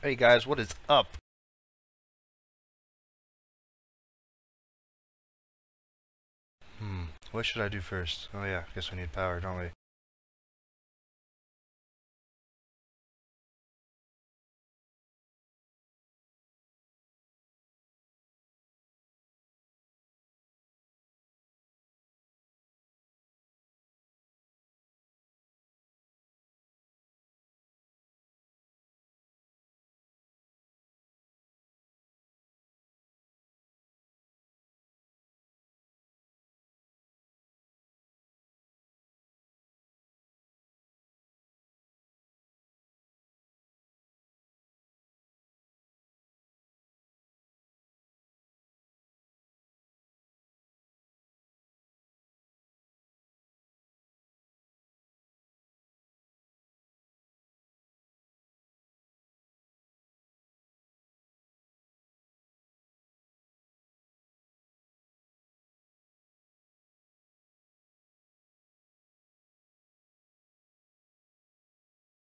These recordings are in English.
Hey guys, what is up? What should I do first? Oh yeah, I guess we need power, don't we?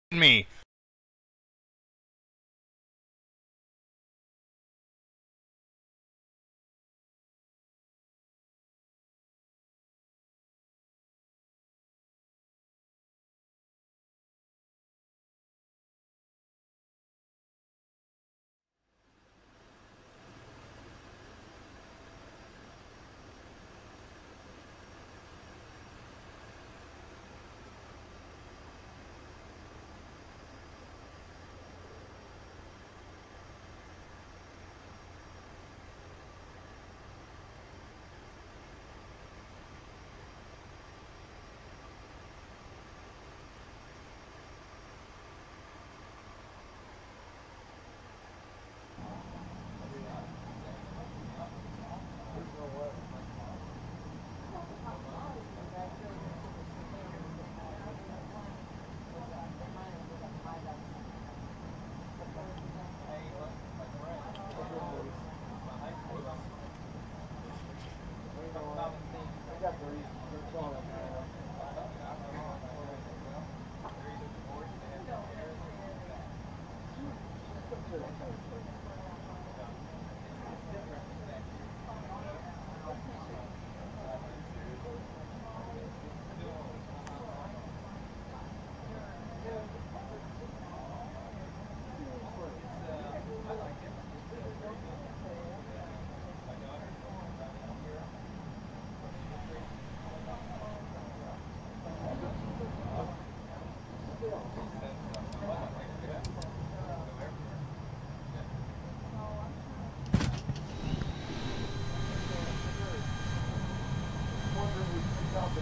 Me.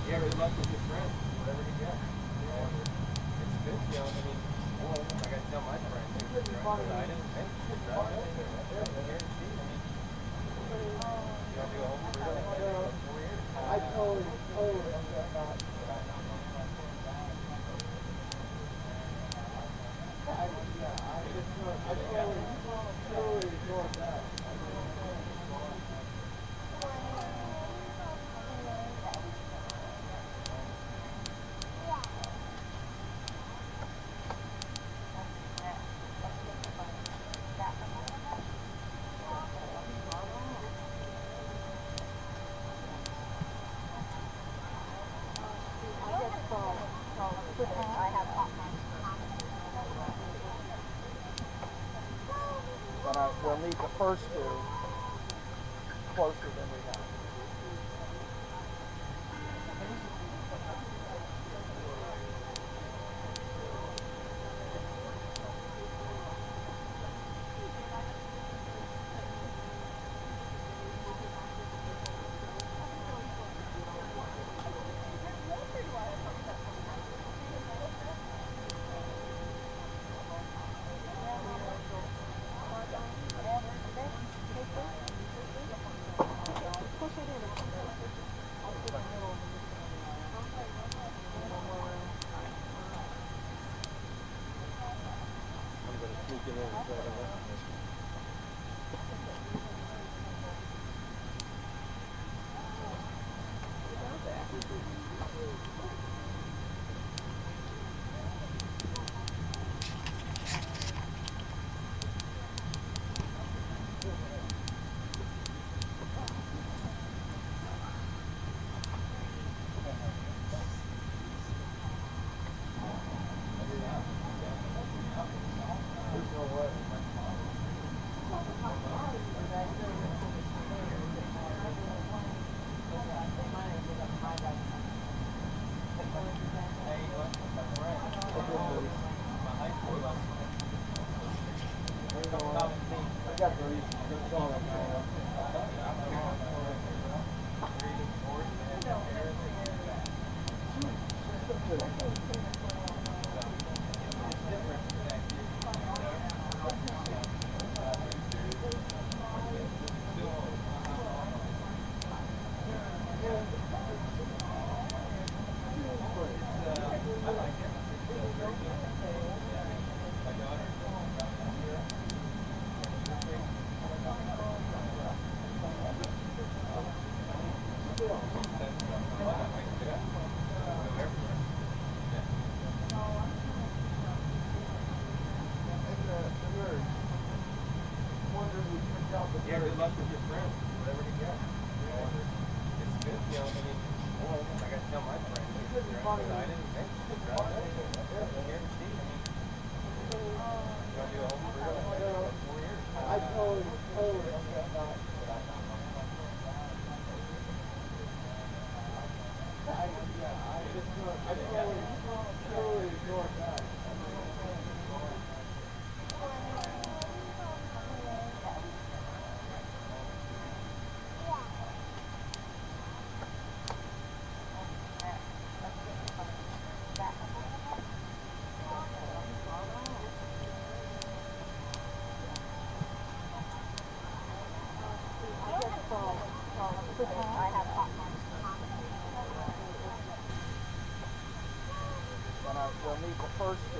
Yeah, good luck with your friend, whatever you get. It's good, you know, I mean, I gotta tell my friends, if you're on the item, hey, drive anything, guaranteed, I mean, you don't do a home for real, 4 years. I totally understand that. I totally enjoyed that. We'll need the first two closer than we have. Yeah, good luck with your friends, whatever you get. It's good, you know, I mean, I got to tell my friends, they're excited, it's guaranteed, I mean, you want to do a whole career, 4 years. I totally ignore that. We'll need the first two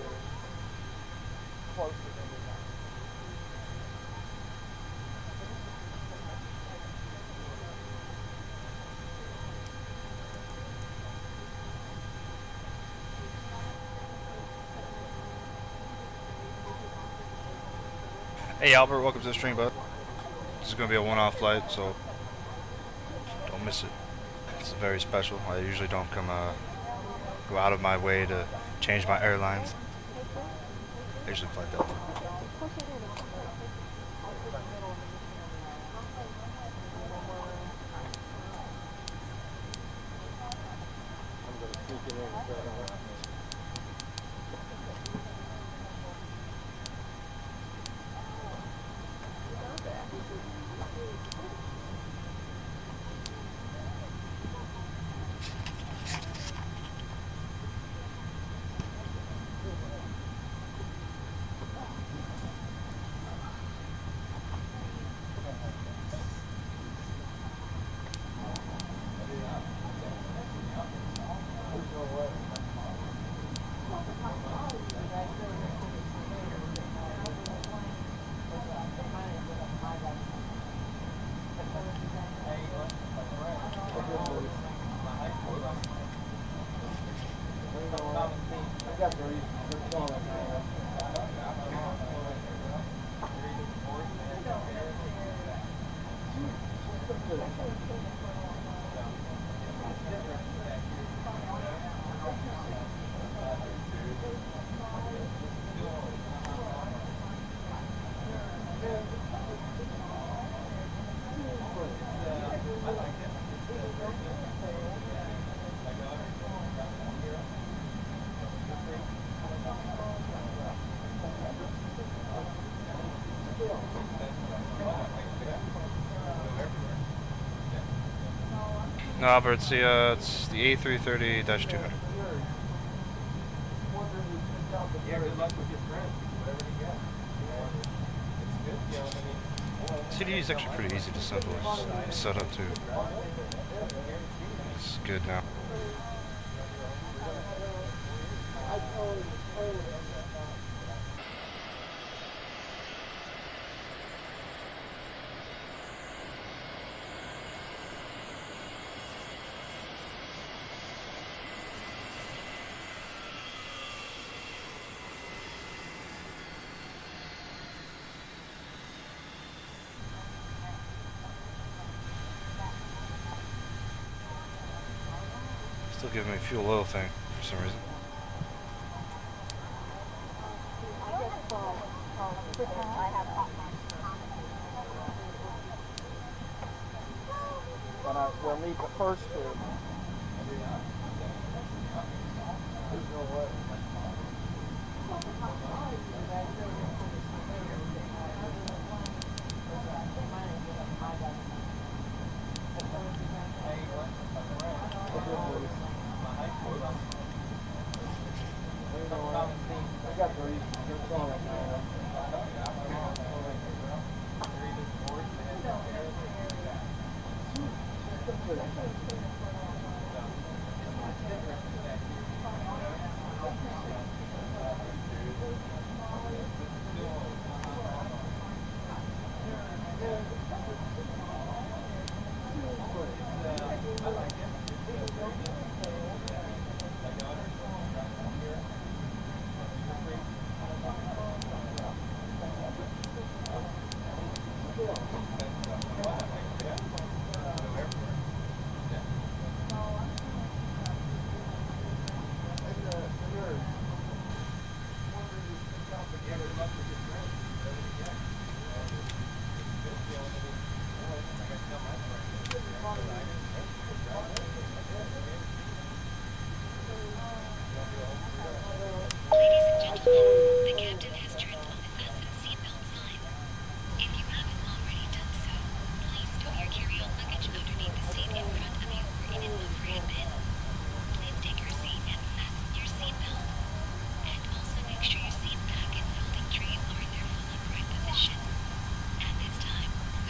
closer than we got. Hey Albert, welcome to the stream, bud. This is going to be a one-off flight, so don't miss it. It's very special. I usually don't go out of my way to change my airlines. I usually fly Delta. No, Albert, it's the A330-200. Yeah, good luck with your friends, whatever you get. It's good, you know, I mean, CD is actually pretty easy to assemble. It's set up too. It's good now. Still giving me fuel oil thing for some reason. But we'll need the first two.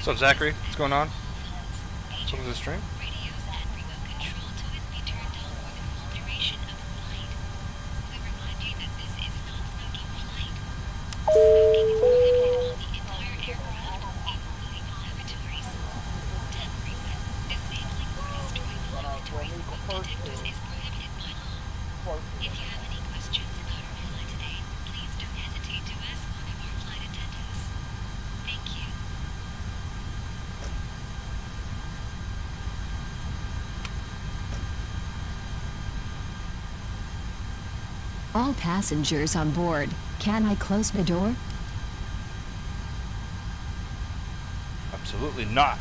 What's up, Zachary? What's going on? What's up with this stream? All passengers on board, can I close the door? Absolutely not.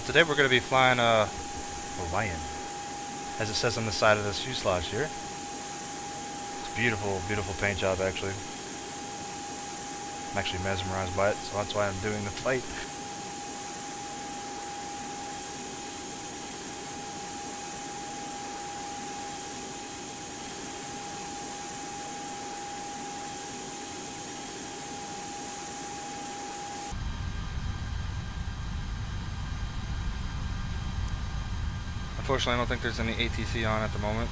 Today we're going to be flying Orion, as it says on the side of this fuselage here. Beautiful, beautiful paint job, actually. I'm actually mesmerized by it, so that's why I'm doing the flight. Unfortunately, I don't think there's any ATC on at the moment.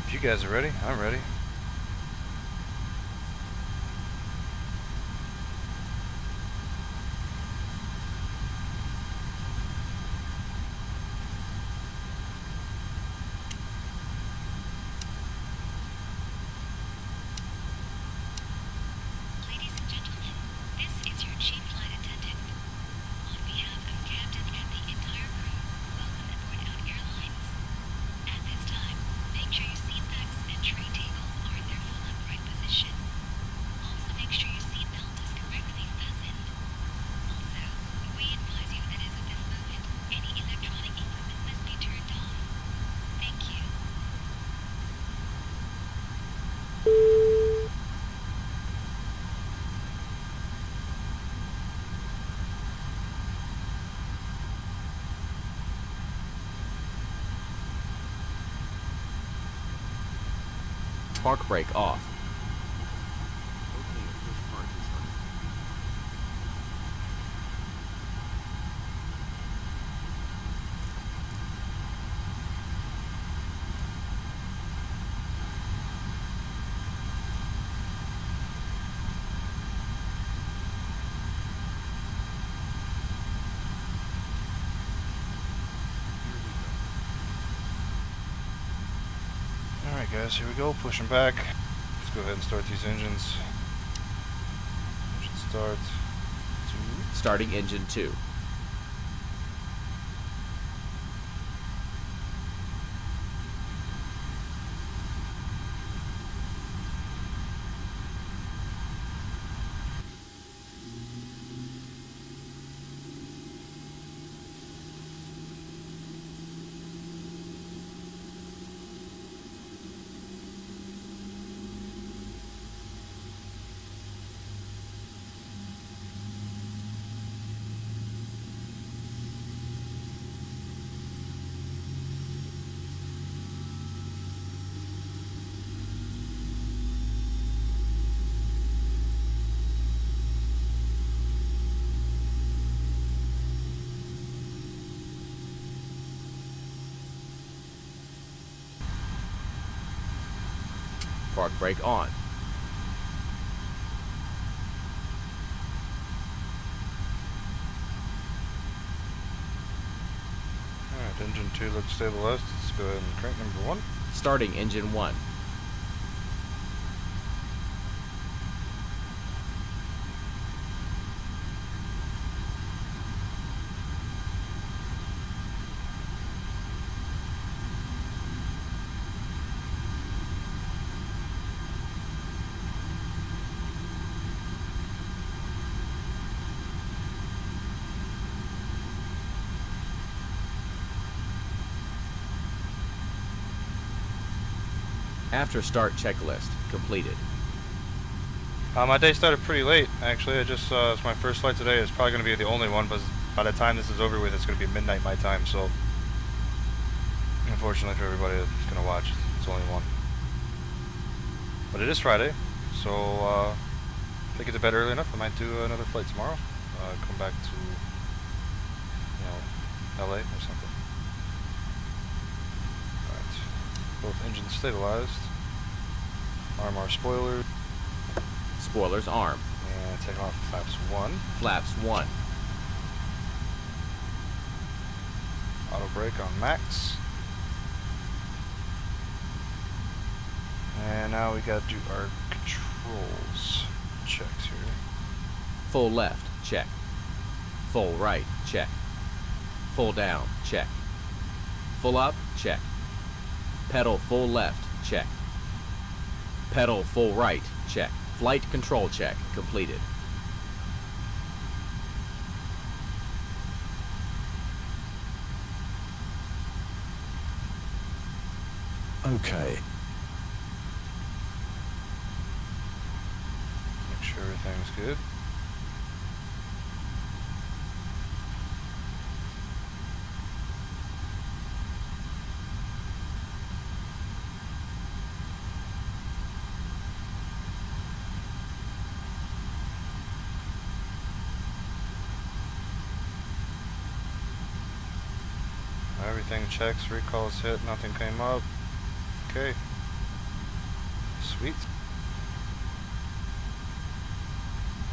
If you guys are ready, I'm ready. Ladies and gentlemen, this is your chief flight attendant. On behalf of Captain and the entire crew, welcome aboard Out Airlines. At this time, make sure your seat backs and tray tables are in their full upright position. Also, make sure your seat belt is correctly fastened. Also, we advise you that as of this moment, any electronic equipment must be turned off. Thank you. Park brake off. Alright guys, here we go, pushing back. Let's go ahead and start these engines. Engine start. Starting engine 2. Park brake on. Alright, engine 2 looks stabilized. Let's go ahead and crank number 1. Starting engine 1. After start checklist completed. My day started pretty late, actually. It's my first flight today. It's probably going to be the only one, but by the time this is over with, it's going to be midnight my time, so unfortunately for everybody that's going to watch, it's only one. But it is Friday, so if I get to bed early enough, I might do another flight tomorrow. Come back to, LA or something. Alright. Both engines stabilized. Arm our spoiler. Spoilers arm. And take off flaps 1. Flaps 1. Auto brake on max. And now we gotta do our controls checks here. Full left, check. Full right, check. Full down, check. Full up, check. Pedal full left, check. Pedal full right, check. Flight control check completed. Okay. Make sure everything's good. Everything checks, recalls hit, nothing came up. Okay. Sweet.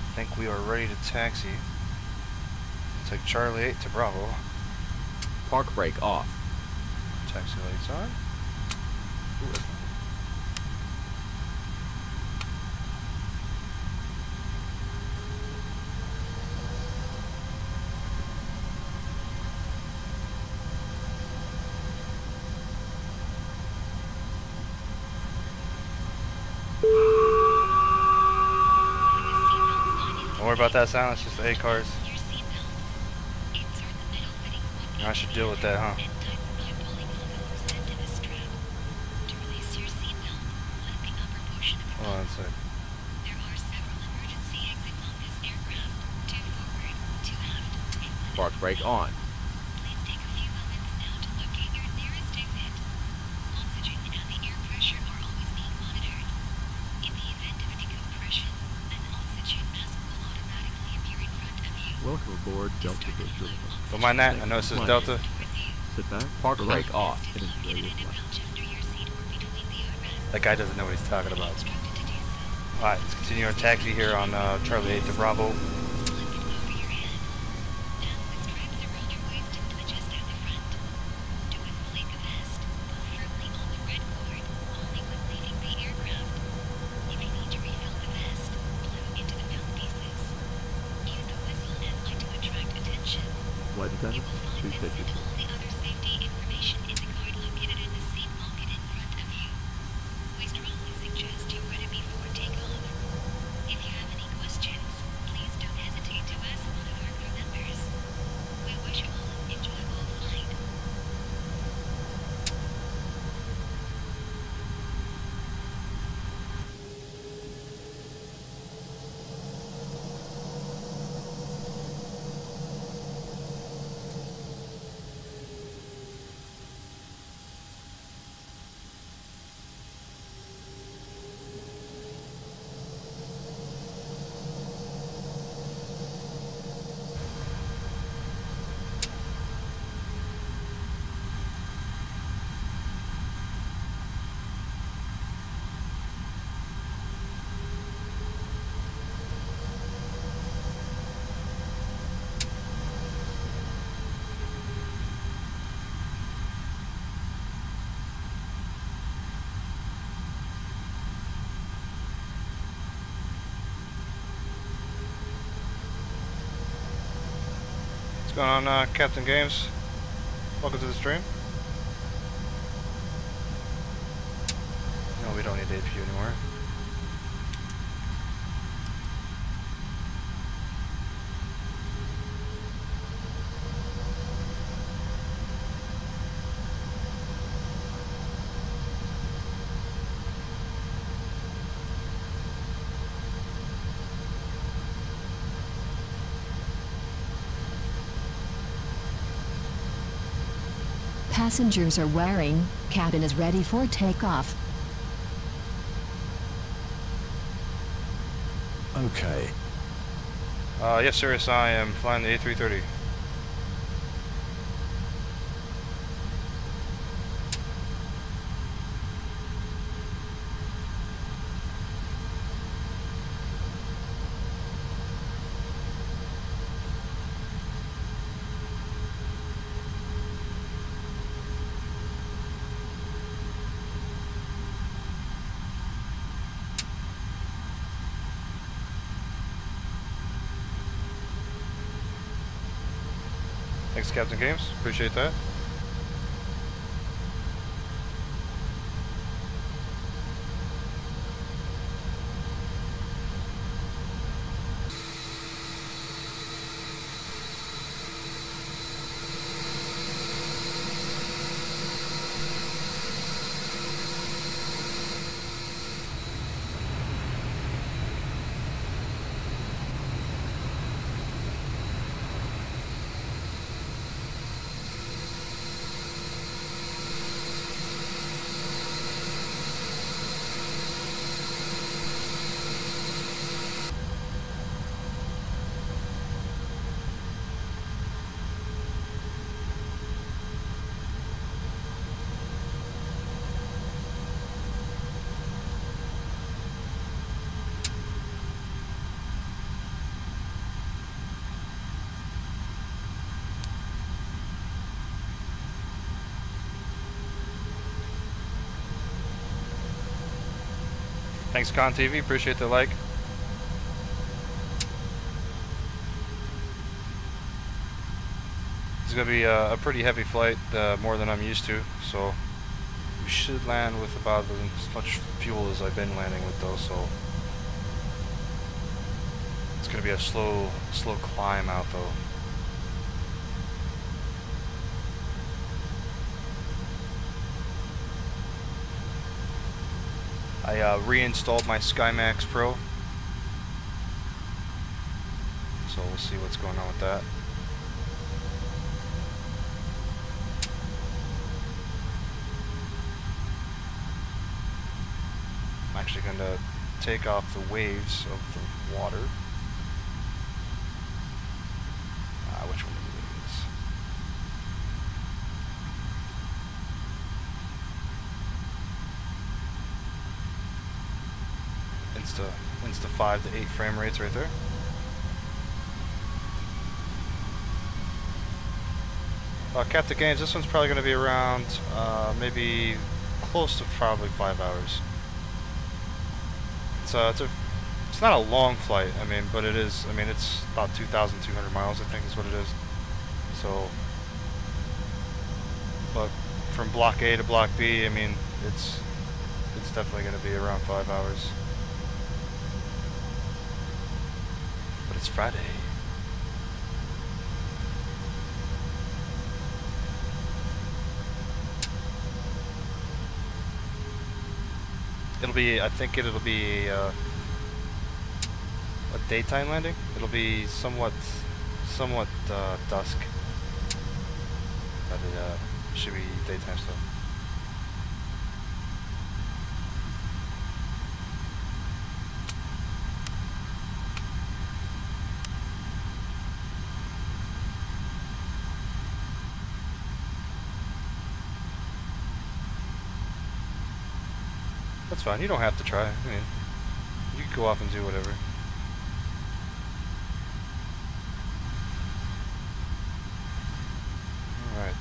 I think we are ready to taxi. Take Charlie 8 to Bravo. Park brake off. Taxi lights on. Ooh, that's nice. Don't worry about that sound, it's just the A cars. I should deal with that, huh? Hold on a sec. Park brake on. Welcome aboard Delta Victor. Don't mind that, I know it says Delta. Sit back, Park relax, brake off. and enjoy your flight. That guy doesn't know what he's talking about. Alright, let's continue our taxi here on Charlie 8 to Bravo. Flight attendants, please take your seats. What's going on, Captain Games? Welcome to the stream. No, we don't need APU anymore. passengers are wearing. Cabin is ready for takeoff. Okay. Yes, sir. Yes, I am flying the A330. Thanks, Captain Games. Appreciate that. Thanks, Con TV. Appreciate the like. It's going to be a pretty heavy flight, more than I'm used to, so we should land with about as much fuel as I've been landing with those, so it's going to be a slow climb out though. I reinstalled my SkymaxxPro, so we'll see what's going on with that. I'm actually going to take off the waves of the water. Which one is this? Insta 5 to 8 frame rates right there. Captain Games, this one's probably going to be around maybe close to probably 5 hours. It's not a long flight, I mean, but it is. I mean, it's about 2,200 miles, I think, is what it is. So, but from Block A to Block B, I mean, it's definitely going to be around 5 hours. But it's Friday. I think it'll be a daytime landing. It'll be somewhat dusk, but it should be daytime stuff. That's fine, you don't have to try. I mean, you can go off and do whatever. Alright.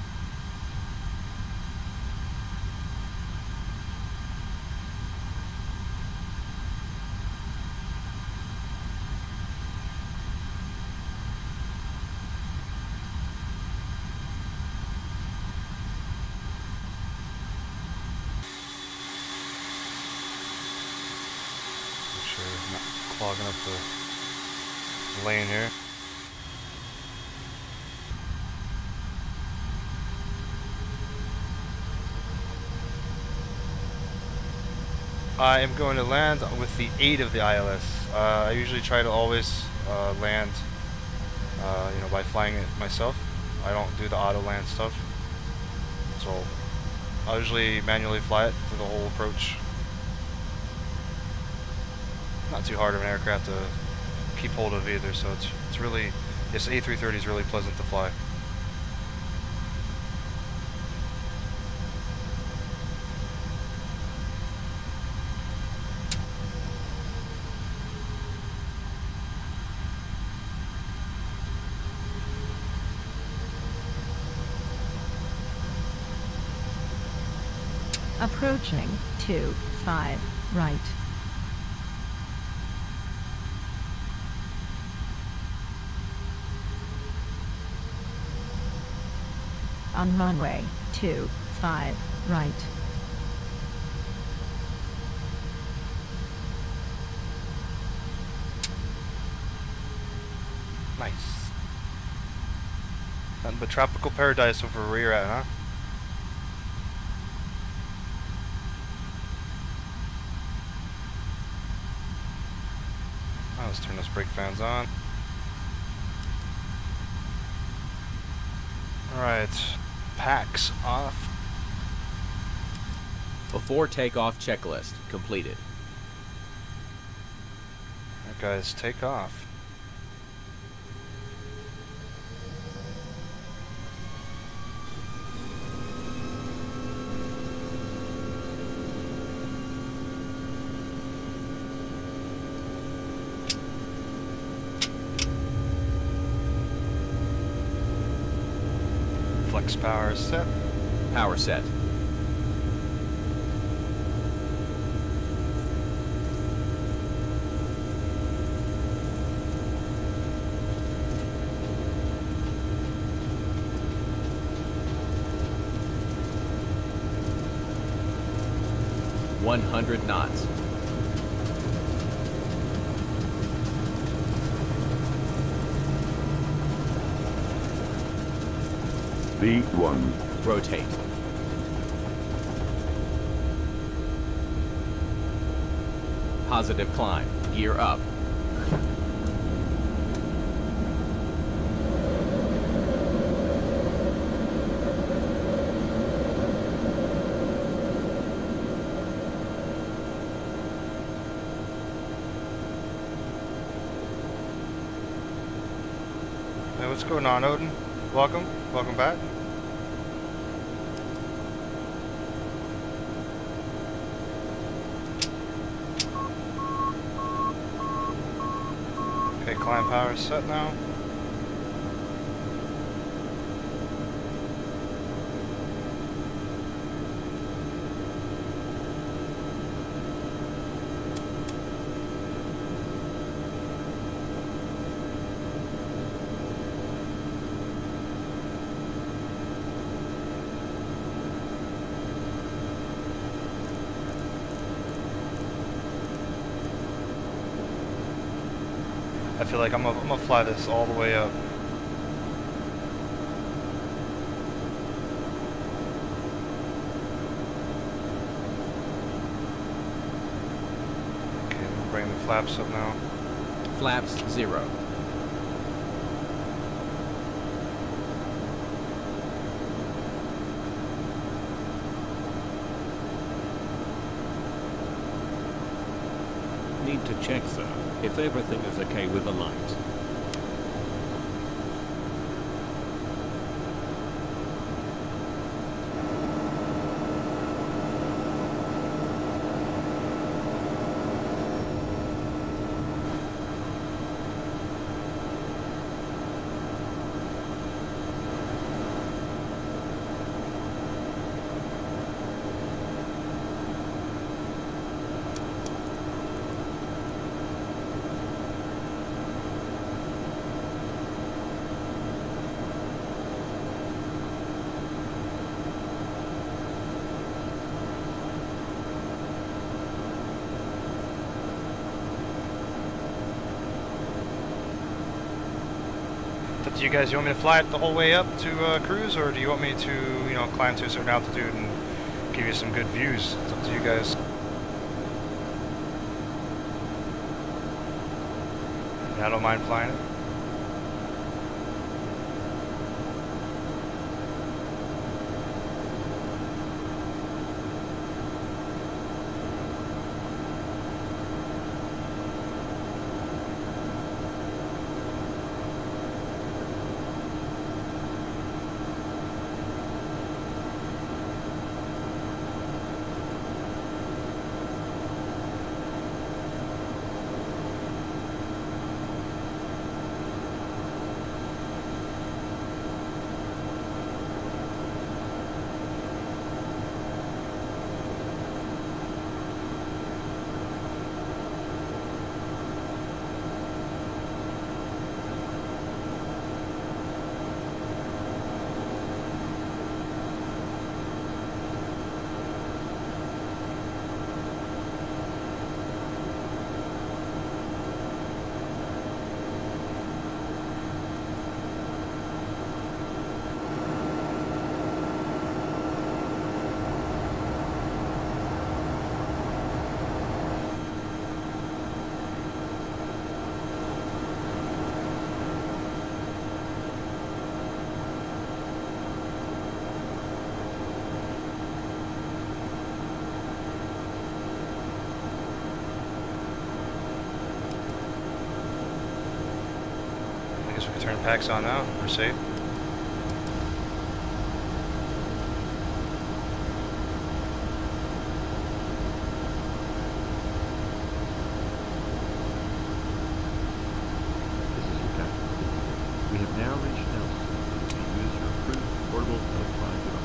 Clogging up the lane here. I am going to land with the 8 of the ILS. I usually try to always land, you know, by flying it myself. I don't do the auto land stuff. So I'll usually manually fly it for the whole approach. Not too hard of an aircraft to keep hold of either, so it's really, this A330 is really pleasant to fly. Approaching 25 right. On runway 25 right. Nice. Nothing but tropical paradise over where you're at, huh? Let's turn those brake fans on. Alright, packs off. Before takeoff checklist completed. Alright guys, take off. Flex power is set. Power set. .100 knots. V1. Rotate. Positive climb. Gear up. Hey, what's going on, Odin? Welcome. Welcome back. Okay, climb power is set now. I feel like I'm gonna fly this all the way up. Okay, we'll bring the flaps up now. Flaps 0. Need to check, sir, if everything is okay with the light. Do you guys, you want me to fly it the whole way up to cruise, or do you want me to, you know, climb to a certain altitude and give you some good views? It's up to you guys. Yeah, I don't mind flying it. turn packs on now. We're safe. This is your captain. We have now reached Nelson. Use your approved portable electronic device.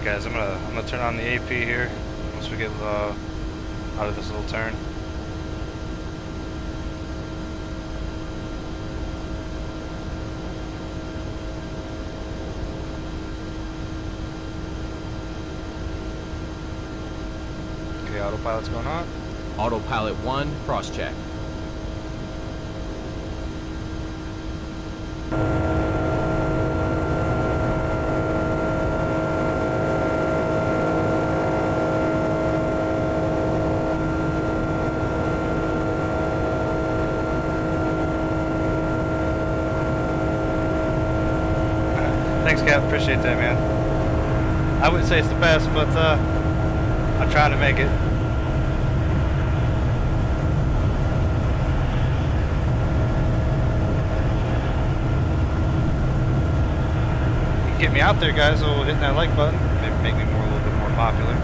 Guys, I'm gonna turn on the AP here once we get out of this little turn. Okay, autopilot's going on. Autopilot 1, cross-check. Thanks, Cap. Appreciate that, man. I wouldn't say it's the best, but I'm trying to make it. You can get me out there, guys, so hitting that like button. Maybe make me a little bit more popular.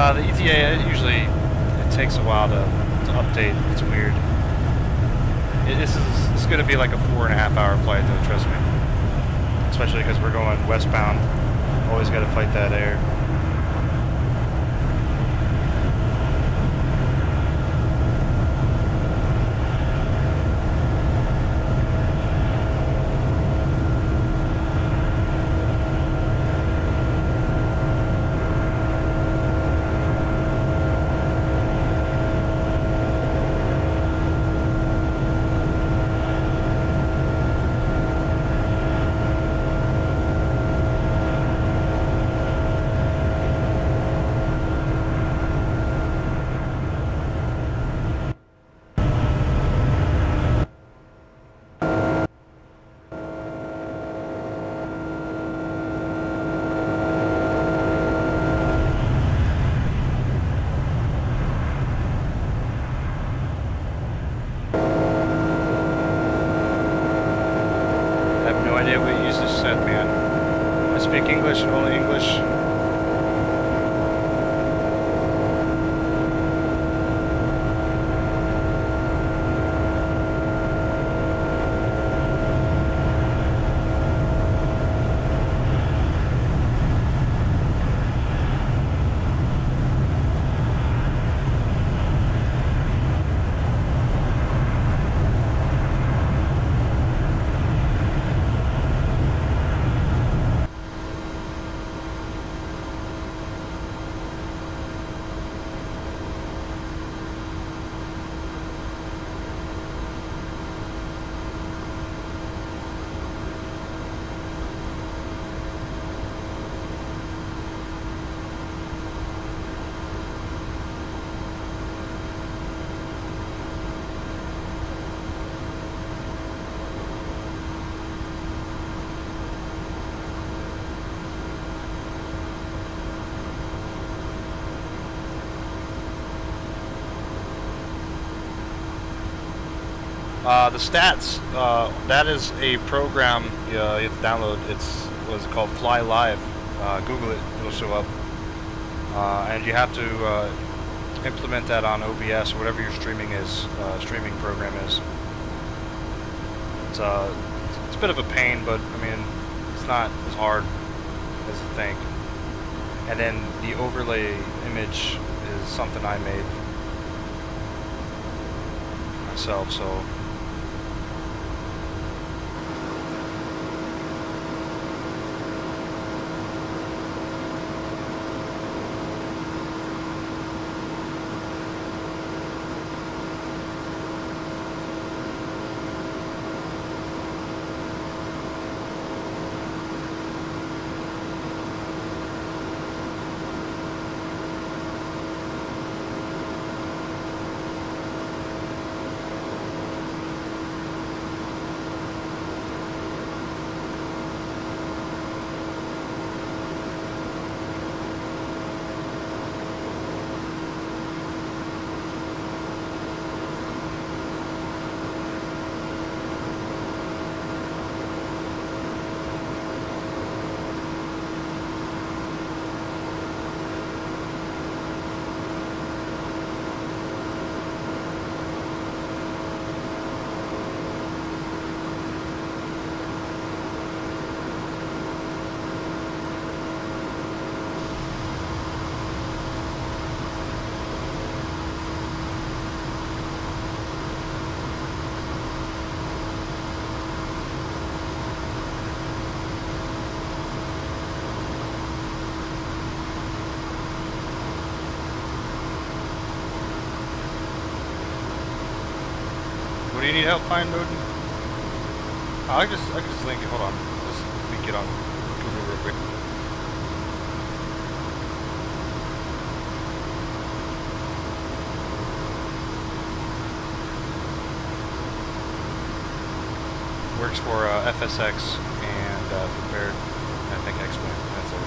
The ETA, usually it takes a while to update. It's weird. This is going to be like a 4.5 hour flight though, trust me. Especially because we're going westbound. Always got to fight that air. English and only English. The stats, that is a program you have to download. It's what's it called, Fly Live. Google it, it'll show up. And you have to implement that on OBS or whatever your streaming program is. It's a bit of a pain, but I mean, it's not as hard as you think. And then the overlay image is something I made myself, so. What do you need help finding, Odin? I can just link it. Hold on. Just link it on Google real quick. Works for FSX and prepared, I think, X-Plane. That's it.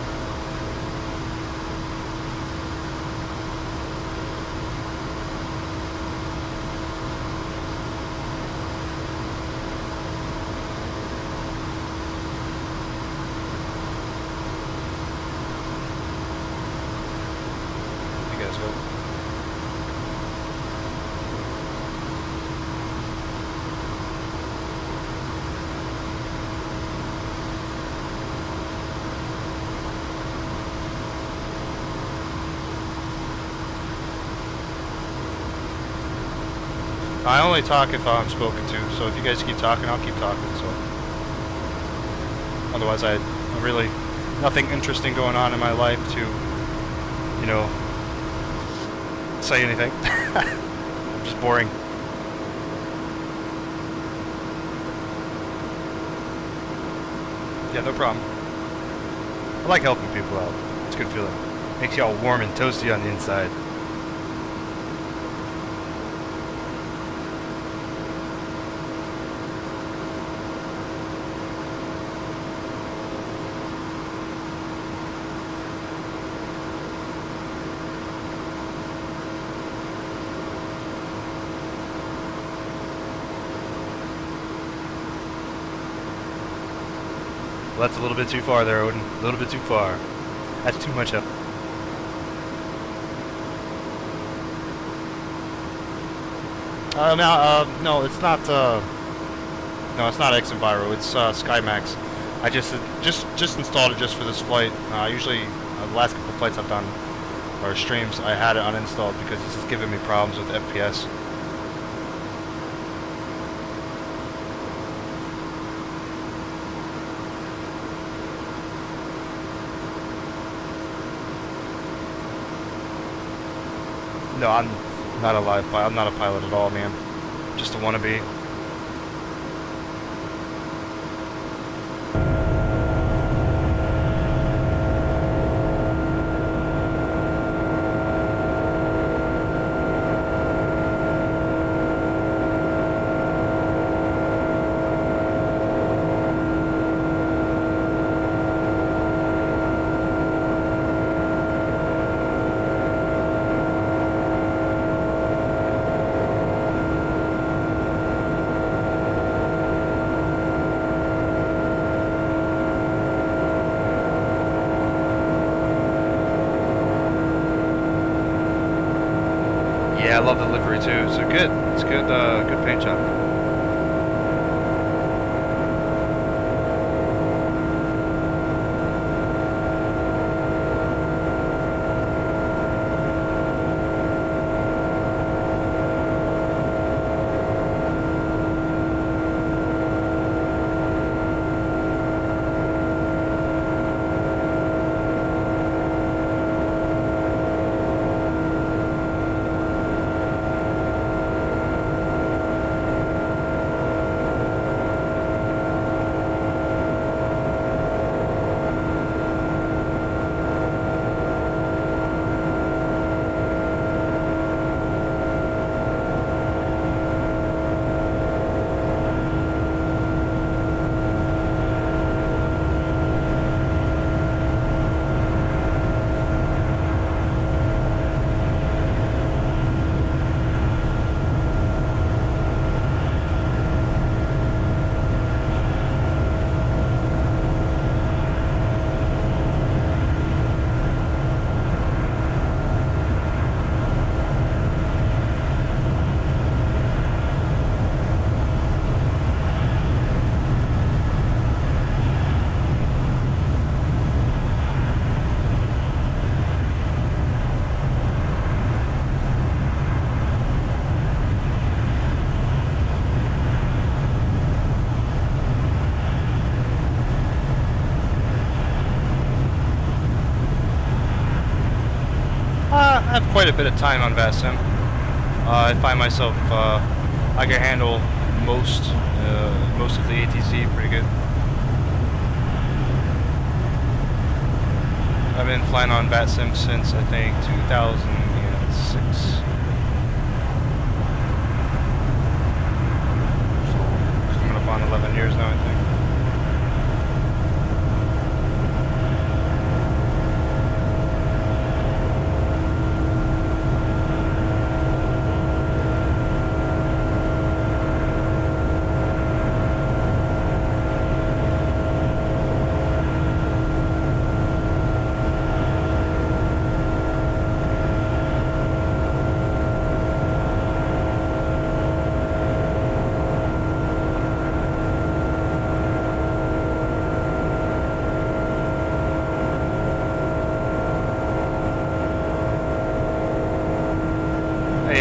I only talk if I'm spoken to, so if you guys keep talking, I'll keep talking, so. Otherwise, I really, nothing interesting going on in my life to, you know, say anything. I'm just boring. Yeah, no problem. I like helping people out. It's a good feeling. Makes you all warm and toasty on the inside. Well, that's a little bit too far there, Odin. A little bit too far. That's too much help. No, it's not. No, it's not XPRealistic. It's SkyMaxx. I just installed it just for this flight. Usually, the last couple of flights I've done or streams, I had it uninstalled because this is giving me problems with FPS. No, I'm not a live pilot. I'm not a pilot at all, man. Just a wannabe. love the livery too. It's a good, good paint job. I have quite a bit of time on VATSIM. I find myself, I can handle most of the ATC pretty good. I've been flying on VATSIM since, I think, 2006. So, coming up on 11 years now, I think.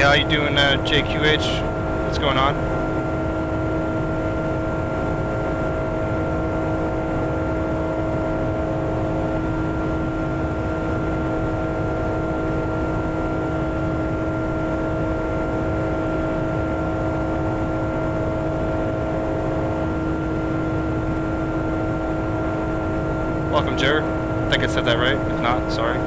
How you doing, JQH? What's going on? Welcome, Jer. I think I said that right. If not, sorry.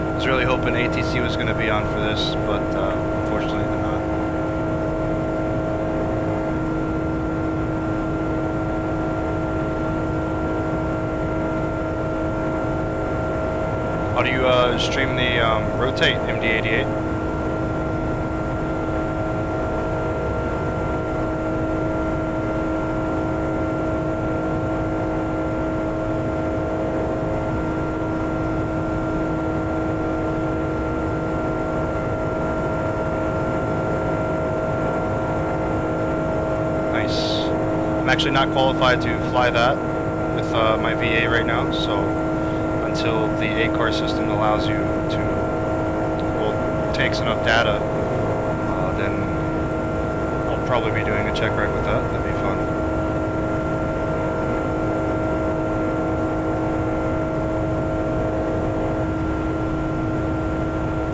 I was really hoping ATC was going to be on for this, but unfortunately they're not. How do you stream the Rotate MD88? I'm actually not qualified to fly that with my VA right now, so until the ACAR system allows you to, well, takes enough data, then I'll probably be doing a check ride with that. That'd be fun.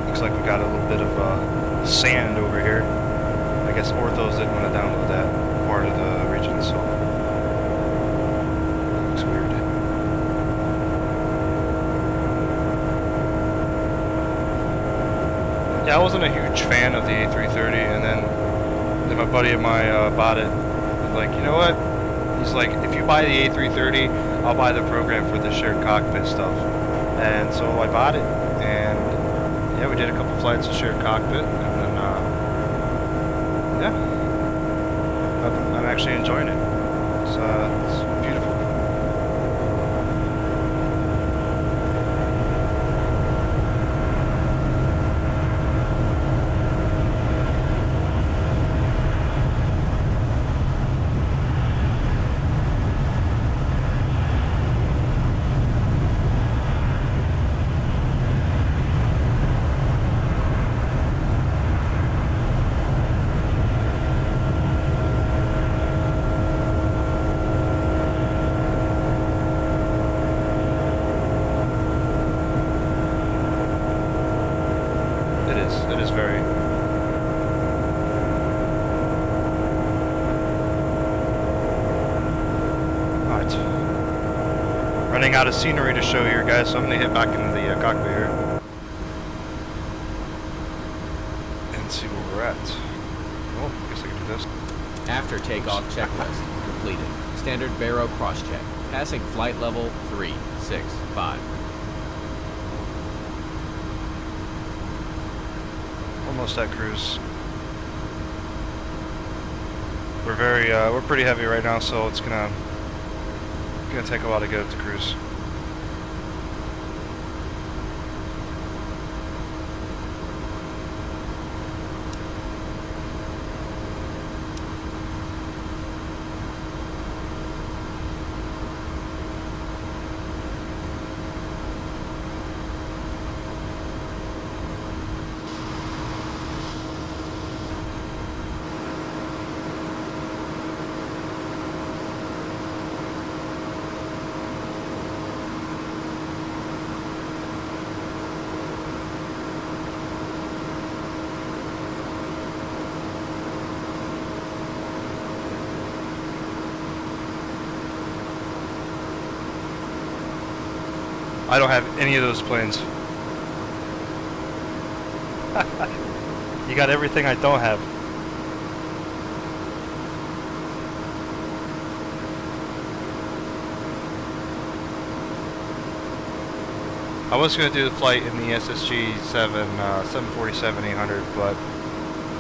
Looks like we got a little bit of sand over here. I guess Orthos didn't want to download that part of the region, so Yeah, I wasn't a huge fan of the A330, and then my buddy of mine bought it. Like, you know what? He's like, if you buy the A330, I'll buy the program for the shared cockpit stuff. And so I bought it, and yeah, we did a couple flights of shared cockpit, and then yeah, I'm actually enjoying it. It's beautiful. It is very. Alright. Running out of scenery to show here, guys, so I'm going to hit back into the cockpit here. And see where we're at. Oh, I guess I can do this. After takeoff checklist completed. Standard baro cross-check. Passing flight level 365. Almost at cruise. We're pretty heavy right now, so it's gonna take a while to get up to cruise. I don't have any of those planes. You got everything I don't have. I was going to do the flight in the SSG 747-800, but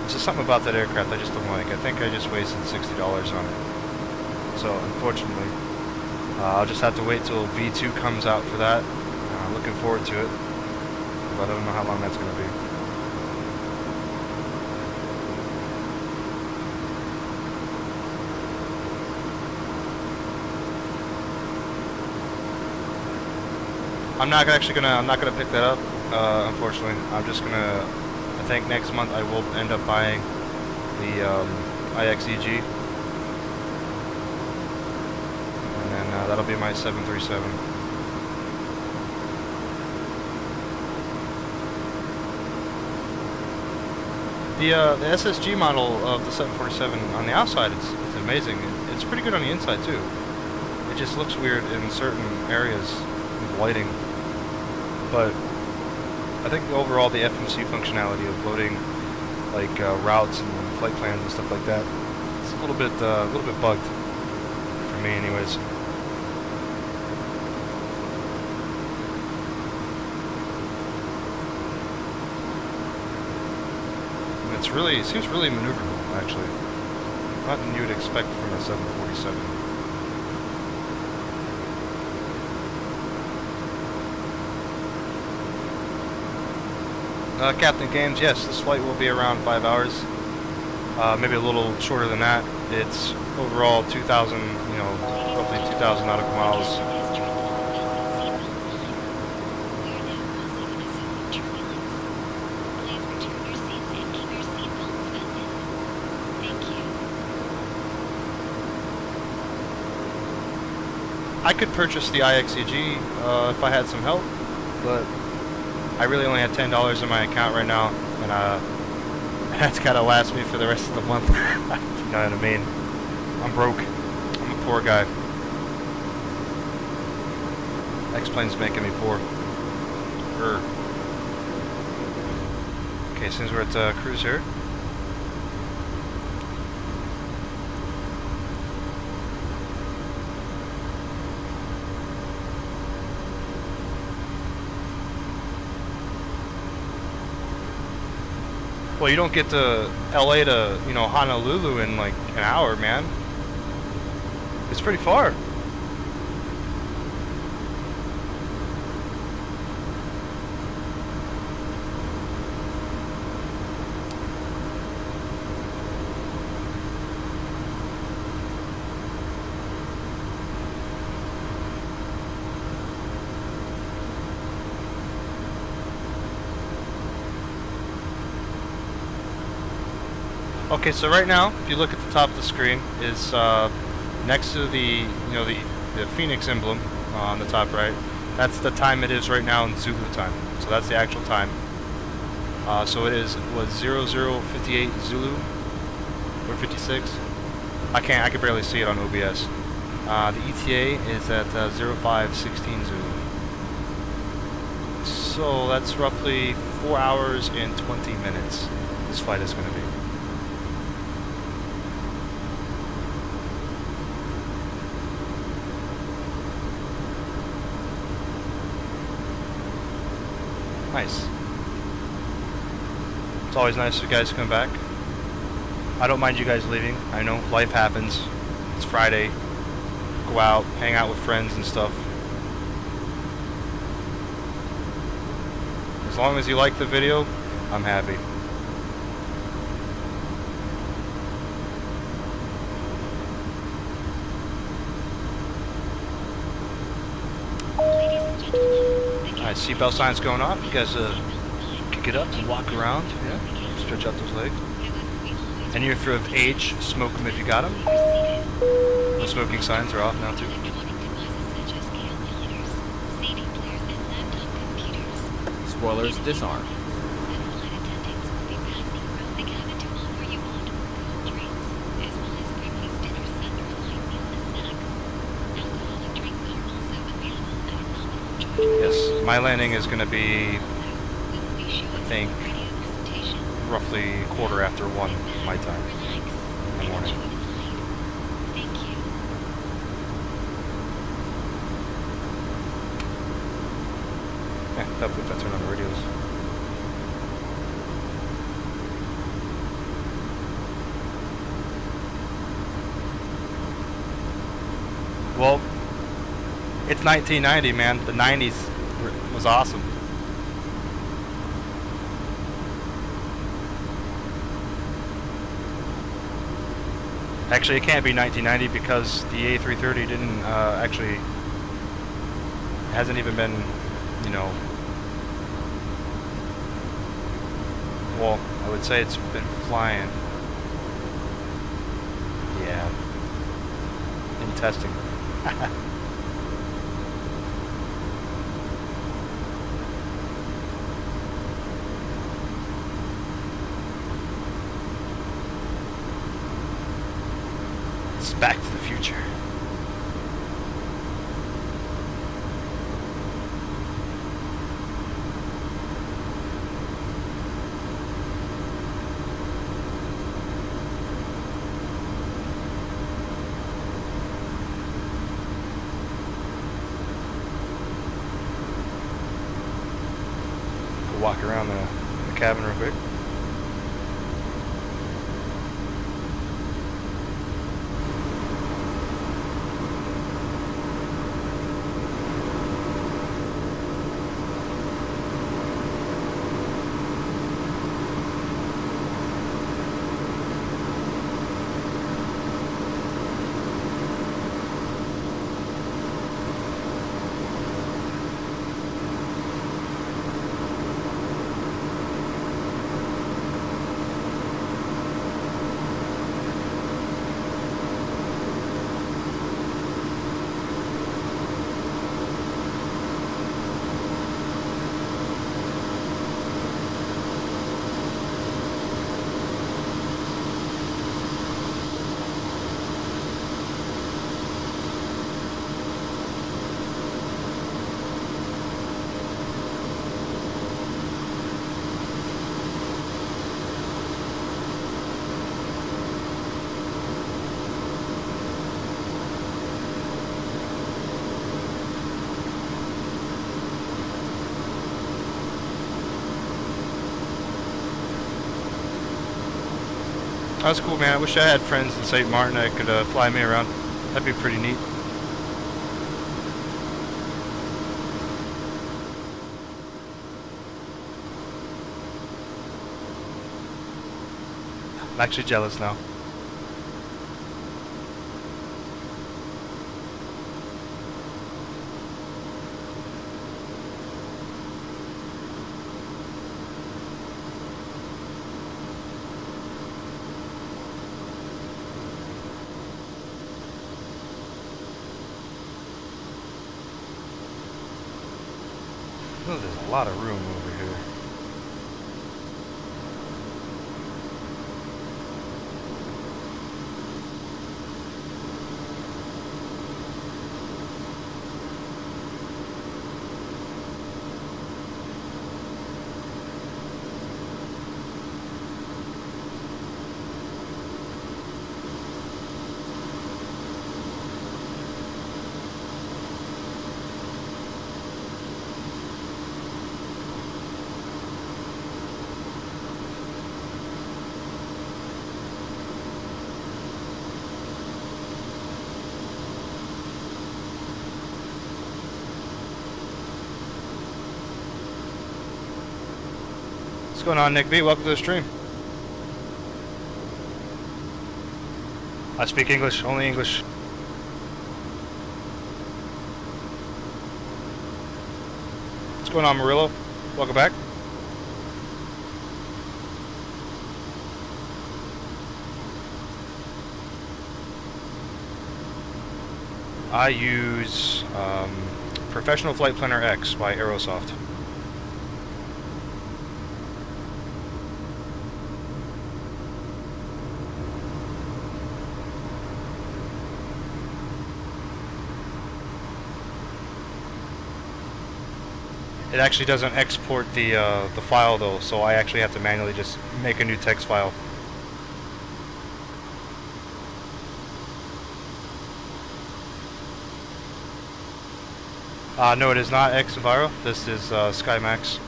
it's just something about that aircraft I just don't like. I think I just wasted $60 on it. So unfortunately, I'll just have to wait till V2 comes out for that. Looking forward to it, but I don't know how long that's going to be. I'm not gonna pick that up. Unfortunately, I'm just gonna. I think next month I will end up buying the IXEG, and then that'll be my 737. The SSG model of the 747 on the outside, it's amazing. It's pretty good on the inside too. It just looks weird in certain areas with lighting. But I think overall the FMC functionality of loading like routes and flight plans and stuff like that, it's a little bit bugged for me, anyways. It seems really maneuverable, actually. Not than you would expect from a 747. Captain Games, yes, this flight will be around 5 hours. Maybe a little shorter than that. It's overall 2,000, roughly 2,000 nautical miles. I could purchase the IXEG if I had some help, but I really only have $10 in my account right now, and that's gotta last me for the rest of the month. You know what I mean? I'm broke. I'm a poor guy. X-Plane's making me poor. Okay, since we're at cruise here. Well, you don't get to LA to, you know, Honolulu in like an hour, man. It's pretty far. Okay, so right now, if you look at the top of the screen, is next to the the Phoenix emblem on the top right. That's the time it is right now in Zulu time. So that's the actual time. So it is 0058 Zulu or 56. I can barely see it on OBS. The ETA is at 0516 Zulu. So that's roughly 4 hours and 20 minutes. This flight is going to be. Nice. It's always nice for you guys to come back. I don't mind you guys leaving. I know life happens. It's Friday. Go out, hang out with friends and stuff. As long as you like the video, I'm happy. Alright, seatbelt signs going off. You guys can get up and walk around. Yeah, stretch out those legs. And if you're of age, smoke them if you got them. The smoking signs are off now too. Spoilers disarmed. Yes, my landing is going to be, I think, roughly 1:15 my time in the morning. Yeah, hopefully if I turn on the radios. Well, it's 1990, man. The 90s was awesome. Actually, it can't be 1990 because the A330 didn't actually hasn't even been, you know. Well, I would say it's been flying. Yeah. In testing. It's Back to the Future. Go walk around the cabin real quick. That's cool, man. I wish I had friends in St. Martin that could fly me around. That'd be pretty neat. I'm actually jealous now. Oh, there's a lot of room over here. What's going on, Nick B? Welcome to the stream. I speak English, only English. What's going on, Murillo? Welcome back. I use Professional Flight Planner X by Aerosoft. It actually doesn't export the file though, so I actually have to manually just make a new text file. No, it is not XPRealistic. This is Skymax.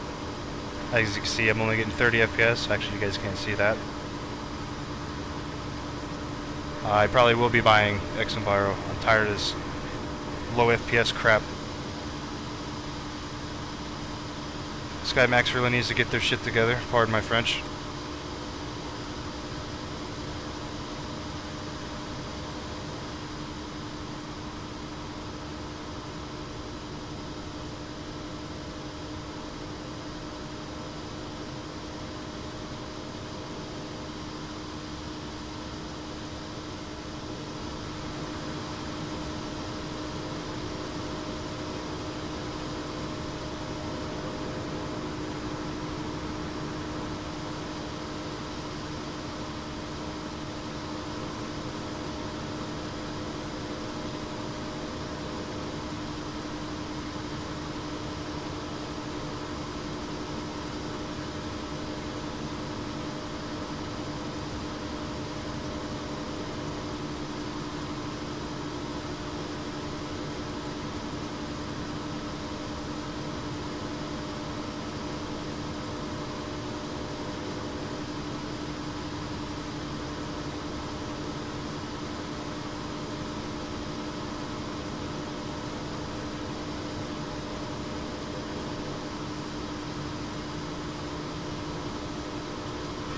As you can see, I'm only getting 30 FPS. Actually, you guys can't see that. I probably will be buying XPRealistic. I'm tired of this low FPS crap. Skymax really needs to get their shit together, pardon my French.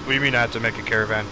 What do you mean I have to make a caravan?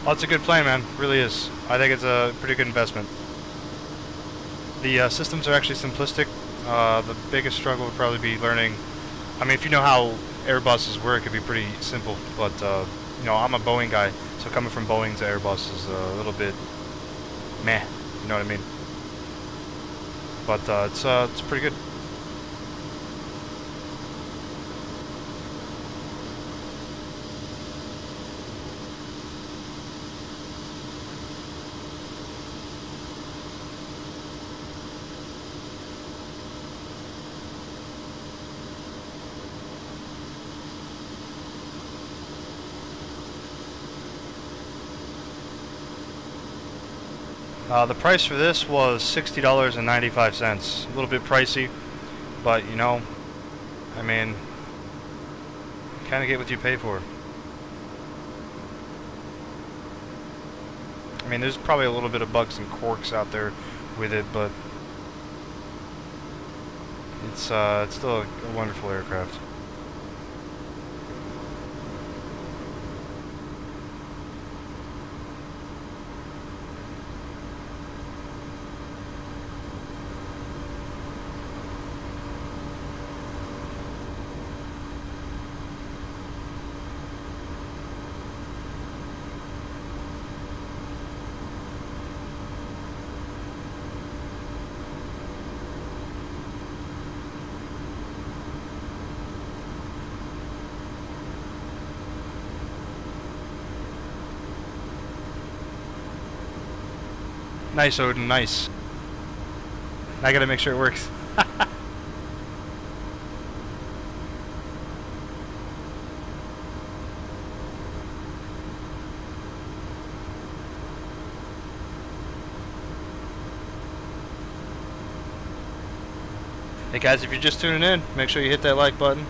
Well, it's a good plan, man. It really is. I think it's a pretty good investment. The systems are actually simplistic. The biggest struggle would probably be learning. I mean, if you know how Airbuses work, it'd be pretty simple. But you know, I'm a Boeing guy, so coming from Boeing to Airbus is a little bit meh. You know what I mean? But it's pretty good. The price for this was $60.95. A little bit pricey, but you know, I mean, kind of get what you pay for. I mean, there's probably a little bit of bugs and quirks out there with it, but it's still a wonderful aircraft. Nice, Odin, nice. I gotta make sure it works. Hey guys, if you're just tuning in, make sure you hit that like button.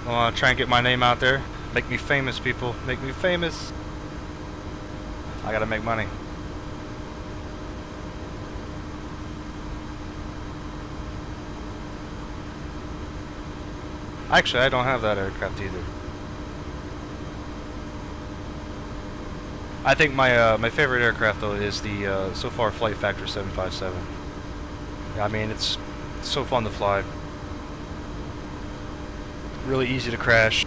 I want to try and get my name out there. Make me famous, people. Make me famous. I gotta make money. Actually, I don't have that aircraft either. I think my my favorite aircraft though is the so far Flight Factor 757. I mean, it's so fun to fly. Really easy to crash.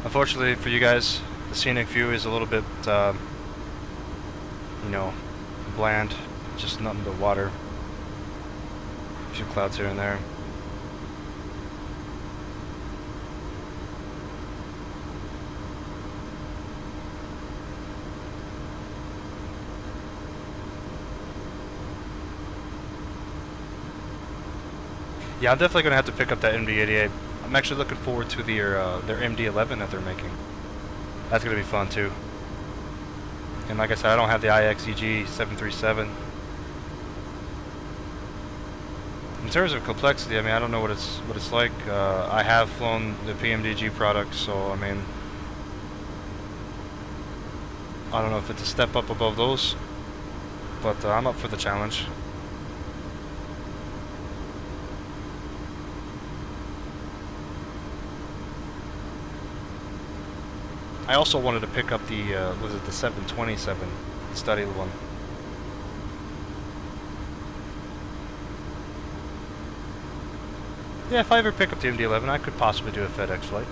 Unfortunately for you guys, the scenic view is a little bit, you know, bland. Just nothing but water. A few clouds here and there. Yeah, I'm definitely gonna have to pick up that MD-88. I'm actually looking forward to their MD-11 that they're making. That's gonna be fun too. And like I said, I don't have the IXEG 737. In terms of complexity, I mean, I don't know what it's like. I have flown the PMDG product, so I mean, I don't know if it's a step up above those, but I'm up for the challenge. I also wanted to pick up the, was it the 727, the study one. Yeah, if I ever pick up the MD-11, I could possibly do a FedEx flight.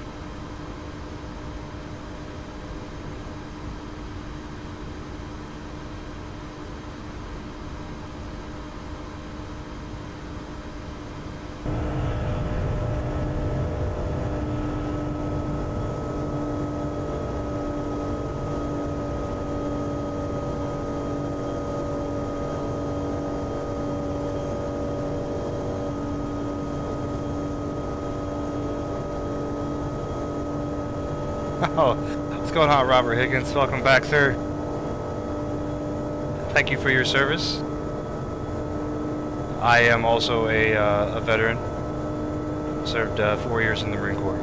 Oh, what's going on, Robert Higgins? Welcome back, sir. Thank you for your service. I am also a veteran. Served 4 years in the Marine Corps.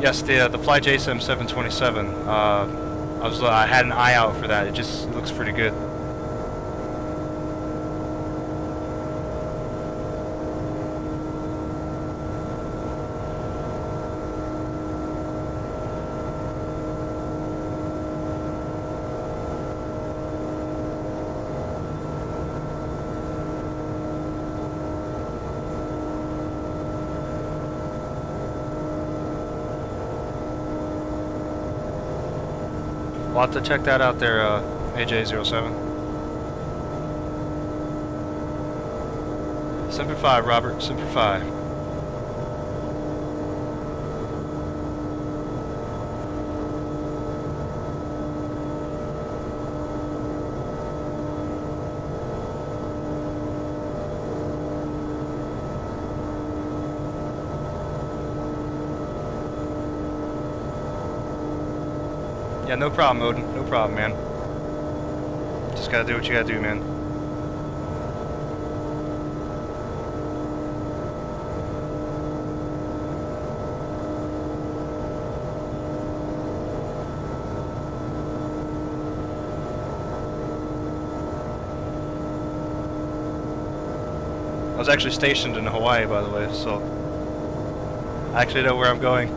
Yes, the Fly JSM 727. I had an eye out for that. It just looks pretty good. We'll have to check that out there, AJ07. Semper Fi, Robert. Semper Fi. Yeah, no problem, Odin. No problem, man. Just gotta do what you gotta do, man. I was actually stationed in Hawaii, by the way, so I actually know where I'm going.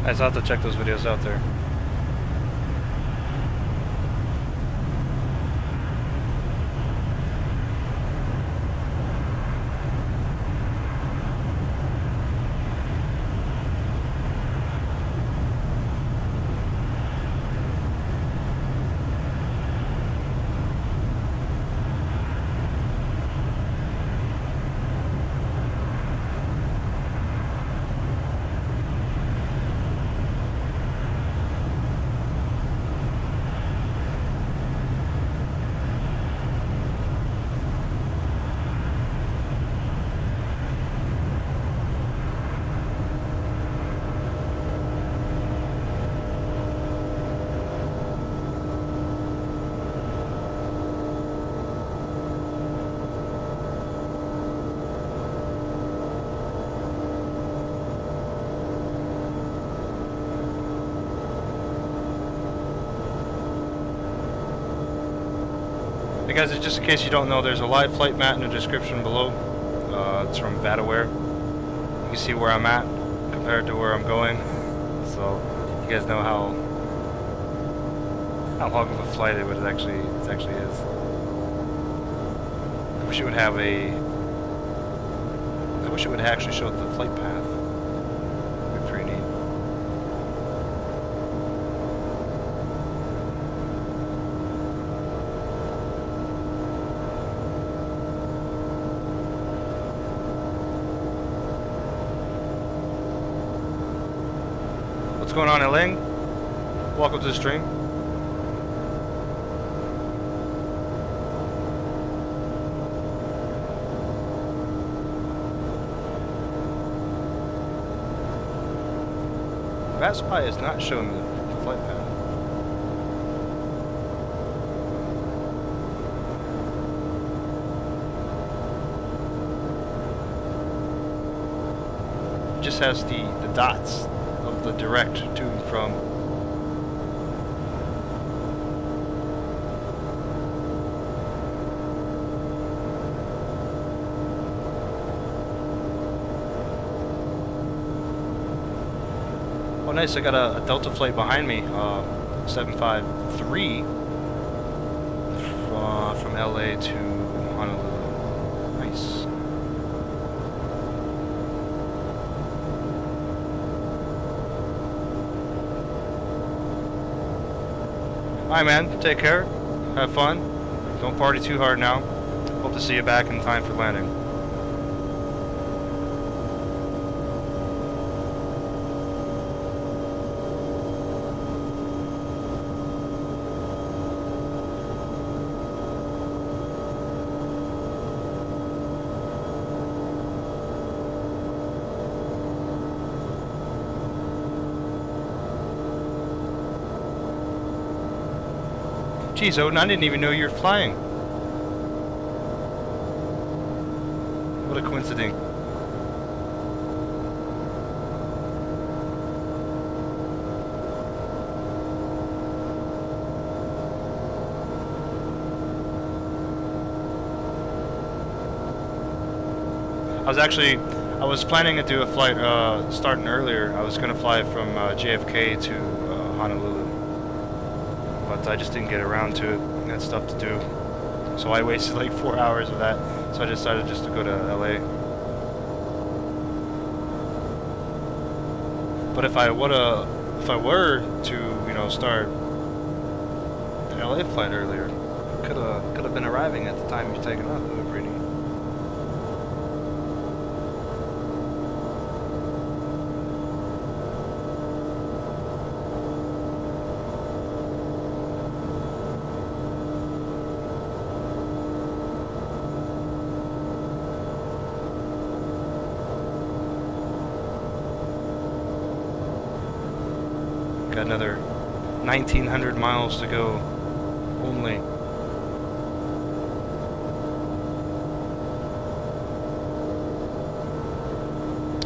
I just have to check those videos out there. Hey guys, just in case you don't know, there's a live flight map in the description below. It's from VATSIM. You can see where I'm at compared to where I'm going, so you guys know how long of a flight it actually is. I wish it would have a. I wish it would actually show the flight path. It'd be pretty neat. What's going on, Eling? Welcome to the stream. VATSPI is not showing the flight path. It just has the dots of the direct to and from. Oh nice, I got a Delta flight behind me, 753 from LA to Honolulu. Nice. Alright man, take care, have fun, don't party too hard now. Hope to see you back in time for landing. Geez, Odin, I didn't even know you were flying. What a coincidence. I was planning to do a flight starting earlier. I was going to fly from JFK to Honolulu. But I just didn't get around to it. I had stuff to do. So I wasted like 4 hours of that. So I decided just to go to LA. But if I were to, you know, start an LA flight earlier, could have been arriving at the time you're taking off. That would be pretty neat. Got another 1,900 miles to go only.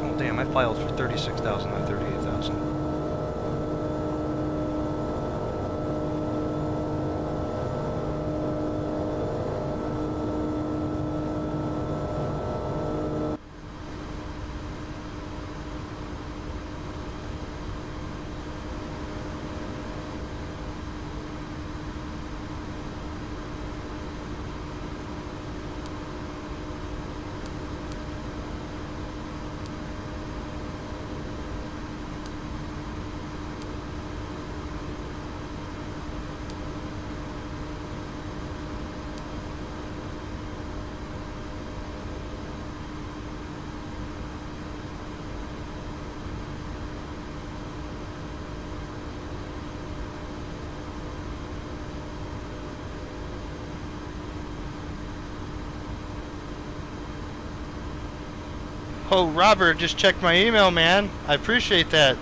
Oh damn, I filed for 36,000, not 38,000. Oh, Robert, just checked my email, man. I appreciate that.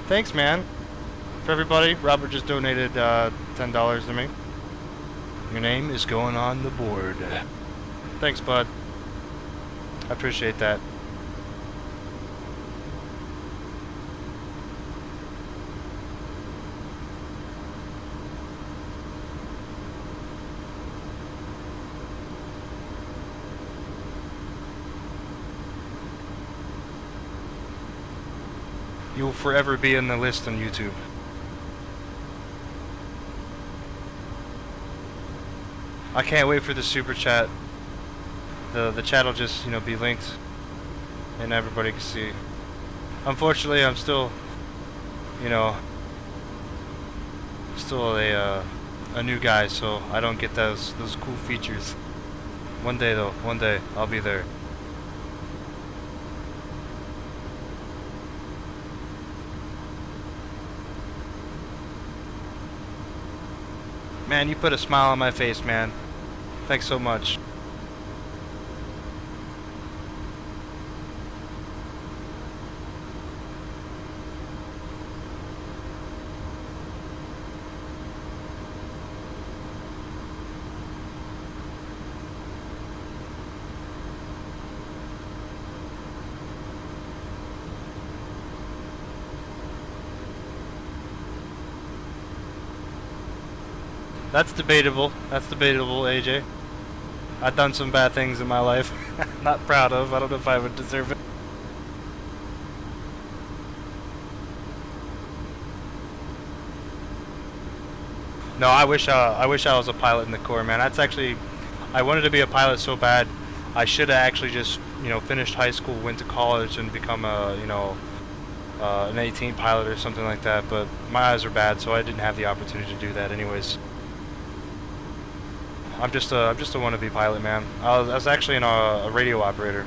Thanks, man. For everybody, Robert just donated $10 to me. Your name is going on the board. Thanks, bud. I appreciate that. You will forever be in the list on YouTube. I can't wait for the super chat. The chat will just, you know, be linked and everybody can see. Unfortunately, I'm still, you know, still a new guy, so I don't get those cool features. One day though, one day I'll be there. Man, you put a smile on my face, man. Thanks so much. That's debatable. That's debatable, AJ. I've done some bad things in my life. Not proud of. I don't know if I would deserve it. No, I wish I was a pilot in the Corps, man. That's actually, I wanted to be a pilot so bad. I should have actually just, you know, finished high school, went to college, and become a, you know, an 18 pilot or something like that. But my eyes are bad, so I didn't have the opportunity to do that, anyways. I'm just a wannabe pilot, man. I was actually a radio operator.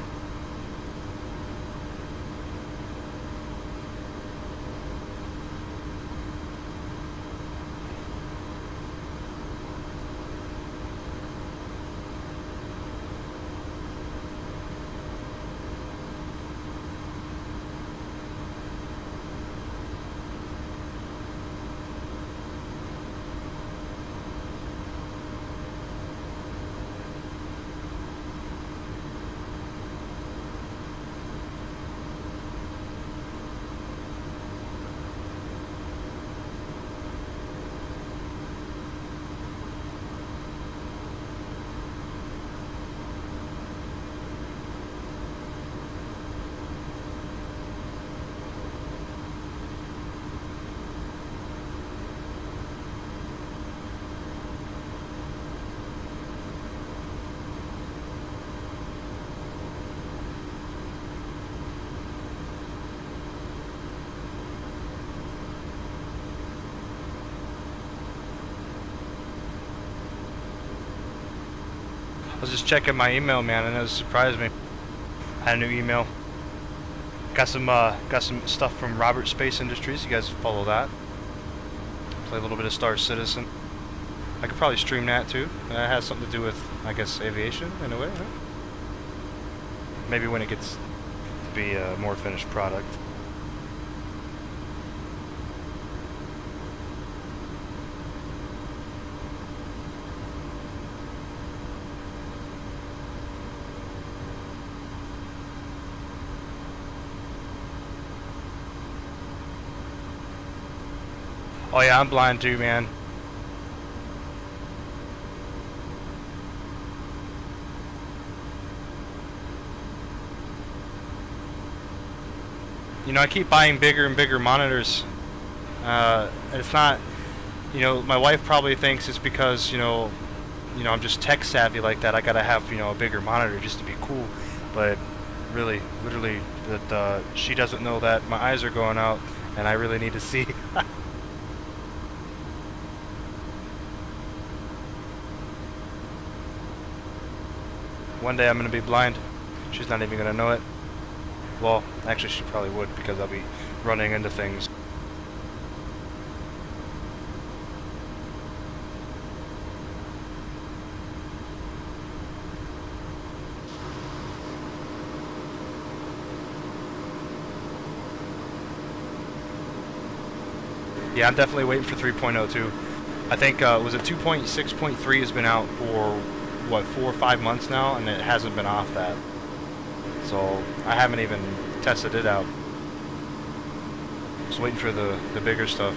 I was just checking my email, man, and it surprised me. I had a new email. Got some stuff from Robert Space Industries. You guys follow that. Play a little bit of Star Citizen. I could probably stream that too. That has something to do with, I guess, aviation in a way. Huh? Maybe when it gets to be a more finished product. Oh yeah, I'm blind too, man. You know, I keep buying bigger and bigger monitors. It's not, you know, my wife probably thinks it's because, you know, I'm just tech savvy like that. I gotta have, you know, a bigger monitor just to be cool. But really, literally, that she doesn't know that my eyes are going out and I really need to see. One day I'm going to be blind. She's not even going to know it. Well, actually she probably would, because I'll be running into things. Yeah, I'm definitely waiting for 3.0 too. I think, was it 2.6.3 has been out for what, 4 or 5 months now, and it hasn't been off that. So I haven't even tested it out. Just waiting for the bigger stuff.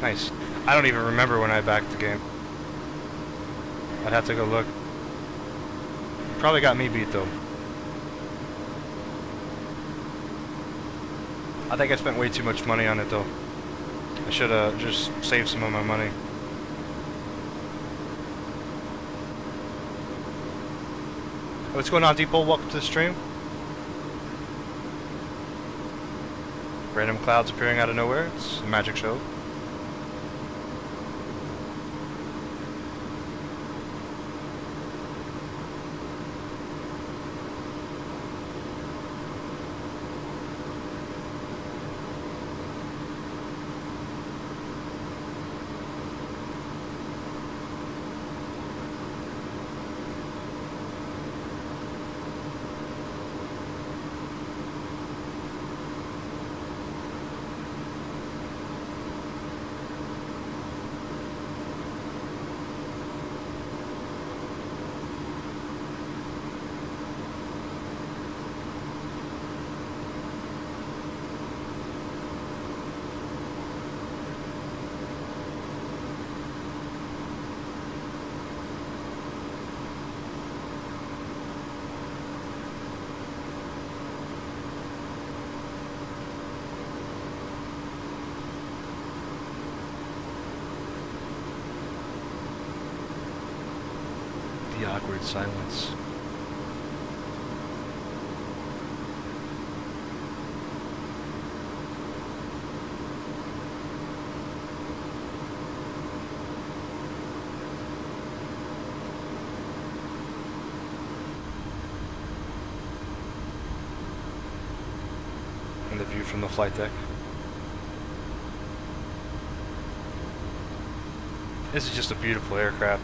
Nice. I don't even remember when I backed the game. I'd have to go look. Probably got me beat though. I think I spent way too much money on it though. I should have just saved some of my money. What's going on, Depot? Welcome to the stream. Random clouds appearing out of nowhere. It's a magic show. awkward silence. And the view from the flight deck. This is just a beautiful aircraft.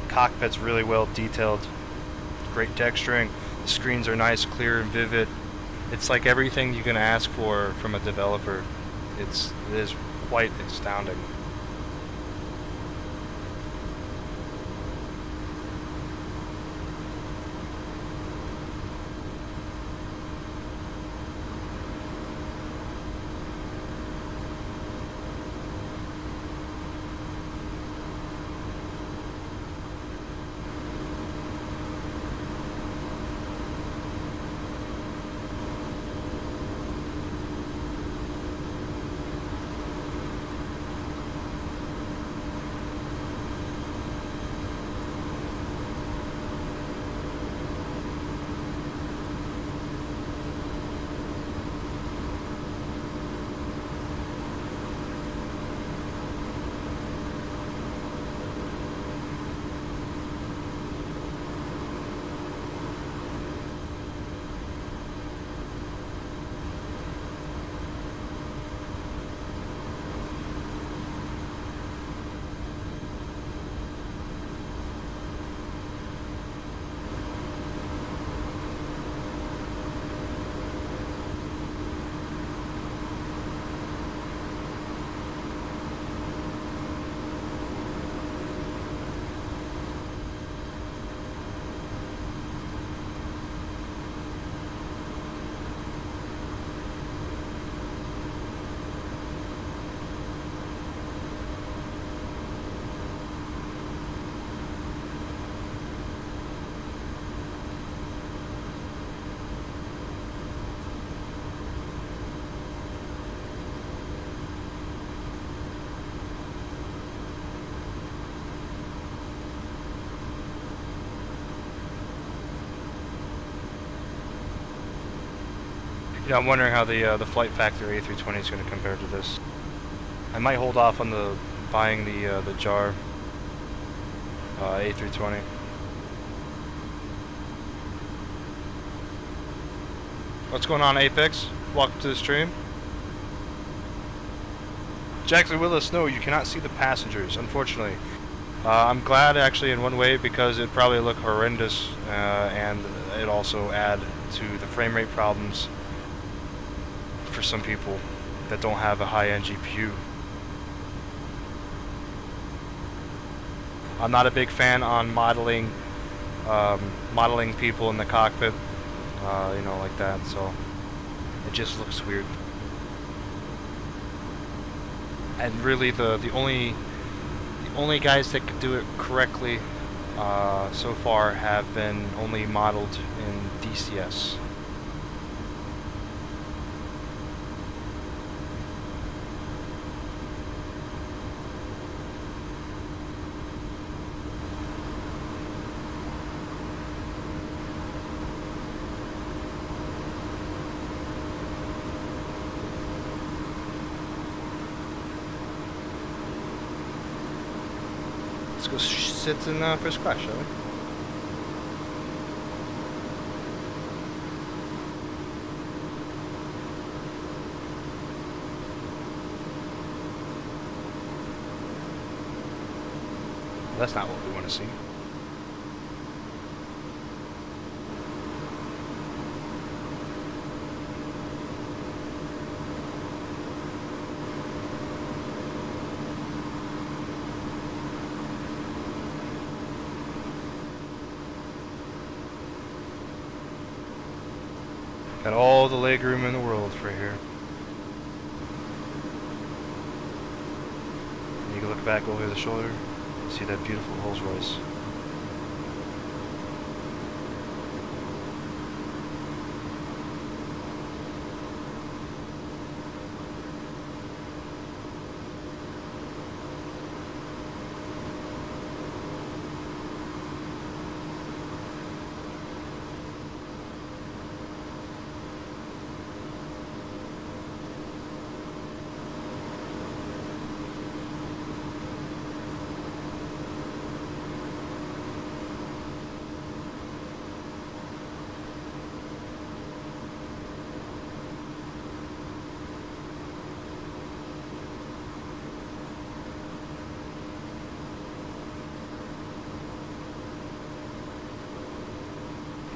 Cockpit's really well detailed. Great texturing. The screens are nice, clear, and vivid. It's like everything you can ask for from a developer. It is quite astounding. Yeah, I'm wondering how the Flight Factor A320 is going to compare to this. I might hold off on buying the JAR A320. What's going on, Apex? Welcome to the stream. Jackson Willis, no, you cannot see the passengers, unfortunately. I'm glad actually in one way because it probably looked horrendous and it also add to the frame rate problems for some people that don't have a high-end GPU. I'm not a big fan on modeling people in the cockpit, you know, like that, so it just looks weird. And really the only guys that could do it correctly so far have been only modeled in DCS. Let's go sit in first class, shall we? That's not what we want to see. Got all the leg room in the world for here. You can look back over the shoulder, see that beautiful Rolls Royce.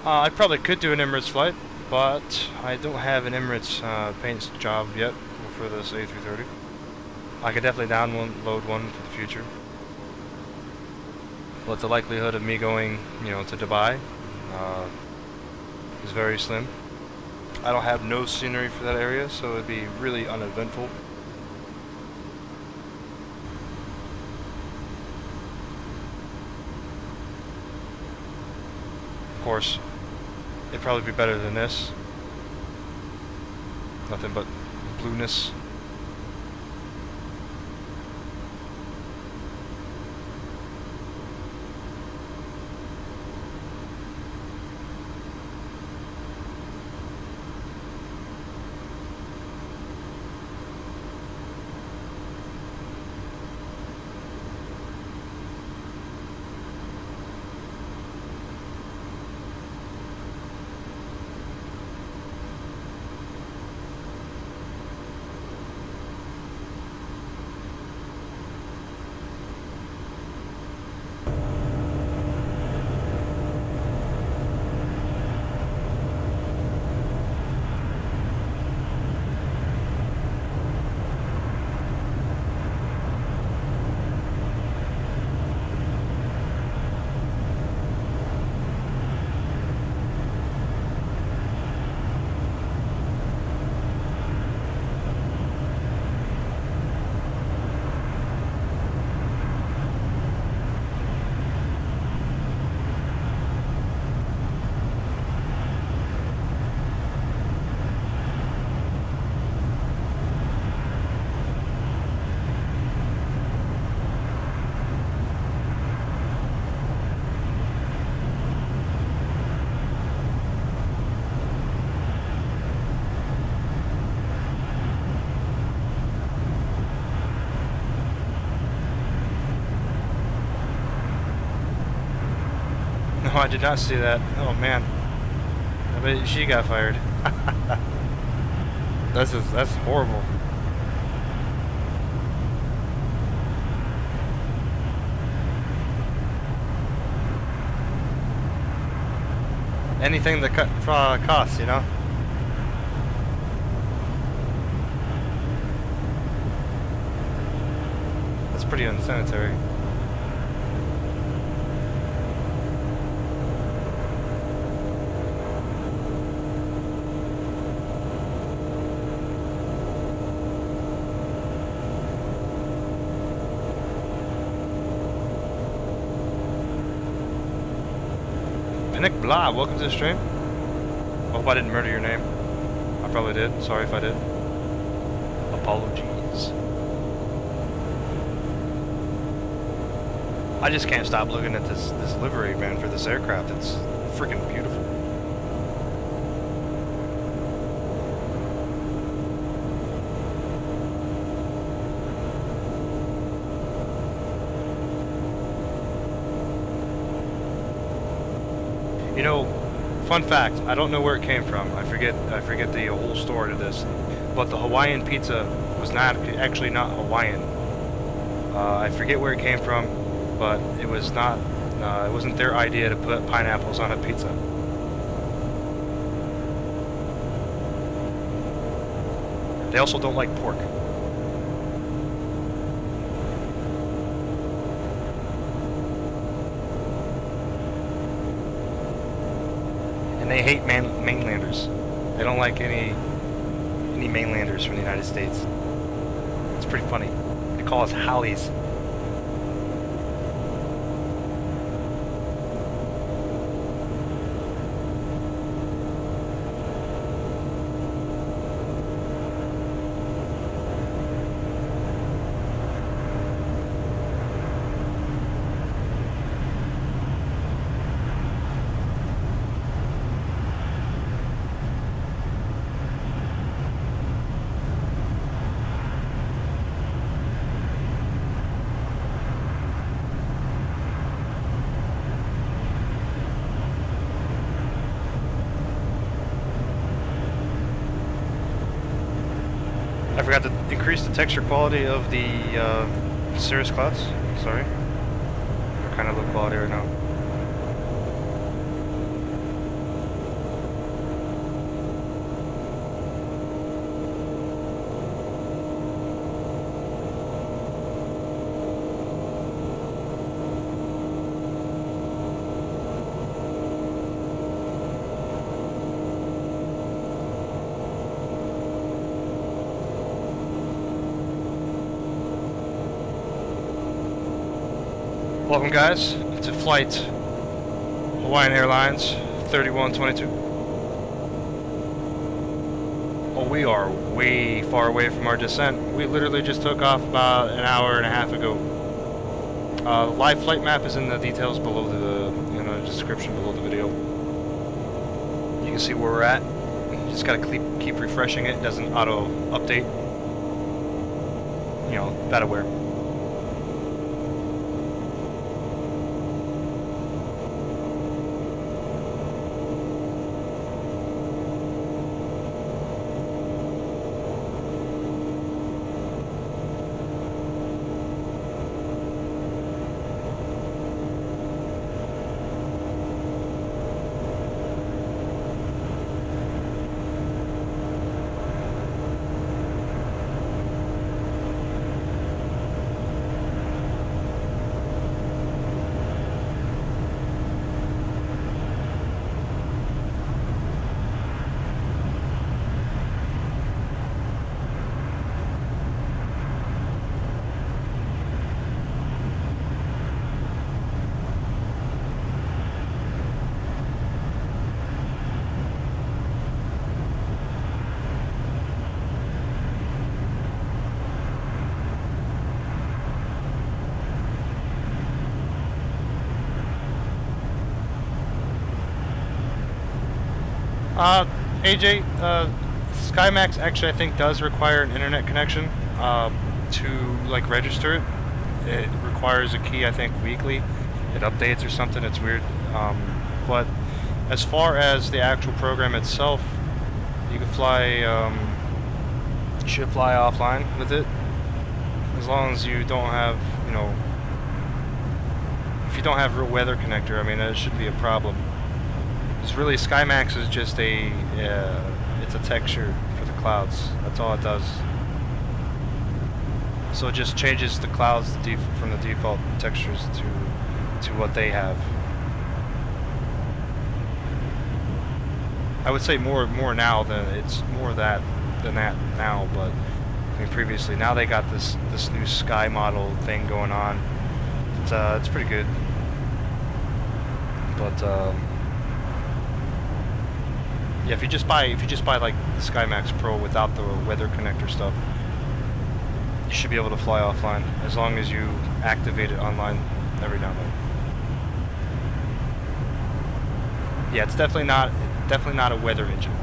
I probably could do an Emirates flight, but I don't have an Emirates paint job yet for this A330. I could definitely download one for the future. But the likelihood of me going, you know, to Dubai is very slim. I don't have no scenery for that area, so it'd be really uneventful. Of course, it'd probably be better than this. Nothing but blueness. No, I did not see that. Oh man, I bet she got fired. That's horrible. Anything that costs, you know. That's pretty unsanitary. Nick Blah, welcome to the stream. I hope I didn't murder your name. I probably did. Sorry if I did. Apologies. I just can't stop looking at this livery, man, for this aircraft. It's freaking beautiful. You know, fun fact, I don't know where it came from. I forget the whole story to this. But the Hawaiian pizza was actually not Hawaiian. I forget where it came from, but it was not. It wasn't their idea to put pineapples on a pizza. They also don't like pork. And they hate mainlanders. They don't like any mainlanders from the United States. It's pretty funny. They call us Hollies. I forgot to increase the texture quality of the cirrus clouds. Sorry. They're kind of low quality right now. Welcome guys to flight Hawaiian Airlines 3122. Oh, we are way far away from our descent. We literally just took off about an hour and a half ago. Live flight map is in the details below the description below the video. You can see where we're at. You just gotta keep refreshing it. It doesn't auto update. You know, that aware. AJ, Skymax actually I think does require an internet connection to like register it. It requires a key I think weekly. It updates or something, it's weird. But as far as the actual program itself, you can fly, you should fly offline with it. As long as you don't have, you know, if you don't have real weather connector, I mean that shouldn't be a problem. Because really Skymax is just a, it's a texture for the clouds. That's all it does. So it just changes the clouds from the default textures to what they have. I would say more now than it's more than that now, but I mean previously. Now they got this new sky model thing going on. It's pretty good. But yeah, if you just buy like the SkymaxxPro without the weather connector stuff, you should be able to fly offline as long as you activate it online every now and then. Yeah, it's definitely not a weather engine.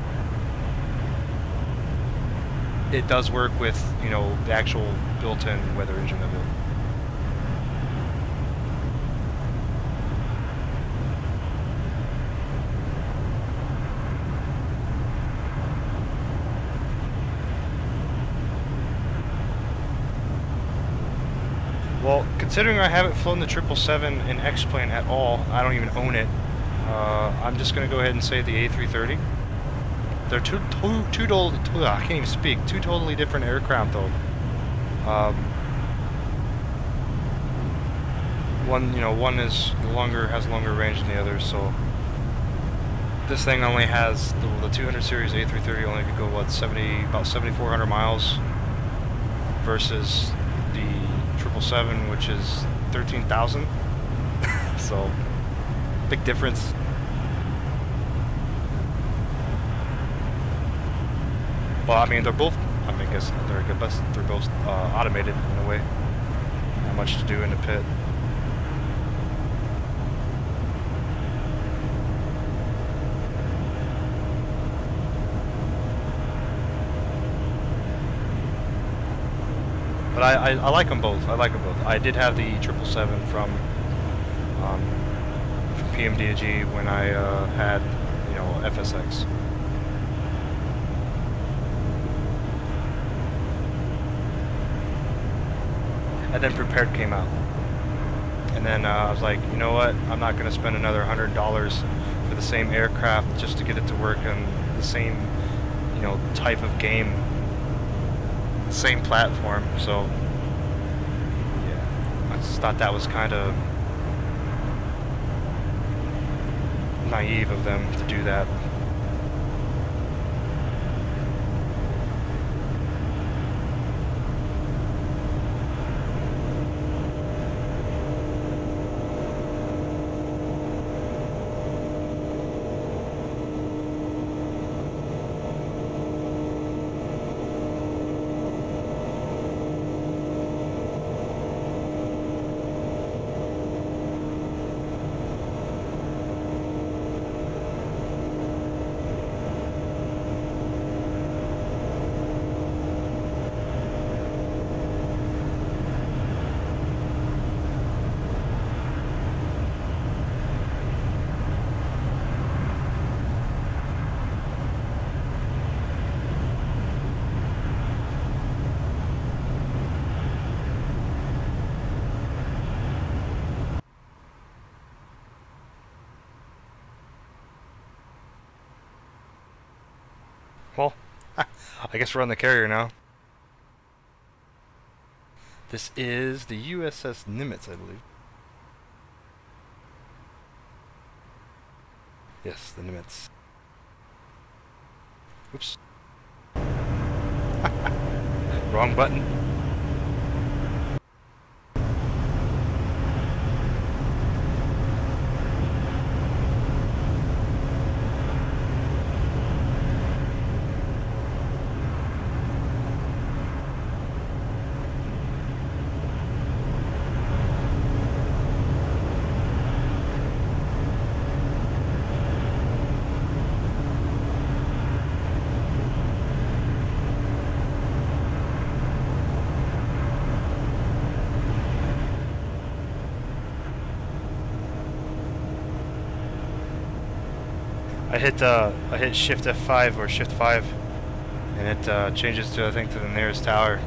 It does work with, you know, the actual built-in weather engine of it. Well, considering I haven't flown the 777 in X-Plane at all, I don't even own it, I'm just going to go ahead and say the A330. They're two I can't even speak, two totally different aircraft though. One is has longer range than the other, so this thing only has, the 200 series A330 only could go, what, about 7,400 miles versus the 777, which is 13,000. So big difference. Well, I mean, they're both, I mean, I guess they're both automated in a way. Not much to do in the pit. But I like them both. I like them both. I did have the 777 from PMDG when I had, you know, FSX. And then Prepared came out. And then I was like, you know what? I'm not going to spend another $100 for the same aircraft just to get it to work on the same, you know, type of game, same platform. So yeah, I just thought that was kind of naive of them to do that. I guess we're on the carrier now. This is the USS Nimitz, I believe. Yes, the Nimitz. Oops. Wrong button. I hit Shift F5 or Shift 5, and it changes to, I think, to the nearest tower.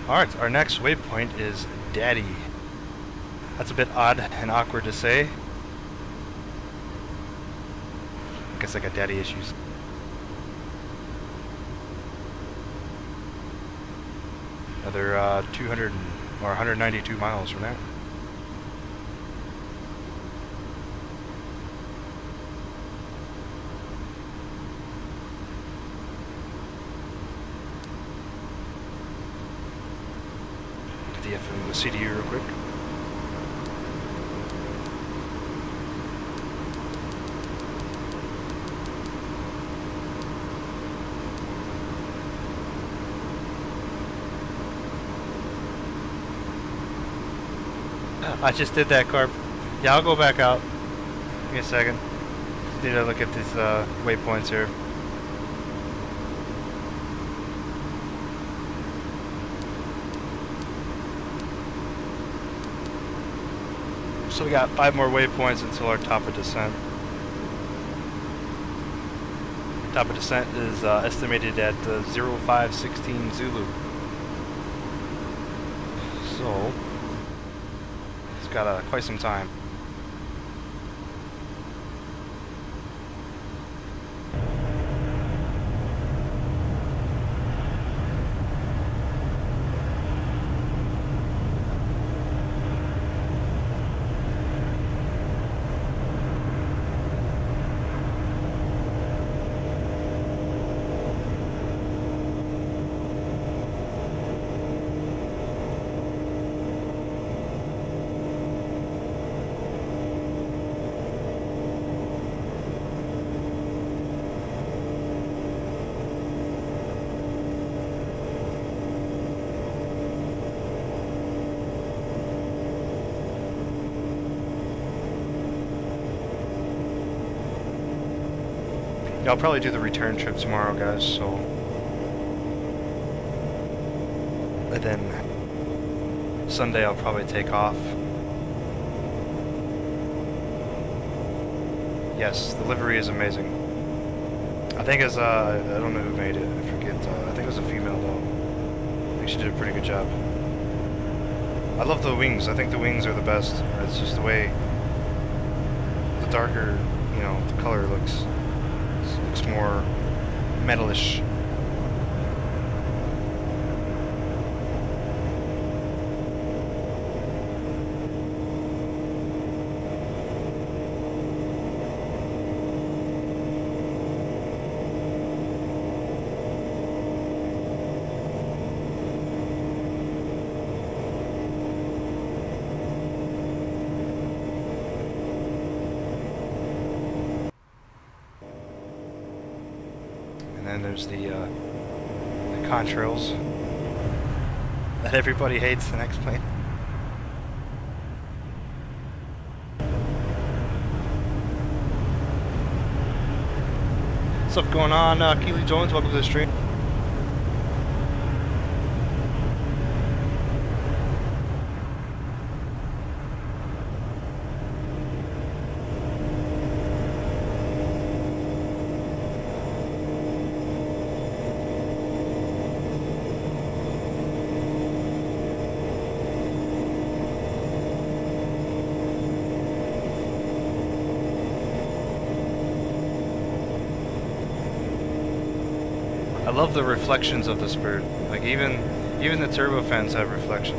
Alright, our next waypoint is Daddy. That's a bit odd and awkward to say. I guess I got daddy issues. Another 200 or 192 miles from there. The FM, the CDU real quick. I just did that, Carp. Yeah, I'll go back out. Give me a second. Just need to look at these waypoints here. So we got 5 more waypoints until our top of descent. Top of descent is estimated at 0516 Zulu. So it's got quite some time. Yeah, I'll probably do the return trip tomorrow, guys, so... And then Sunday I'll probably take off. Yes, the livery is amazing. I think it's, I don't know who made it, I forget, I think it was a female though. I think she did a pretty good job. I love the wings, I think the wings are the best. It's just the way the darker, you know, the color looks more metalish. then there's the contrails that everybody hates in X-Plane. What's up going on, Keeley Jones? Welcome to the stream. I love the reflections of this bird. Like even the turbofans have reflection.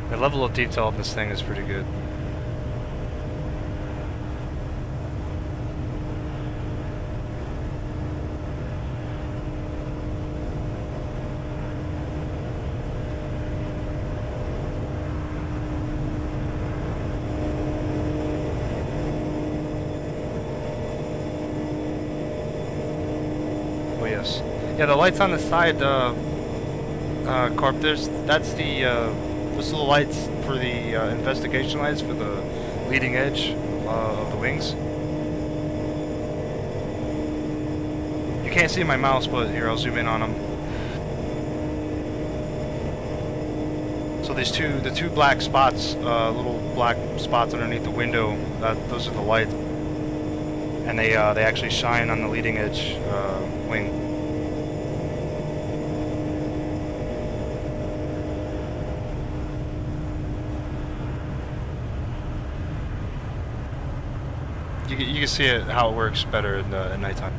The level of detail of this thing is pretty good. Yeah, the lights on the side, Corp, that's the, those little lights for the investigation lights for the leading edge of the wings. You can't see my mouse, but here, I'll zoom in on them. So the two black spots, little black spots underneath the window, those are the lights. And they actually shine on the leading edge wing. You can see it, how it works better at nighttime.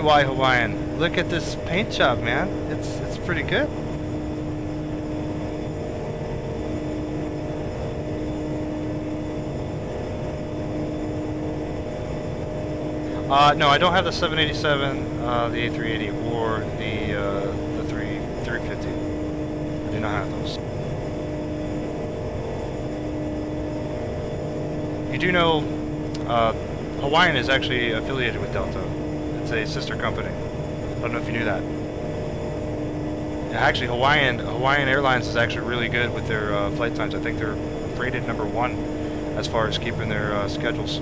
Why Hawaiian? Look at this paint job, man. It's pretty good. No, I don't have the 787, the A380, or the 350. I do not have those. You do know, Hawaiian is actually affiliated with Delta. It's a sister company. I don't know if you knew that. Yeah, actually, Hawaiian Airlines is actually really good with their flight times. I think they're rated #1 as far as keeping their schedules.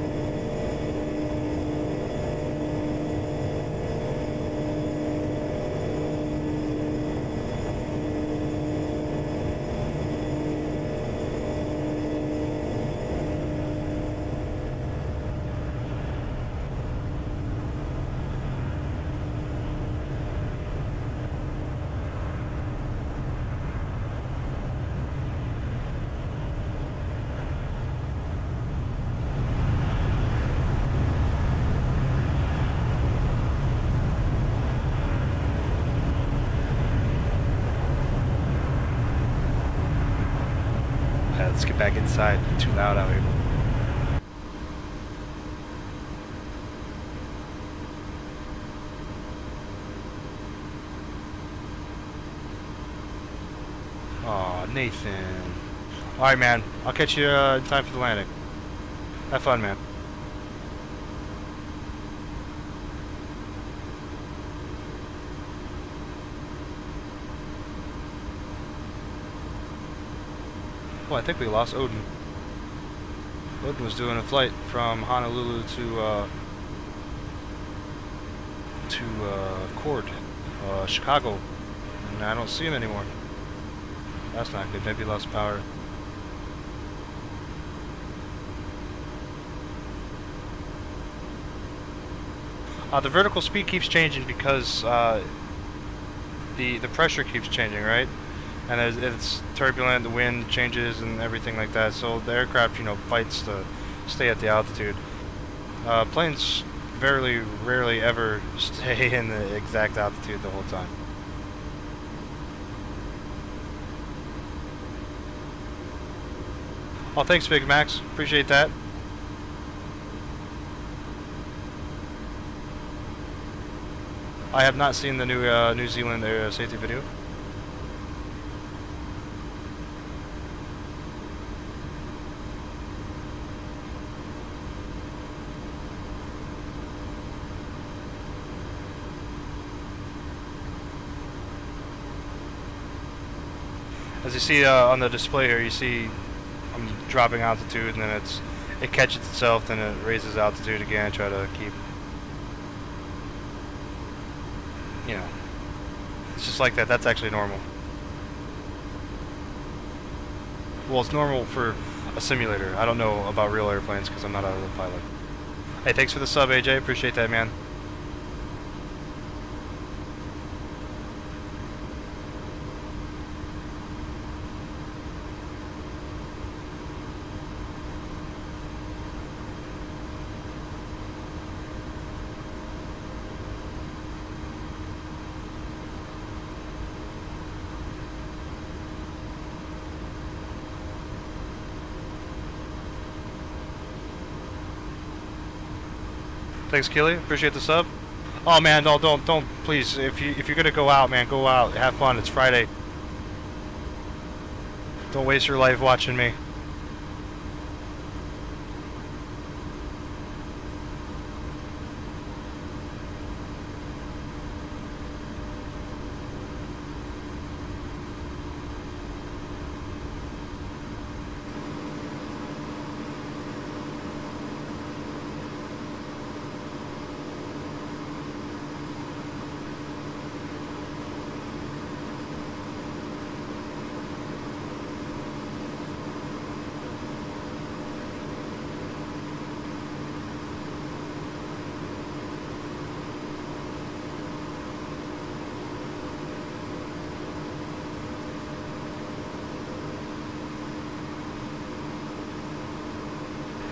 Let's get back inside. It's too loud out here. Aw, Nathan. Alright, man. I'll catch you in time for the landing. Have fun, man. Oh, I think we lost Odin. Odin was doing a flight from Honolulu to Cord, Chicago, and I don't see him anymore. That's not good. Maybe he lost power. The vertical speed keeps changing because the pressure keeps changing, right? And it's turbulent, the wind changes and everything like that. So the aircraft, you know, fights to stay at the altitude. Planes very rarely ever stay in the exact altitude the whole time. Oh, thanks, Big Max. Appreciate that. I have not seen the new New Zealand safety video. As you see on the display here, you see I'm dropping altitude, and then it catches itself, then it raises altitude again, try to keep, you know, it's just like that. That's actually normal. Well, it's normal for a simulator. I don't know about real airplanes because I'm not a pilot. Hey, thanks for the sub, AJ. Appreciate that, man. Thanks, Keeley. Appreciate the sub. Oh man, no, don't, please. If you're gonna go out, man, go out. Have fun. It's Friday. Don't waste your life watching me.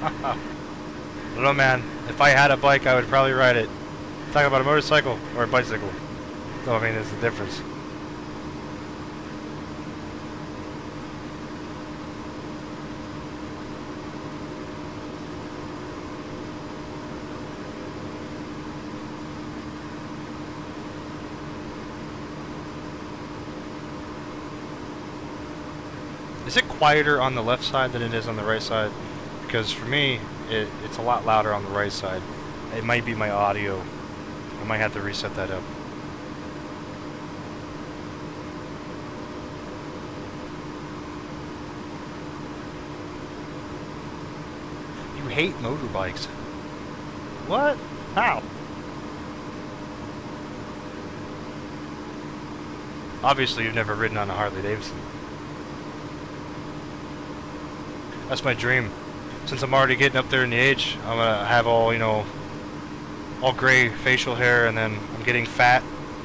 I don't know, man. If I had a bike, I would probably ride it. Talking about a motorcycle or a bicycle. No, I mean, there's a difference. Is it quieter on the left side than it is on the right side? Because for me, it's a lot louder on the right side. It might be my audio. I might have to reset that up. You hate motorbikes. What? How? Obviously, you've never ridden on a Harley Davidson. That's my dream. Since I'm already getting up there in the age, I'm gonna have all, you know, all gray facial hair, and then I'm getting fat,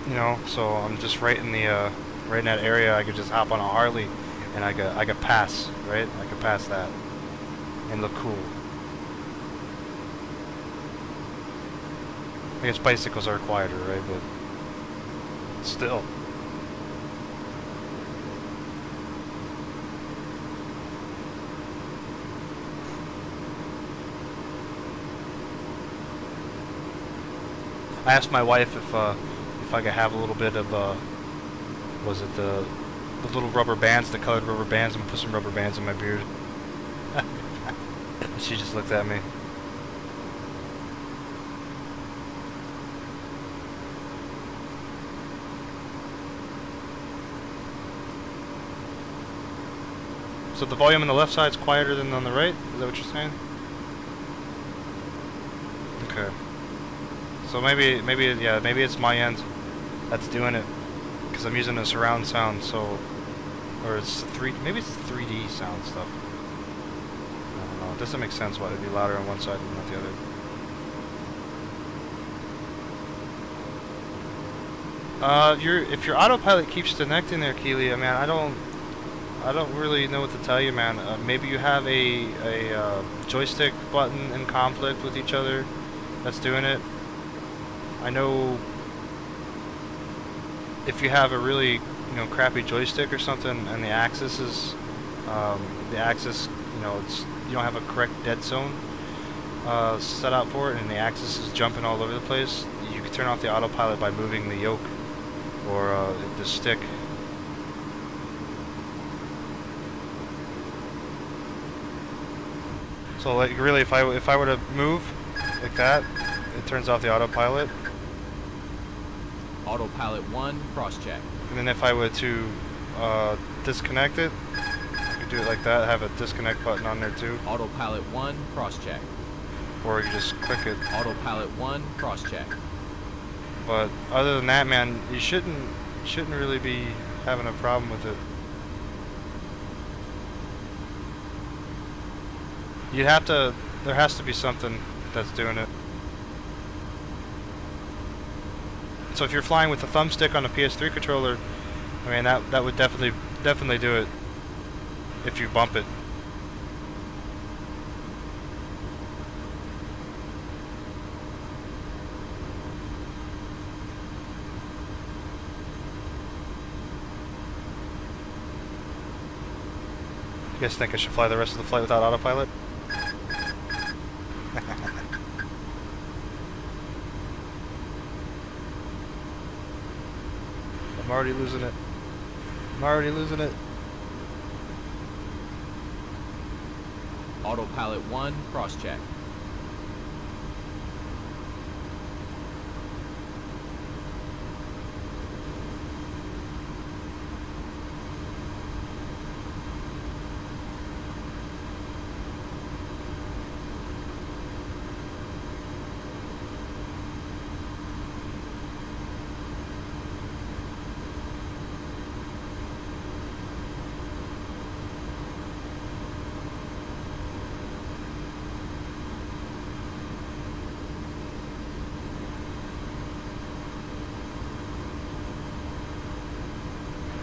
you know, so I'm just right in the right in that area. I could just hop on a Harley and I could pass, right? I could pass that and look cool. I guess bicycles are quieter, right? But still. I asked my wife if I could have a little bit of was it the little rubber bands, the colored rubber bands. I'm gonna put some rubber bands in my beard. She just looked at me. So the volume on the left side is quieter than on the right? Is that what you're saying? Okay. So maybe it's my end that's doing it, because I'm using a surround sound. So, or it's maybe it's 3D sound stuff. I don't know. It doesn't make sense why it'd be louder on one side and not the other. If your autopilot keeps connecting there, Keeley, I mean, I don't really know what to tell you, man. Maybe you have a joystick button in conflict with each other that's doing it. I know if you have a really, crappy joystick or something, and the axis is, you don't have a correct dead zone set out for it, and the axis is jumping all over the place, you can turn off the autopilot by moving the yoke or the stick. So like really, if I were to move like that, it turns off the autopilot. Autopilot 1, cross-check. And then if I were to disconnect it, I could do it like that, have a disconnect button on there too. Autopilot 1, cross-check. Or you just click it. Autopilot 1, cross-check. But other than that, man, you shouldn't really be having a problem with it. There has to be something that's doing it. So if you're flying with a thumbstick on a PS3 controller, I mean that would definitely do it if you bump it. You guys think I should fly the rest of the flight without autopilot? I'm already losing it. I'm already losing it. Autopilot 1, cross-check.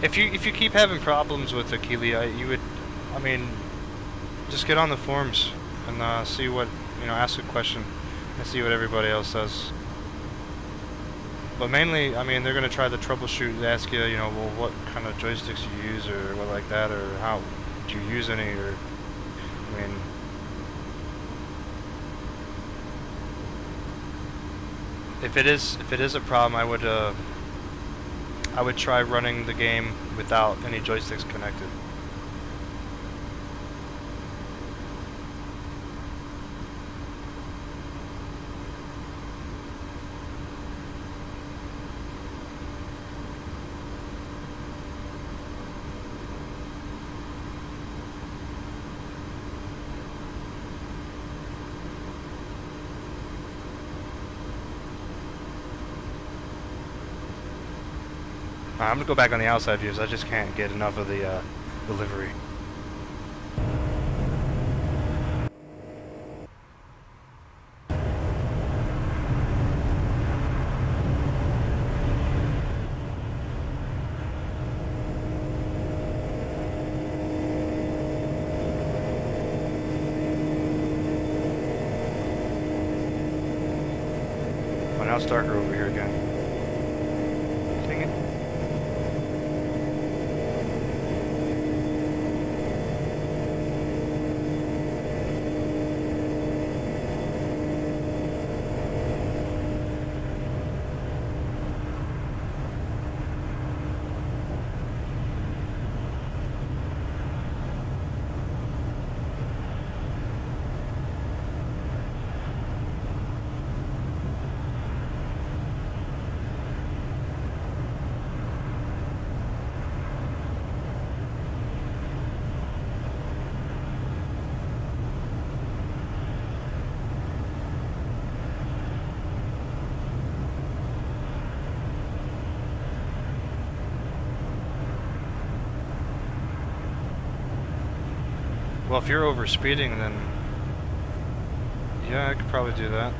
If you keep having problems with the Keeley, I mean, just get on the forums and see what, ask a question and see what everybody else says. But mainly, I mean, they're gonna try to troubleshoot, ask you, well, what kind of joysticks you use or what like that, or how do you use any, or I mean. If it is a problem, I would try running the game without any joysticks connected. I'm gonna go back on the outside views. I just can't get enough of the livery. Oh, now it's darker over here again. Dang it. Well, if you're over speeding, then yeah, I could probably do that.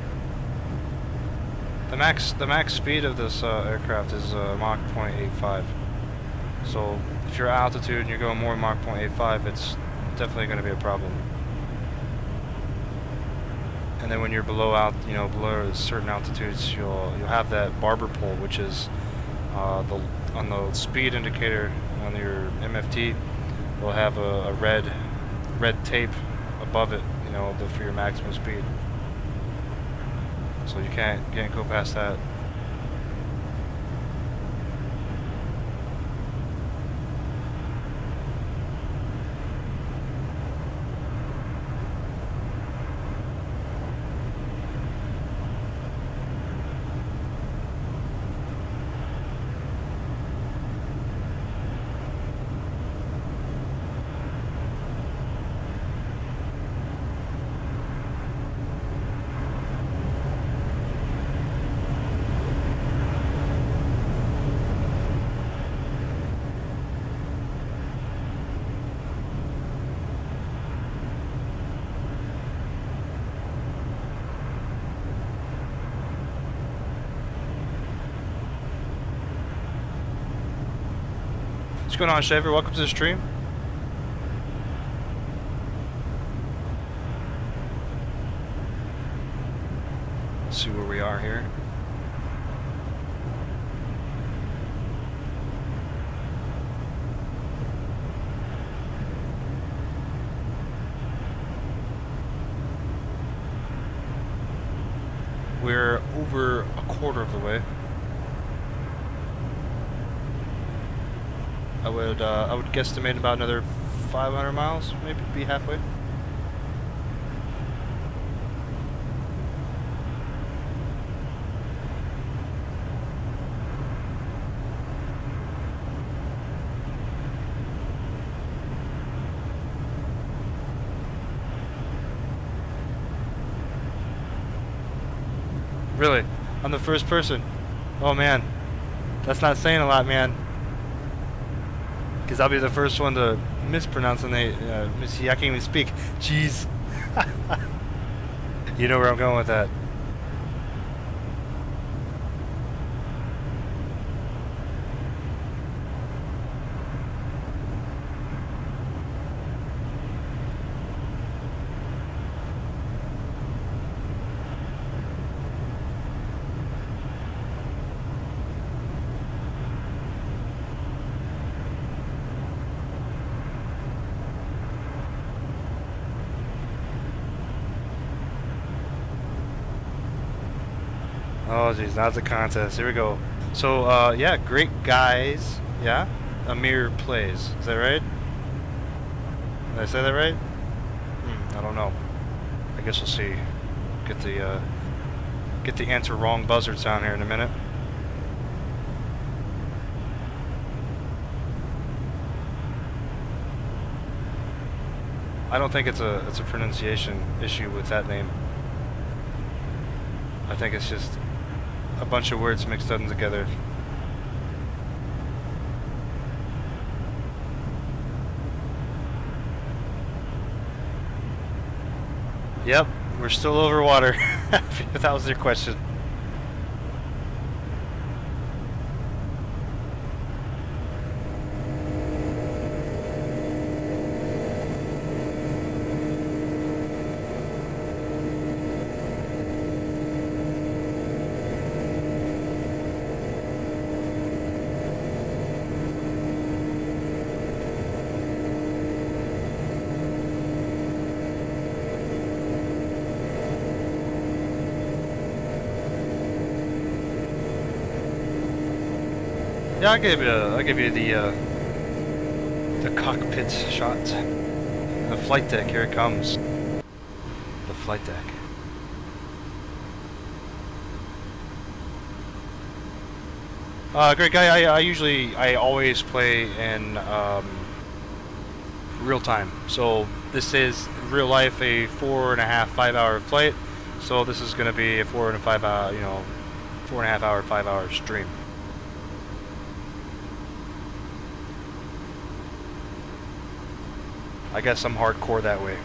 The max speed of this aircraft is Mach 0.85. So if you're at altitude and you're going more than Mach 0.85, it's definitely going to be a problem. And then when you're below below certain altitudes, you'll have that barber pole, which is on the speed indicator on your MFT. Will have a red tape above it, for your maximum speed. So you can't go past that. What's going on, Shaver? Welcome to the stream. Let's see where we are here. We're over a quarter of the way. I would guesstimate about another 500 miles, maybe be halfway. Really? I'm the first person? Oh man, that's not saying a lot, man. Because I'll be the first one to mispronounce the name. I can't even speak. Jeez. You know where I'm going with that. Oh geez, now it's a contest. Here we go. So yeah, great guys. Yeah, Emir plays. Is that right? Did I say that right? I don't know. I guess we'll see. Get the answer wrong buzzards down here in a minute. I don't think it's a pronunciation issue with that name. I think it's just a bunch of words mixed up together. Yep, we're still over water. If that was your question. Yeah, I'll give you the cockpit shot. The flight deck, here it comes. The flight deck. Great guy. I always play in real time. So this is real life a 4.5–5 hour flight. So this is going to be a 4.5 hour, 5 hour stream. I guess I'm hardcore that way.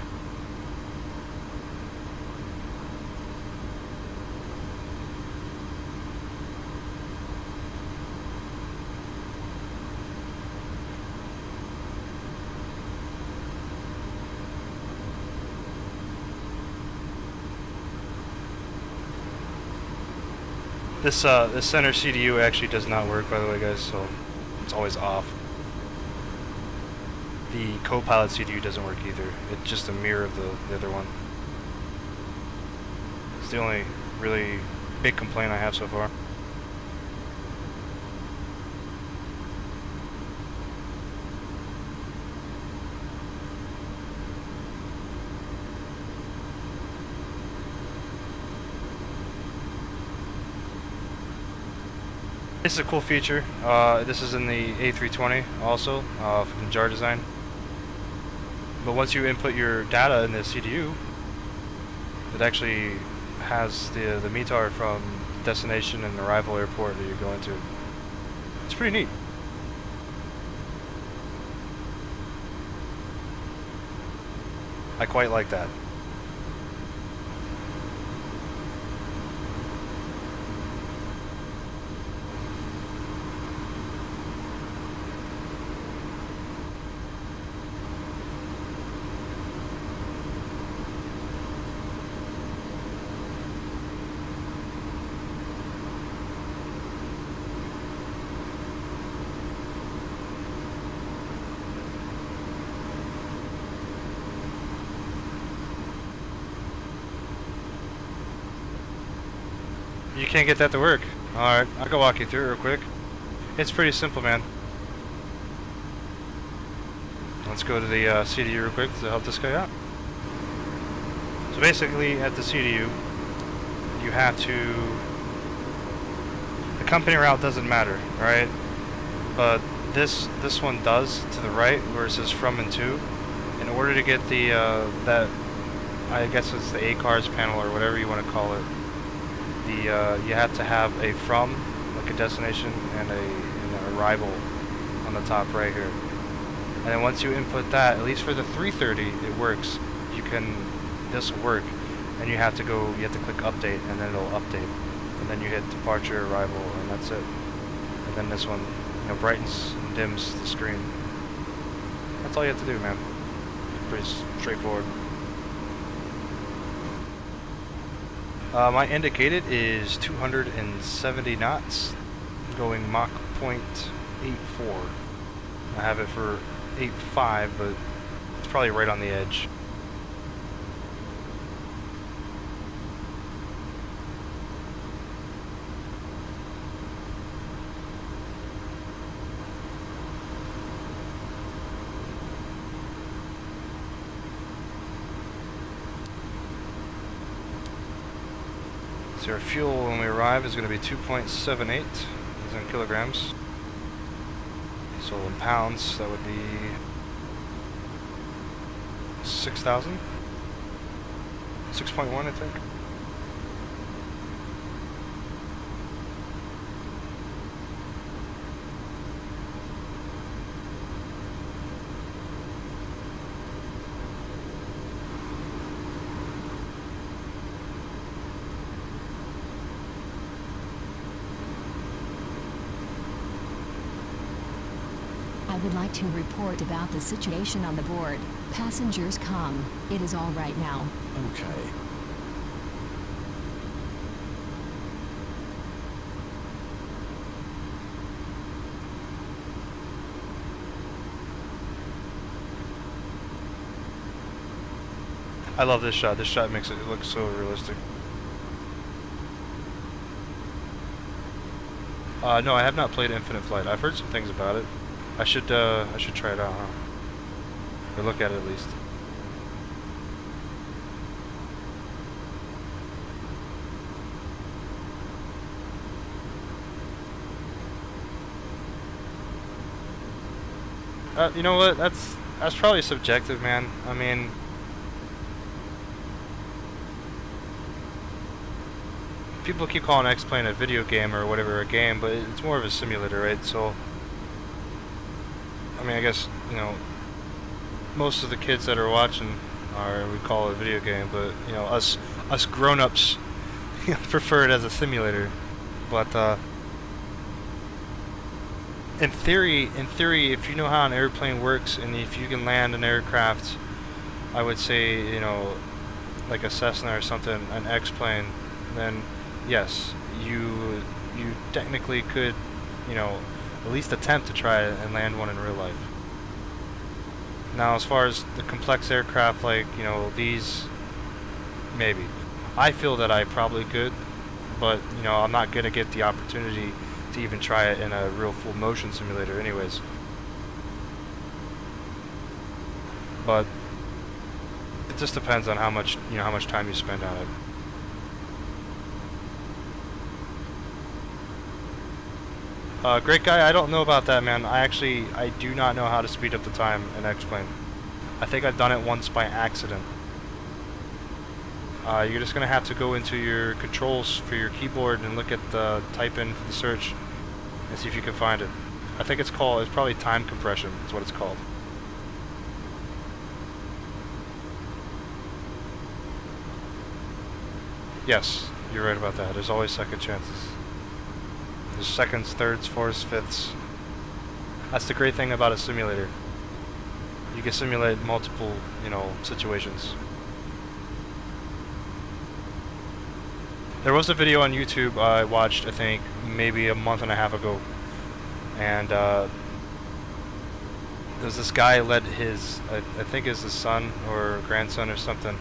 This center CDU actually does not work, by the way, guys, so it's always off. The co-pilot CDU doesn't work either. It's just a mirror of the other one. It's the only really big complaint I have so far. This is a cool feature. This is in the A320 also, from JAR design. But once you input your data in the CDU, it actually has the METAR from destination and arrival airport that you're going to. It's pretty neat. I quite like that. You can't get that to work. Alright, I can walk you through it real quick. It's pretty simple, man. Let's go to the CDU real quick to help this guy out. So basically, at the CDU, you have to... The company route doesn't matter, right? But this one does, to the right, where it says from and to. In order to get the, that, I guess it's the ACARS panel or whatever you want to call it, you have to have a from, like a destination, and an arrival on the top right here. And then once you input that, at least for the 330, it works. This will work, and you have to click update, and then it'll update. And then you hit departure, arrival, and that's it. And then this one, brightens and dims the screen. That's all you have to do, man. Pretty straightforward. My indicated is 270 knots, going Mach 0.84. I have it for 8.5, but it's probably right on the edge. So our fuel when we arrive is going to be 2.78 in kilograms. So in pounds, that would be 6,000? 6.1, I think. I would like to report about the situation on the board. Passengers come. It is all right now. Okay. I love this shot. This shot makes it look so realistic. No, I have not played Infinite Flight. I've heard some things about it. I should try it out, huh? Or look at it at least. You know what? That's probably subjective, man. I mean, people keep calling X-Plane a video game or whatever a game, but it's more of a simulator, right? So, I mean, I guess, most of the kids that are watching we call it a video game, but, us grown-ups prefer it as a simulator. But, in theory, if you know how an airplane works, and if you can land an aircraft, I would say, like a Cessna or something, an X-plane, then yes, technically could, you know, at least attempt to try and land one in real life. Now, as far as the complex aircraft, like, you know, these, maybe. I feel that I probably could, but, you know, I'm not going to get the opportunity to even try it in a real full motion simulator anyways. But it just depends on how much, you know, how much time you spend on it. Great guy, I don't know about that, man. I do not know how to speed up the time in X-Plane. I think I've done it once by accident. You're just gonna have to go into your controls for your keyboard and look at the type in for the search and see if you can find it. I think it's probably time compression, is what it's called. Yes, you're right about that. There's always second chances. There's seconds, thirds, fourths, fifths. That's the great thing about a simulator. You can simulate multiple, you know, situations. There was a video on YouTube I watched, I think, maybe a month and a half ago. And there's this guy led his, I think it's his son or grandson or something.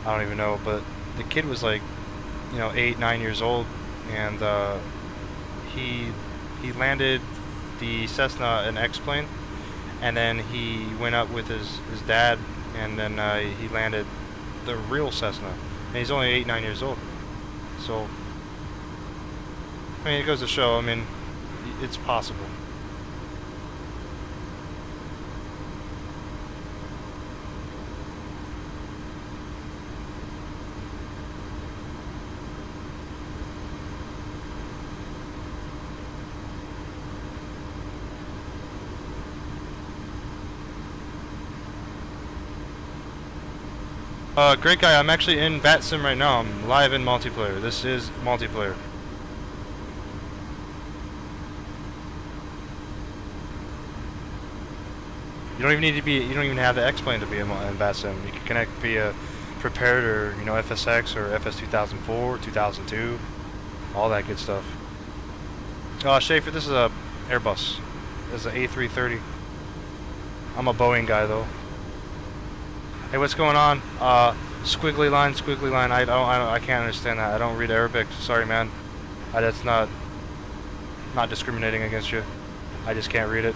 I don't even know, but the kid was like, you know, 8, 9 years old, and he landed the Cessna in X-Plane, and then he went up with his dad, and then he landed the real Cessna, and he's only 8, 9 years old. So, I mean, it goes to show, I mean, it's possible. Great guy, I'm actually in VATSIM right now. I'm live in multiplayer. This is multiplayer. You don't even need to be, you don't even have the X-Plane to be in VATSIM. You can connect via Prepared or, you know, FSX or FS 2004, 2002, all that good stuff. Schaefer, this is a Airbus. This is an A330. I'm a Boeing guy though. Hey, what's going on? Squiggly line. I can't understand that. I don't read Arabic. Sorry, man. That's not discriminating against you. I just can't read it.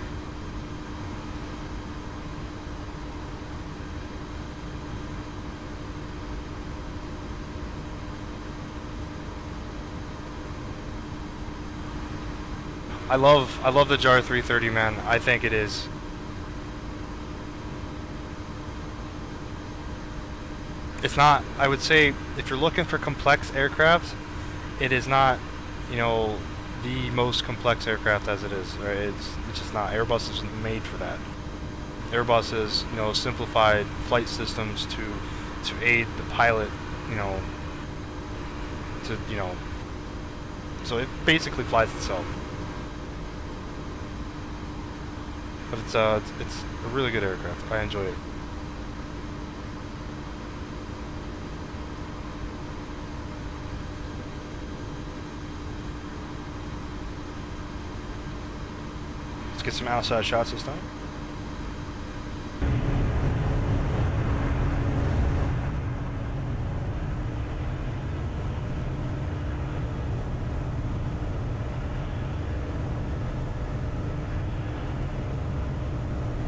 I love the JAR330, man. I think it is. It's not, I would say, if you're looking for complex aircraft, it is not, you know, the most complex aircraft as it is. Right? It's just not. Airbus isn't made for that. Airbus is, you know, simplified flight systems to aid the pilot, you know, so it basically flies itself. But it's a really good aircraft. I enjoy it. Let's get some outside shots this time.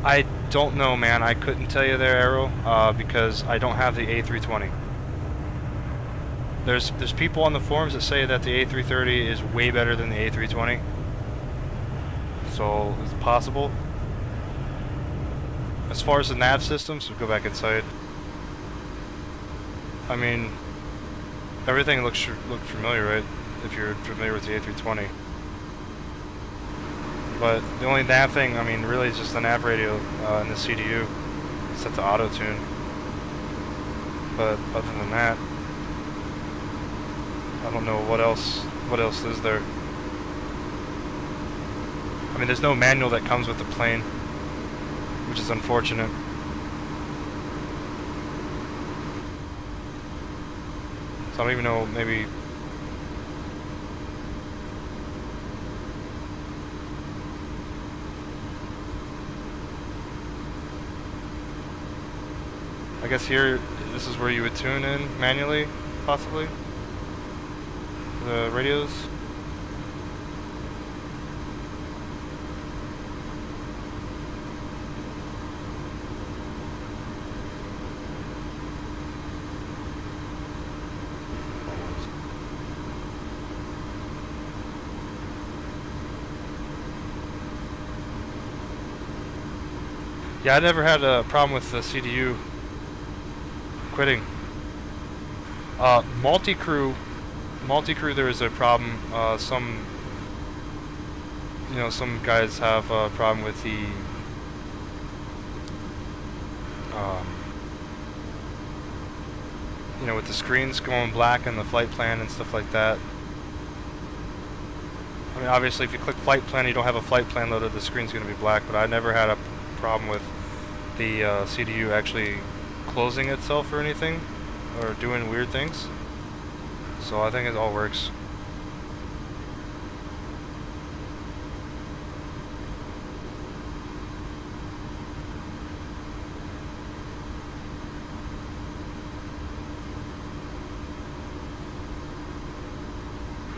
I don't know, man. I couldn't tell you there, Arrow, because I don't have the A320. There's people on the forums that say that the A330 is way better than the A320. So it's possible. As far as the nav systems, we'll go back inside. I mean, everything looked familiar, right? If you're familiar with the A320. But the only nav thing, I mean, really is just the nav radio and the CDU. It's set to auto tune. But other than that, I don't know what else is there. I mean, there's no manual that comes with the plane, which is unfortunate. So I don't even know, maybe I guess here, this is where you would tune in manually, possibly, the radios. Yeah, I never had a problem with the CDU quitting. Multi-crew, there is a problem. Some guys have a problem with the with the screens going black in the flight plan and stuff like that. I mean, obviously, if you click flight plan, you don't have a flight plan loaded, the screen's going to be black. But I never had a problem with the CDU actually closing itself or anything, or doing weird things. So I think it all works.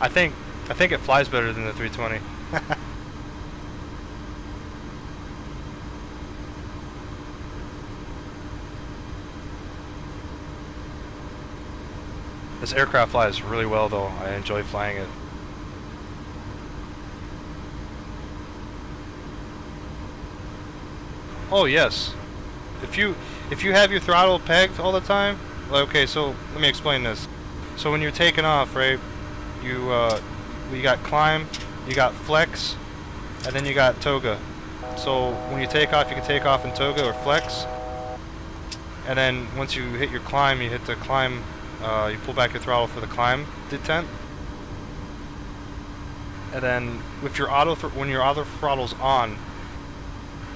I think it flies better than the 320. This aircraft flies really well though. I enjoy flying it. Oh yes. If you have your throttle pegged all the time, okay, so let me explain this. So when you're taking off, right, you got climb, you got flex, and then you got toga. So when you take off, you can take off in toga or flex. And then once you hit your climb, you hit the climb. You pull back your throttle for the climb detent, and then with your when your auto throttle's on,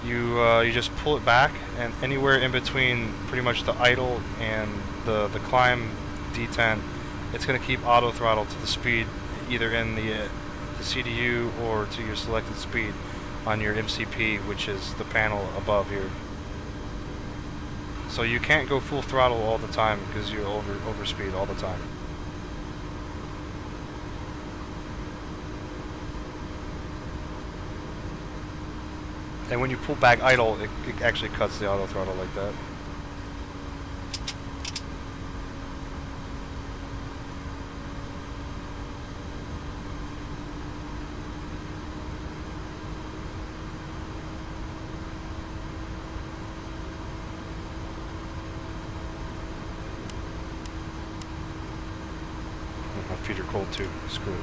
you just pull it back, and anywhere in between pretty much the idle and the climb detent, it's going to keep auto throttle to the speed either in the CDU or to your selected speed on your MCP, which is the panel above here. So you can't go full throttle all the time because you overspeed all the time. And when you pull back idle, it actually cuts the auto throttle like that. My feet are cold too. Screw it.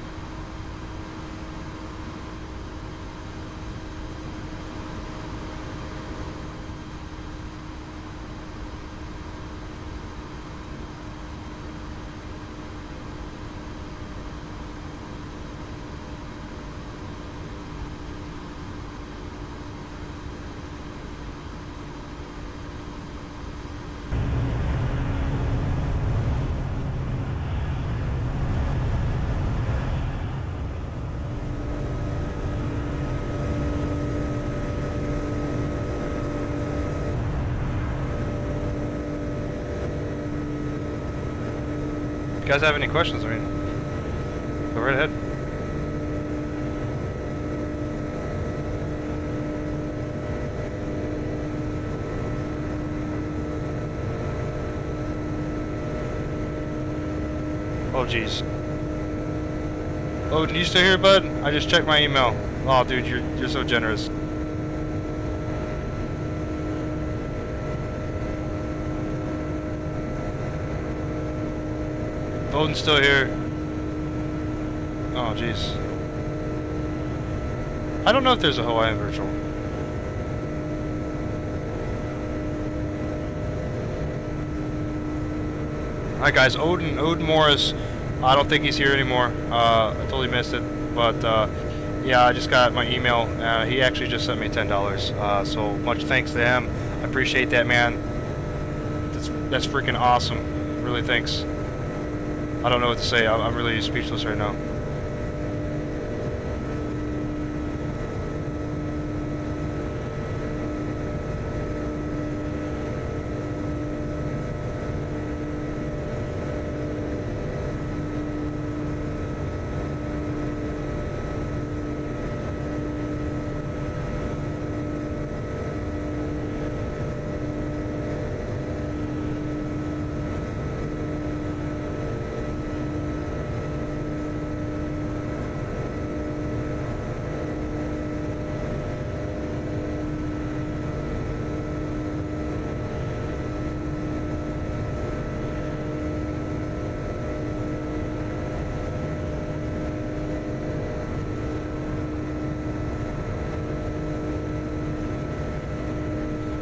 If you guys have any questions, I mean, go right ahead. Oh jeez. Odin, you still here, bud? I just checked my email. Oh dude, you're so generous. Odin's still here. Oh jeez. I don't know if there's a Hawaiian virtual. Alright guys, Odin Morris, I don't think he's here anymore. I totally missed it, but yeah, I just got my email. He actually just sent me $10. So much thanks to him. I appreciate that, man. That's freaking awesome. Really, thanks. I don't know what to say. I'm really speechless right now.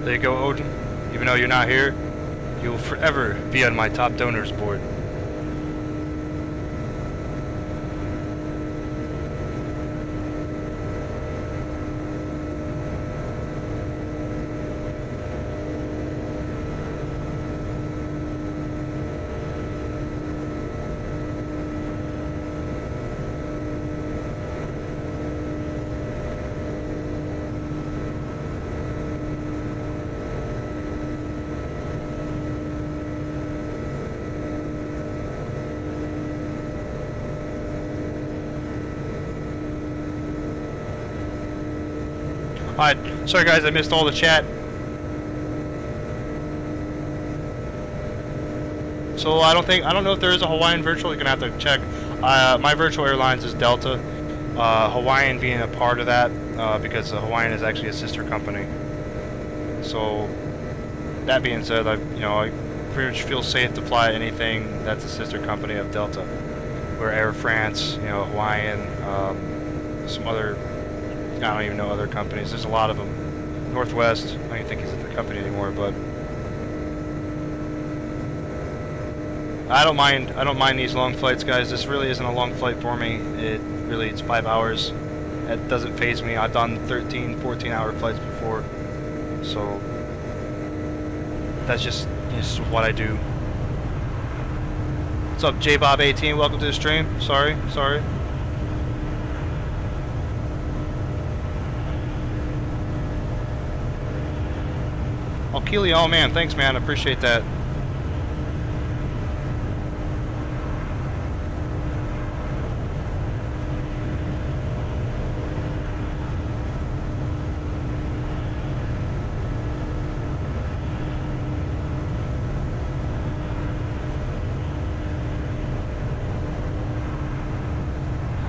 There you go, Odin. Even though you're not here, you will forever be on my top donors board. Alright, sorry guys, I missed all the chat. So I don't know if there is a Hawaiian virtual. You're gonna have to check. My virtual airlines is Delta. Hawaiian being a part of that because Hawaiian is actually a sister company. So that being said, I pretty much feel safe to fly anything that's a sister company of Delta. Where Air France, Hawaiian, some other. I don't even know other companies. There's a lot of them. Northwest, I don't even think he's at the company anymore, but I don't mind these long flights, guys. This really isn't a long flight for me. It's 5 hours. That doesn't faze me. I've done 13, 14-hour flights before, so that's just what I do. What's up, JBob18? Welcome to the stream. Sorry. Oh, Keeley, oh man, thanks man, appreciate that.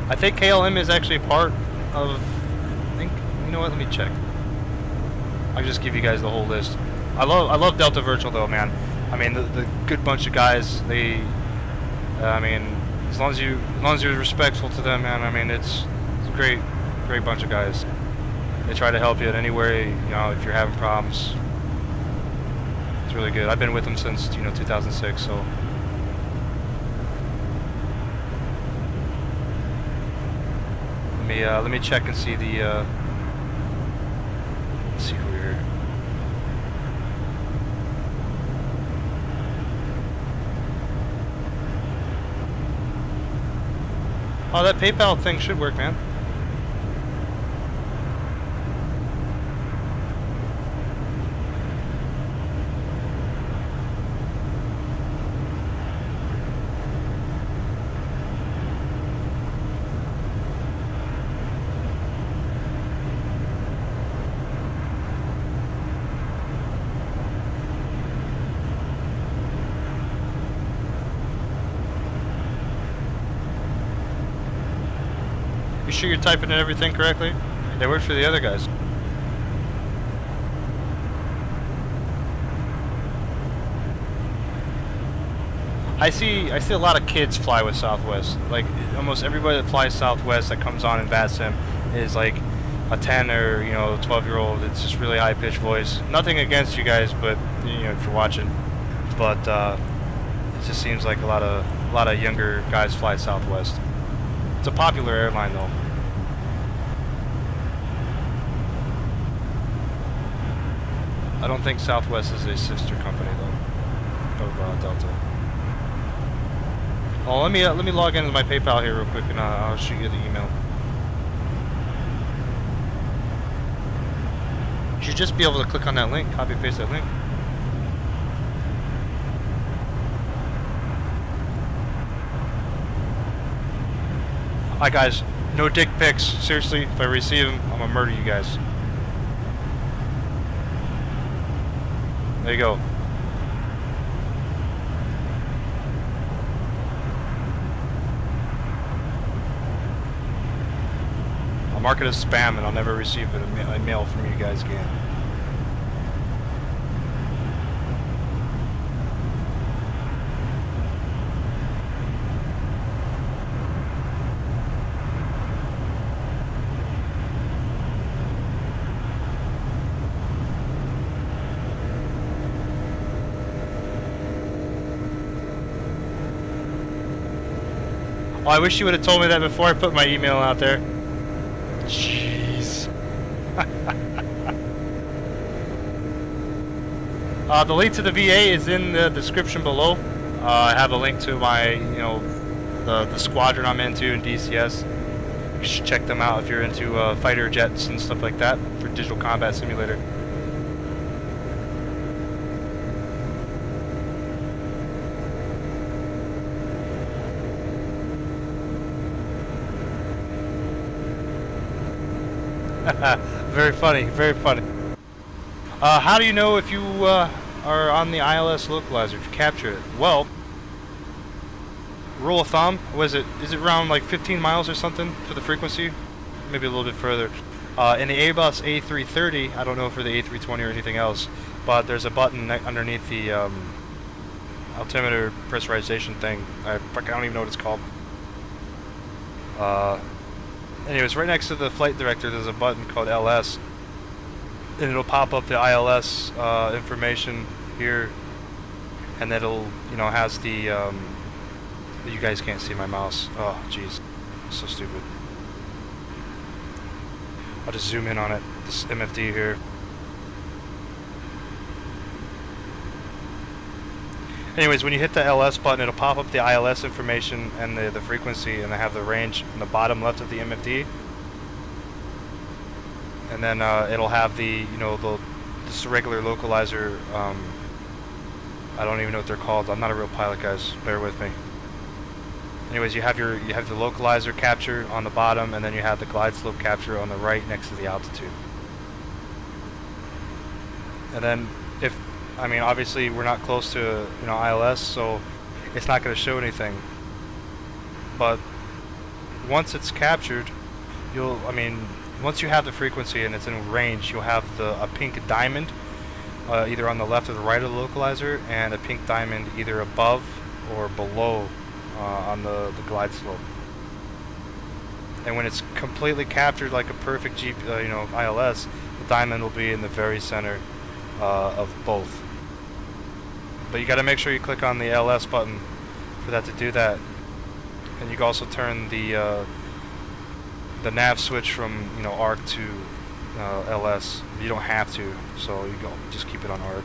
I think KLM is actually part of, you know what, let me check. I'll just give you guys the whole list. I love Delta Virtual though, man. I mean, the good bunch of guys. I mean, as long as you're respectful to them, man. I mean, it's a great bunch of guys. They try to help you in any way, if you're having problems. It's really good. I've been with them since 2006, so. Let me check and see the. Let's see who we're here. Oh, that PayPal thing should work, man. Sure you're typing in everything correctly? They worked for the other guys. I see a lot of kids fly with Southwest. Like almost everybody that flies Southwest that comes on in VATSIM is like a 10 or 12-year-old. It's just really high pitched voice. Nothing against you guys, but if you're watching. But it just seems like a lot of younger guys fly Southwest. It's a popular airline though. I don't think Southwest is a sister company though of Delta. Oh, let me log into my PayPal here real quick and I'll shoot you the email. You should just be able to click on that link, copy paste that link. Alright guys, no dick pics. Seriously, if I receive them, I'm gonna murder you guys. There you go. I'll mark it as spam and I'll never receive a mail from you guys again. Oh, I wish you would have told me that before I put my email out there. Jeez. The link to the VA is in the description below. I have a link to my, you know, the squadron I'm into in DCS. You should check them out if you're into fighter jets and stuff like that for digital combat simulator. Very funny, very funny. How do you know if you are on the ILS localizer, if you capture it? Well, rule of thumb, is it around like 15 miles or something for the frequency? Maybe a little bit further. In the Airbus A330, I don't know for the A320 or anything else, but there's a button underneath the altimeter pressurization thing. I don't even know what it's called. Anyways, right next to the flight director there's a button called LS, and it'll pop up the ILS information here, and it'll, you know, has the you guys can't see my mouse. Oh jeez, so stupid. I'll just zoom in on it, this MFD here. Anyways, when you hit the LS button, it'll pop up the ILS information and the frequency, and they have the range in the bottom left of the MFD. And then it'll have the, you know, this regular localizer. I don't even know what they're called. I'm not a real pilot, guys. Bear with me. Anyways, you have the localizer capture on the bottom, and then you have the glide slope capture on the right next to the altitude. And then I mean, obviously we're not close to, you know, ILS, so it's not going to show anything. But once it's captured, once you have the frequency and it's in range, you'll have a pink diamond either on the left or the right of the localizer, and a pink diamond either above or below on the glide slope. And when it's completely captured like a perfect ILS, the diamond will be in the very center of both. But you got to make sure you click on the LS button for that to do that. And you can also turn the nav switch from, you know, ARC to LS. You don't have to, so you just keep it on ARC.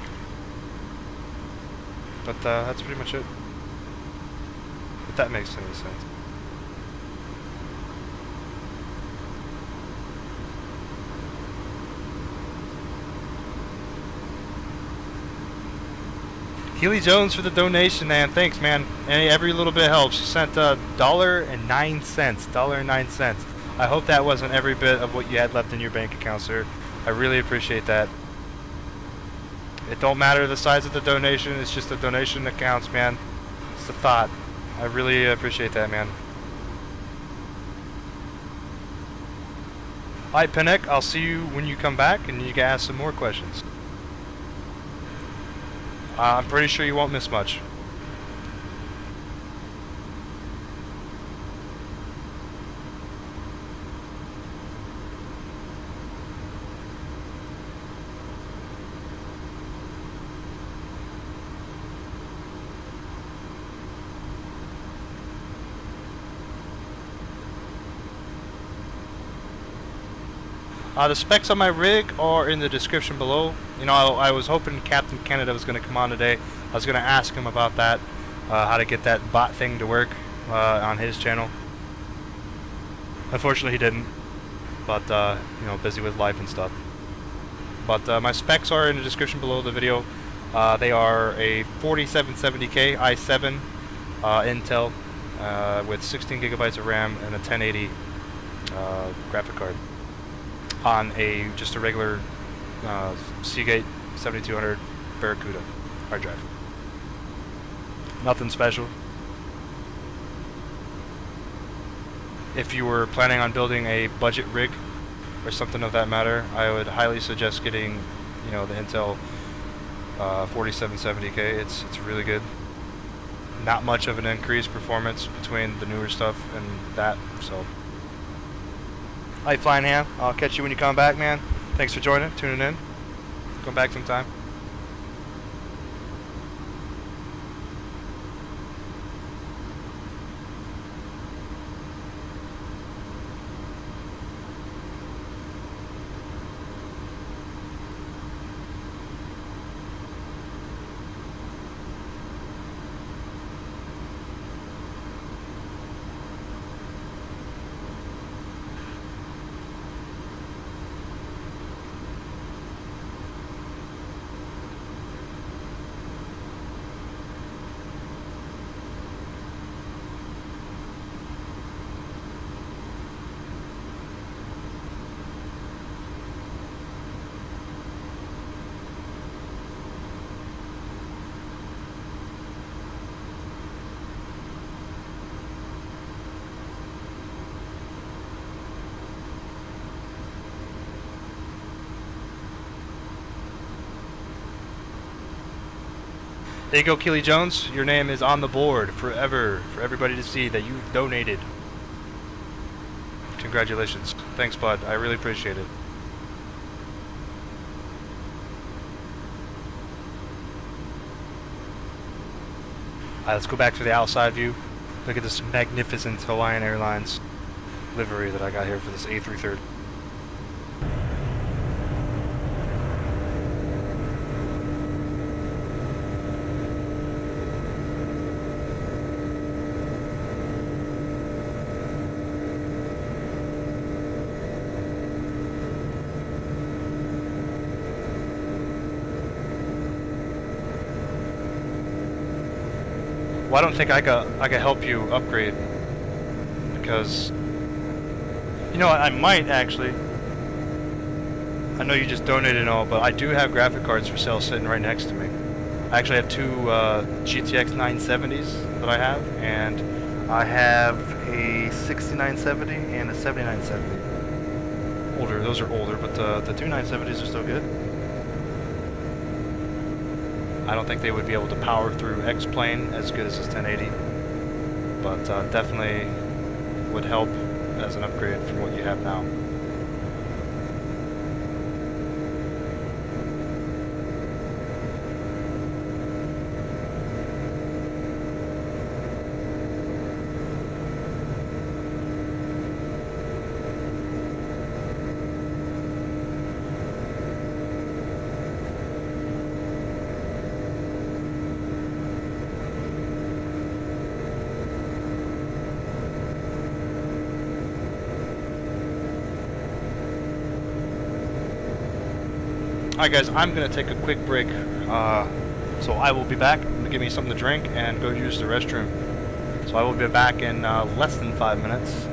But that's pretty much it. If that makes any sense. Keeley Jones for the donation, man. Thanks, man. And every little bit helps. She sent $1.09. I hope that wasn't every bit of what you had left in your bank account, sir. I really appreciate that. It don't matter the size of the donation. It's just the donation that counts, man. It's the thought. I really appreciate that, man. Alright, Pinnock, I'll see you when you come back, and you can ask some more questions. I'm pretty sure you won't miss much. The specs on my rig are in the description below. You know, I was hoping Captain Canada was going to come on today. I was going to ask him about that, how to get that bot thing to work on his channel. Unfortunately, he didn't. But, you know, busy with life and stuff. But my specs are in the description below the video. They are a 4770K i7 Intel with 16 gigabytes of RAM and a 1080 graphic card on just a regular Seagate 7200 Barracuda hard drive. Nothing special. If you were planning on building a budget rig or something of that matter, I would highly suggest getting, you know, the Intel 4770K. It's really good. Not much of an increased performance between the newer stuff and that, so. Hi, Flying Ham. I'll catch you when you come back, man. Thanks for joining, tuning in. Come back sometime. There you go, Keeley Jones. Your name is on the board forever for everybody to see that you donated. Congratulations. Thanks, bud. I really appreciate it. Alright, let's go back to the outside view. Look at this magnificent Hawaiian Airlines livery that I got here for this A330. Well, I don't think I could help you upgrade, because you know I might actually. I know you just donated and all, but I do have graphic cards for sale sitting right next to me. I actually have two GTX 970s that I have, and I have a 6970 and a 7970. Older, those are older, but the two 970s are still good. I don't think they would be able to power through X-Plane as good as this 1080, but definitely would help as an upgrade from what you have now. Alright guys, I'm going to take a quick break, so I will be back. I'm going to give me something to drink and go use the restroom. So I will be back in less than 5 minutes.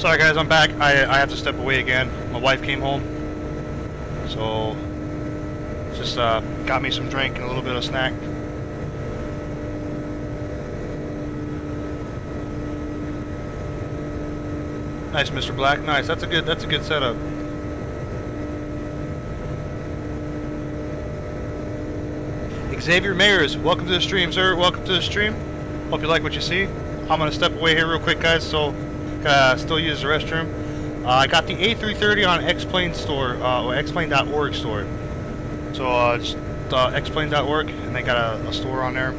Sorry guys, I'm back. I have to step away again. My wife came home. So, just got me some drink and a little bit of snack. Nice, Mr. Black. Nice. That's a good setup. Xavier Mayers, welcome to the stream, sir. Welcome to the stream. Hope you like what you see. I'm gonna step away here real quick, guys. So, still use the restroom. I got the A330 on Xplane store, or Xplane.org store. So, just Xplane.org, and they got a store on there.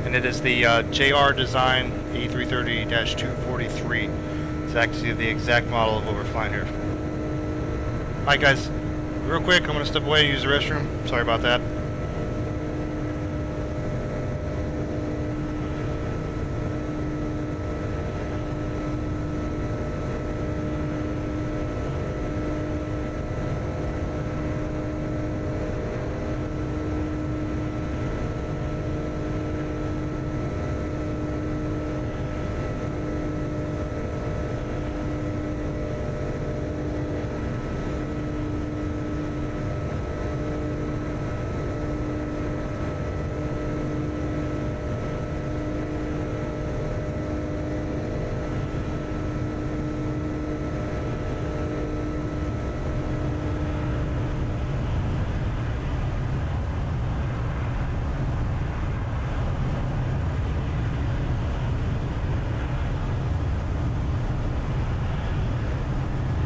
And it is the JR Design A330-243. It's actually the exact model of what we're flying here. Alright guys, real quick, I'm going to step away and use the restroom. Sorry about that.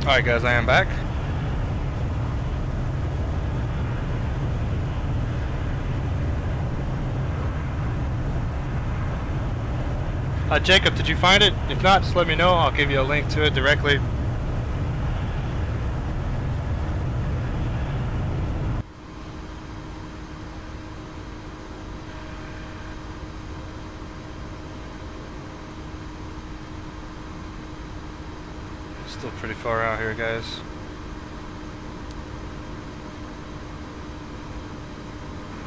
Alright guys, I am back. Jacob, did you find it? If not, just let me know. I'll give you a link to it directly. Still pretty far out here, guys.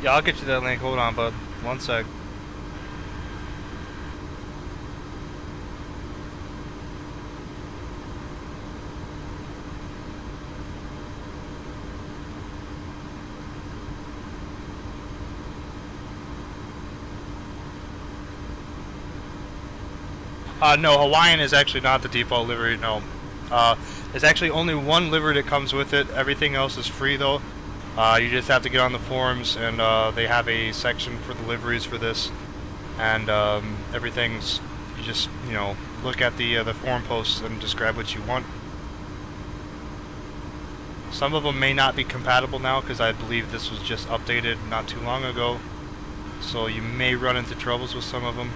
Yeah, I'll get you that link. Hold on, bud. One sec. No, Hawaiian is actually not the default livery, no. There's actually only one livery that comes with it. Everything else is free though. You just have to get on the forums, and they have a section for the liveries for this. And everything's, you just, you know, look at the forum posts and just grab what you want. Some of them may not be compatible now because I believe this was just updated not too long ago. So you may run into troubles with some of them.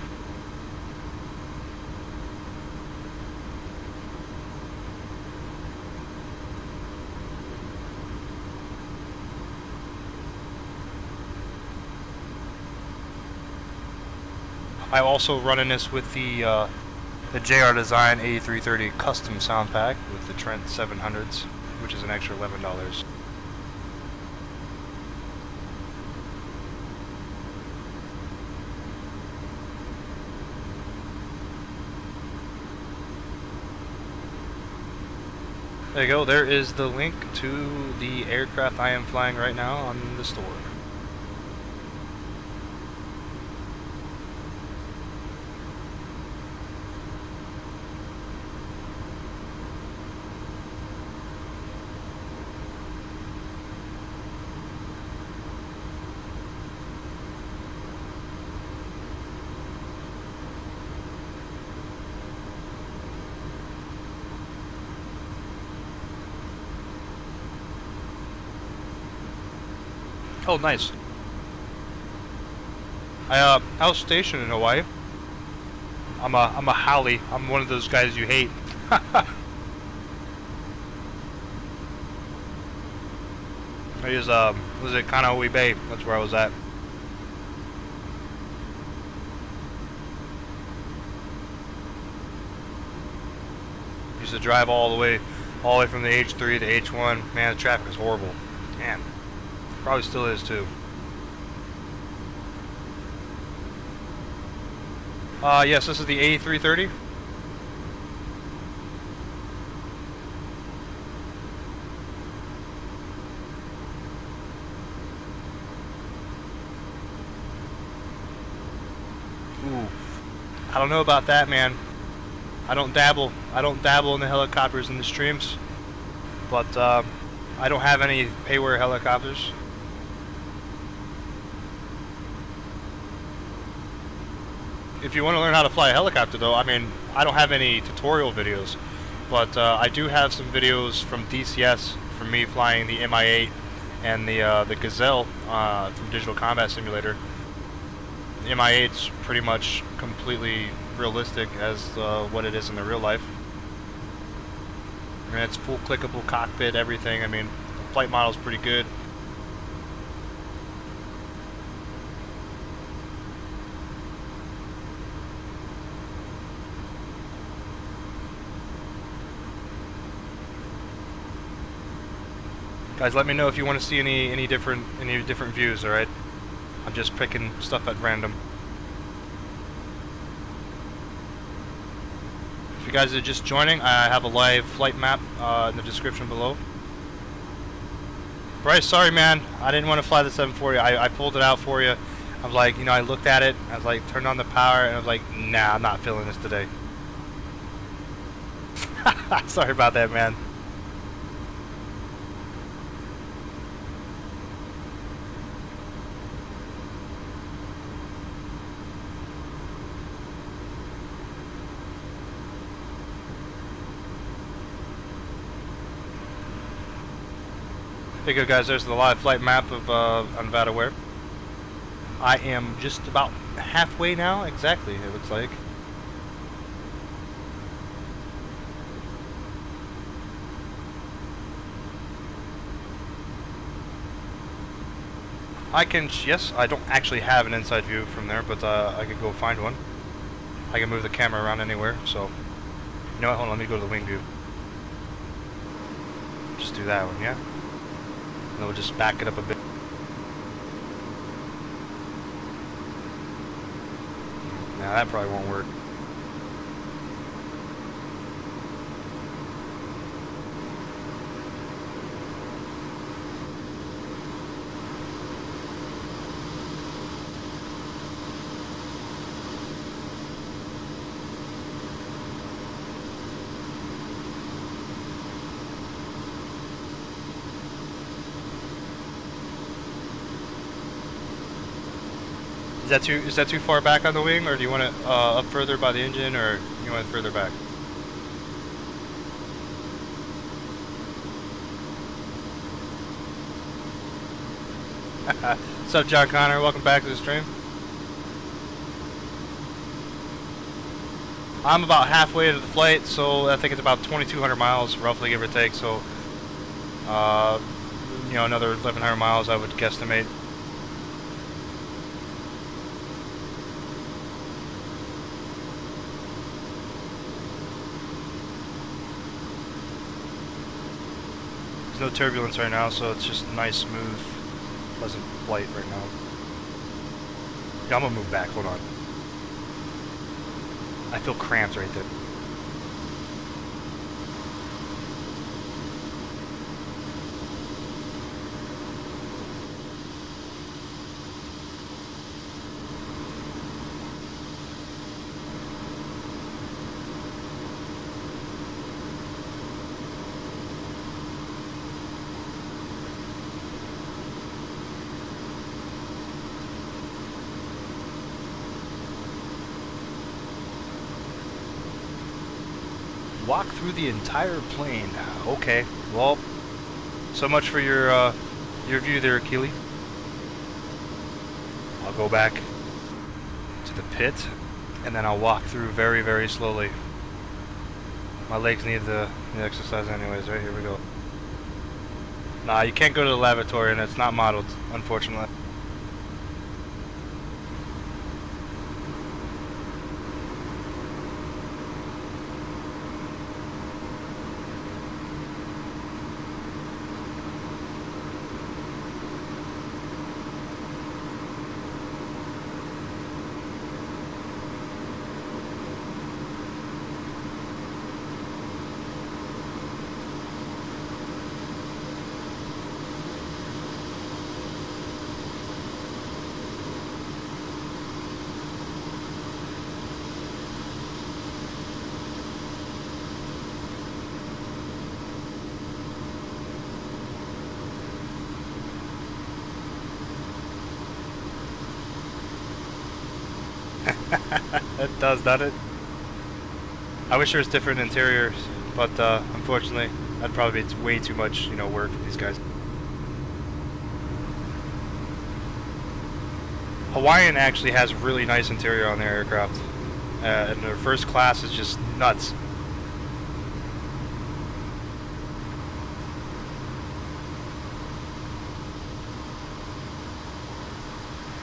I'm also running this with the JR Design A330 custom sound pack with the Trent 700s, which is an extra $11. There you go. There is the link to the aircraft I am flying right now on the store. Oh, nice. I was stationed in Hawaii. I'm a haole. I'm one of those guys you hate. I use was it Kanaui Bay? That's where I was at. Used to drive all the way from the H3 to H1. Man, the traffic is horrible. Man. Probably still is too. Yes, this is the A330. I don't know about that, man. I don't dabble in the helicopters in the streams, but I don't have any payware helicopters. If you want to learn how to fly a helicopter, though, I mean, I don't have any tutorial videos, but I do have some videos from DCS from me flying the Mi-8 and the Gazelle from Digital Combat Simulator. The Mi-8's pretty much completely realistic as what it is in the real life. I mean, it's full clickable cockpit, everything. I mean, the flight model's pretty good. Guys, let me know if you want to see any different views. All right, I'm just picking stuff at random. If you guys are just joining, I have a live flight map in the description below. Bryce, sorry man, I didn't want to fly the 740. I pulled it out for you. I was like, you know, I looked at it. I was like, turned on the power, and I was like, nah, I'm not feeling this today. Sorry about that, man. Hey good guys, there's the live flight map of Nevada Ware. I am just about halfway now, exactly, it looks like. Yes, I don't actually have an inside view from there, but I could go find one. I can move the camera around anywhere, so. You know what, hold on, let me go to the wing view. Just do that one, yeah? And we'll just back it up a bit. Nah, that probably won't work. Is that too far back on the wing, or do you want it up further by the engine, or you want it further back? What's up, John Connor? Welcome back to the stream. I'm about halfway to the flight, so I think it's about 2,200 miles, roughly, give or take. So, you know, another 1,100 miles, I would guesstimate. No turbulence right now, so it's just nice, smooth, pleasant flight right now. Yeah, I'm gonna move back, hold on. I feel cramped right there. Walk through the entire plane. Okay, well, so much for your view there, Keeley. I'll go back to the pit, and then I'll walk through very, very slowly. My legs need the exercise anyways, right? Here we go. Nah, you can't go to the lavatory, and it's not modeled, unfortunately. It does, doesn't it? I wish there was different interiors, but unfortunately, that'd probably be way too much, you know, work for these guys. Hawaiian actually has really nice interior on their aircraft, and their first class is just nuts.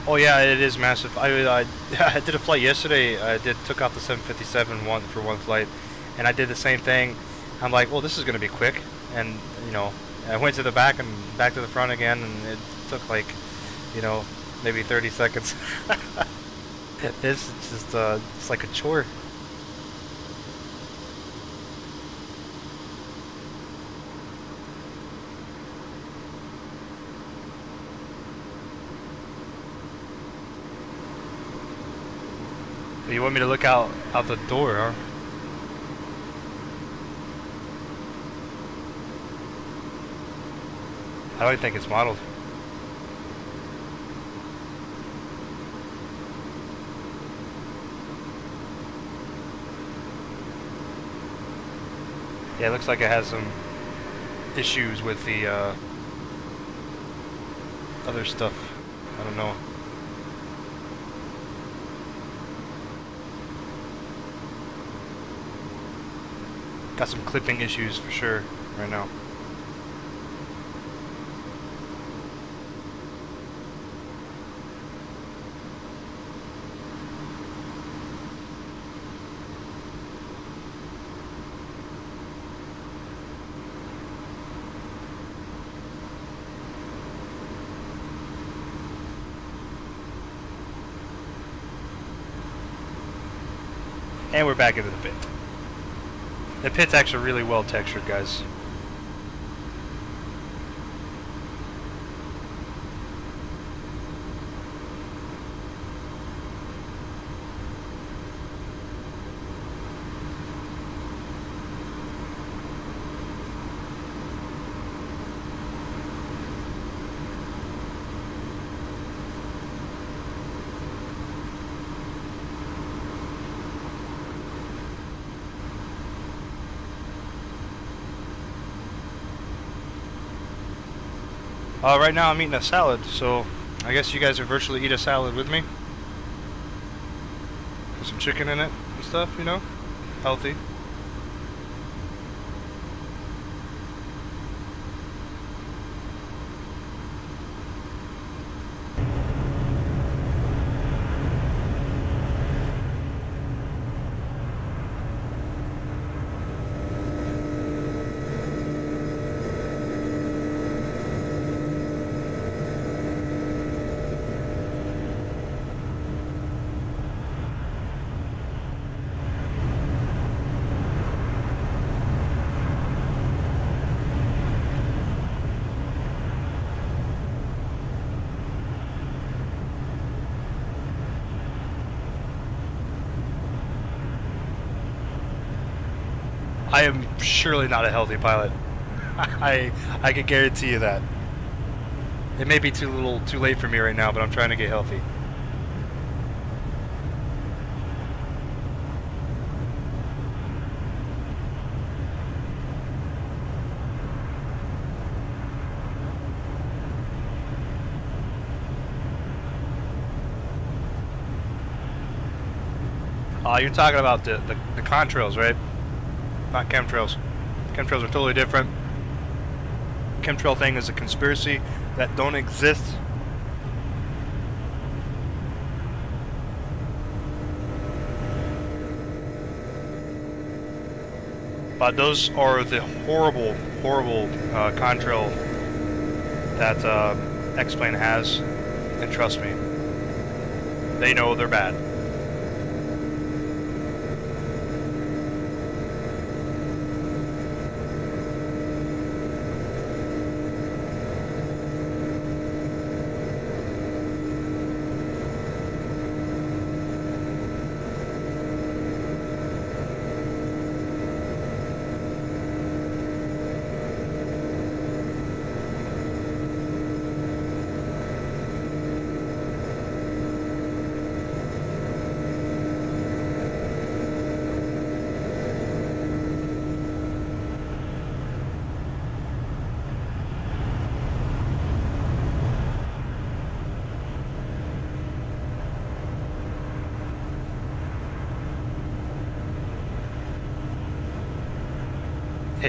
Oh yeah, it is massive. I did a flight yesterday. I took off the 757 for one flight, and I did the same thing. I'm like, well, this is gonna be quick, and you know, I went to the back and back to the front again, and it took like, you know, maybe 30 seconds. This is just it's like a chore. You want me to look out the door, huh? How do you think it's modeled? Yeah, it looks like it has some issues with the other stuff. I don't know. Got some clipping issues for sure right now. And we're back into the pit. The pit's actually really well textured, guys. Right now I'm eating a salad, so I guess you guys are virtually eat a salad with me. With some chicken in it and stuff, you know? Healthy. I am surely not a healthy pilot. I can guarantee you that. It may be too late for me right now, but I'm trying to get healthy. You're talking about the contrails, right? Not chemtrails. Chemtrails are totally different. Chemtrail thing is a conspiracy that don't exist. But those are the horrible contrail that X-Plane has, and trust me, they know they're bad.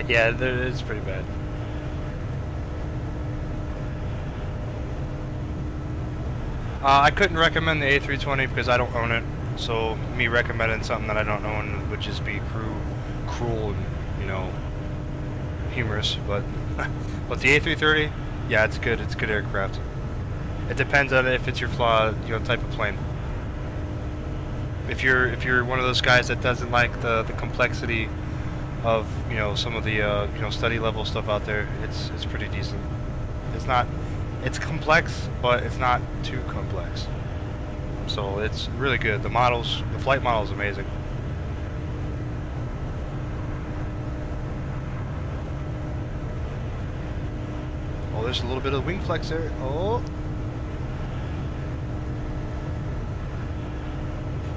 Yeah, it's pretty bad. I couldn't recommend the A320 because I don't own it. So me recommending something that I don't own would just be cruel and, you know, humorous. But but the A330, yeah, it's good. It's good aircraft. It depends on if it's your type of plane. If you're one of those guys that doesn't like the complexity of, you know, some of the you know, study level stuff out there, it's pretty decent. It's complex, but it's not too complex. So it's really good. The flight model is amazing. Oh, there's a little bit of wing flex there. Oh.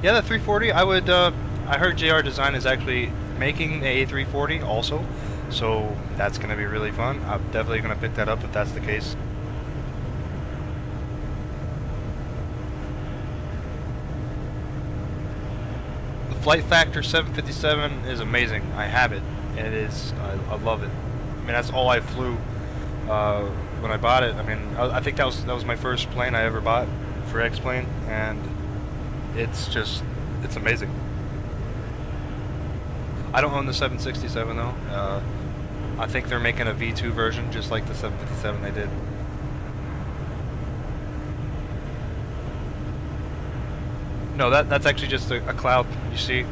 Yeah, the 340, I heard JR Design is actually making the A340 also, so that's going to be really fun. I'm definitely going to pick that up if that's the case. The Flight Factor 757 is amazing. I have it. It is, I love it. I mean, that's all I flew when I bought it. I mean, I think that was my first plane I ever bought for X-Plane, and it's amazing. I don't own the 767 though. I think they're making a V2 version just like the 757 they did. No, that's actually just a cloud. You see,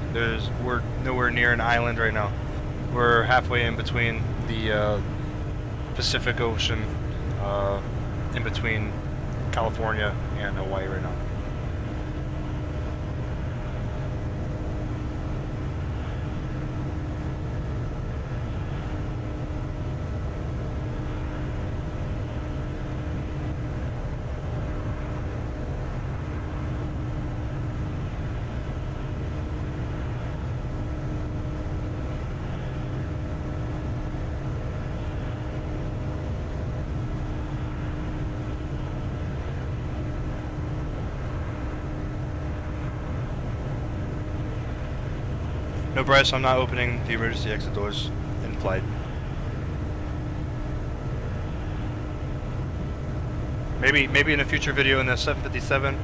we're nowhere near an island right now. We're halfway in between the Pacific Ocean, in between California and Hawaii right now. No, Bryce, I'm not opening the emergency exit doors in flight. Maybe in a future video in the 757,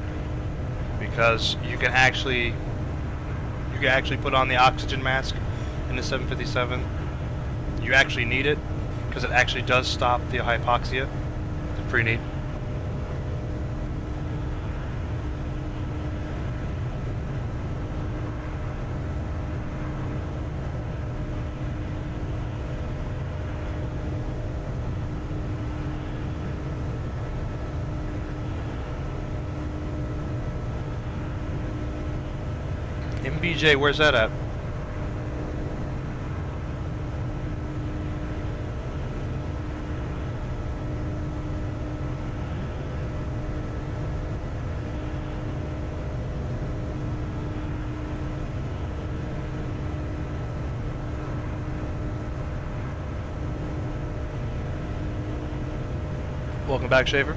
because you can actually put on the oxygen mask in the 757. You actually need it because it actually does stop the hypoxia. It's pretty neat. MBJ, where's that at? Welcome back, Shaver.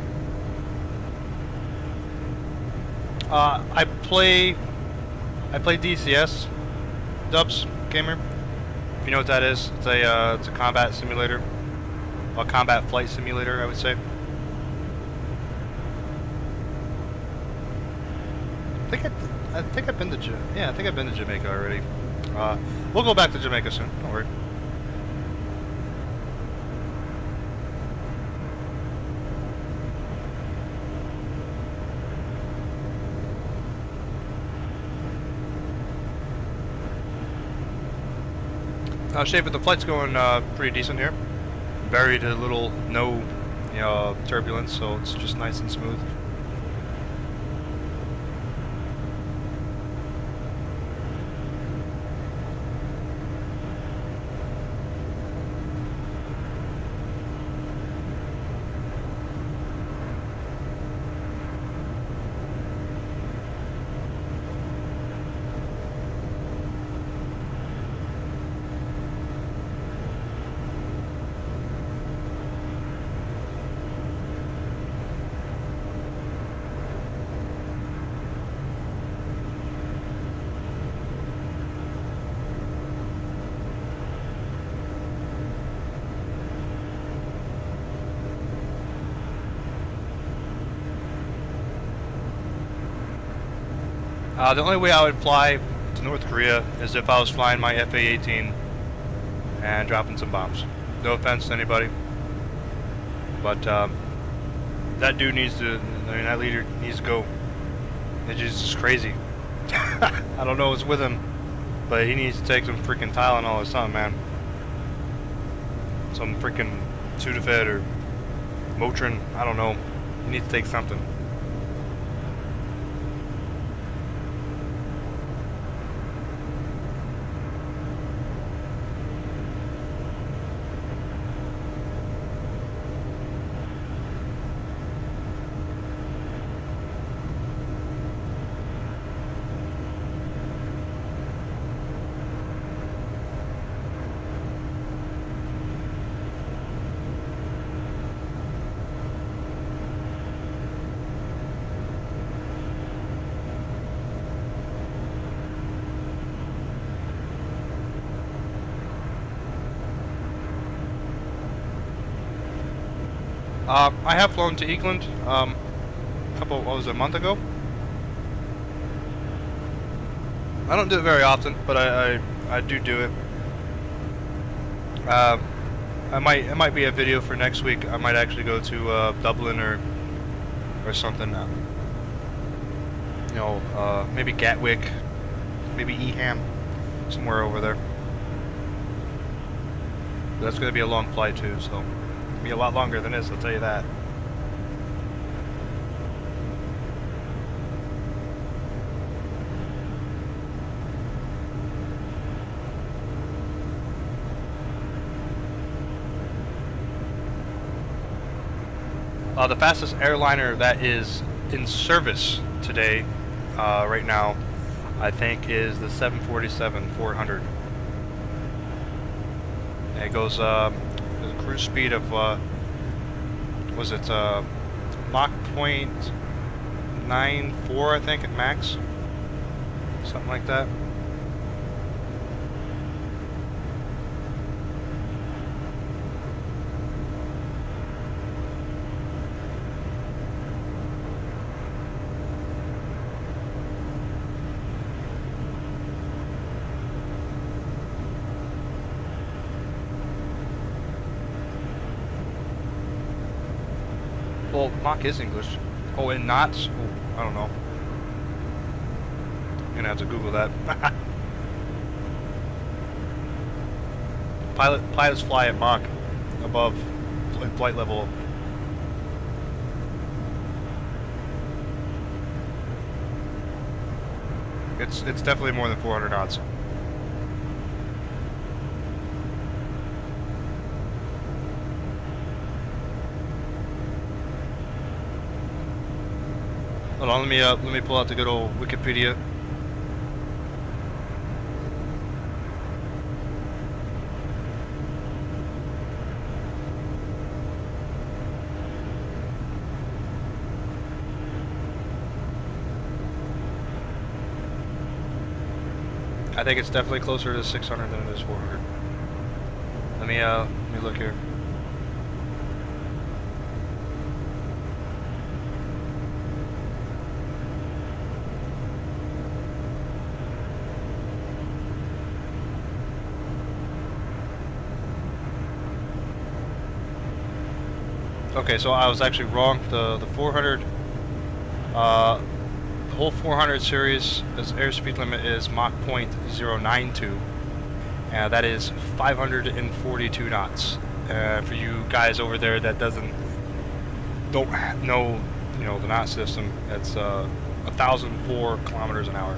I play DCS, Dubs Gamer. If you know what that is, it's a combat simulator, a combat flight simulator, I would say. I think I've been to Jamaica already. We'll go back to Jamaica soon. Don't worry. Shaver, the flight's going pretty decent here. Very little, no, you know, turbulence, so it's just nice and smooth. The only way I would fly to North Korea is if I was flying my FA-18 and dropping some bombs. No offense to anybody, but that dude needs to, I mean, that leader needs to go. It's just crazy. I don't know what's with him, but he needs to take some freaking Tylenol or something, man. Some freaking Sudafed or Motrin, I don't know. He needs to take something. I have flown to England a month ago. I don't do it very often, but I do it. It might be a video for next week. I might actually go to Dublin or something. You know, maybe Gatwick, maybe Eham, somewhere over there. But that's going to be a long flight too, so. Be a lot longer than this, I'll tell you that. The fastest airliner that is in service today, right now, I think is the 747-400. And it goes cruise speed of was it Mach 0.94, I think, at max, something like that. Well, Mach is English. Oh, and knots? Oh, I don't know. I'm gonna have to Google that. Pilots fly at Mach above flight level. It's definitely more than 400 knots. Hold on, let me pull out the good old Wikipedia. I think it's definitely closer to 600 than it is 400. Let me look here. Okay, so I was actually wrong. The 400, the whole 400 series, its airspeed limit is Mach 0.092, and that is 542 knots. For you guys over there that don't know, you know, the knot system, it's 1,004 kilometers an hour.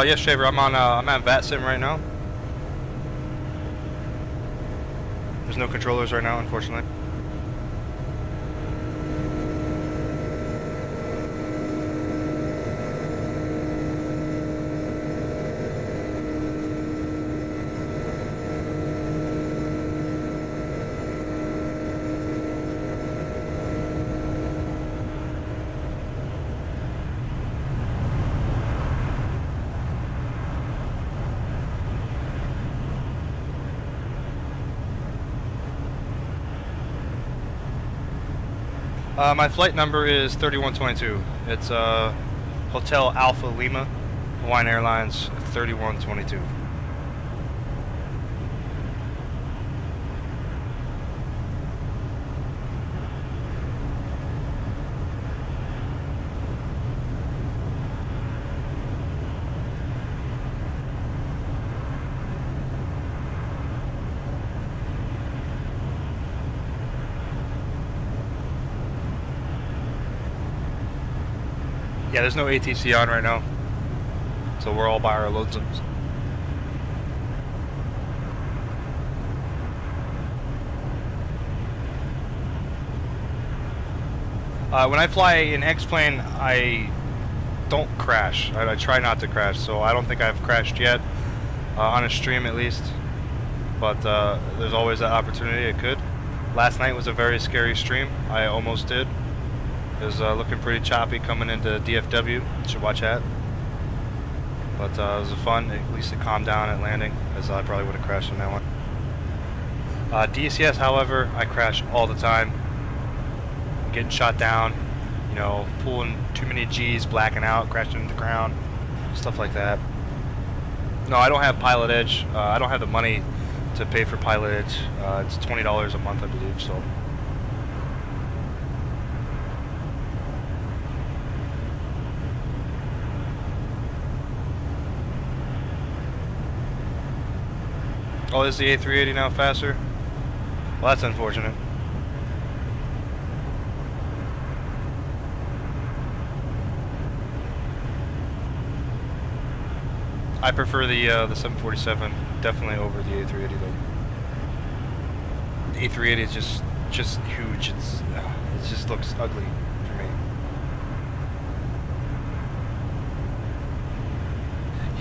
Yes, Shaver, I'm at VATSIM right now. There's no controllers right now, unfortunately. My flight number is 3122. It's Hotel Alpha Lima, Hawaiian Airlines 3122. Yeah, there's no ATC on right now, so we're all by our lonesomes. When I fly in X-plane, I don't crash. I try not to crash, so I don't think I've crashed yet, on a stream at least, but there's always that opportunity it could. Last night was a very scary stream. I almost did. It was looking pretty choppy coming into DFW. You should watch that. But it was fun. At least it calmed down at landing, as I probably would have crashed on that one. DCS, however, I crash all the time. Getting shot down, you know, pulling too many G's, blacking out, crashing into the ground, stuff like that. No, I don't have Pilot Edge. I don't have the money to pay for Pilot Edge. It's $20 a month, I believe, so. Oh, is the A380 now faster? Well, that's unfortunate. I prefer the 747 definitely over the A380 though. The A380 is just huge. It just looks ugly for me.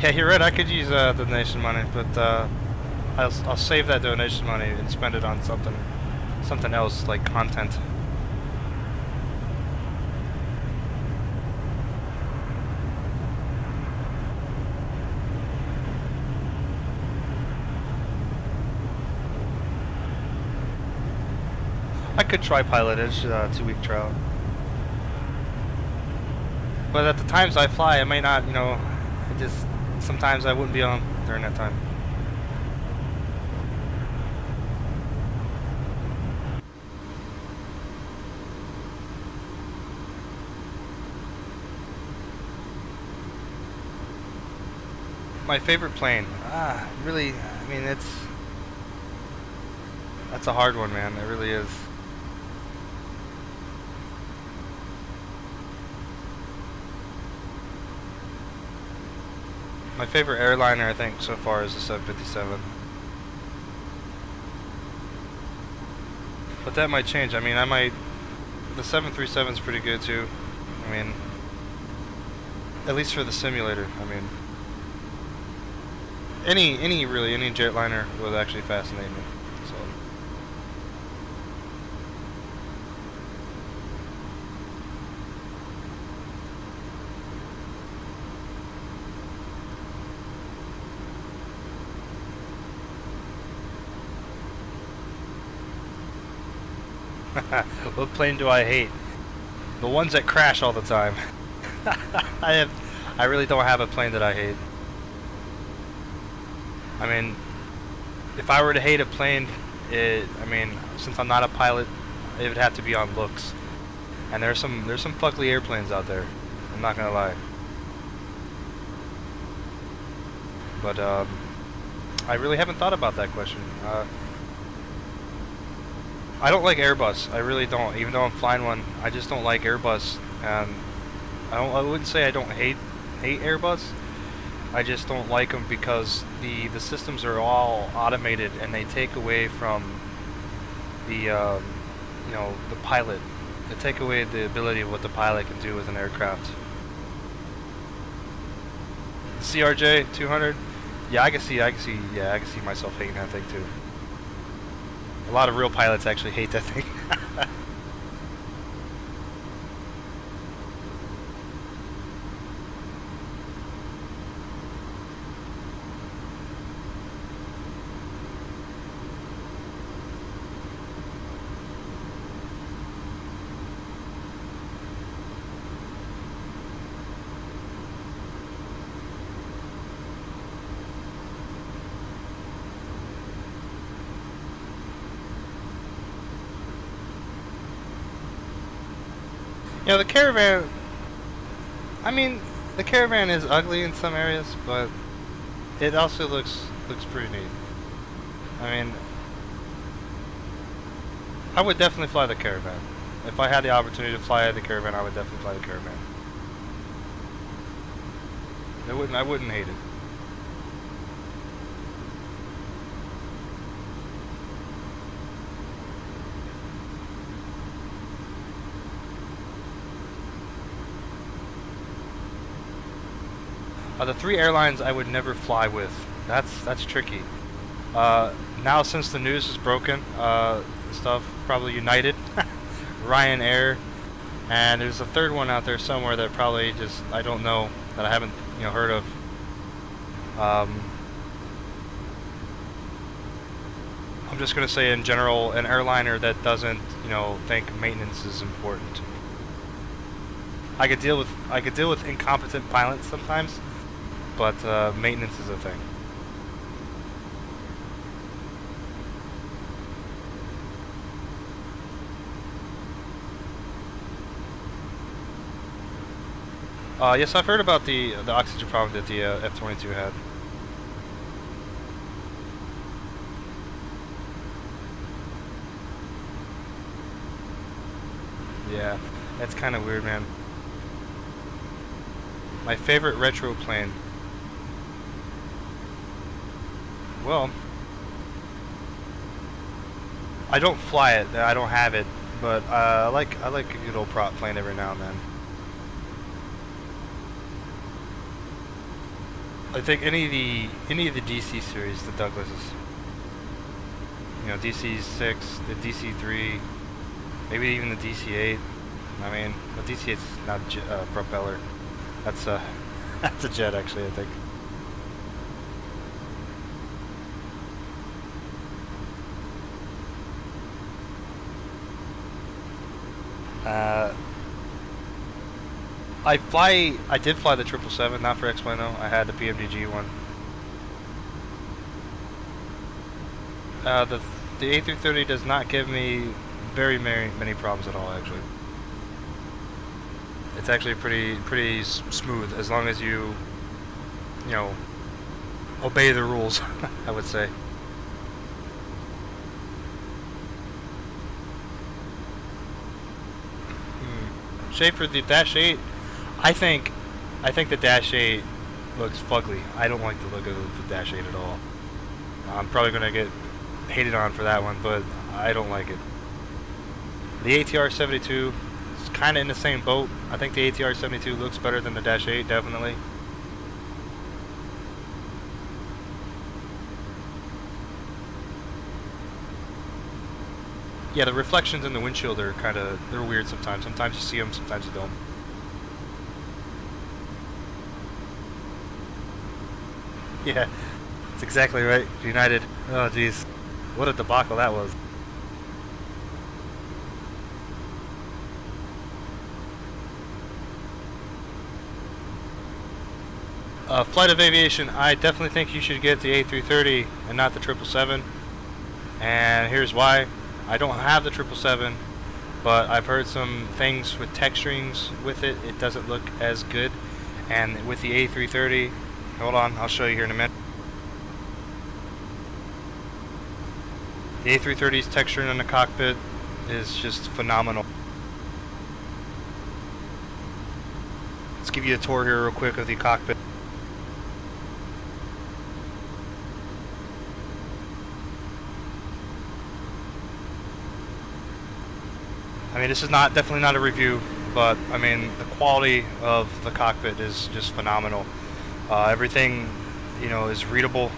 Yeah, you're right. I could use donation money, but I'll save that donation money and spend it on something else like content. I could try Pilot Edge 2-week trial, but at the times I fly, I may not. You know, sometimes I wouldn't be on during that time. My favorite plane? Really, I mean, that's a hard one, man. It really is. My favorite airliner, I think, so far is the 757. But that might change. I mean, the 737 is pretty good too. I mean, at least for the simulator. I mean, any jetliner would actually fascinate me. So. What plane do I hate? The ones that crash all the time. I really don't have a plane that I hate. I mean, if I were to hate a plane, I mean, since I'm not a pilot, it would have to be on looks. And there's some fugly airplanes out there. I'm not gonna lie. But I really haven't thought about that question. I don't like Airbus. I really don't. Even though I'm flying one, I just don't like Airbus. And I wouldn't say I don't hate Airbus. I just don't like them because the systems are all automated and they take away from the you know, the pilot. They take away the ability of what the pilot can do with an aircraft. CRJ 200. Yeah, I can see myself hating that thing too. A lot of real pilots actually hate that thing. Yeah, the Caravan, I mean, the Caravan is ugly in some areas, but it also looks pretty neat. I mean, I would definitely fly the Caravan. If I had the opportunity to fly the Caravan, I would definitely fly the Caravan. I wouldn't hate it. The 3 airlines I would never fly with. That's tricky. Now since the news is broken, stuff, probably United, Ryanair, and there's a third one out there somewhere that probably just I don't know, that I haven't heard of. I'm just gonna say in general, an airliner that doesn't think maintenance is important. I could deal with incompetent pilots sometimes, but maintenance is a thing. Yes, I've heard about the oxygen problem that the F-22 had. Yeah, that's kind of weird, man. My favorite retro plane. Well, I don't fly it. I don't have it, but I like a good old prop plane every now and then. I think any of the DC series, the Douglases, DC-6, the DC-3, maybe even the DC-8. I mean, the DC-8's not a propeller. That's a jet, actually, I think. I did fly the 777, not for X-Plane though. I had the PMDG one. The A330 does not give me very many problems at all, actually. It's actually pretty smooth as long as you obey the rules, I would say. Shape for the Dash 8, I think the Dash 8 looks fugly. I don't like the look of the Dash 8 at all. I'm probably gonna get hated on for that one, but I don't like it. The ATR-72 is kind of in the same boat. I think the ATR-72 looks better than the Dash 8, definitely. Yeah, the reflections in the windshield are they're weird sometimes. Sometimes you see them, sometimes you don't. Yeah, that's exactly right. United. Oh, jeez. What a debacle that was. Flight of Aviation, I definitely think you should get the A330 and not the 777. And here's why. I don't have the 777, but I've heard some things with texturings with it. It doesn't look as good. And with the A330, hold on, I'll show you here in a minute. The A330's texturing in the cockpit is just phenomenal. Let's give you a tour here real quick of the cockpit. I mean, this is definitely not a review, but I mean, the quality of the cockpit is just phenomenal. Everything, is readable.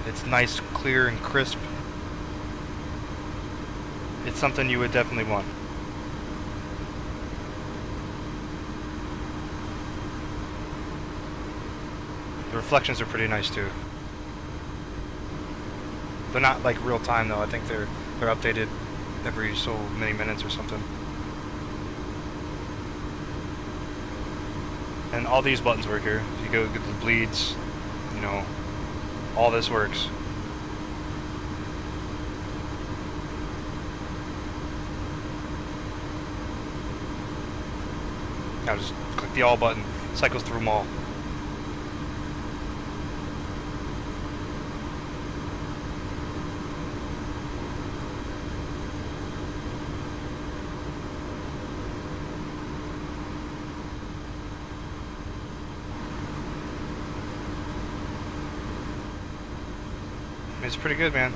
It's nice, clear, and crisp. It's something you would definitely want. The reflections are pretty nice too. They're not like real time though. I think they're updated every so many minutes or something. And all these buttons work here. You go get the bleeds, all this works. Now just click the all button, cycles through them all. It's pretty good, man.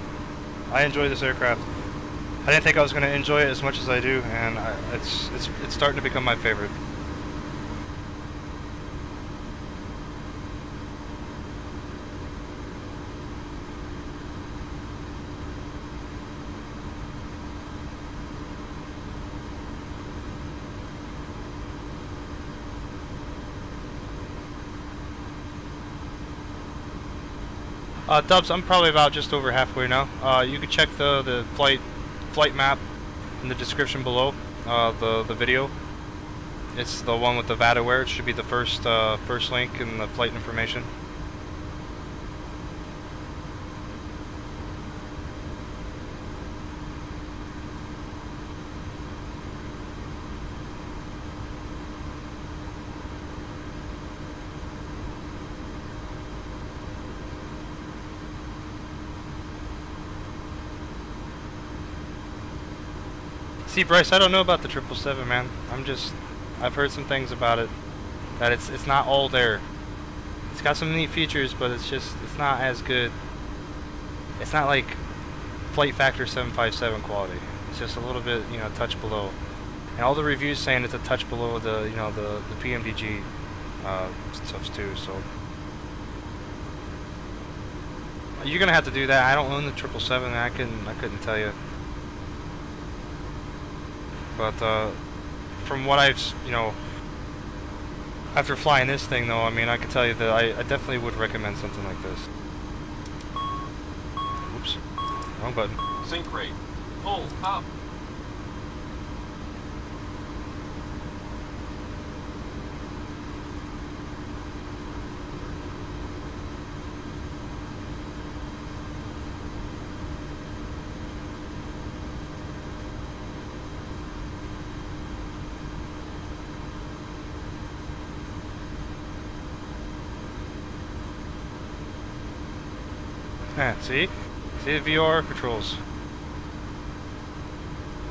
I enjoy this aircraft. I didn't think I was going to enjoy it as much as I do, and it's starting to become my favorite. Dubs, I'm probably about just over halfway now. You can check the flight map in the description below the video. It's the one with the VATSIM. It should be the first link in the flight information. See, Bryce, I don't know about the 777, man. I've heard some things about it, that it's not all there. It's got some neat features, but it's not as good. It's not like Flight Factor 757 quality. It's just a little bit, you know, a touch below. And all the reviews saying it's a touch below the, you know, the PMDG stuff too. So you're gonna have to do that. I don't own the 777. I couldn't tell you. But from what I've, you know, after flying this thing though, I mean, I can tell you that I definitely would recommend something like this. Oops, wrong button. Sync rate. Pull up. See the VR controls.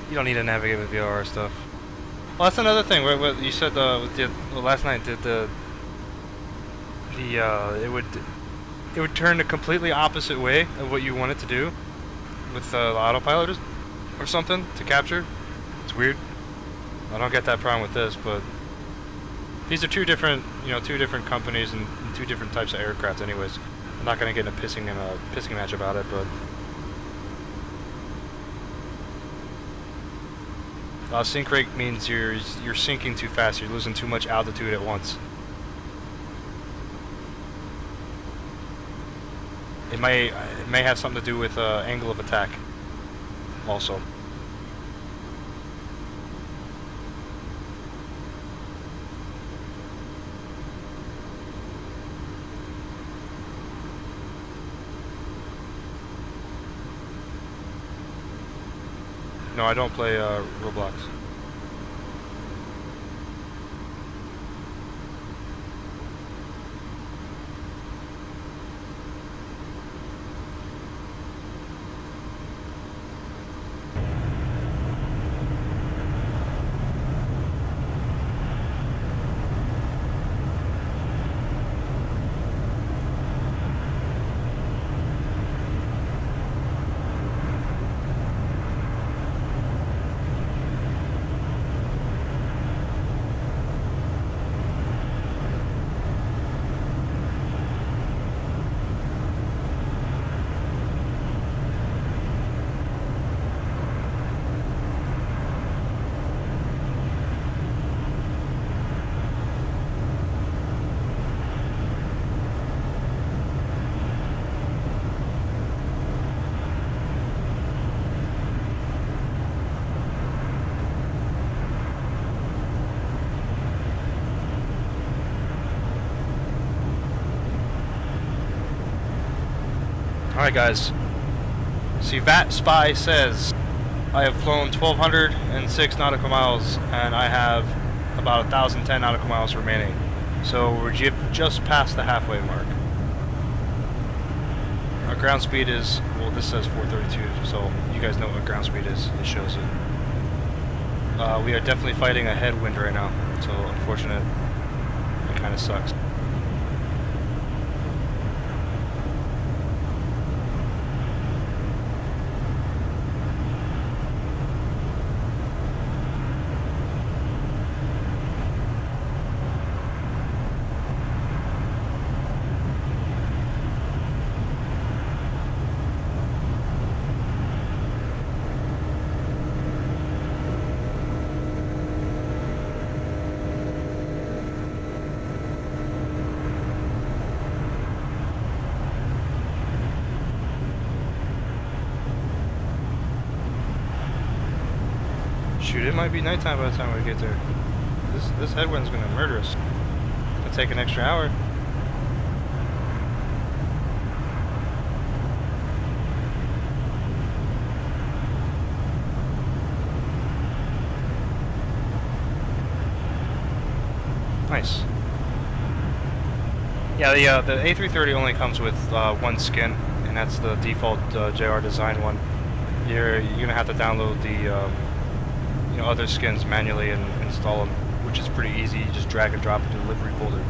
You don't need to navigate with VR stuff. Well, that's another thing. What you said last night. Did it would turn the completely opposite way of what you want it to do with the autopilot or something to capture. It's weird. I don't get that problem with this, but these are two different companies and two different types of aircraft, anyways. I'm not gonna get in a pissing match about it, but sync rate means you're sinking too fast. You're losing too much altitude at once. It may have something to do with angle of attack, also. No, I don't play Roblox. Alright guys, see, VATSPy says I have flown 1,206 nautical miles and I have about 1,010 nautical miles remaining. So we're just past the halfway mark. Our ground speed is, well, this says 432, so you guys know what ground speed is. It shows it. We are definitely fighting a headwind right now, so unfortunate. It kind of sucks. Shoot, it might be nighttime by the time we get there. This headwind's gonna murder us. It'll take an extra hour. Nice. Yeah, the A330 only comes with one skin, and that's the default JR design one. You're gonna have to download the other skins manually and install them, which is pretty easy. You just drag and drop into the delivery folder.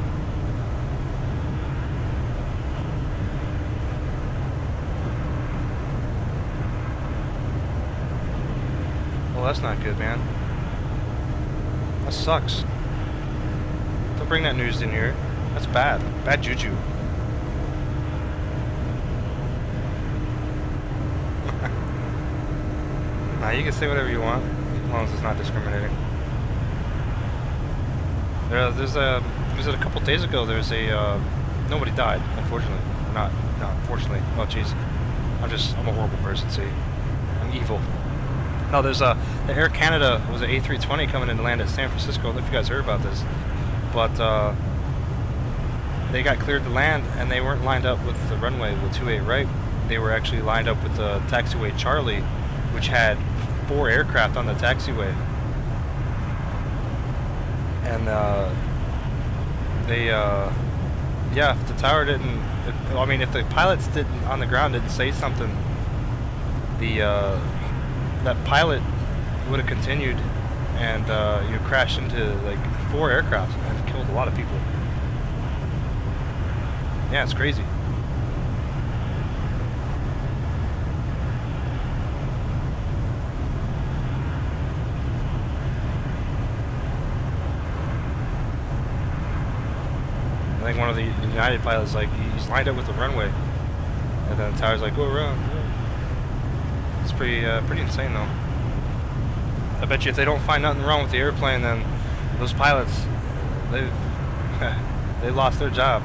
Well, that's not good, man. That sucks. Don't bring that news in here. That's bad. Bad juju. Nah, you can say whatever you want, as long as it's not discriminating. Was it a couple days ago? There's a nobody died, unfortunately. Not unfortunately. Oh jeez, I'm a horrible person. See, I'm evil. No, there's the Air Canada was an A320 coming in to land at San Francisco. I don't know if you guys heard about this, but they got cleared to land and they weren't lined up with the runway with 28 right. They were actually lined up with the taxiway Charlie, which had 4 aircraft on the taxiway. And yeah, if the tower didn't, if the pilots didn't on the ground didn't say something, that pilot would have continued and crashed into like 4 aircraft and killed a lot of people. Yeah, it's crazy. I think one of the United pilots, like, he's lined up with the runway, and then the tower's like, go around. It's pretty insane, though. I bet you if they don't find nothing wrong with the airplane, then those pilots, they lost their job.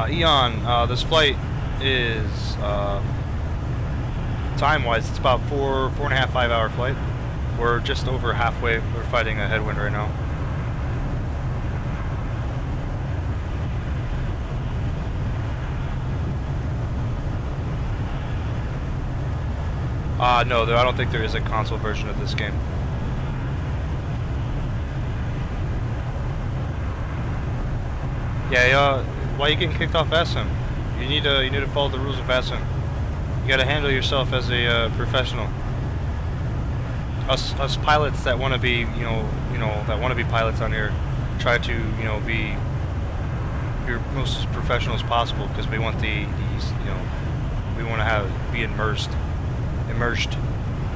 Eon, this flight is, time-wise, it's about 4.5, 5-hour flight. We're just over halfway. We're fighting a headwind right now. No, I don't think there is a console version of this game. Yeah, why are you getting kicked off VATSIM? You need to follow the rules of VATSIM. You gotta handle yourself as a professional. Us pilots that want to be, that want to be pilots on here, try to, be your most as professional as possible, because we want we want to be immersed.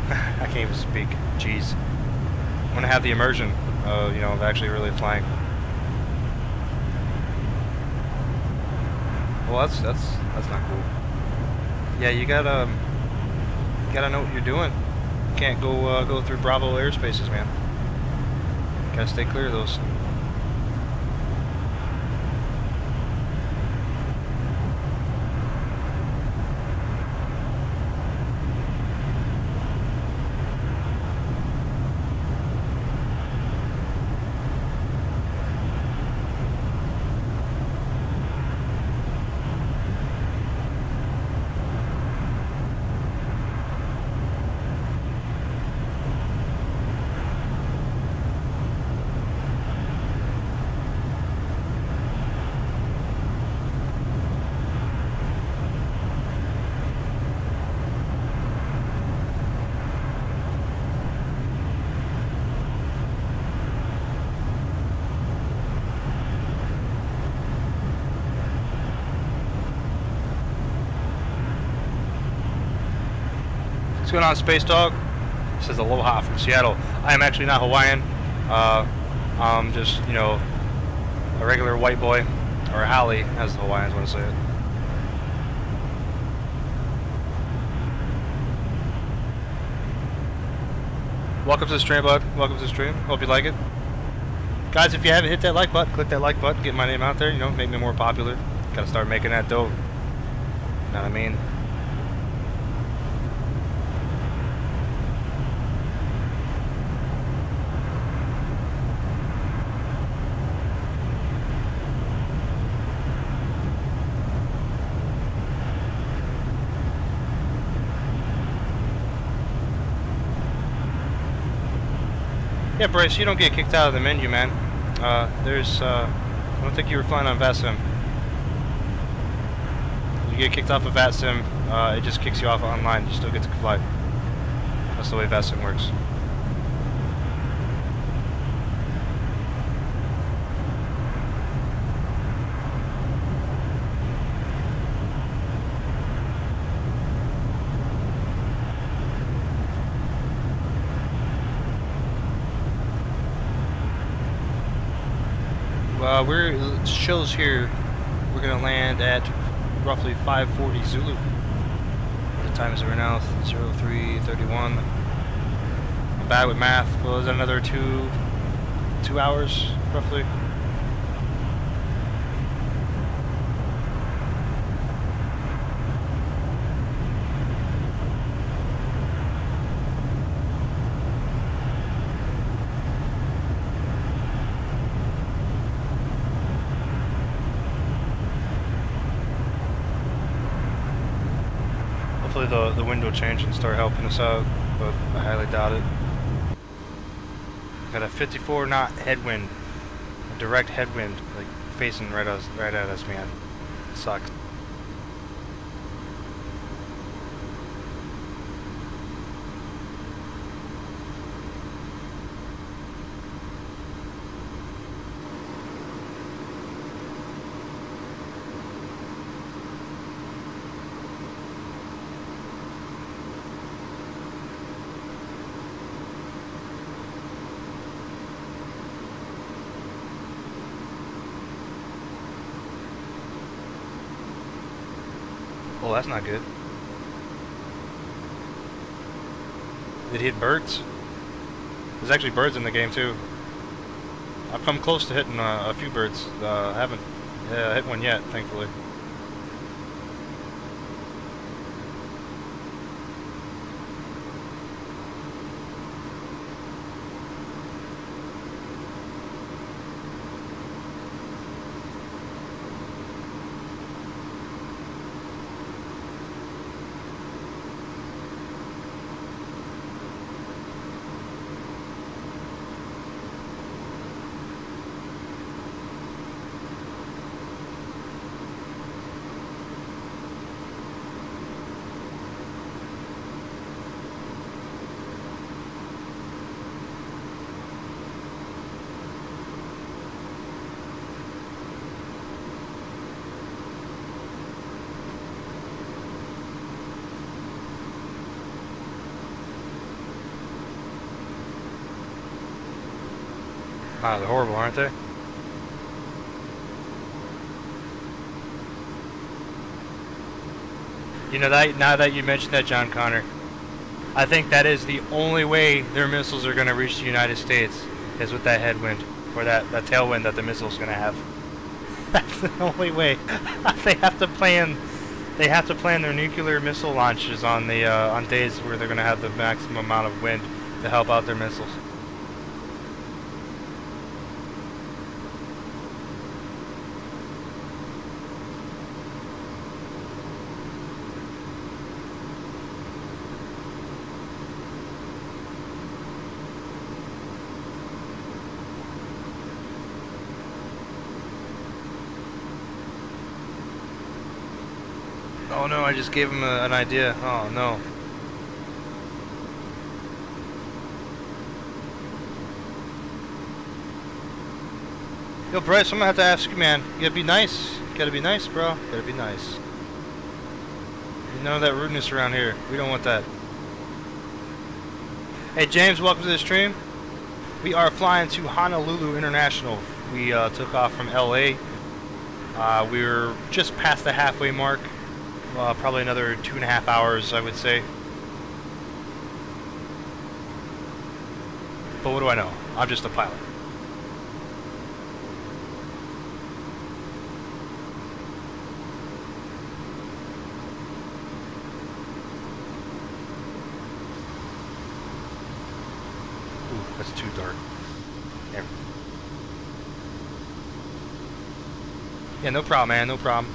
I can't even speak. Jeez. I want to have the immersion, of actually really flying. Well, that's not cool. Yeah, you gotta know what you're doing. You can't go through Bravo airspaces, man. Gotta stay clear of those. What's going on, Space Dog? This is Aloha from Seattle. I am actually not Hawaiian. I'm just, a regular white boy, or a haole, as the Hawaiians want to say it. Welcome to the stream, bud. Welcome to the stream. Hope you like it. Guys, if you haven't hit that like button, click that like button, get my name out there, make me more popular. Gotta start making that dough. You know what I mean? Yeah, Bryce, you don't get kicked out of the menu, man. I don't think you were flying on VATSIM. You get kicked off of VATSIM, it just kicks you off online. You still get to fly. That's the way VATSIM works. It shows here we're going to land at roughly 5:40 Zulu. The time is right now 03:31. I'm bad with math. Well, is that another two hours roughly? Hopefully the wind will change and start helping us out, but I highly doubt it. Got a 54 knot headwind, a direct headwind, like facing right at us, man. It sucks. Oh, that's not good. Did he hit birds? There's actually birds in the game too. I've come close to hitting a few birds. I haven't hit one yet, thankfully. Ah, they're horrible, aren't they? You know that now that you mentioned that, John Connor, I think that is the only way their missiles are going to reach the United States is with that headwind or that tailwind that the missile's going to have. That's the only way. They have to plan. They have to plan their nuclear missile launches on the on days where they're going to have the maximum amount of wind to help out their missiles. Oh no, I just gave him an idea. Oh no. Yo, Bryce, I'm gonna have to ask you, man. You gotta be nice. You gotta be nice, bro. You gotta be nice. None of that rudeness around here. We don't want that. Hey, James, welcome to the stream. We are flying to Honolulu International. We took off from LA. We were just past the halfway mark. Probably another 2.5 hours, I would say. But what do I know? I'm just a pilot. Ooh, that's too dark. Yeah, no problem, man. No problem.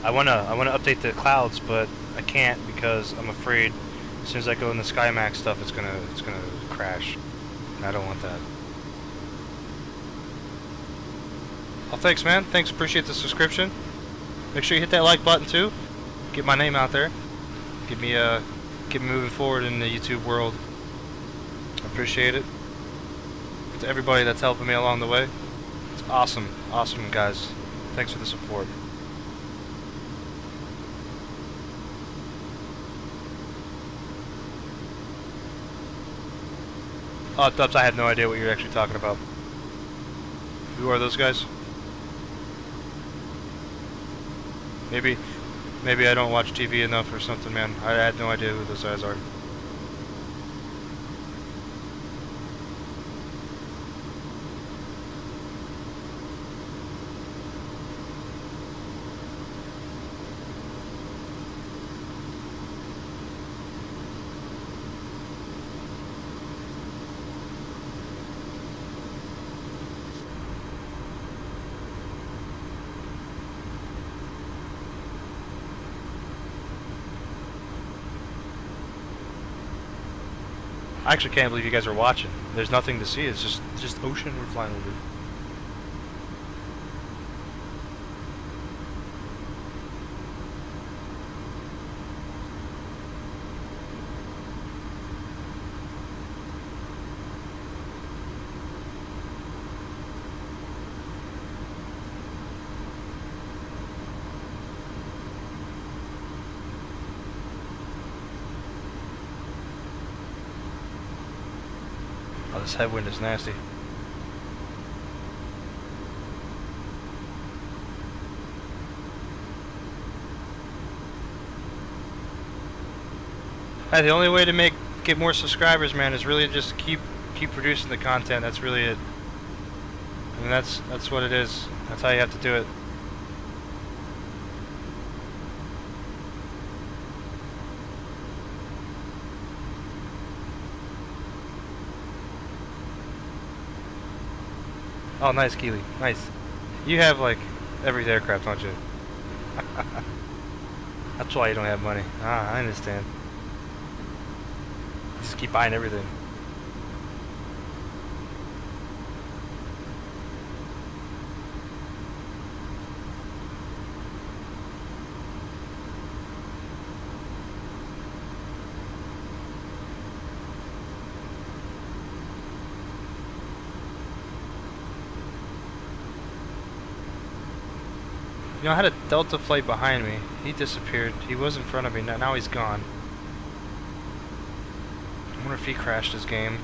I wanna update the clouds, but I can't because I'm afraid as soon as I go in the SkyMaxx stuff, it's gonna crash. And I don't want that. Oh, thanks, man. Thanks. Appreciate the subscription. Make sure you hit that like button too. Get my name out there. Get me moving forward in the YouTube world. I appreciate it. To everybody that's helping me along the way. It's awesome, awesome, guys. Thanks for the support. Oh, Dubs, I had no idea what you're actually talking about. Who are those guys? Maybe I don't watch TV enough or something, man. I had no idea who those guys are. I actually can't believe you guys are watching. There's nothing to see. It's just ocean we're flying over. Oh, this headwind is nasty. Hey, the only way to get more subscribers, man, is really just keep producing the content. That's really it. I mean, that's what it is. That's how you have to do it. Oh, nice, Keeley. Nice. You have, like, every aircraft, don't you? That's why you don't have money. Ah, I understand. Just keep buying everything. You know, I had a Delta flight behind me. He disappeared. He was in front of me. Now he's gone. I wonder if he crashed his game.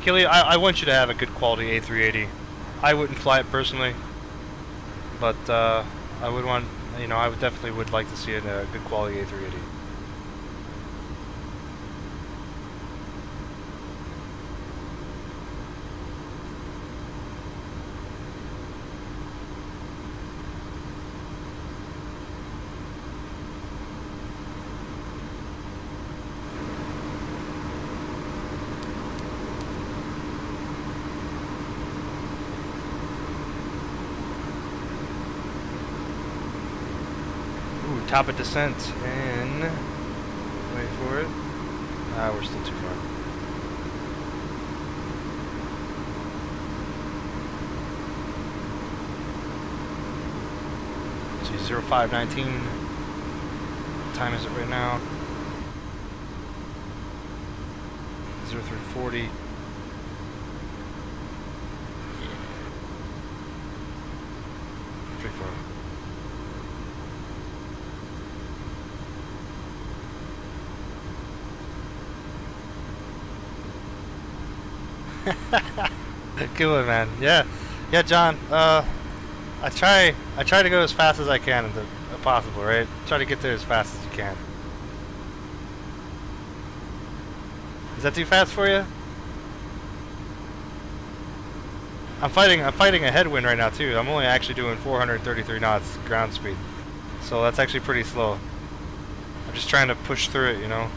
Keeley, I want you to have a good quality A380. I wouldn't fly it personally, but I would want, you know, I would definitely would like to see it a good quality A380. Top of descent in, wait for it, we're still too far. Let's see, 0519, what time is it right now? 0340. Pretty far. Good one, man. Yeah, John. I try to go as fast as I can if possible, right? Try to get there as fast as you can. Is that too fast for you? I'm fighting a headwind right now too. I'm only actually doing 433 knots ground speed, so that's actually pretty slow. I'm just trying to push through it, you know.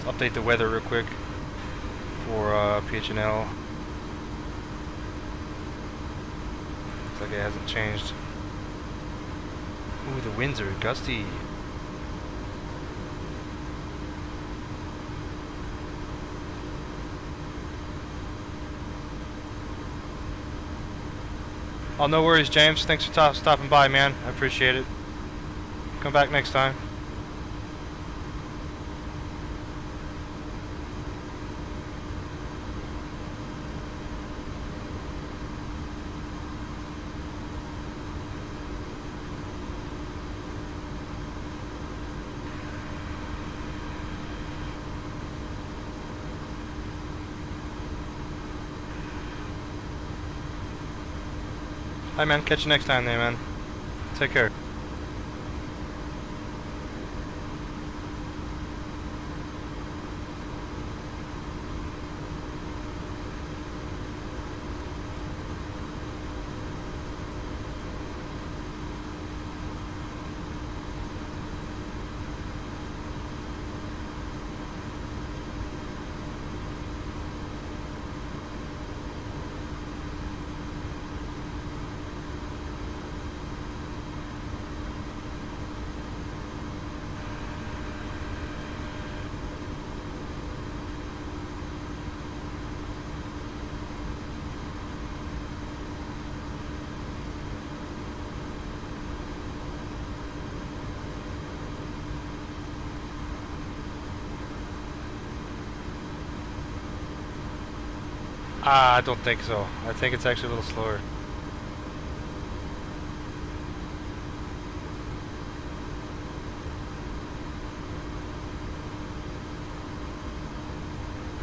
Update the weather real quick for PHNL. Looks like it hasn't changed. Ooh, the winds are gusty. Oh, no worries, James. Thanks for stopping by, man. I appreciate it. Come back next time. Hi man, catch you next time there, man. Take care. I don't think so. I think it's actually a little slower.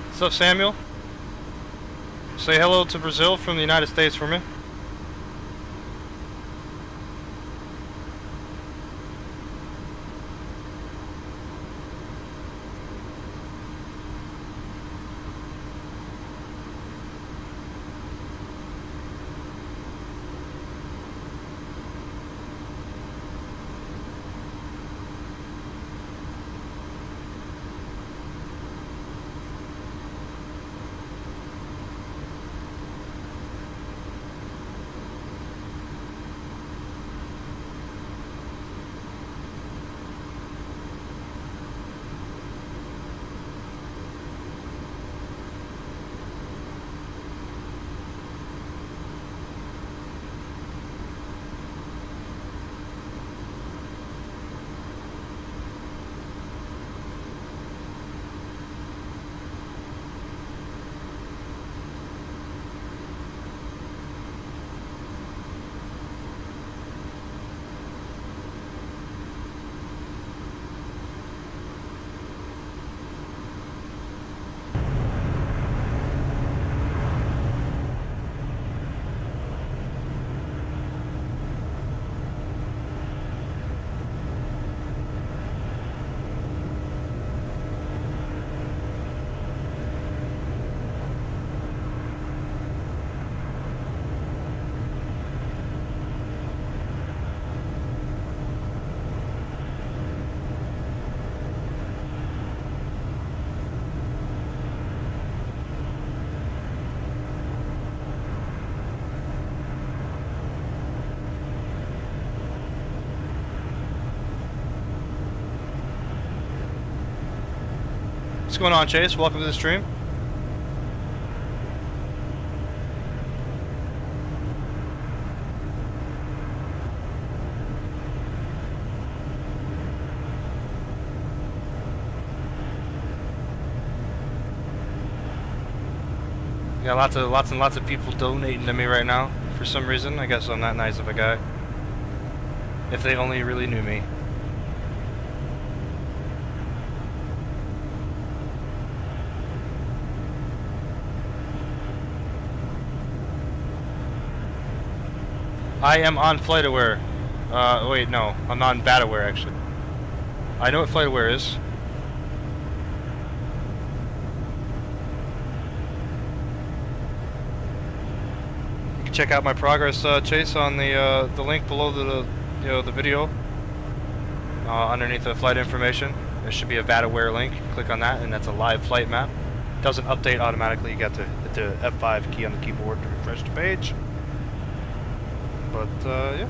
What's up, Samuel? Say hello to Brazil from the United States for me. What's going on, Chase? Welcome to the stream. Got lots and lots of people donating to me right now for some reason. I guess I'm that nice of a guy. If they only really knew me. I am on FlightAware. Wait, no. I'm on VATAware, actually. I know what FlightAware is. Check out my progress, Chase, on the link below the video. Underneath the flight information, there should be a VATAware link. Click on that, and that's a live flight map. It doesn't update automatically. You got to hit the F5 key on the keyboard to refresh the page. But yeah.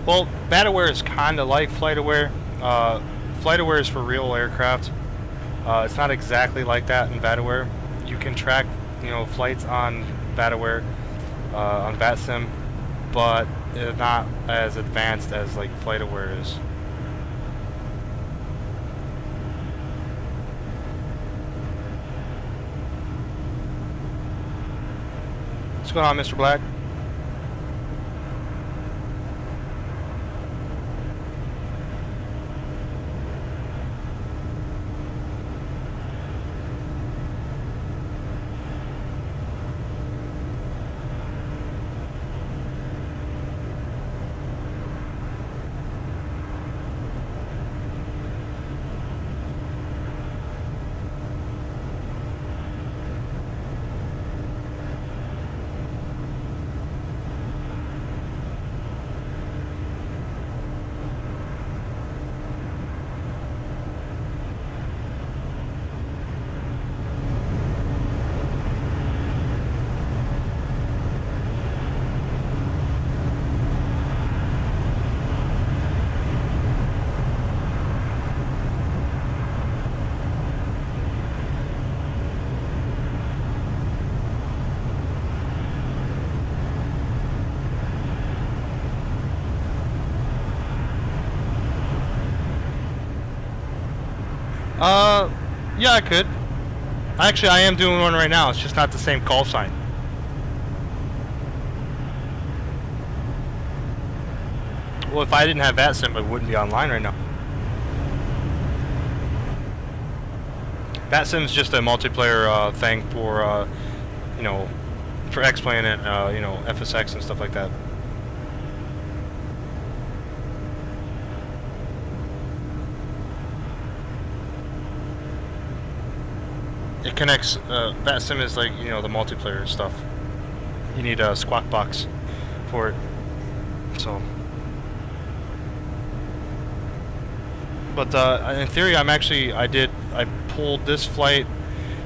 Well, VATAware is kind of like FlightAware. FlightAware is for real aircraft. It's not exactly like that in VATAware. You can track, flights on VATAware, on VATSIM, but it's not as advanced as like FlightAware is. What's going on, Mr. Black? Yeah, I could. Actually, I am doing one right now. It's just not the same call sign. Well, if I didn't have VATSIM, it wouldn't be online right now. VATSIM is just a multiplayer thing for, for X-Plane and, FSX and stuff like that. It connects, VATSIM is like, the multiplayer stuff. You need a Squawk box for it. So. But in theory, I pulled this flight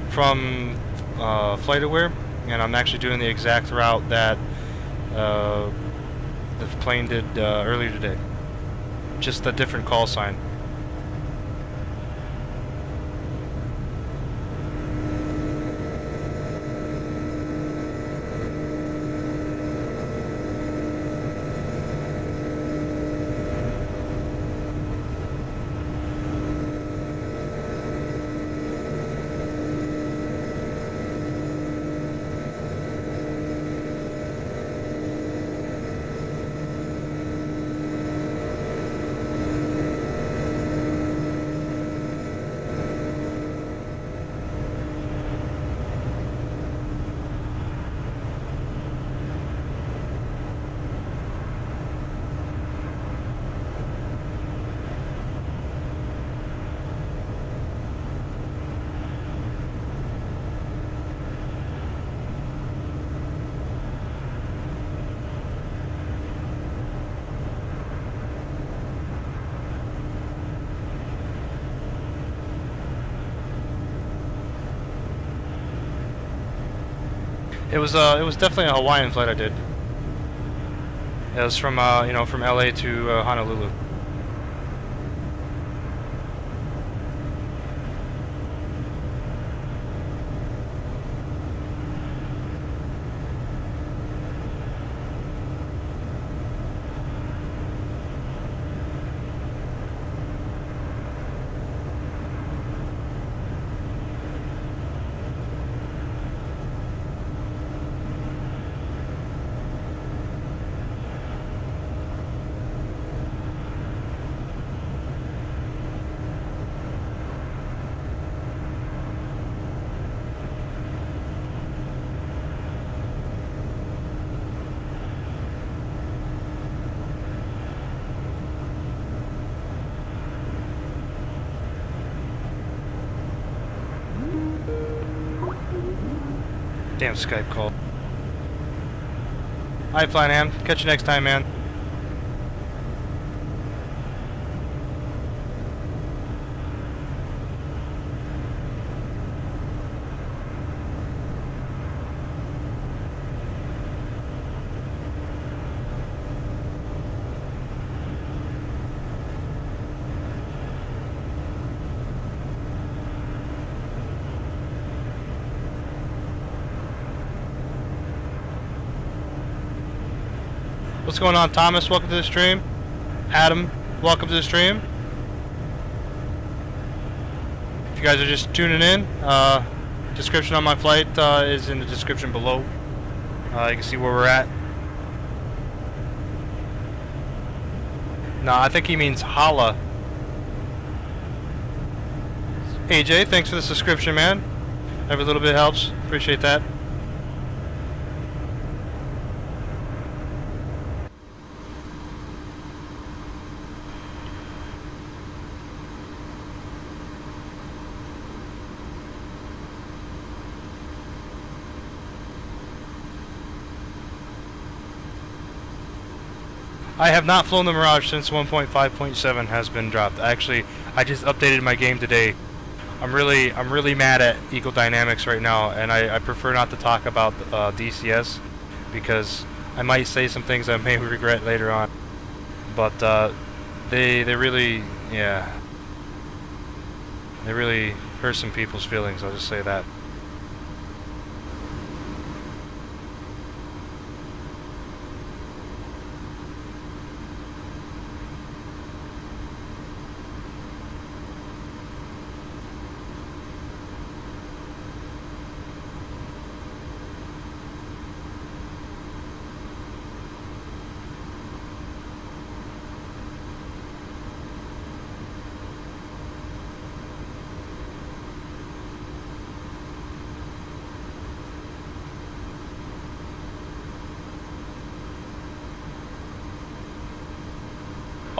from FlightAware, and I'm actually doing the exact route that the plane did earlier today. Just a different call sign. It was definitely a Hawaiian flight I did. It was from you know, from LA to Honolulu. Damn Skype call. Alright, Flying Ham. Catch you next time, man. What's going on, Thomas? Welcome to the stream. Adam, welcome to the stream. If you guys are just tuning in, description on my flight is in the description below. You can see where we're at. No, I think he means holla. AJ, thanks for the subscription, man. Every little bit helps. Appreciate that. I have not flown the Mirage since 1.5.7 has been dropped. Actually, I just updated my game today. I'm really mad at Eagle Dynamics right now, and I prefer not to talk about DCS because I might say some things I may regret later on. But they really, yeah, they really hurt some people's feelings. I'll just say that.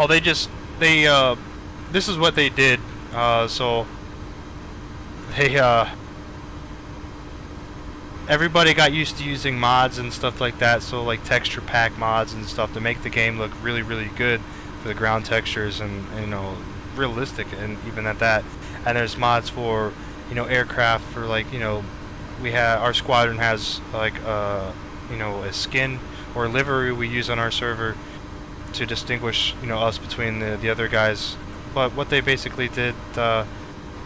Oh, this is what they did. So everybody got used to using mods and stuff like that. So like texture pack mods and stuff to make the game look really, really good for the ground textures and you know, realistic and even at that. And there's mods for, you know, aircraft for like, you know, our squadron has like you know, a skin or a livery we use on our server to distinguish, you know, us between the other guys. But what they basically did,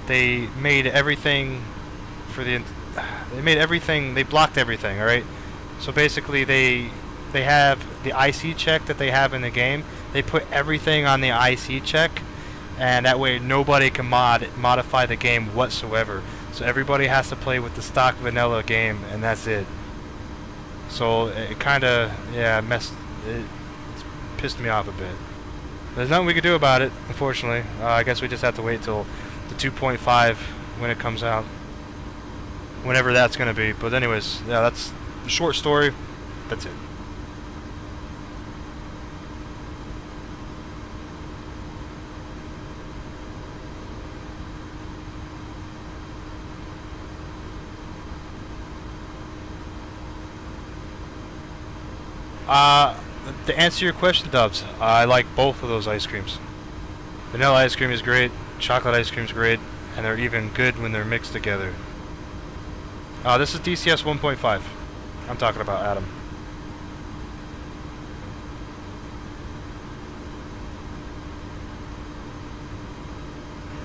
they made everything for they blocked everything. All right, so basically they have the IC check that they have in the game. They put everything on the IC check, and that way nobody can modify the game whatsoever. So everybody has to play with the stock vanilla game, and that's it. So it kind of, yeah, pissed me off a bit. There's nothing we could do about it, unfortunately. I guess we just have to wait till the 2.5 when it comes out, whenever that's going to be. But anyways, yeah, that's the short story. That's it. To answer your question, Dubs, I like both of those ice creams. Vanilla ice cream is great, chocolate ice cream is great, and they're even good when they're mixed together. This is DCS 1.5. I'm talking about Adam.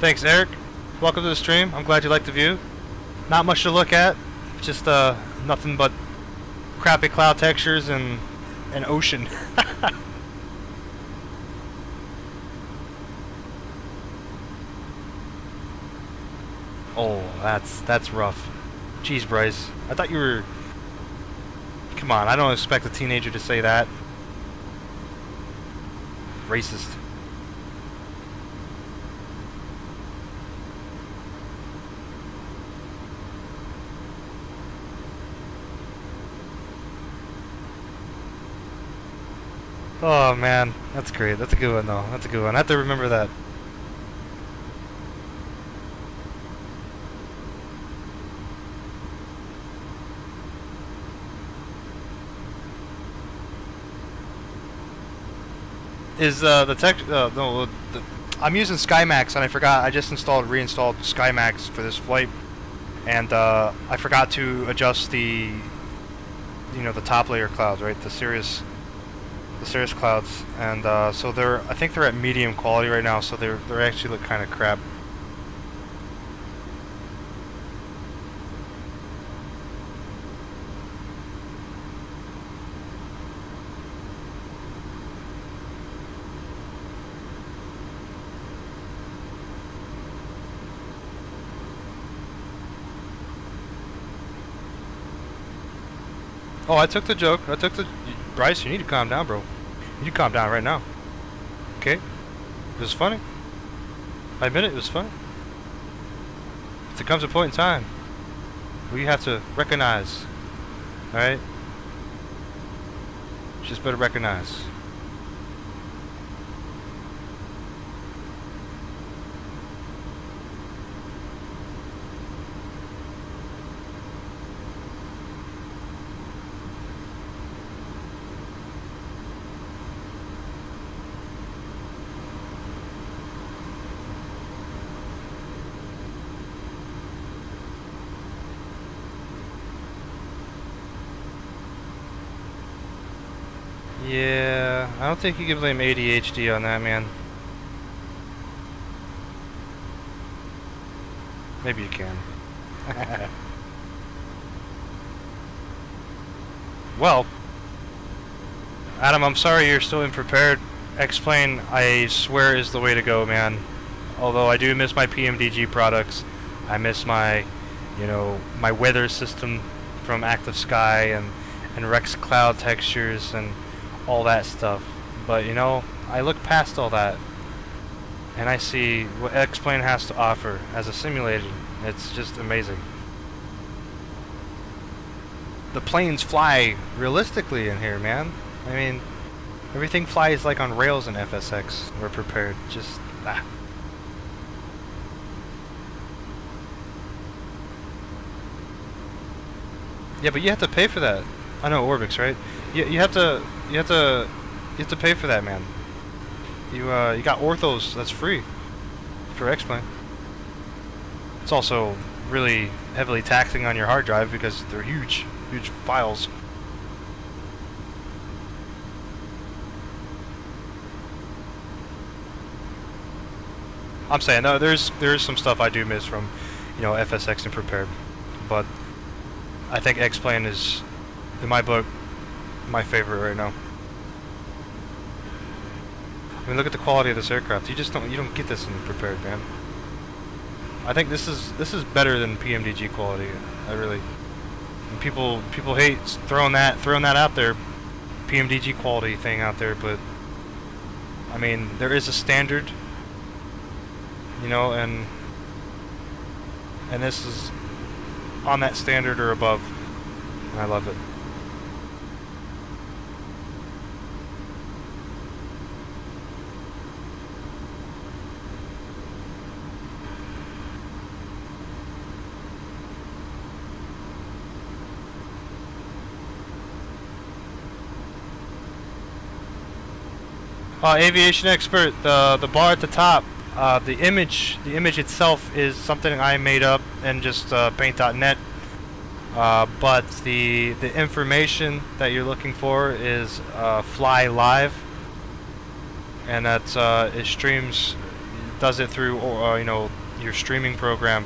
Thanks, Eric. Welcome to the stream. I'm glad you liked the view. Not much to look at. Just nothing but crappy cloud textures and an ocean. Oh, that's rough. Jeez, Bryce. I thought you were... Come on, I don't expect a teenager to say that. Racist. Oh man, that's great. That's a good one though. That's a good one. I have to remember that. Is the tech? No, I'm using SkyMaxx and I forgot. I just reinstalled SkyMaxx for this flight, and I forgot to adjust the, the top layer clouds, right? The cirrus clouds, and so I think they're at medium quality right now, so they actually look kind of crap. Oh, I took the joke. Bryce, you need to calm down, bro. You need to calm down right now. Okay? It was funny. I admit it was funny. There comes a point in time where you have to recognize. Alright? You just better recognize. Yeah, I don't think you can blame ADHD on that, man. Maybe you can. Well, Adam, I'm sorry you're still unprepared. X-Plane, I swear, is the way to go, man. Although I do miss my PMDG products. I miss my, my weather system from Active Sky and Rex Cloud textures and all that stuff, but I look past all that and I see what X-Plane has to offer as a simulation. It's just amazing. The planes fly realistically in here, man. I mean, everything flies like on rails in FSX. We're prepared. Just Yeah, but you have to pay for that. I know Orbix, right? You have to pay for that, man. You got orthos that's free for X-Plane. It's also really heavily taxing on your hard drive because they're huge files. I'm saying no, there's some stuff I do miss from FSX and Prepared, but I think X-Plane is, in my book, my favorite right now. I mean, look at the quality of this aircraft. You don't get this in Prepared, man. I think this is better than PMDG quality. I really. And people hate throwing that out there, PMDG quality thing out there, but I mean, there is a standard, and this is on that standard or above, and I love it. Aviation expert, the bar at the top, the image itself is something I made up in just paint.net. but the information that you're looking for is Fly Live, and that's it streams, does it through you know, your streaming program.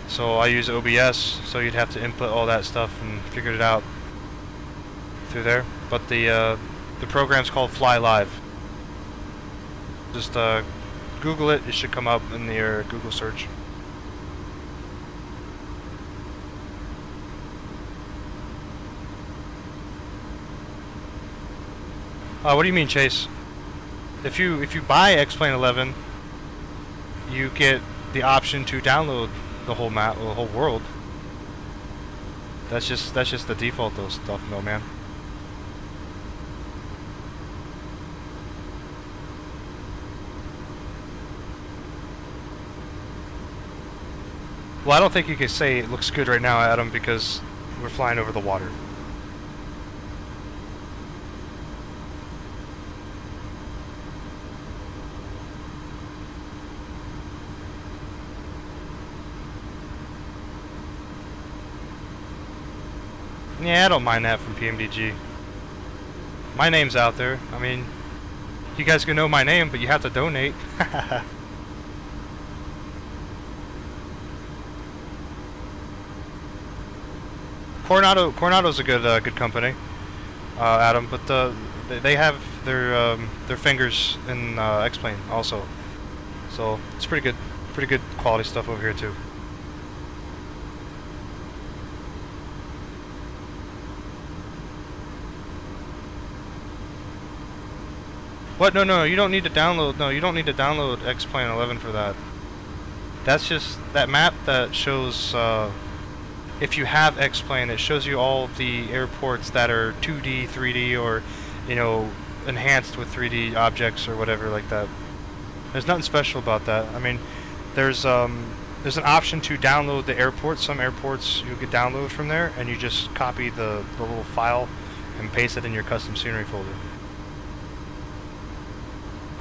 So I use OBS, so you'd have to input all that stuff and figure it out through there. But the program's called Fly Live. Just Google it; it should come up in your Google search. What do you mean, Chase? If you buy X-Plane 11, you get the option to download the whole map, the whole world. That's just the default though stuff, no man. Well, I don't think you can say it looks good right now, Adam, because we're flying over the water. Yeah, I don't mind that from PMDG. My name's out there. I mean, you guys can know my name, but you have to donate. Coronado's a good company, Adam, but they have their fingers in X-Plane also, so it's pretty good quality stuff over here too. What? No, you don't need to download. No, you don't need to download X-Plane 11 for that. That's just that map that shows. If you have X-Plane, it shows you all the airports that are 2D, 3D, or, you know, enhanced with 3D objects or whatever like that. There's nothing special about that. I mean, there's an option to download the airports. Some airports you could download from there, and you just copy the little file and paste it in your custom scenery folder.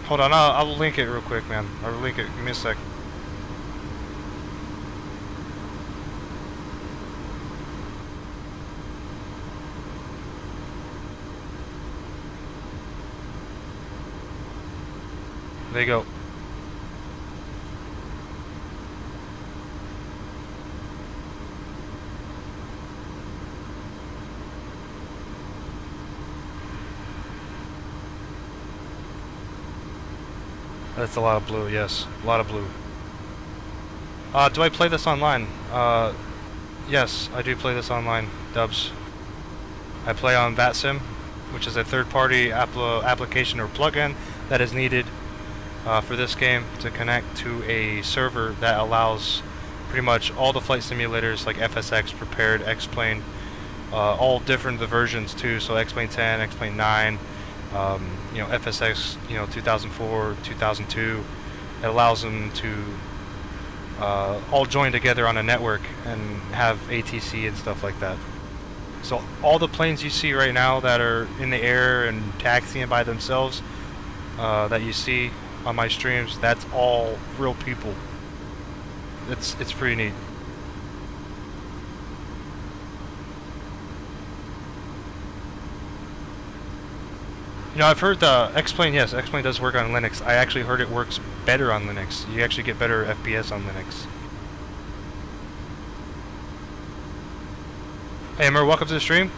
Hold on, I'll link it real quick, man. I'll link it. Give me a sec. There you go. That's a lot of blue, yes. A lot of blue. Do I play this online? Yes, I do play this online, Dubs. I play on VATSIM, which is a third-party application or plugin that is needed for this game to connect to a server that allows pretty much all the flight simulators like FSX, Prepared, X-Plane, all different the versions too, so X-Plane 10, X-Plane 9, you know, FSX, you know, 2004, 2002. It allows them to all join together on a network and have ATC and stuff like that. So all the planes you see right now that are in the air and taxiing by themselves that you see on my streams, that's all real people. It's pretty neat. You know, I've heard X-Plane, yes, X-Plane does work on Linux. I actually heard it works better on Linux. You actually get better FPS on Linux. Hey, Emir, welcome to the stream.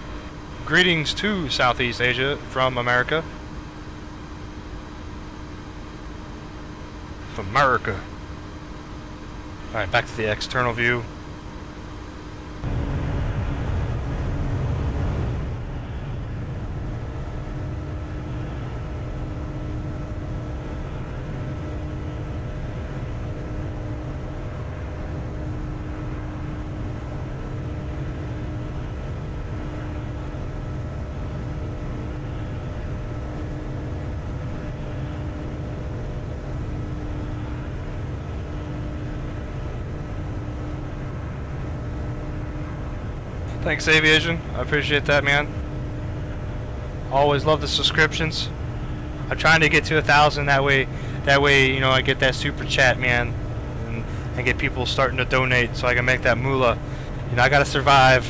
Greetings to Southeast Asia from America. From America. Alright, back to the external view. Thanks, Aviation. I appreciate that, man. Always love the subscriptions. I'm trying to get to 1,000. That way, you know, I get that super chat, man, and get people starting to donate so I can make that moolah. You know, I gotta survive.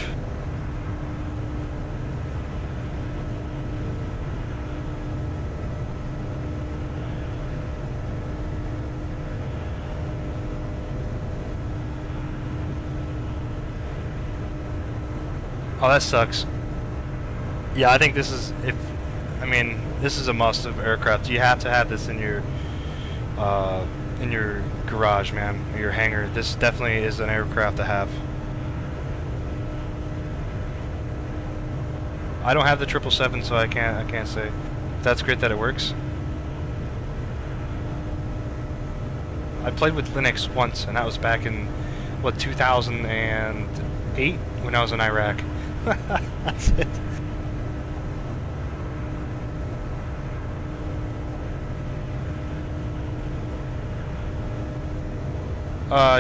Oh, that sucks. Yeah, I think this is, this is a must of aircraft. You have to have this in your garage, man, or your hangar. This definitely is an aircraft to have. I don't have the 777, so I can't say. That's great that it works. I played with Linux once, and that was back in what, 2008 when I was in Iraq. That's it.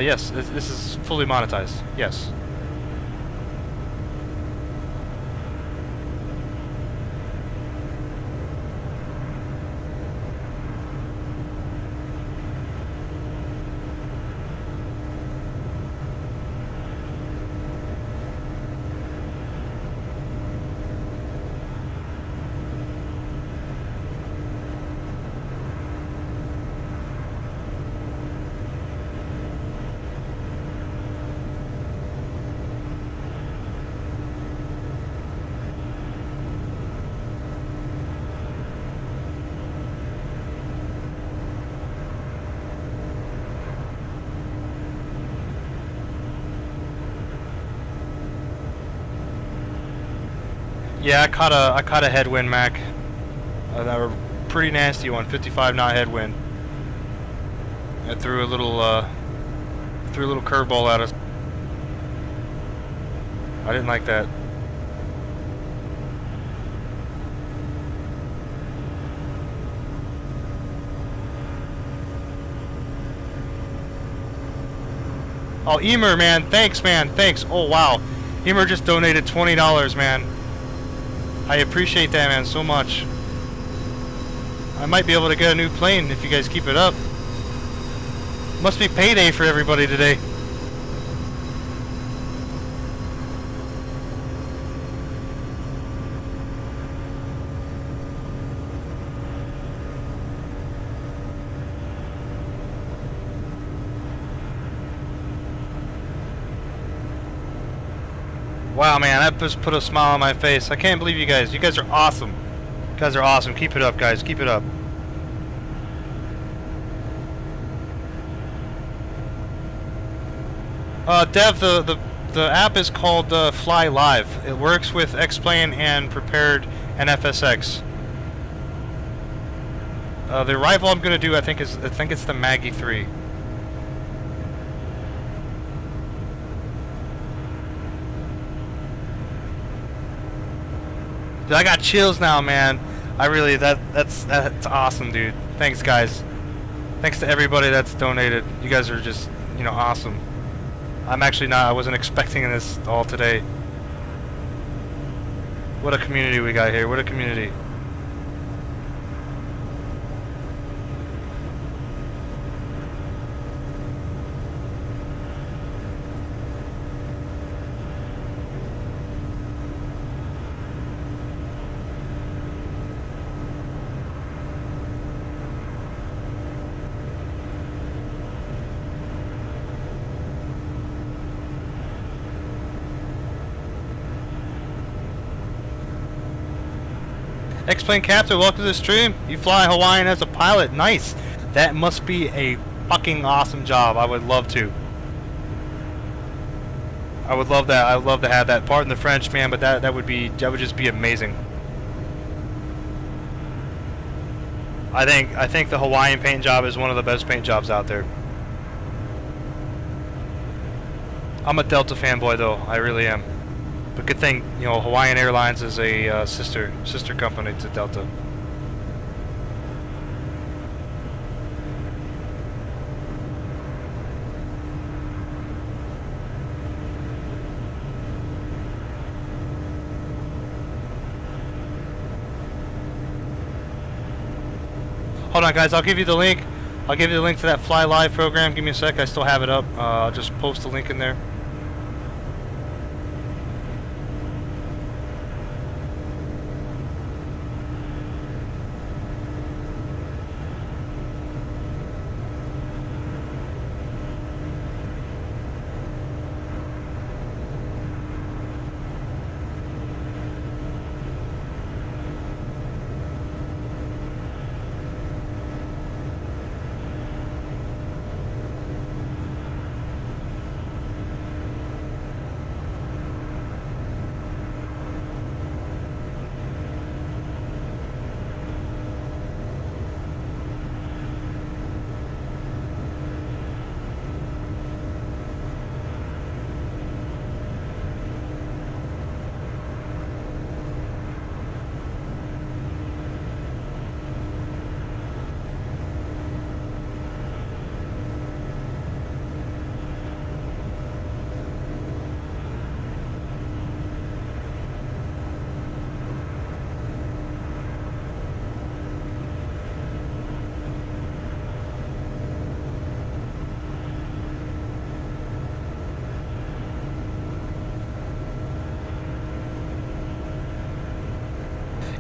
Yes, this is fully monetized. Yes. Yeah, I caught a headwind, Mac. That were pretty nasty one, 55 knot headwind. It threw a little curveball at us. I didn't like that. Oh, Emir, man, thanks, man, thanks. Oh, wow. Emir just donated $20, man. I appreciate that, man, so much. I might be able to get a new plane if you guys keep it up. Must be payday for everybody today. Wow, man, that just put a smile on my face. I can't believe you guys. You guys are awesome. You guys are awesome. Keep it up, guys. Keep it up. Dev, the app is called Fly Live. It works with X-Plane and Prepared and FSX. The arrival I'm gonna do, I think it's the Maggie 3. Dude, I got chills now, man. I really, that's awesome, dude. Thanks, guys. Thanks to everybody that's donated. You guys are just, you know, awesome. I'm actually not, I wasn't expecting this all today. What a community we got here. What a community. X-Plane Captain, welcome to the stream. You fly Hawaiian as a pilot. Nice. That must be a fucking awesome job. I would love to. I would love that. I would love to have that. Pardon the French, man, but that would just be amazing. I think the Hawaiian paint job is one of the best paint jobs out there. I'm a Delta fanboy though. I really am. But good thing, you know, Hawaiian Airlines is a sister company to Delta. Hold on, guys. I'll give you the link. I'll give you the link to that Fly Live program. Give me a sec. I still have it up. I'll just post the link in there.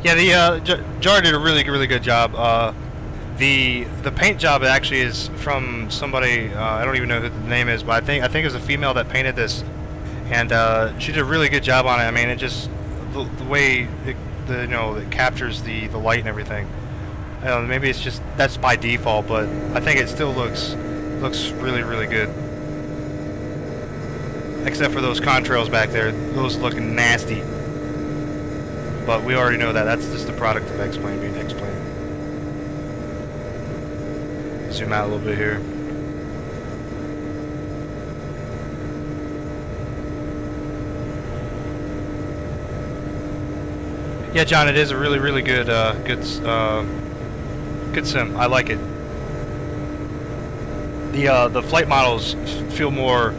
Yeah, the JAR did a really good job. The paint job actually is from somebody, I don't even know who the name is, but I think it was a female that painted this, and she did a really good job on it. I mean, it just the way it captures the light and everything. Maybe it's just that's by default, but I think it still looks really good. Except for those contrails back there, those look nasty. But we already know that. That's just the product of X-Plane being X-Plane. Zoom out a little bit here. Yeah, John, it is a really good good sim. I like it. The flight models feel more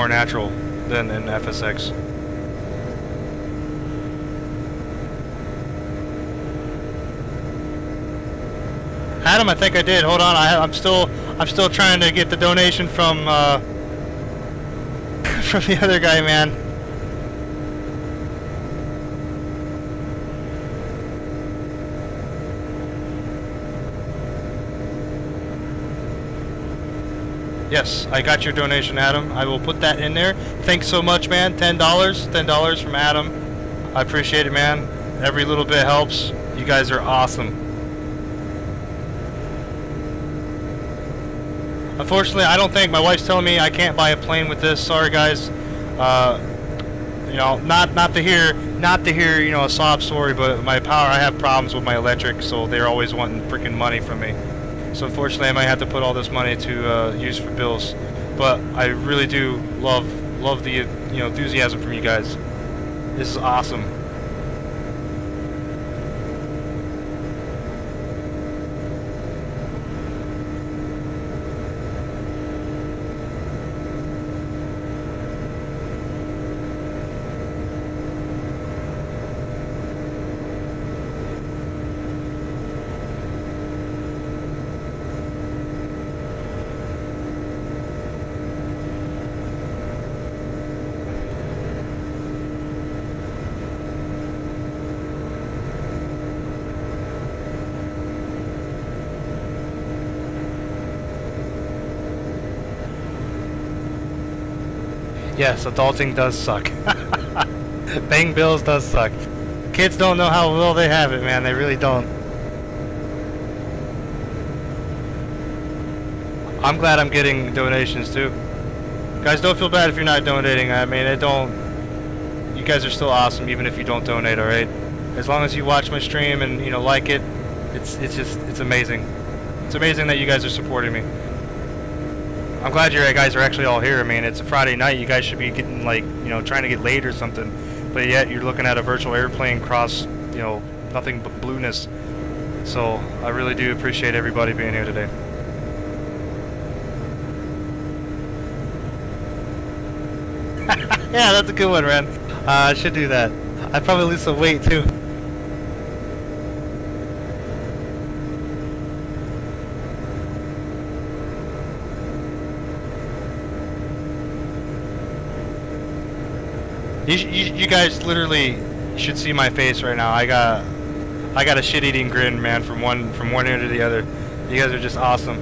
natural than in FSX. Adam, I think I did. Hold on, I'm still trying to get the donation from from the other guy, man. Yes, I got your donation, Adam. I will put that in there. Thanks so much, man. $10 from Adam. I appreciate it, man. Every little bit helps. You guys are awesome. Unfortunately, I don't think my wife's telling me I can't buy a plane with this. Sorry, guys. You know, not to hear a sob story, but my power. I have problems with my electric, so they're always wanting freaking money from me. So unfortunately, I might have to put all this money to use for bills. But I really do love the enthusiasm from you guys. This is awesome. Yes, adulting does suck. Paying bills does suck. Kids don't know how well they have it, man. They really don't. I'm glad I'm getting donations too. Guys, don't feel bad if you're not donating. I mean, you guys are still awesome even if you don't donate, alright? As long as you watch my stream and, like it, it's amazing. It's amazing that you guys are supporting me. I'm glad you guys are actually all here. I mean, it's a Friday night. You guys should be getting, trying to get laid or something. But yet, you're looking at a virtual airplane cross, nothing but blueness. So, I really do appreciate everybody being here today. Yeah, that's a good one, man. I should do that. I'd probably lose some weight, too. You guys literally should see my face right now. I got a shit-eating grin, man, from one ear to the other. You guys are just awesome.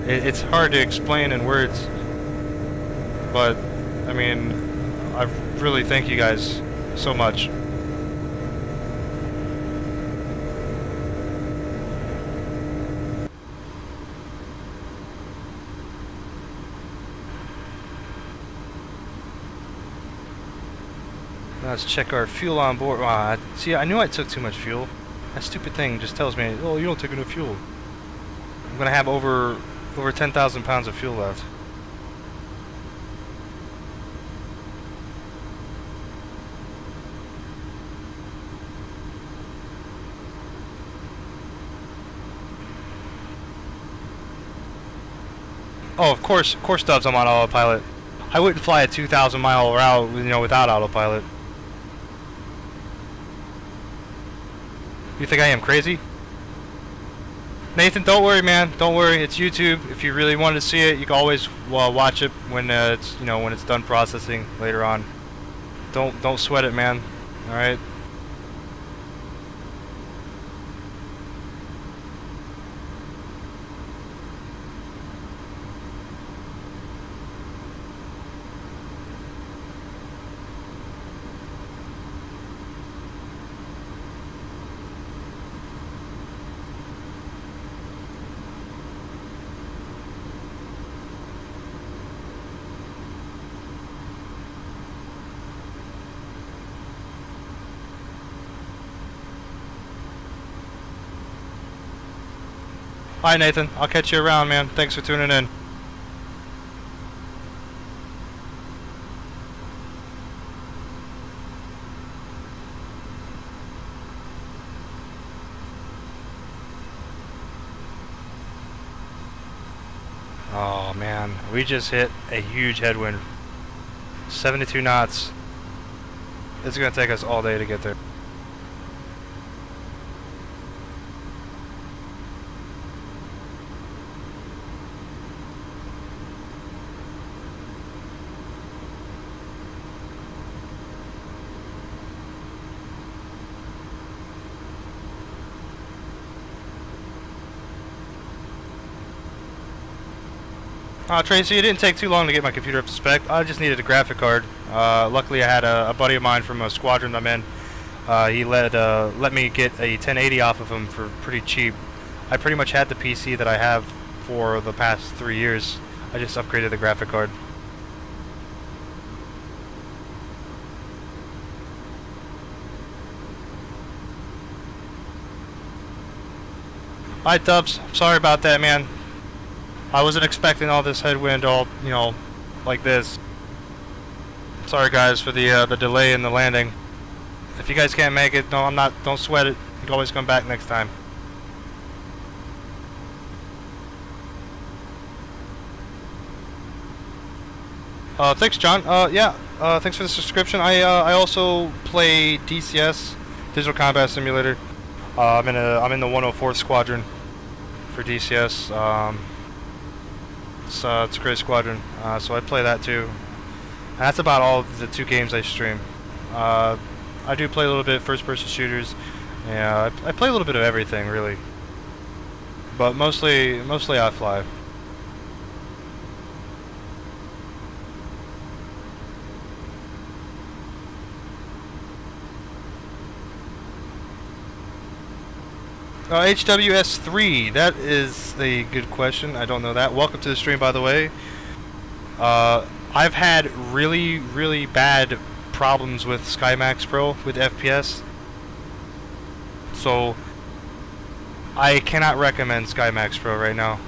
It's hard to explain in words, but I mean, I really thank you guys so much. Let's check our fuel on board. See, I knew I took too much fuel. That stupid thing just tells me, oh, you don't take enough fuel. I'm gonna have over 10,000 pounds of fuel left. Oh, of course, Dubs, I'm on autopilot. I wouldn't fly a 2,000 mile route, without autopilot. You think I am crazy? Nathan, don't worry, man. Don't worry. It's YouTube. If you really wanted to see it, you can always watch it when it's when it's done processing later on. Don't sweat it, man. All right. Alright, Nathan. I'll catch you around, man. Thanks for tuning in. Oh man, we just hit a huge headwind. 72 knots. It's gonna take us all day to get there. Tracy, it didn't take too long to get my computer up to spec. I just needed a graphic card. Luckily, I had a buddy of mine from a Squadron I'm in. He let me get a 1080 off of him for pretty cheap. I pretty much had the PC that I have for the past 3 years. I just upgraded the graphic card. Alright, Dubs. Sorry about that, man. I wasn't expecting all this headwind all, you know, like this. Sorry guys for the delay in the landing. If you guys can't make it, don't sweat it. You can always come back next time. Thanks, John. Yeah, thanks for the subscription. I also play DCS, Digital Combat Simulator. I'm in the 104th Squadron for DCS. It's a great squadron, so I play that too. And that's about all the 2 games I stream. I do play a little bit first-person shooters. Yeah, I play a little bit of everything really, but mostly I fly. HWS3, that is a good question. I don't know that. Welcome to the stream, by the way. I've had really bad problems with SkymaxxPro with FPS, so I cannot recommend SkymaxxPro right now.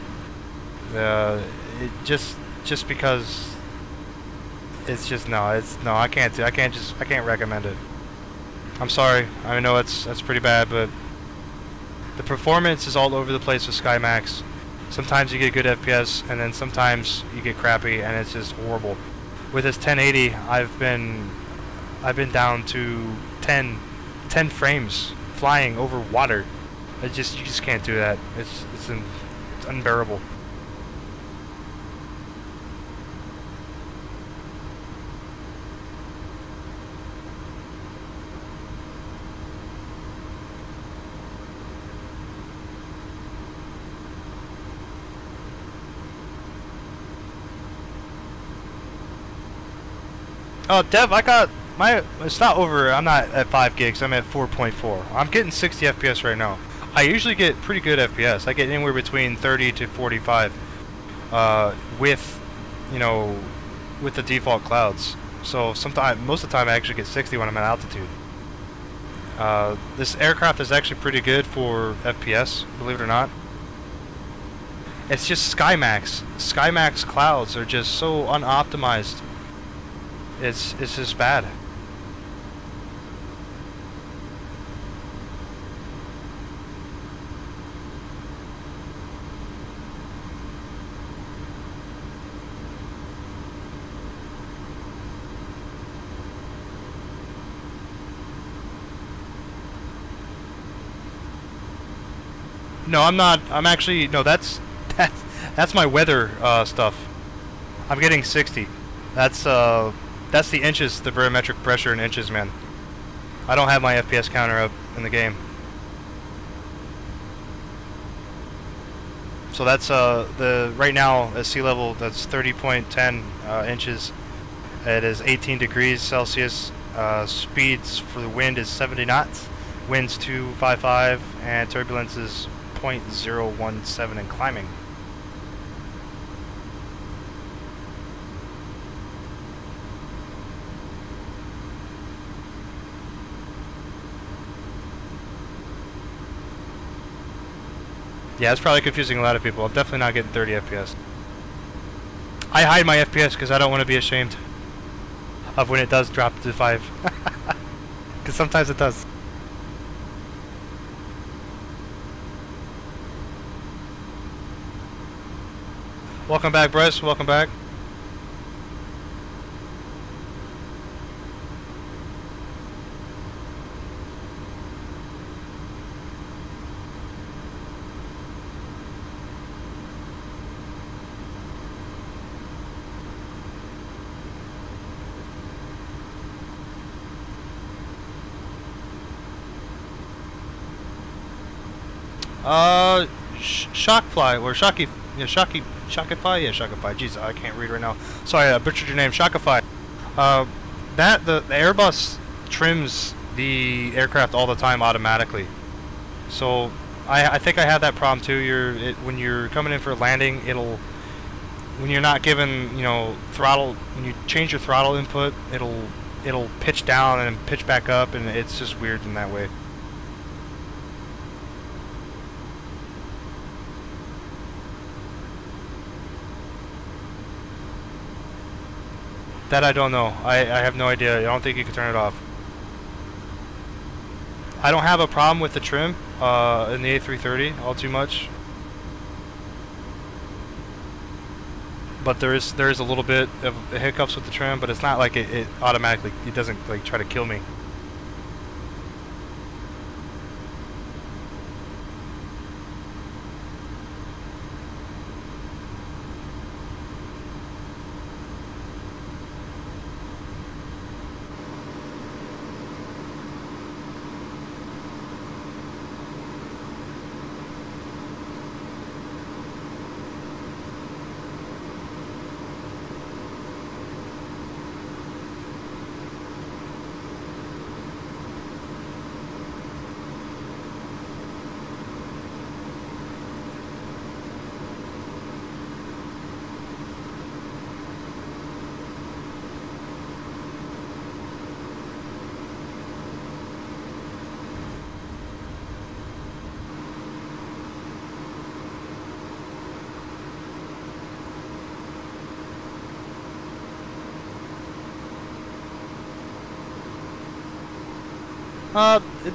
Just because it's just no. I can't recommend it. I'm sorry. I know that's pretty bad, but the performance is all over the place with SkyMax. Sometimes you get good FPS, and then sometimes you get crappy, and it's just horrible. With this 1080, I've been down to 10 frames flying over water. You just can't do that. It's unbearable. Oh, Dev, it's not over, I'm not at 5 gigs, I'm at 4.4. I'm getting 60 FPS right now. I usually get pretty good FPS. I get anywhere between 30 to 45 with the default clouds. So most of the time I actually get 60 when I'm at altitude. This aircraft is actually pretty good for FPS, believe it or not. It's just SkyMax. SkyMax clouds are just so unoptimized. It's just bad. No, I'm not. I'm actually no. That's my weather stuff. I'm getting 60. That's the inches, the barometric pressure in inches, man. I don't have my FPS counter up in the game. So that's right now at sea level, that's 30.10 inches. It is 18 degrees Celsius. Speeds for the wind is 70 knots. Winds 255 and turbulence is 0.017 and climbing. Yeah, it's probably confusing a lot of people. I'm definitely not getting 30 FPS. I hide my FPS because I don't want to be ashamed of when it does drop to 5. Because sometimes it does. Welcome back, Bryce. Welcome back. Shockfly or Shocky, yeah, Shockify, yeah, Shockify. Jeez, I can't read right now. Sorry, I butchered your name, Shockify. The Airbus trims the aircraft all the time automatically. So I think I have that problem too. When you're coming in for a landing, when you're not given, you know, throttle, when you change your throttle input, it'll pitch down and pitch back up, and it's just weird in that way. That I don't know. I have no idea. I don't think you can turn it off. I don't have a problem with the trim in the A330 all too much, but there is a little bit of hiccups with the trim, but it's not like it automatically, it doesn't like try to kill me.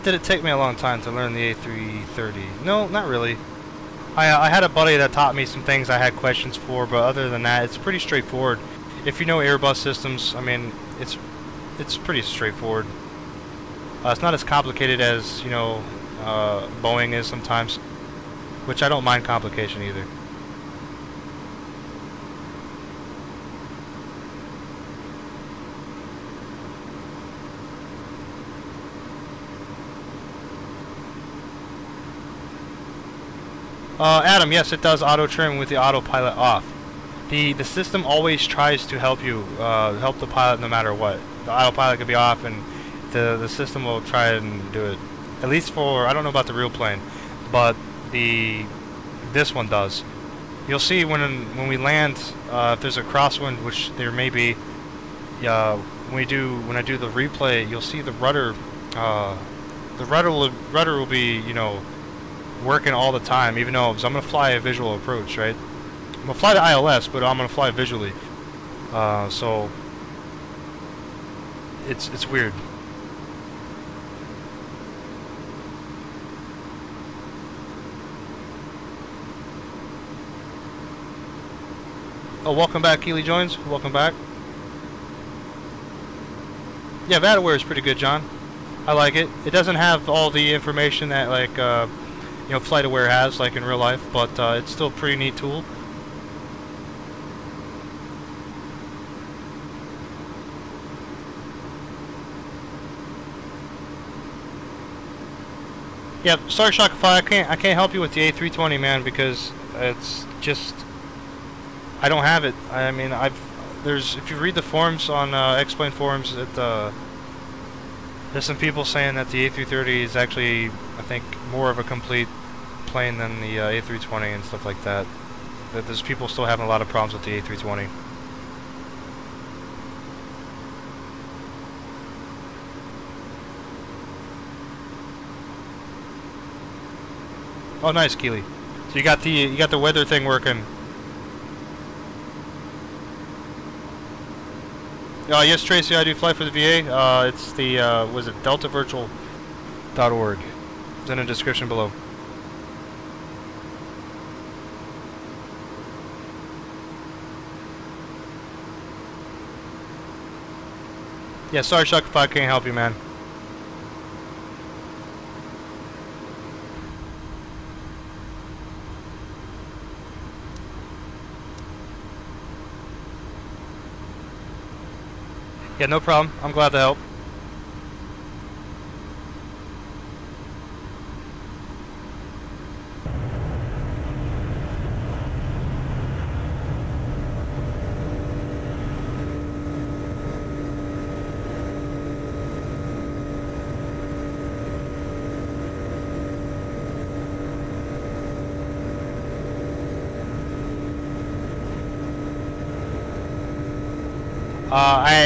Did it take me a long time to learn the A330? No, not really. I had a buddy that taught me some things I had questions for, but other than that, it's pretty straightforward. If you know Airbus systems, I mean, it's pretty straightforward. It's not as complicated as, you know, Boeing is sometimes, which I don't mind complication either. Adam, yes, it does auto trim with the autopilot off. The system always tries to help you, help the pilot no matter what. The autopilot could be off, and the system will try and do it. At least for, I don't know about the real plane, but this one does. You'll see when we land, if there's a crosswind, which there may be, when I do the replay, you'll see the rudder. The rudder will be, you know, working all the time, even though, so I'm going to fly a visual approach, right? I'm going to fly the ILS, but I'm going to fly visually. So it's weird. Oh, welcome back, Keeley Jones. Welcome back. Yeah, VATSIM is pretty good, John. I like it. It doesn't have all the information that, like, you know, FlightAware has, like in real life, but it's still a pretty neat tool. Yeah, sorry, Shockify, I can't help you with the A320, man, because it's just, I don't have it. I mean, if you read the forums on Explain forums, there's some people saying that the A330 is actually, I think, more of a complete plane than the A320 and stuff like that. That there's people still having a lot of problems with the A320. Oh, nice, Keeley. So you got the weather thing working. Yes, Tracy, I do fly for the VA. It's the was it deltavirtual.org. It's in the description below. Yeah, sorry, Chuck, if I can't help you, man. Yeah, no problem. I'm glad to help.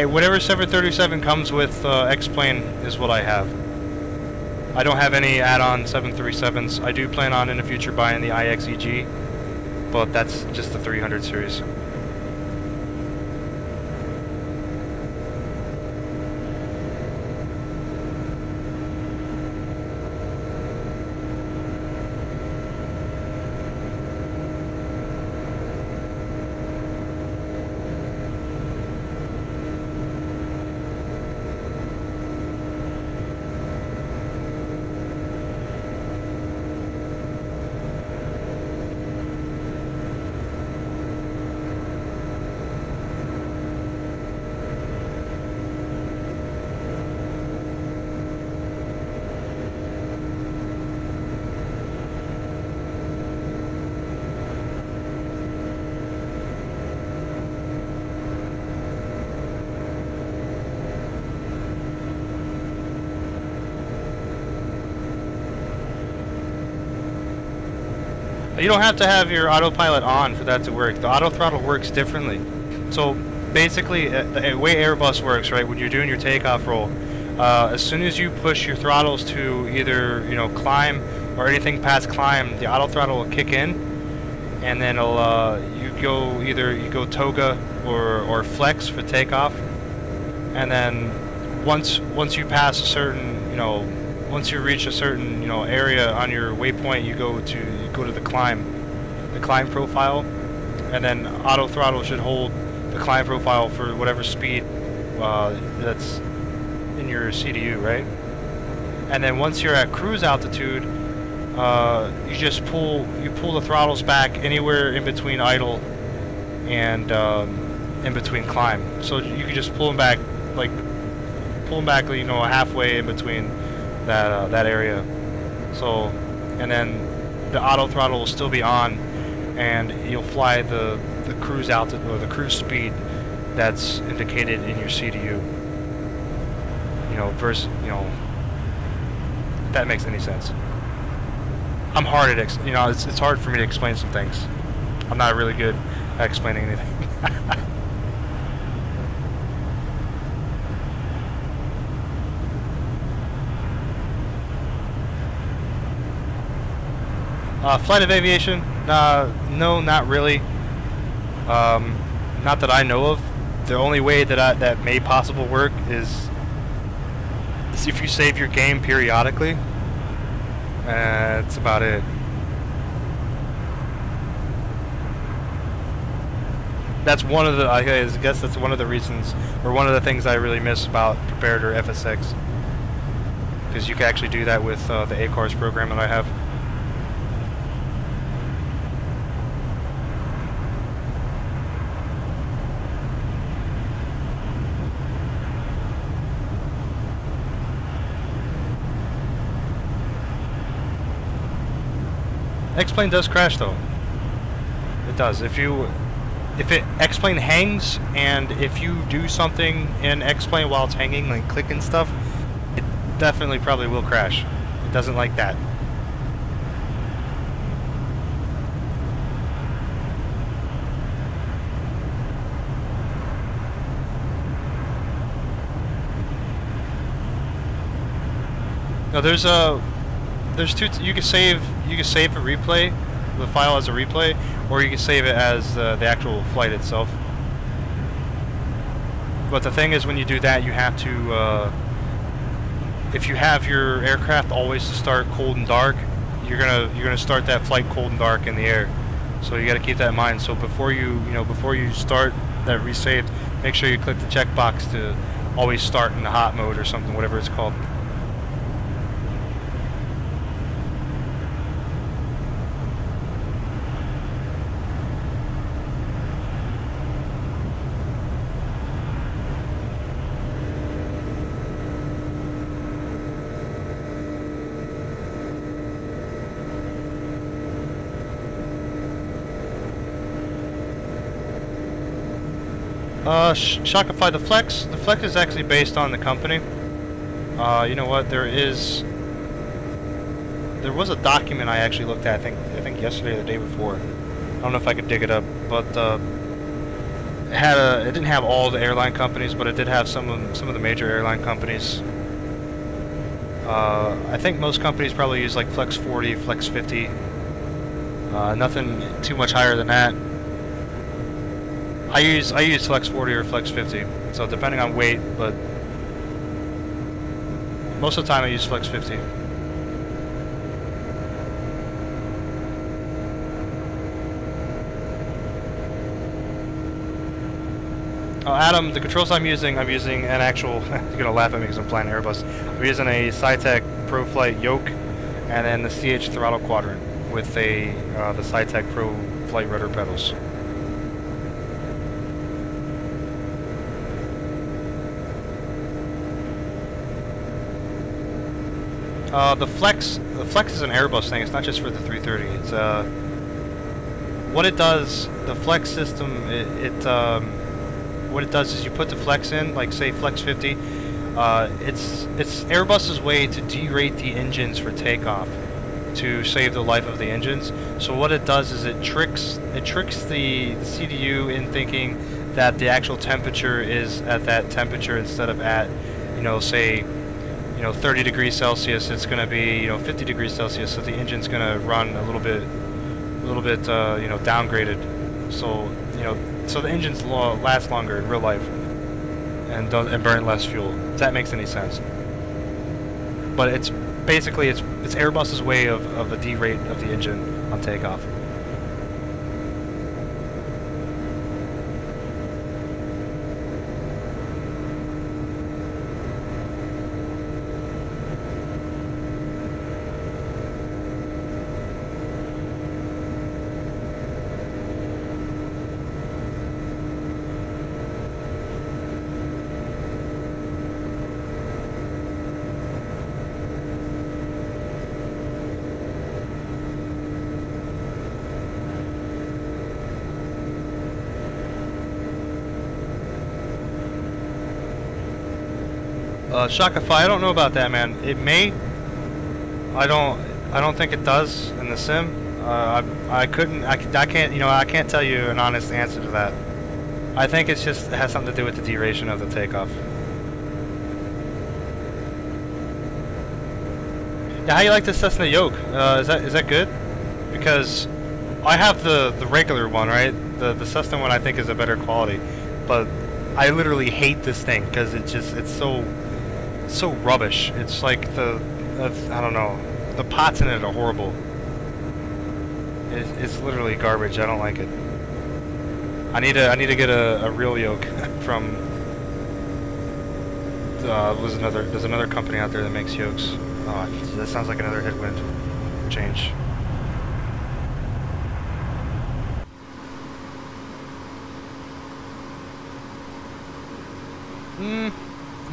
Whatever 737 comes with X-Plane is what I have. I don't have any add-on 737s. I do plan on in the future buying the IXEG, but that's just the 300 series. You don't have to have your autopilot on for that to work. The auto throttle works differently. So basically, the way Airbus works, right, when you're doing your takeoff roll, as soon as you push your throttles to either, you know, climb or anything past climb, the auto throttle will kick in, and then it'll, you go toga or flex for takeoff, and then once you pass a certain, you know, once you reach a certain, you know, area on your waypoint, you go to the climb profile, and then auto throttle should hold the climb profile for whatever speed that's in your CDU, right? And then once you're at cruise altitude, you just pull the throttles back anywhere in between idle and in between climb. So you can just pull them back, you know, halfway in between that area. So, and then the auto throttle will still be on, and you'll fly the cruise altitude or the cruise speed that's indicated in your CDU. You know, versus, you know, if that makes any sense. I'm hard at you know, it's hard for me to explain some things. I'm not really good at explaining anything. Flight of aviation? No, not really. Not that I know of. The only way that may possible work is if you save your game periodically. That's about it. That's one of the, I guess that's one of the reasons, or one of the things I really miss about Prepared or FSX. Because you can actually do that with the ACARS program that I have. X-Plane does crash though. It does. If X-Plane hangs, and if you do something in X-Plane while it's hanging, like clicking stuff, it definitely probably will crash. It doesn't like that. Now there's two. You can save a replay the file as a replay, or you can save it as the actual flight itself. But the thing is, when you do that, you have to, if you have your aircraft always to start cold and dark, you're gonna start that flight cold and dark in the air. So you got to keep that in mind. So before you start that resaved, make sure you click the checkbox to always start in the hot mode or something, whatever it's called. Shockify the Flex. The Flex is actually based on the company. You know what? There was a document I actually looked at. I think yesterday or the day before. I don't know if I could dig it up, but it didn't have all the airline companies, but it did have some of the major airline companies. I think most companies probably use like Flex 40, Flex 50. Nothing too much higher than that. I use Flex 40 or Flex 50, so depending on weight, but most of the time I use Flex 50. Oh, Adam, the controls I'm using an actual, you're gonna laugh at me because I'm flying Airbus. I'm using a Saitek Pro Flight Yoke, and then the CH throttle quadrant with the Saitek Pro Flight rudder pedals. The Flex is an Airbus thing. It's not just for the 330. It's what it does. The Flex system, what it does is you put the Flex in, like say Flex 50. It's Airbus's way to derate the engines for takeoff, to save the life of the engines. So what it does is it tricks the CDU in thinking that the actual temperature is at that temperature instead of at, say, 30 degrees Celsius. It's going to be 50 degrees Celsius, so the engine's going to run a little bit downgraded, so so the engines last longer in real life and burn less fuel, if that makes any sense. But it's basically it's Airbus's way of the derate of the engine on takeoff. Shockify, I don't know about that, man. It may. I don't think it does in the sim. I can't tell you an honest answer to that. I think it has something to do with the duration of the takeoff. Yeah, how you like the Cessna Yoke? Is that good? Because I have the regular one, right? The Cessna one I think is a better quality, but I literally hate this thing because it's so rubbish. It's like I don't know, the pots in it are horrible. It's literally garbage. I don't like it. I need to get a real yoke from there's another company out there that makes yokes. Oh, that sounds like another headwind change.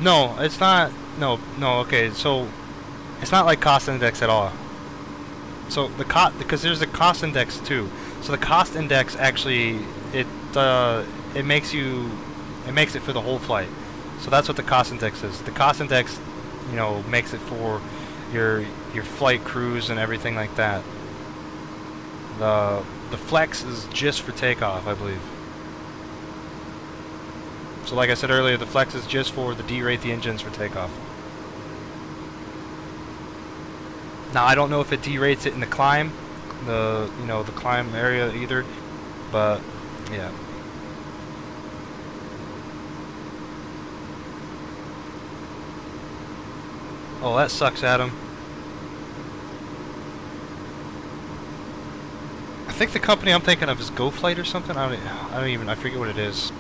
No, it's not. No. Okay, so it's not like cost index at all. So because there's a cost index too. So the cost index actually it makes it for the whole flight. So that's what the cost index is. The cost index, makes it for your flight crews and everything like that. The flex is just for takeoff, I believe. So like I said earlier, the flex is just for the derate the engines for takeoff. Now I don't know if it derates it in the climb the the climb area either, but yeah. Oh, that sucks, Adam. I think the company I'm thinking of is GoFlight or something. I forget what it is.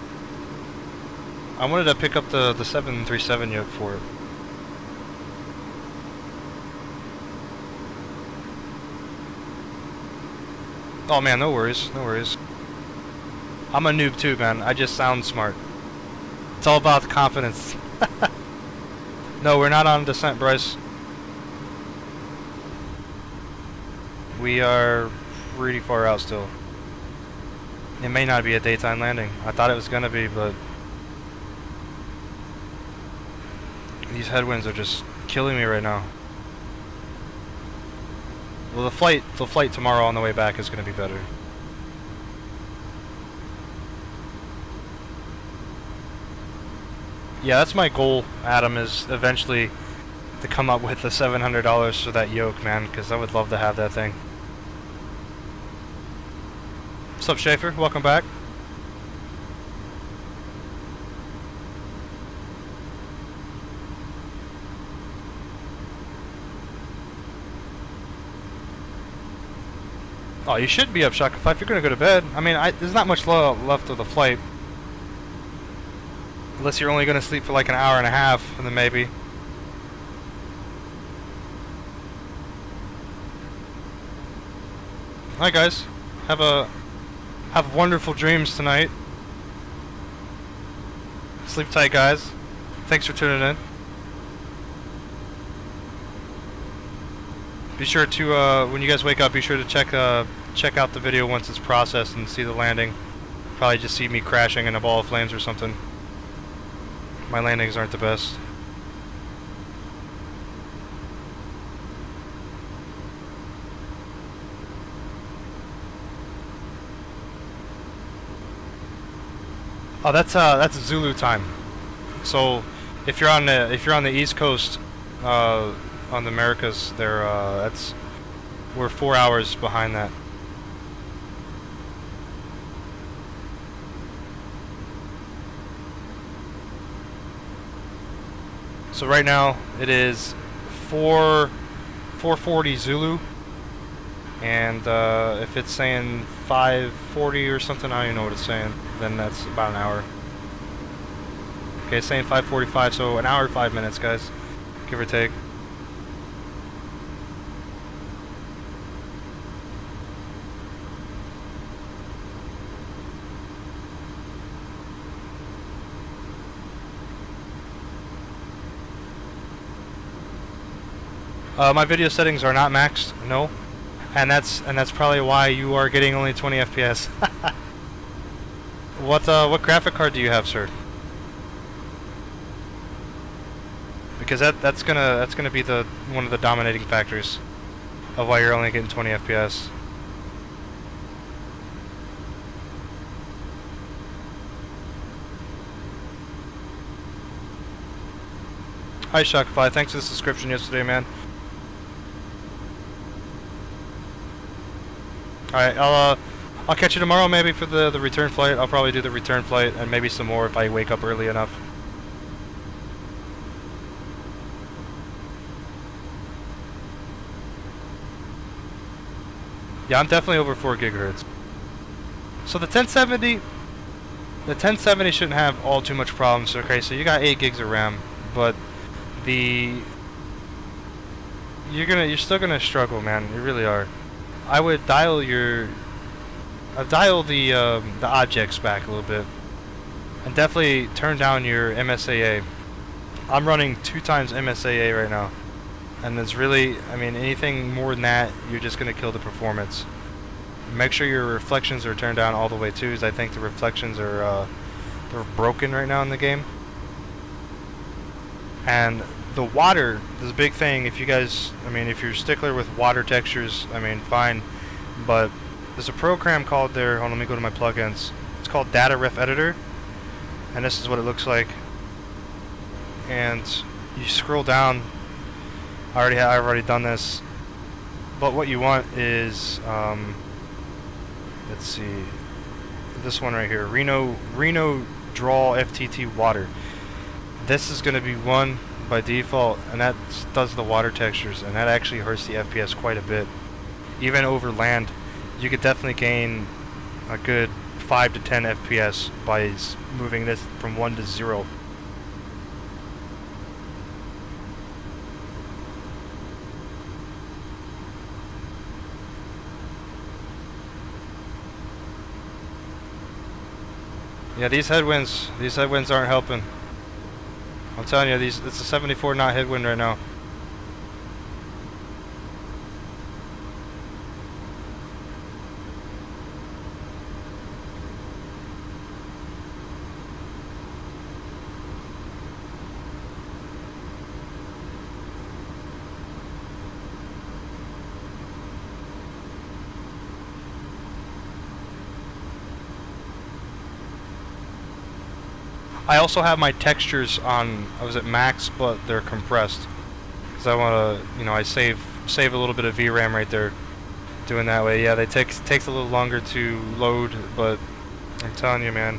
I wanted to pick up the 737 yoke for it. Oh man, no worries, no worries. I'm a noob too, man. I just sound smart. It's all about the confidence. No, we're not on descent, Bryce. We are pretty far out still. It may not be a daytime landing. I thought it was gonna be, but these headwinds are just killing me right now. Well, the flight tomorrow on the way back is gonna be better. Yeah, that's my goal, Adam, is eventually to come up with the $700 for that yoke, man, because I would love to have that thing. What's up, Schaefer? Welcome back. Oh, you should be up, Shopify, if you're going to go to bed. I mean, there's not much left of the flight. Unless you're only going to sleep for like an hour and a half, and then maybe. Hi guys, have wonderful dreams tonight. Sleep tight, guys. Thanks for tuning in. Be sure to when you guys wake up, be sure to check out the video once it's processed and see the landing. Probably just see me crashing in a ball of flames or something. My landings aren't the best. Oh, that's Zulu time. So if you're on the East Coast, on the Americas, we're 4 hours behind that. So right now it is 4:40 Zulu, and if it's saying 5:40 or something, I don't even know what it's saying. Then that's about an hour. Okay, it's saying 5:45, so an hour 5 minutes, guys, give or take. My video settings are not maxed, no, and that's probably why you are getting only 20 FPS. What graphic card do you have, sir? Because that's gonna be one of the dominating factors of why you're only getting 20 FPS. Hi Shockify, thanks for the subscription yesterday, man. Alright, I'll catch you tomorrow maybe for the return flight. I'll probably do the return flight and maybe some more if I wake up early enough. Yeah, I'm definitely over 4 gigahertz. So the 1070 shouldn't have all too much problems. Okay, so you got 8 gigs of RAM, but you're still gonna struggle, man. You really are. I would dial the objects back a little bit, and definitely turn down your MSAA. I'm running 2 times MSAA right now, and it's really, I mean, anything more than that, you're just gonna kill the performance. Make sure your reflections are turned down all the way too, as I think the reflections are they're broken right now in the game. And the water is a big thing. If you guys, I mean, if you're a stickler with water textures, I mean, fine. But there's a program called there. Hold on, let me go to my plugins. It's called Data Ref Editor, and this is what it looks like. And you scroll down. I've already done this. But what you want is, let's see, this one right here, Reno Draw FTT Water. This is going to be 1 by default, and that does the water textures, and that actually hurts the FPS quite a bit. Even over land, you could definitely gain a good 5 to 10 FPS by moving this from 1 to 0. Yeah, these headwinds aren't helping. I'm telling you, it's a 74 knot headwind right now. I also have my textures on, I was at max, but they're compressed. Because I want to, you know, I save a little bit of VRAM right there doing that way. Yeah, they takes a little longer to load, but I'm telling you, man,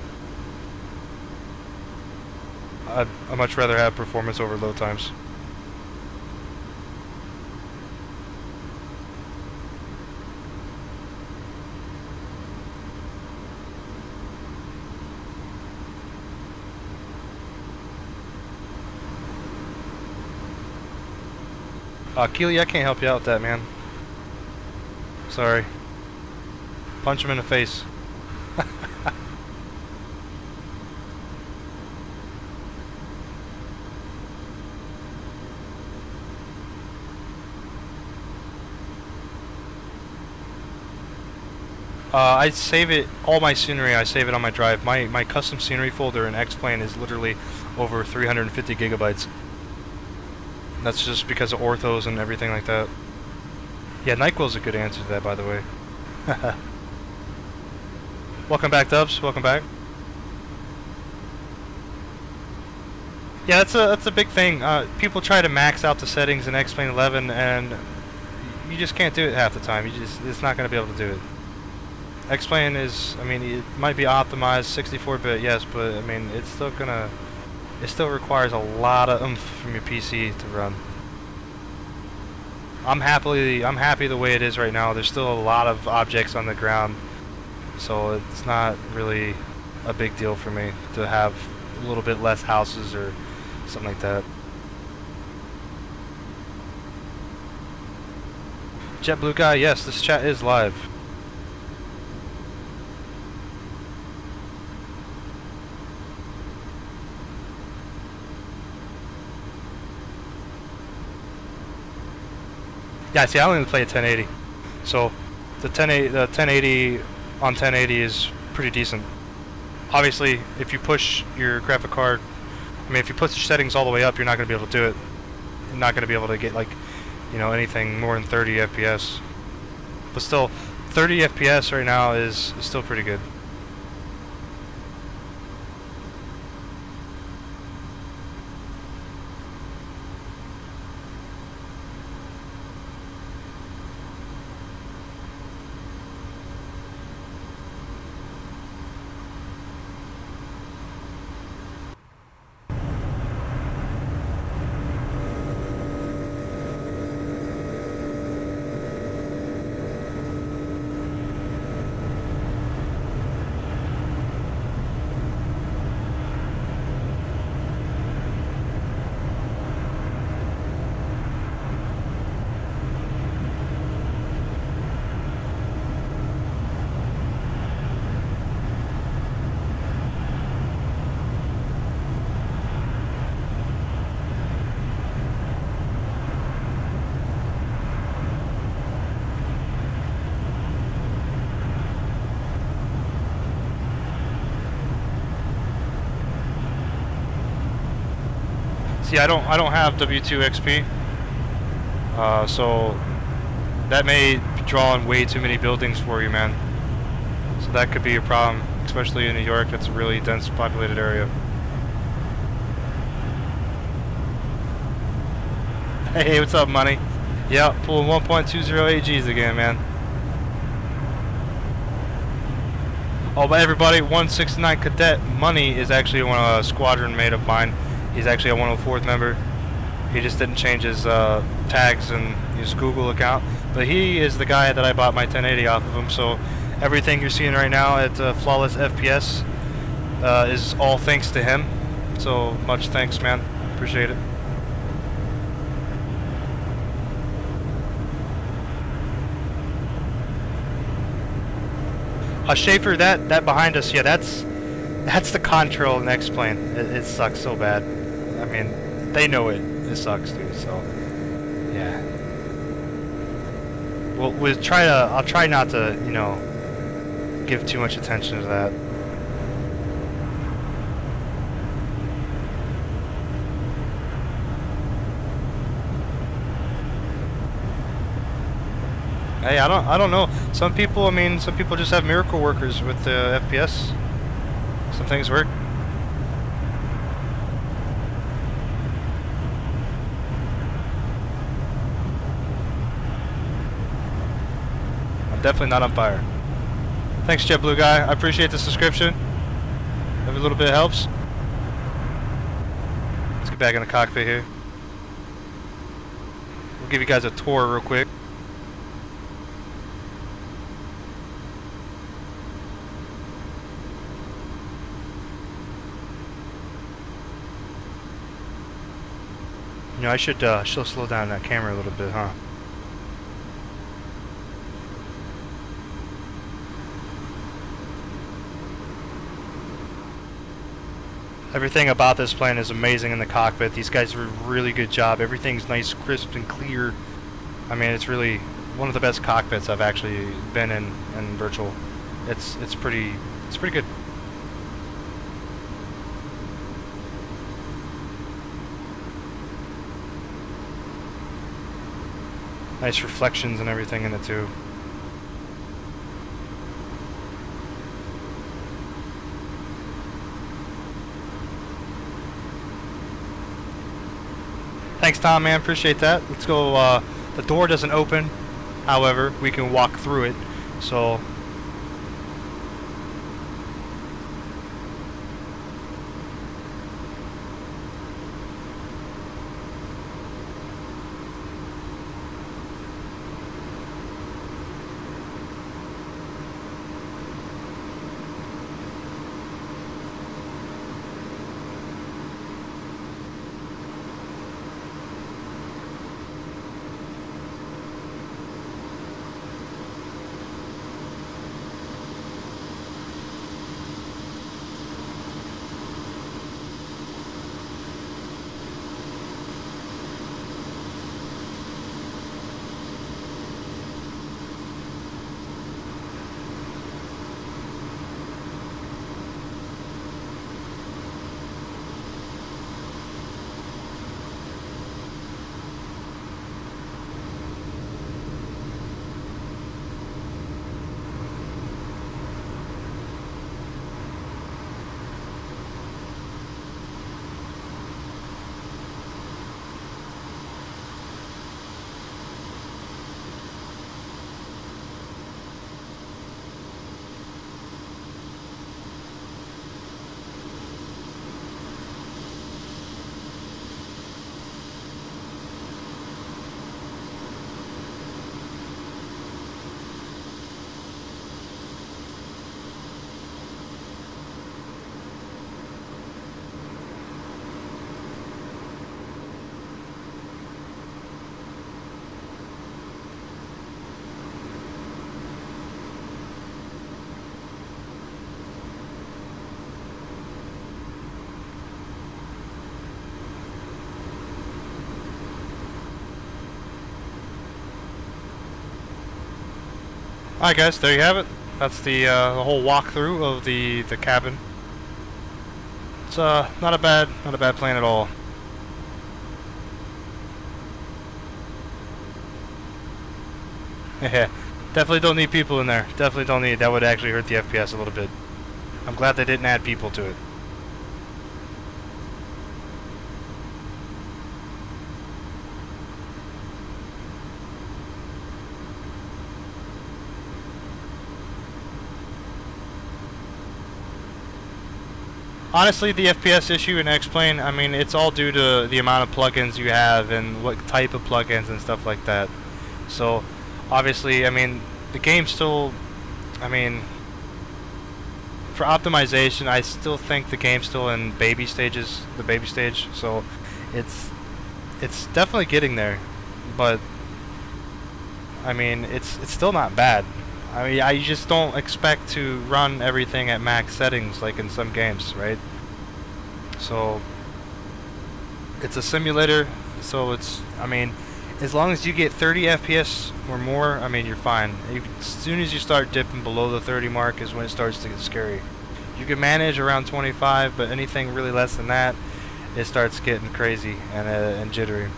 I'd much rather have performance over load times. Keeley, I can't help you out with that, man. Sorry. Punch him in the face. I save it, all my scenery, I save it on my drive. My custom scenery folder in X-Plane is literally over 350 gigabytes. That's just because of orthos and everything like that. Yeah, NyQuil's a good answer to that, by the way. Welcome back, Dubs. Welcome back. Yeah, that's a big thing. People try to max out the settings in X-Plane 11, and you just can't do it half the time. It's not going to be able to do it. X-Plane is, I mean, it might be optimized 64-bit, yes, but I mean, it's still gonna. It still requires a lot of oomph from your PC to run. I'm happy the way it is right now. There's still a lot of objects on the ground, so it's not really a big deal for me to have a little bit less houses or something like that. JetBlue guy, yes, this chat is live. Yeah, see, I only play at 1080, so the 1080 on 1080 is pretty decent. Obviously, if you push your graphic card, I mean, if you push the settings all the way up, you're not going to be able to do it. You're not going to be able to get, like, you know, anything more than 30 FPS. But still, 30 FPS right now is still pretty good. See, I don't have W2 XP, so that may draw in way too many buildings for you, man. So that could be a problem, especially in New York. That's a really dense populated area. Hey, what's up, Money? Yep, pulling 1.20 AGs again, man. Oh, but everybody, 169 Cadet Money is actually a Squadron mate of mine. He's actually a 104th member. He just didn't change his tags and his Google account. But he is the guy that I bought my 1080 off of him. So everything you're seeing right now at Flawless FPS is all thanks to him. So much thanks, man. Appreciate it. Schaefer, that behind us, yeah, that's the contrail next plane. It sucks so bad. I mean, they know it. It sucks, dude. So, yeah. I'll try not to, you know, give too much attention to that. Hey, I don't know. Some people, I mean, some people just have miracle workers with the FPS. Some things work. I'm definitely not on fire. Thanks, JetBlue guy. I appreciate the subscription. Every little bit helps. Let's get back in the cockpit here. We'll give you guys a tour real quick. You know, I should slow down that camera a little bit, huh? Everything about this plane is amazing in the cockpit. These guys do a really good job. Everything's nice, crisp, and clear. I mean, it's really one of the best cockpits I've actually been in virtual. It's pretty good. Nice reflections and everything in it too. Thanks, Tom, man. Appreciate that. Let's go. The door doesn't open. However, we can walk through it. So. Alright guys, there you have it. That's the whole walkthrough of the cabin. It's not a bad plane at all. Yeah, definitely don't need people in there. Definitely don't need. That would actually hurt the FPS a little bit. I'm glad they didn't add people to it. Honestly, the FPS issue in X-Plane, I mean, it's all due to the amount of plugins you have and what type of plugins and stuff like that. So, obviously, I mean, the game still, I mean, for optimization, I still think the game's still in baby stages, the baby stage. So, it's definitely getting there, but I mean, it's still not bad. I mean, I just don't expect to run everything at max settings like in some games, right? So it's a simulator, so it's, I mean, as long as you get 30 FPS or more, I mean, you're fine. As soon as you start dipping below the 30 mark is when it starts to get scary. You can manage around 25, but anything really less than that, it starts getting crazy and jittery.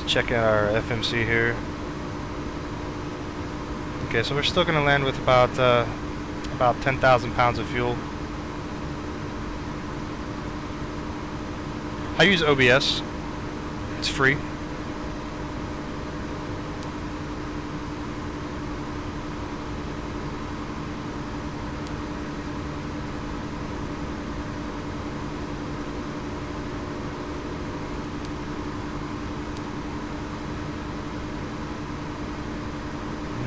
Check out our FMC here. Okay, so we're still going to land with about 10,000 pounds of fuel. I use OBS. It's free.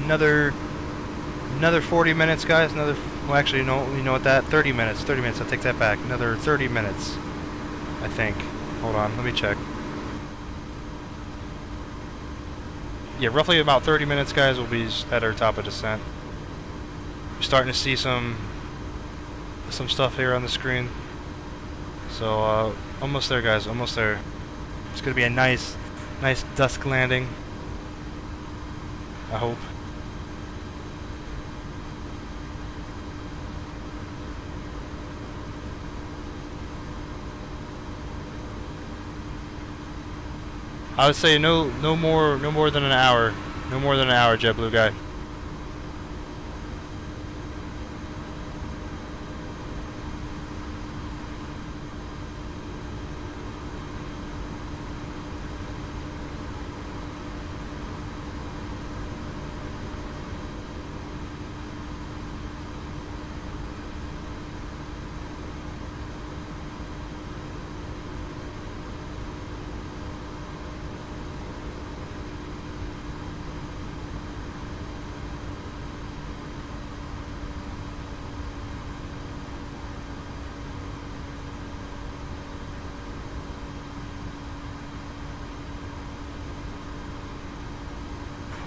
Another 40 minutes, guys. Well, actually, no, you know what, that 30 minutes. 30 minutes. I'll take that back. Another 30 minutes, I think. Hold on, let me check. Yeah, roughly about 30 minutes, guys. We'll be at our top of descent. We're starting to see some stuff here on the screen. So almost there, guys. Almost there. It's gonna be a nice dusk landing, I hope. I would say no more than an hour. No more than an hour, JetBlue guy.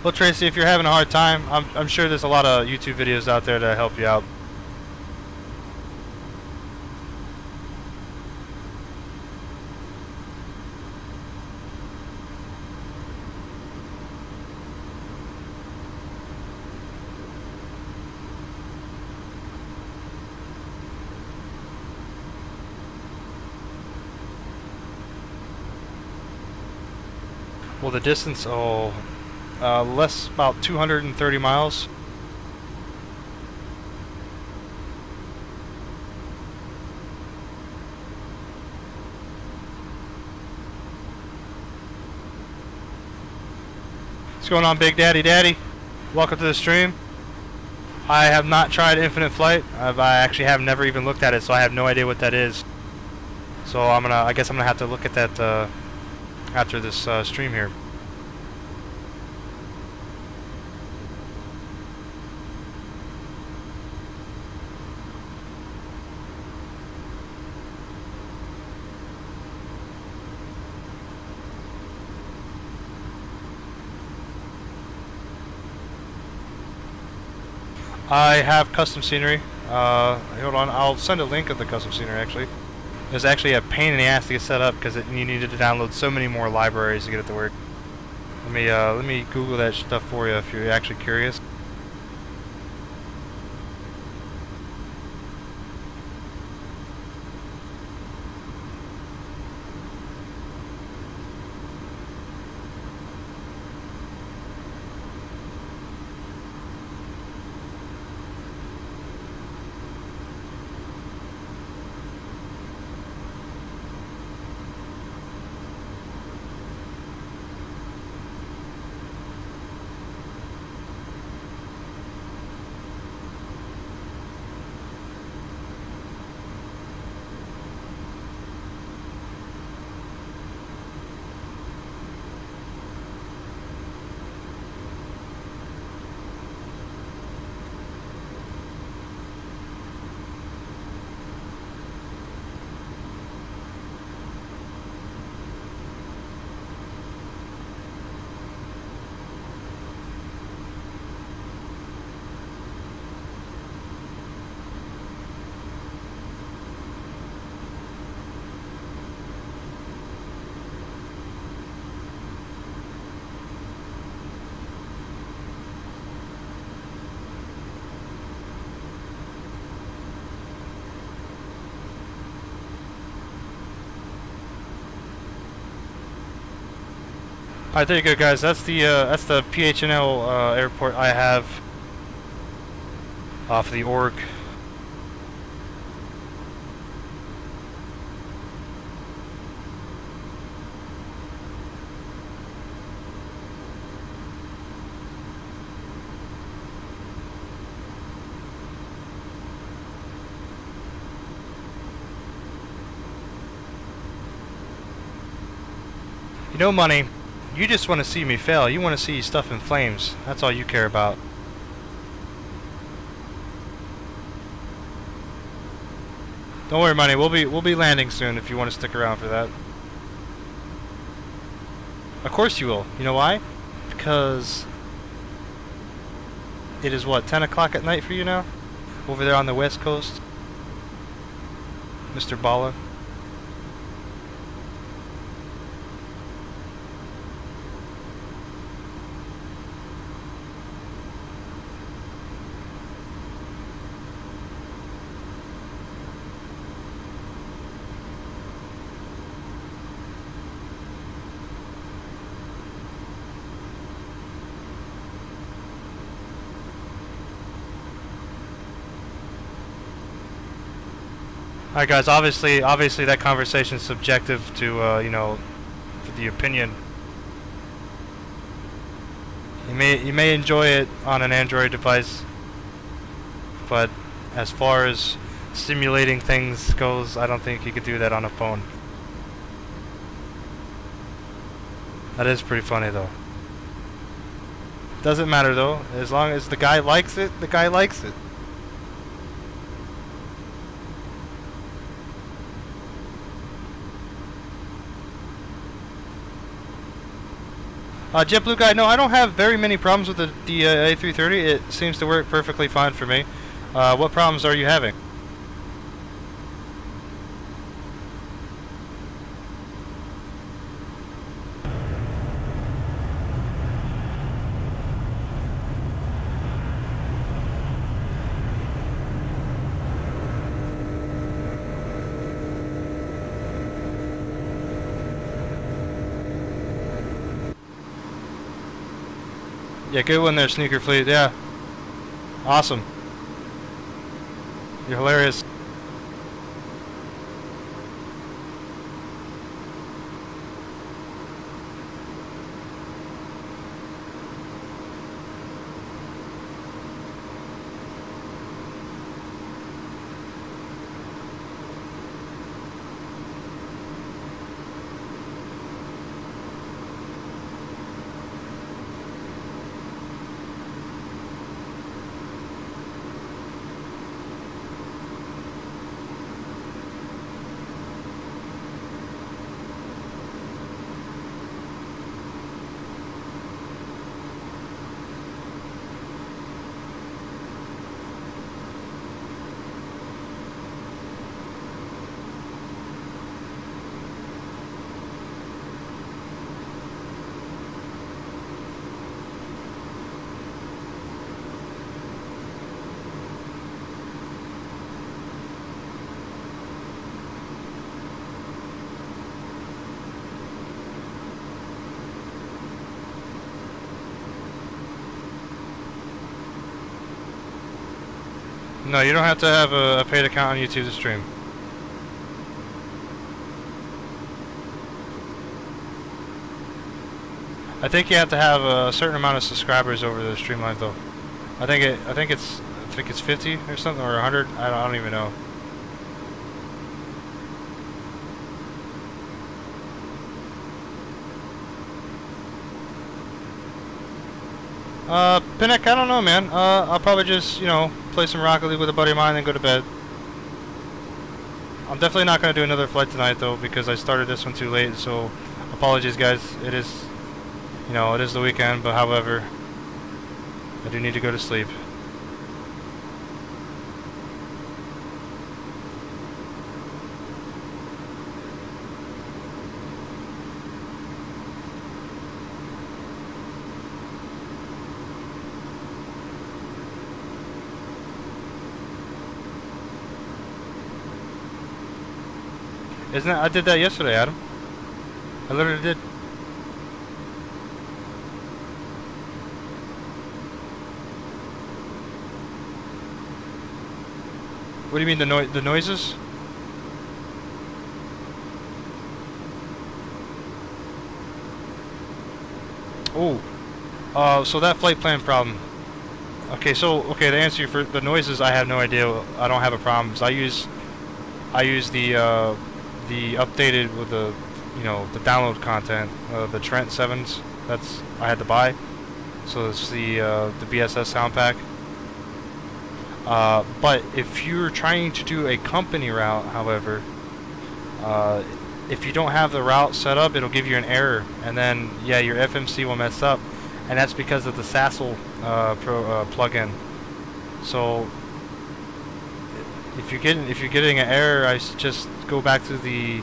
Well, Tracy, if you're having a hard time, I'm sure there's a lot of YouTube videos out there to help you out. Well, the distance, less about 230 miles. What's going on, Big Daddy? Welcome to the stream. I have not tried Infinite Flight. I actually have never even looked at it, so I have no idea what that is. So I guess I'm gonna have to look at that after this stream here. I have custom scenery. Hold on, I'll send a link of the custom scenery actually. It was actually a pain in the ass to get set up because you needed to download so many more libraries to get it to work. Let me Google that stuff for you if you're actually curious. Alright, there you go, guys. That's the PHNL airport I have off the org. You know, Money, you just want to see me fail. You want to see stuff in flames. That's all you care about. Don't worry, Money. We'll be landing soon if you want to stick around for that. Of course you will. You know why? Because it is what, 10 o'clock at night for you now? Over there on the West Coast, Mr. Bala. Alright, guys, obviously that conversation is subjective to, you know, the opinion. You may enjoy it on an Android device, but as far as simulating things goes, I don't think you could do that on a phone. That is pretty funny, though. Doesn't matter, though. As long as the guy likes it, the guy likes it. JetBlue guy, no, I don't have very many problems with the A330. It seems to work perfectly fine for me. What problems are you having? Yeah, good one there, Sneaker Fleet. Yeah. Awesome. You're hilarious. No, you don't have to have a paid account on YouTube to stream. I think you have to have a certain amount of subscribers over the stream live, though. I think it's 50 or something, or 100. I don't even know. Pinnock, I don't know, man. I'll probably just, you know, play some Rocket League with a buddy of mine and then go to bed. I'm definitely not going to do another flight tonight, though, because I started this one too late, so apologies, guys. It is, you know, it is the weekend, but however, I do need to go to sleep. Isn't it? I did that yesterday, Adam. I literally did. What do you mean the noises? Oh, so that flight plan problem. Okay, to answer you for the noises, I have no idea. I don't have a problem. So I use the updated with the the download content, the Trent 7s. That's I had to buy. So it's the BSS sound pack. But if you're trying to do a company route, however, if you don't have the route set up, it'll give you an error, and then yeah, your FMC will mess up, and that's because of the SASL plugin. So if you're getting an error, I just go back to the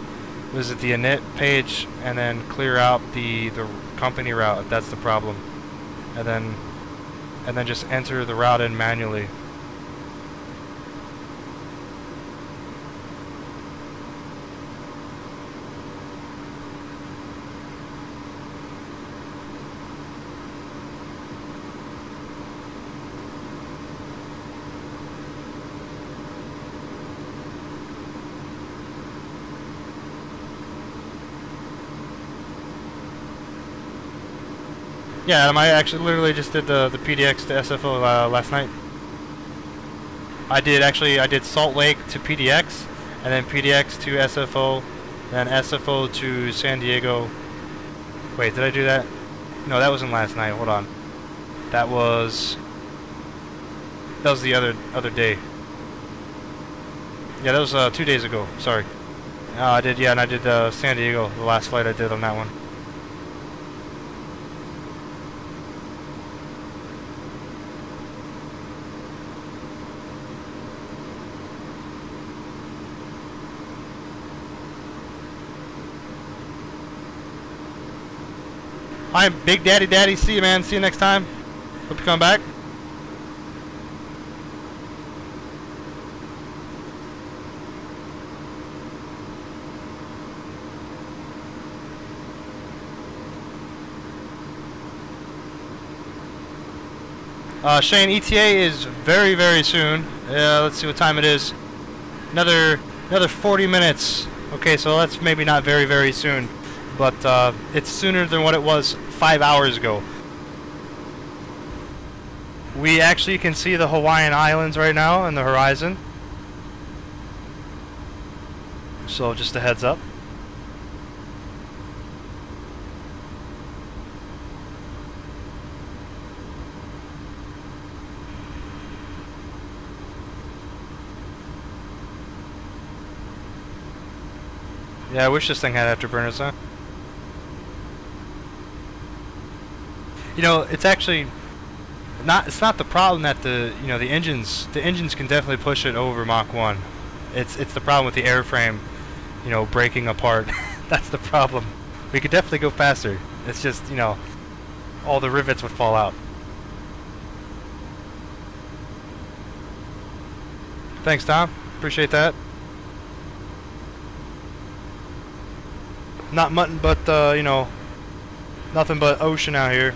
init page and then clear out the company route if that's the problem, and then just enter the route in manually. Yeah, Adam, I actually literally just did the PDX to SFO last night. I did Salt Lake to PDX, and then PDX to SFO, then SFO to San Diego. Wait, did I do that? No, that wasn't last night. Hold on. That was the other day. Yeah, that was 2 days ago. Sorry. I did, yeah, and I did San Diego, the last flight I did on that one. Hi, Big Daddy. See you, man. See you next time. Hope you come back. Shane, ETA is very, very soon. Let's see what time it is. Another 40 minutes. Okay, so that's maybe not very, very soon, but it's sooner than what it was 5 hours ago. We actually can see the Hawaiian Islands right now in the horizon. So just a heads up. Yeah, I wish this thing had afterburners, huh? You know, it's actually it's not the problem that the engines can definitely push it over Mach 1. It's the problem with the airframe, breaking apart. That's the problem. We could definitely go faster. It's just, all the rivets would fall out. Thanks, Tom. Appreciate that. Not mutton, but nothing but ocean out here.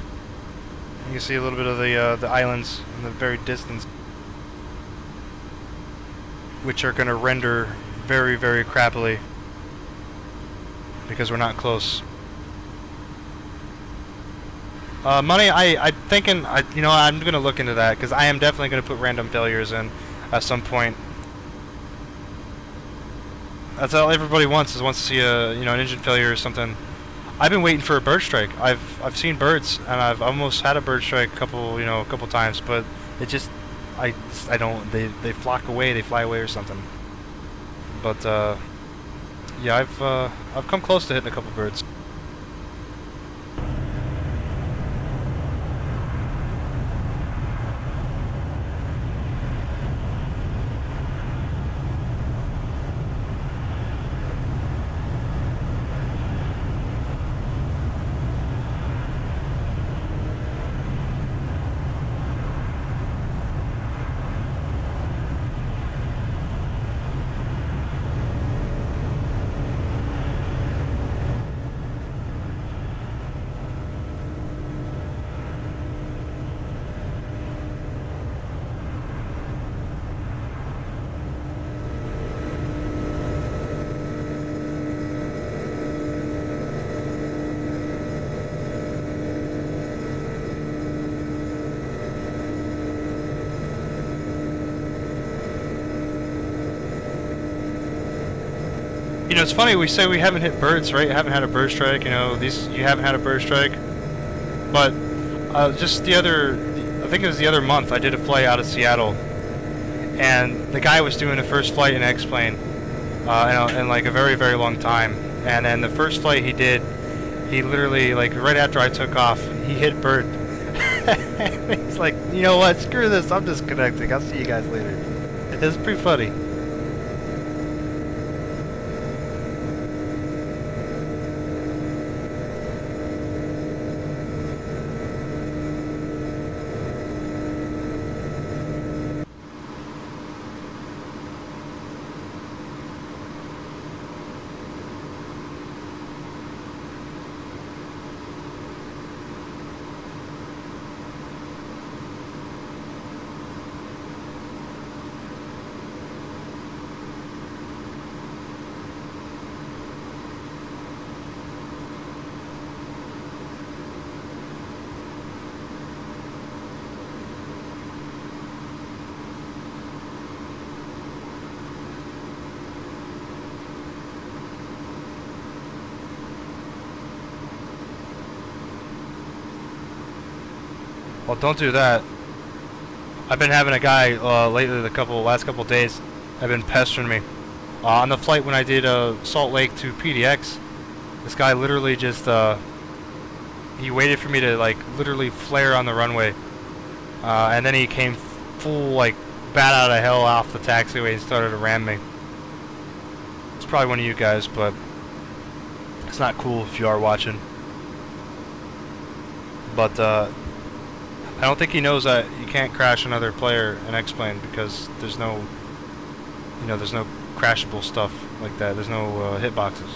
You can see a little bit of the islands in the very distance, which are going to render very, very crappily because we're not close. Money, I'm thinking, I'm going to look into that because I am definitely going to put random failures in at some point. That's all everybody wants to see an engine failure or something. I've been waiting for a bird strike. I've seen birds, and I've almost had a bird strike a couple times, but it just I don't, they flock away, they fly away or something. But yeah, I've come close to hitting a couple birds. You know, it's funny, we say we haven't hit birds, right? Haven't had a bird strike, you know, you haven't had a bird strike. But just the other, I think it was the other month, I did a flight out of Seattle. And the guy was doing the first flight in X-plane in like a very, very long time. And then the first flight he did, he literally, like right after I took off, he hit bird. He's like, you know what, screw this, I'm disconnecting, I'll see you guys later. It was pretty funny. Well, don't do that. I've been having a guy lately, last couple days, have been pestering me. On the flight when I did Salt Lake to PDX, this guy literally just he waited for me to like literally flare on the runway, and then he came full like bat out of hell off the taxiway and started to ram me. It's probably one of you guys, but it's not cool if you are watching. But I don't think he knows that you can't crash another player in X-plane because there's no, you know, there's no crashable stuff like that. There's no hitboxes.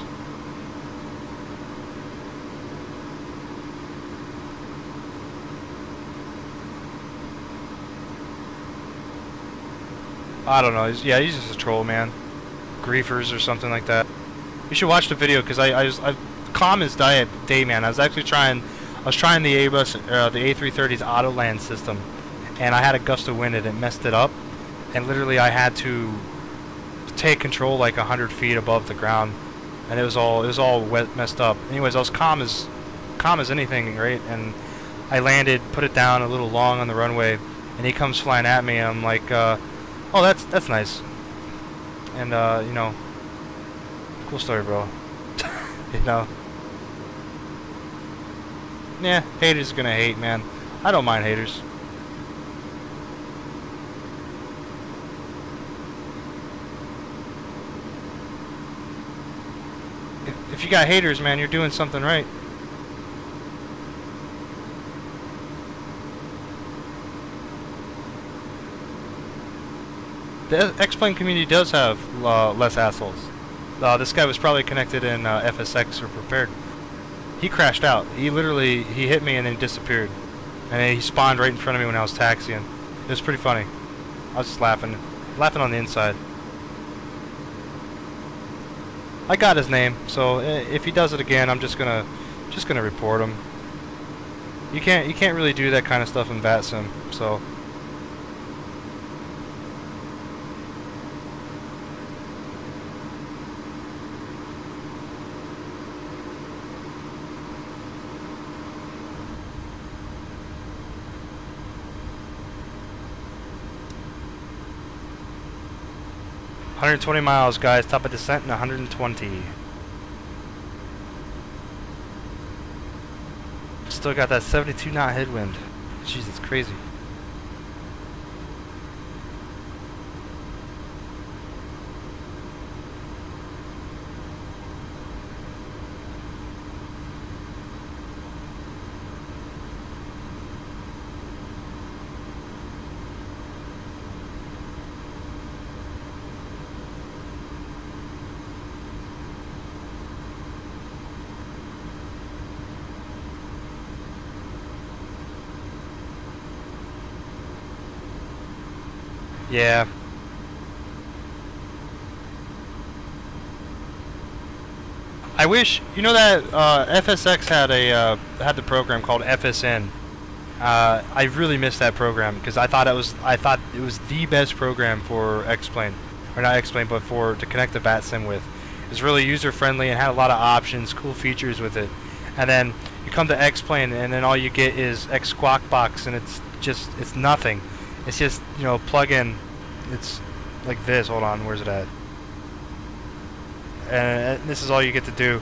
I don't know. He's just a troll, man. Griefers or something like that. You should watch the video because I calm as day, man. I was trying the Airbus, the A330's auto land system, and I had a gust of wind and it messed it up, and literally I had to take control like 100 feet above the ground, and it was all wet, messed up. Anyways, I was calm as anything, right? And I landed, put it down a little long on the runway, and he comes flying at me, and I'm like, oh, that's nice, and you know, cool story, bro. You know. Yeah, haters are gonna hate, man. I don't mind haters. If you got haters, man, you're doing something right. The X-plane community does have less assholes. This guy was probably connected in FSX or prepared. He crashed out. He hit me and then disappeared. And then he spawned right in front of me when I was taxiing. It was pretty funny. I was just laughing on the inside. I got his name, so if he does it again, I'm just gonna report him. You can't really do that kind of stuff in VATSIM, so. $120 miles, guys. Top of descent in 120. Still got that 72 knot headwind. Jeez, it's crazy. Yeah. I wish, you know that FSX had the program called FSN. I really missed that program because I thought it was the best program for X-plane, or not X-plane, but to connect the VATSIM with. was really user friendly and had a lot of options, cool features with it. And then you come to X-Plane, and then all you get is X Squawk Box, and it's nothing. It's just, you know, plug in. It's like this. Hold on, where's it at? And this is all you get to do.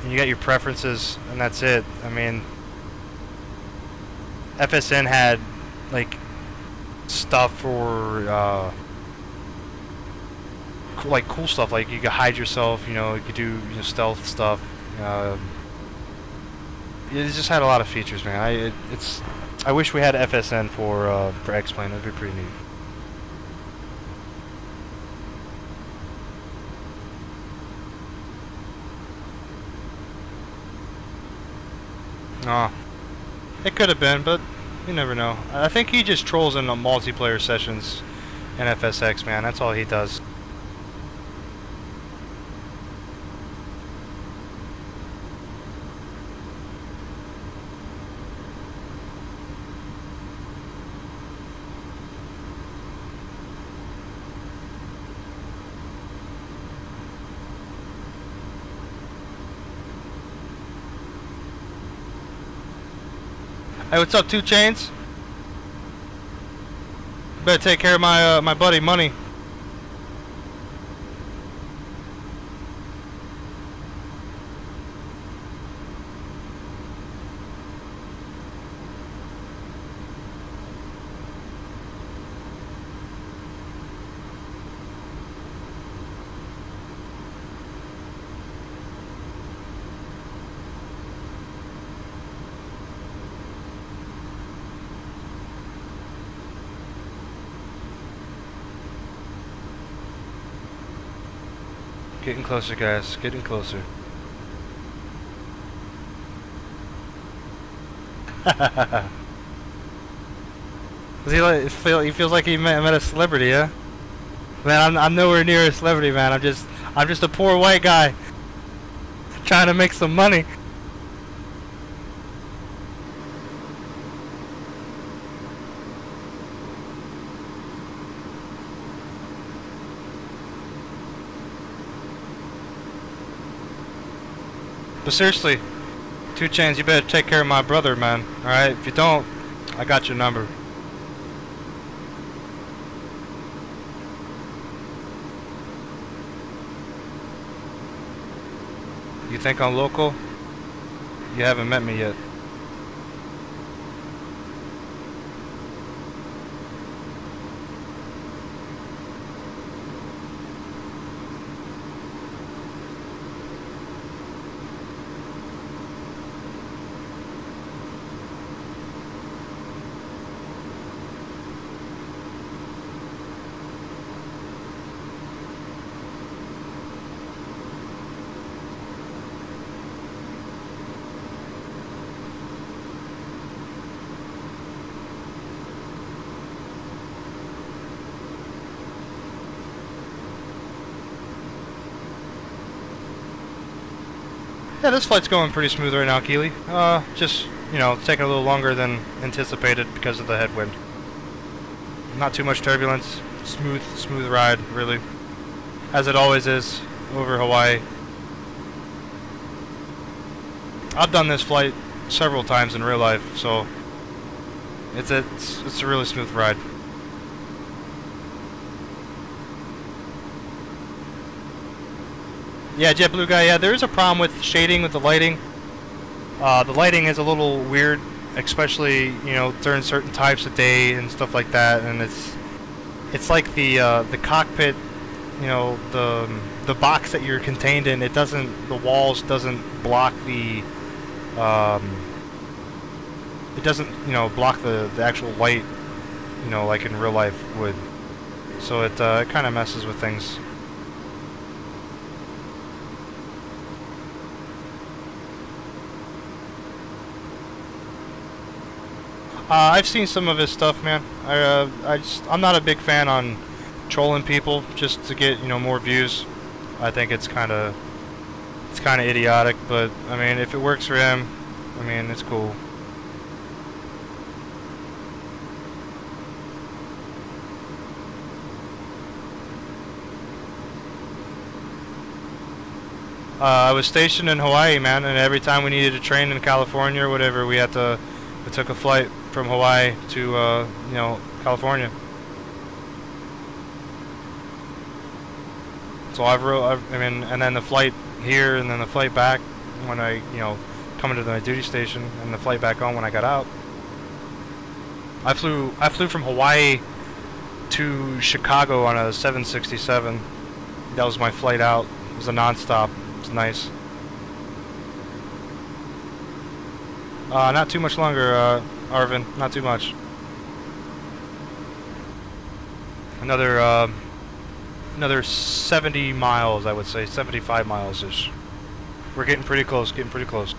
And you got your preferences, and that's it. I mean, FSN had like stuff for like cool stuff, like you could hide yourself, you know, you could do, you know, stealth stuff. It just had a lot of features, man. I wish we had FSN for X-Plane. That'd be pretty neat. Nah, it could have been, but you never know. I think he just trolls in the multiplayer sessions in FSX, man. That's all he does. Hey, what's up, 2 Chains? Better take care of my my buddy Money. Getting closer, guys. Getting closer. Does he like he feels like he met a celebrity, yeah? Man, I'm nowhere near a celebrity, man. I'm just a poor white guy trying to make some money. But seriously, 2 Chains, you better take care of my brother, man. Alright? If you don't, I got your number. You think I'm local? You haven't met me yet. Yeah, this flight's going pretty smooth right now, Keeley. Just, you know, it's taking a little longer than anticipated because of the headwind. Not too much turbulence. Smooth ride, really. As it always is over Hawaii. I've done this flight several times in real life, so it's a really smooth ride. Yeah, JetBlue guy, yeah, there is a problem with shading with the lighting. The lighting is a little weird, especially, you know, during certain types of day and stuff like that, and it's like the cockpit, you know, the box that you're contained in, the walls doesn't block the, it doesn't, you know, block the actual light, you know, like in real life would. So it kind of messes with things. I've seen some of his stuff, man. I'm not a big fan on trolling people just to get, you know, more views. I think it's kind of idiotic, but I mean, if it works for him, I mean, it's cool. I was stationed in Hawaii, man, and every time we needed to train in California or whatever, we took a flight from Hawaii to, you know, California. So I mean, and then the flight here, and then the flight back when I, you know, coming to my duty station, and the flight back on when I got out. I flew from Hawaii to Chicago on a 767. That was my flight out. It was a non-stop. It was nice. Not too much longer, Arvin. Not too much. Another 70 miles, I would say. 75 miles-ish. We're getting pretty close, getting pretty close.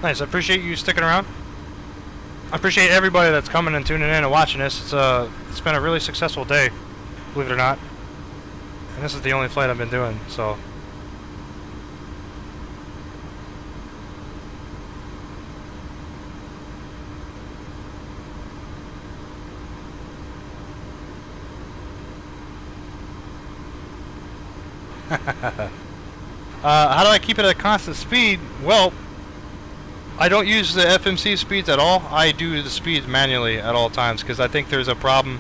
Nice, I appreciate you sticking around. I appreciate everybody that's coming and tuning in and watching this. It's been a really successful day, believe it or not. And this is the only flight I've been doing, so. How do I keep it at a constant speed? Well, I don't use the FMC speeds at all. I do the speeds manually at all times because I think there's a problem.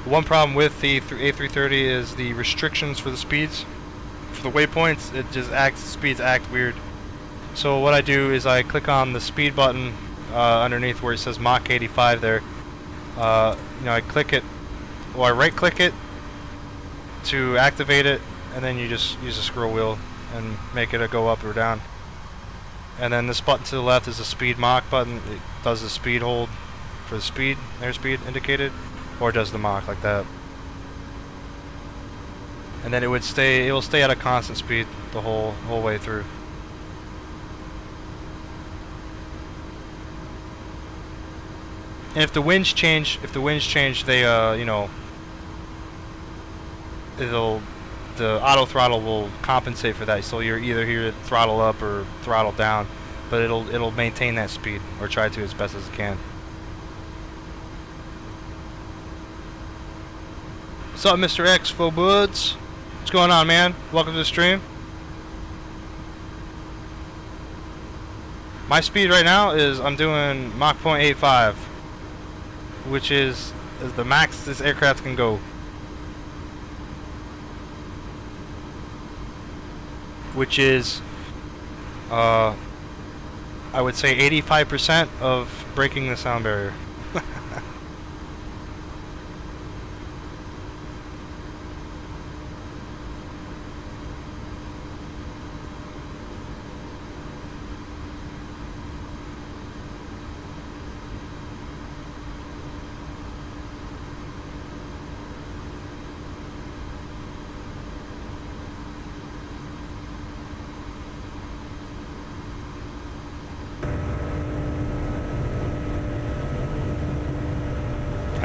One problem with the A330 is the restrictions for the speeds. For the waypoints, it just speeds act weird. So what I do is I click on the speed button underneath where it says Mach 85 there. You know, I click it, or I right click it to activate it, and then you just use the scroll wheel and make it go up or down. And then this button to the left is the speed Mach button. It does the speed hold for the speed, airspeed indicated, or does the Mach like that. And then it will stay at a constant speed the whole way through. And if the winds change, they you know, the auto throttle will compensate for that, so you're either here to throttle up or throttle down, but it'll maintain that speed, or try to as best as it can. What's up, Mr. X Foboods? What's going on, man? Welcome to the stream. My speed right now is I'm doing Mach 0.85, which is the max this aircraft can go. Which is, I would say 85% of breaking the sound barrier.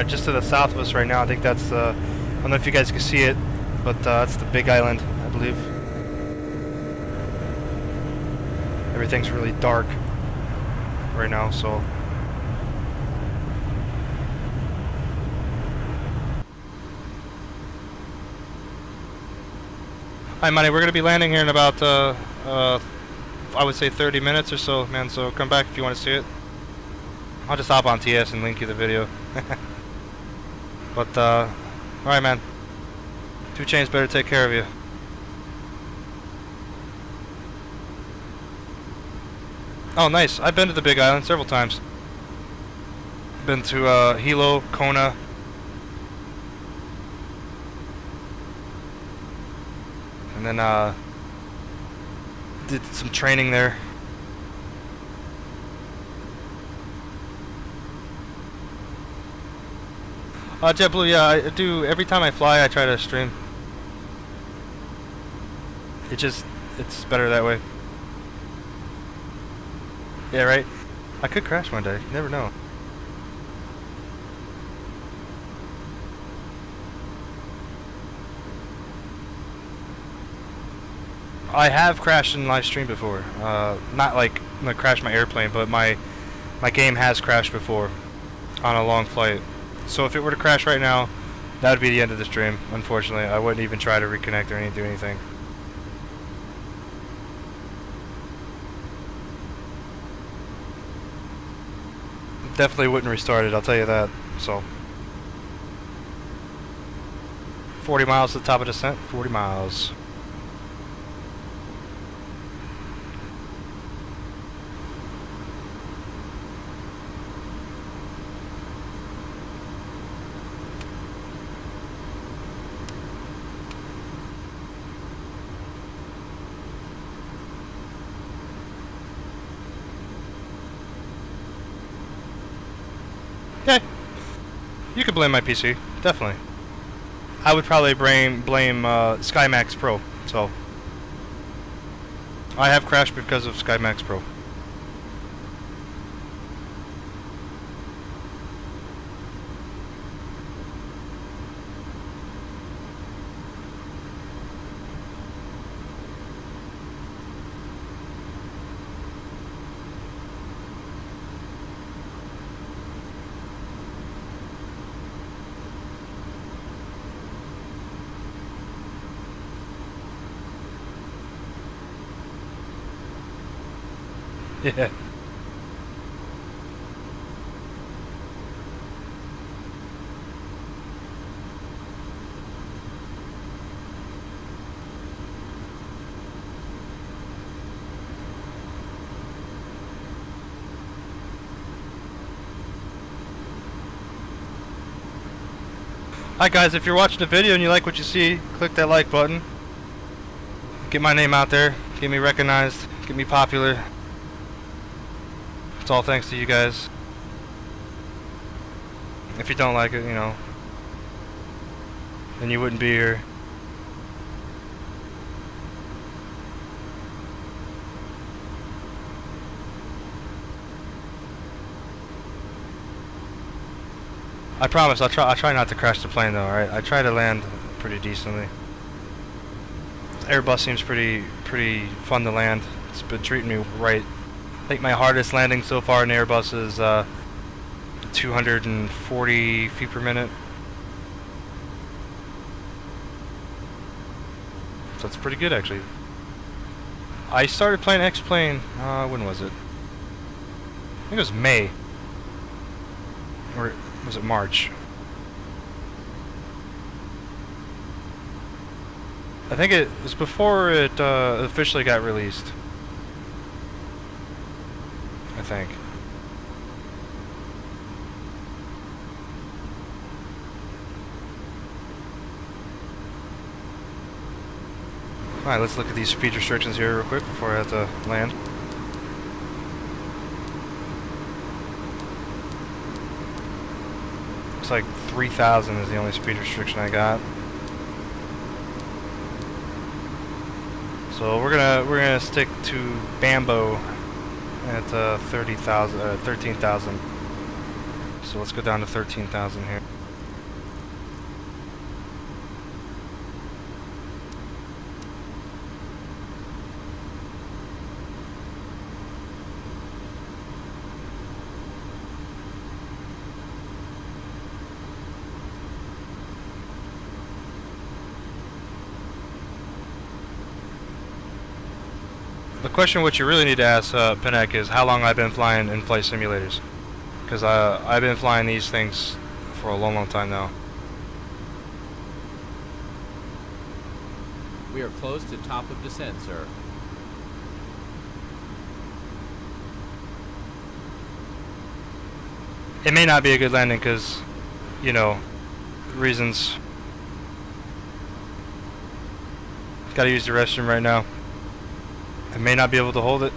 Just to the south of us right now. I think that's I don't know if you guys can see it, but that's the Big Island, I believe. Everything's really dark right now, so. Hi, Money. We're gonna be landing here in about I would say 30 minutes or so, man. So come back if you want to see it. I'll just hop on TS and link you the video. But, alright, man. 2 Chainz better take care of you. Oh, nice. I've been to the Big Island several times. Been to, Hilo, Kona. And then, did some training there. JetBlue, yeah, I do. Every time I fly, I try to stream. It's better that way. Yeah, right? I could crash one day. You never know. I have crashed in live stream before. Not like I crashed my airplane, but my game has crashed before on a long flight. So if it were to crash right now, that would be the end of the stream. Unfortunately, I wouldn't even try to reconnect or do anything. Definitely wouldn't restart it, I'll tell you that. So 40 miles to the top of descent. 40 miles. Yeah, you could blame my PC, definitely. I would probably blame SkymaxxPro. So I have crashed because of SkymaxxPro. Yeah. Hi guys, if you're watching the video and you like what you see, click that like button. Get my name out there, get me recognized, get me popular. It's all thanks to you guys. If you don't like it, you know, then you wouldn't be here. I promise I'll try not to crash the plane though, alright? I try to land pretty decently. Airbus seems pretty fun to land. It's been treating me right. I think my hardest landing so far in Airbus is 240 feet per minute. So it's pretty good actually. I started playing X-Plane, when was it? I think it was May. Or was it March? I think it was before it officially got released. I think. Alright, let's look at these speed restrictions here real quick before I have to land. Looks like 3,000 is the only speed restriction I got. So we're gonna stick to Bambo at 13,000. So let's go down to 13,000 here. The question what you really need to ask Pinek is how long I've been flying in flight simulators, because I've been flying these things for a long time now. We are close to top of descent, sir. It may not be a good landing because, you know, reasons. Gotta use the restroom right now. I may not be able to hold it.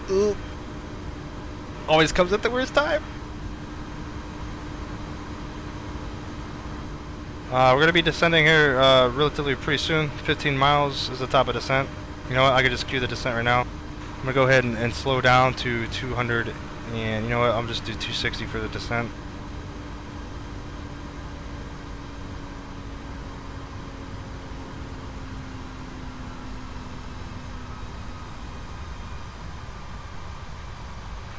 Ooh. Always comes at the worst time. We're going to be descending here relatively pretty soon. 15 miles is the top of descent. You know what, I could just cue the descent right now. I'm going to go ahead and slow down to 200, and you know what, I'll just do 260 for the descent.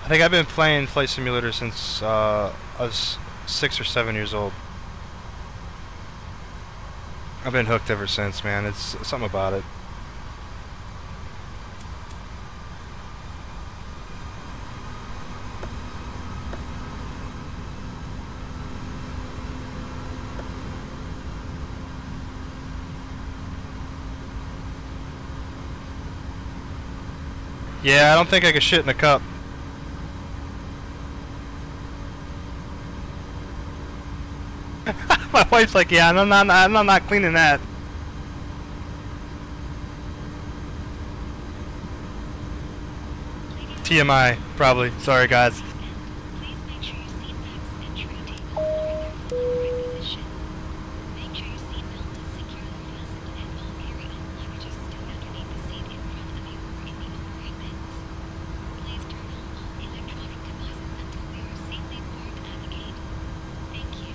I think I've been playing Flight Simulator since I was 6 or 7 years old. I've been hooked ever since, man. It's something about it. Yeah, I don't think I could shit in a cup. My wife's like, yeah, I'm not cleaning that. TMI, probably. Sorry, guys. Please make sure your seat belts and tray tables are in their full upright position. Make sure your seat belt is securely fastened and all carry-on luggage is stowed underneath the seat in front of you or in the overhead bins. Please turn off all electronic devices until we are safely parked at the gate. Thank you.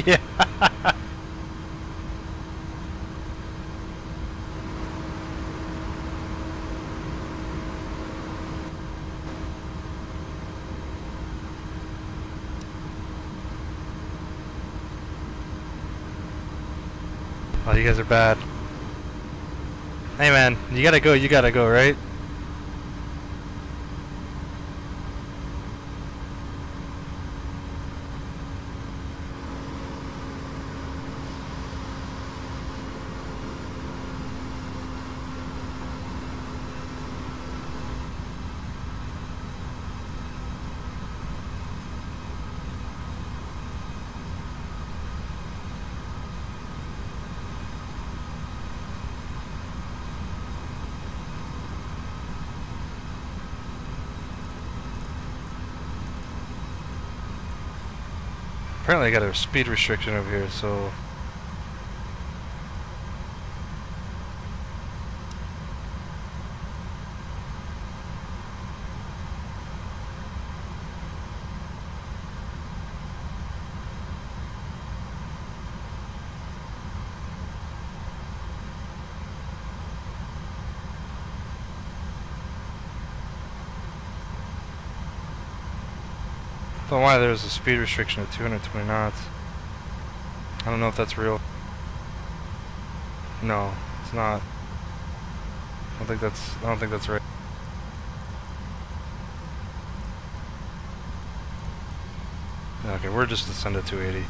Yeah. Oh, you guys are bad. Hey man, you gotta go, right? Apparently I got a speed restriction over here, so... I don't know why there's a speed restriction of 220 knots. I don't know if that's real. No, it's not. I don't think that's right. Okay, we're just descended to 280.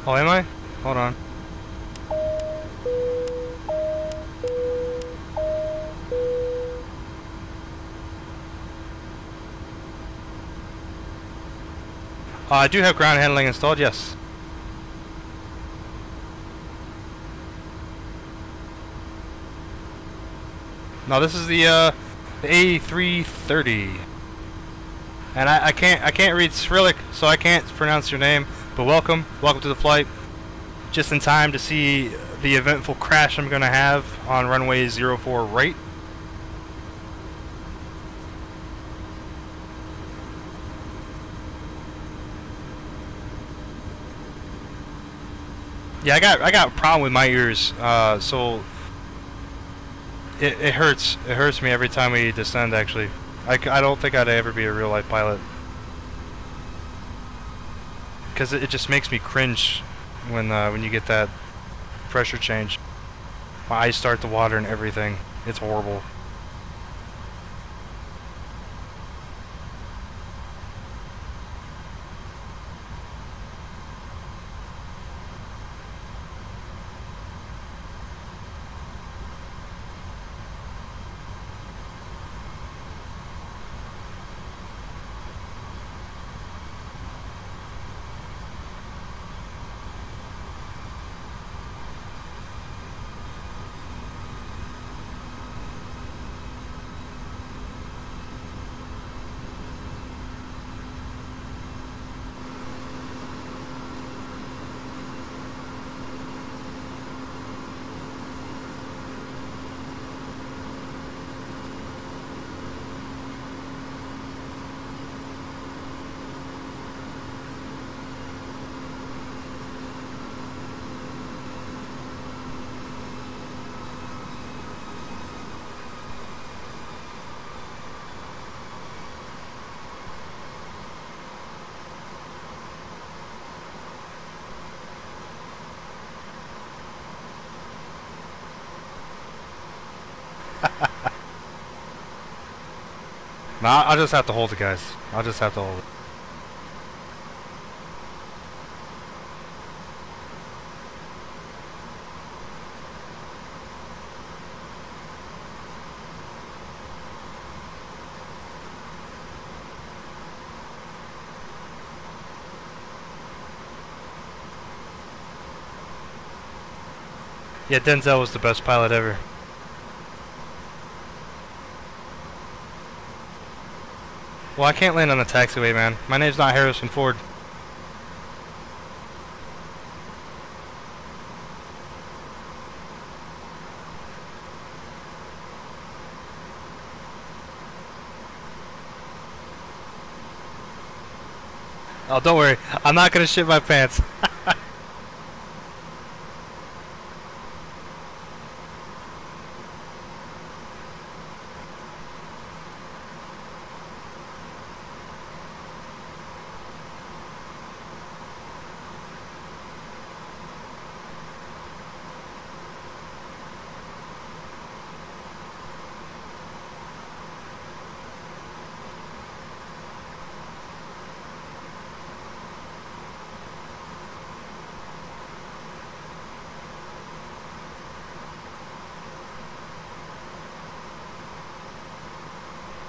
Oh, am I? Hold on. I do have ground handling installed, yes. No, this is the JAR330, and I can't read Cyrillic, so I can't pronounce your name. But welcome to the flight. Just in time to see the eventful crash I'm gonna have on runway 04 right. Yeah, I got a problem with my ears, so it hurts. It hurts me every time we descend. Actually, I don't think I'd ever be a real life pilot because it just makes me cringe when you get that pressure change. My eyes start to water and everything. It's horrible. Nah, I'll just have to hold it, guys. I'll just have to hold it. Yeah, Denzel was the best pilot ever. Well, I can't land on the taxiway, man. My name's not Harrison Ford. Oh, don't worry. I'm not gonna shit my pants.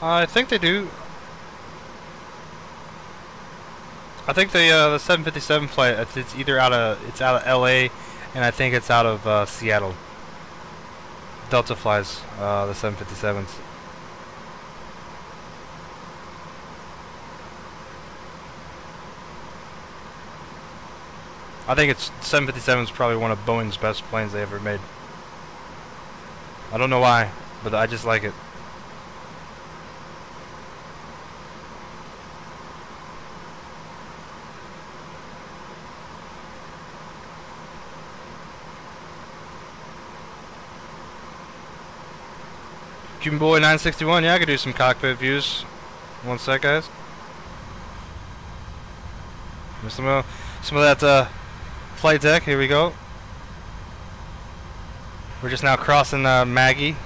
I think they do. I think the 757 flight, it's either out of LA, and I think it's out of Seattle. Delta flies the 757s. I think 757 is probably one of Boeing's best planes they ever made. I don't know why, but I just like it. Cuban Boy 961, yeah, I could do some cockpit views. One sec, guys. Some of that flight deck. Here we go. We're just now crossing Maggie.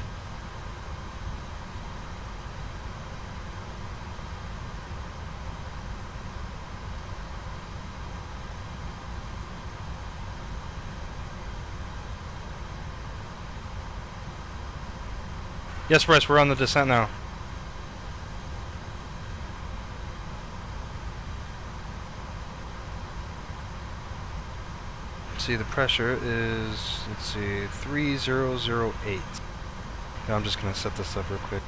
Yes, Bryce, we're on the descent now. Let's see, the pressure is, let's see, 3008. Now I'm just going to set this up real quick.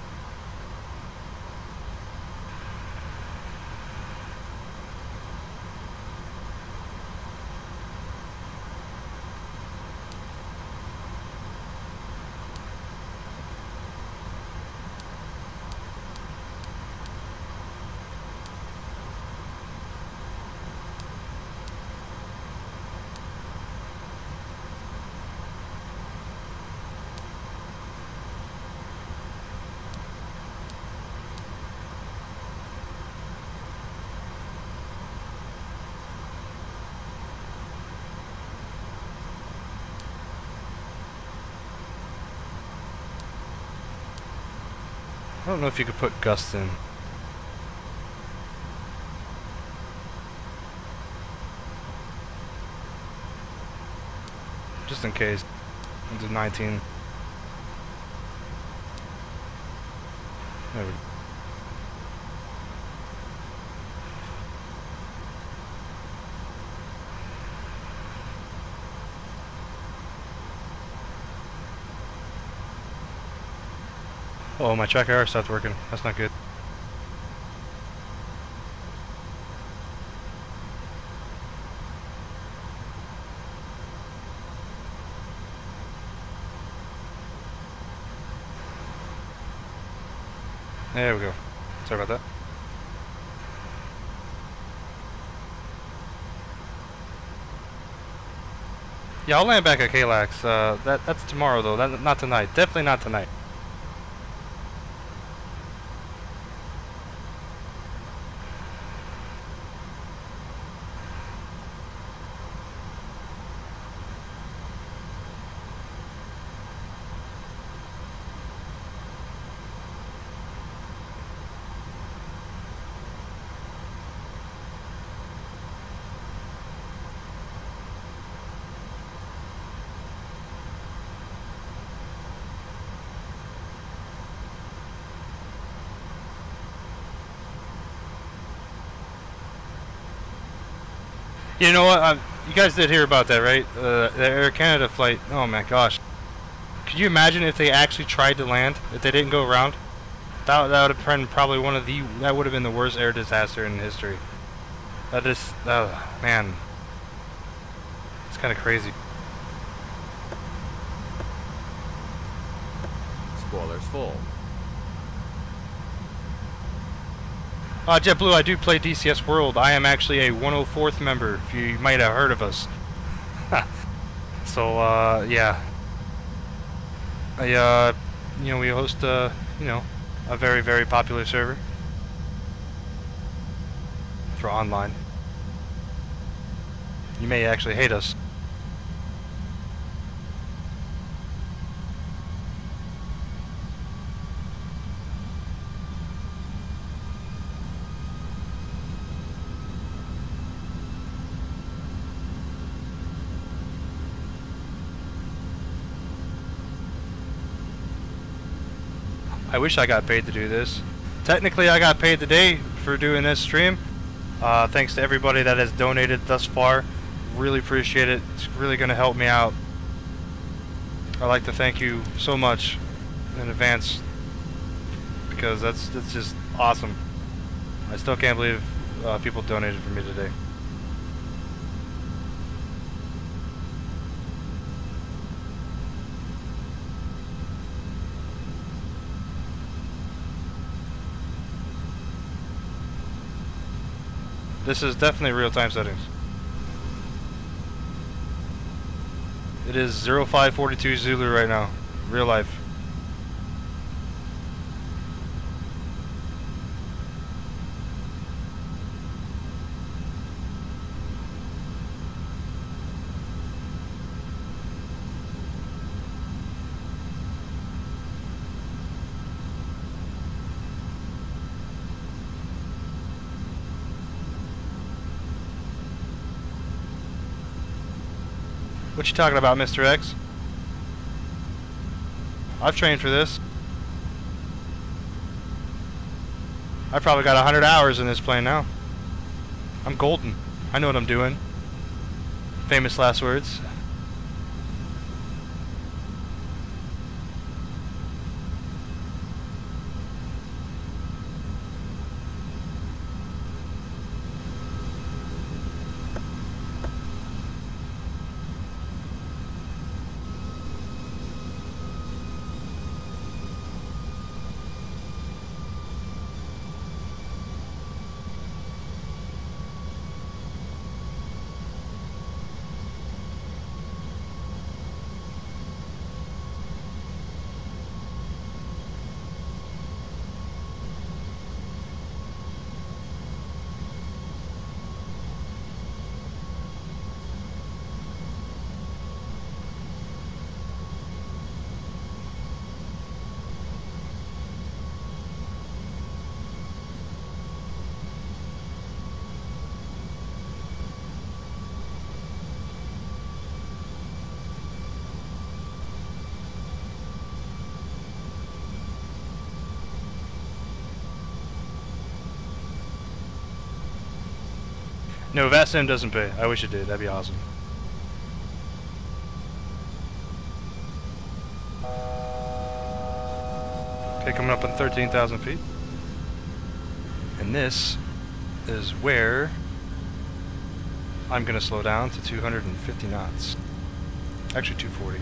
I don't know if you could put gust in. Just in case. Into 19. There we go. Oh, my TrackIR stopped working. That's not good. There we go. Sorry about that. Yeah, I'll land back at KLAX. That's tomorrow though. Not tonight. Definitely not tonight. You know what? You guys did hear about that, right? The Air Canada flight. Oh my gosh. Could you imagine if they actually tried to land? If they didn't go around? That would have been probably that would have been the worst air disaster in history. That is, oh man. It's kind of crazy. Spoilers full. JetBlue, I do play DCS World. I am actually a 104th member, if you might have heard of us. So, yeah. You know, we host, you know, a very, very popular server for online. You may actually hate us. I wish I got paid to do this. Technically, I got paid today for doing this stream. Thanks to everybody that has donated thus far. Really appreciate it. It's really going to help me out. I'd like to thank you so much in advance because that's just awesome. I still can't believe people donated for me today. This is definitely real-time settings. It is 0542 Zulu right now, real life. What you talking about, Mr. X? I've trained for this. I've probably got 100 hours in this plane now. I'm golden. I know what I'm doing. Famous last words. No, VATSIM doesn't pay. I wish it did. That'd be awesome. Okay, coming up on 13,000 feet. And this is where I'm going to slow down to 250 knots. Actually 240.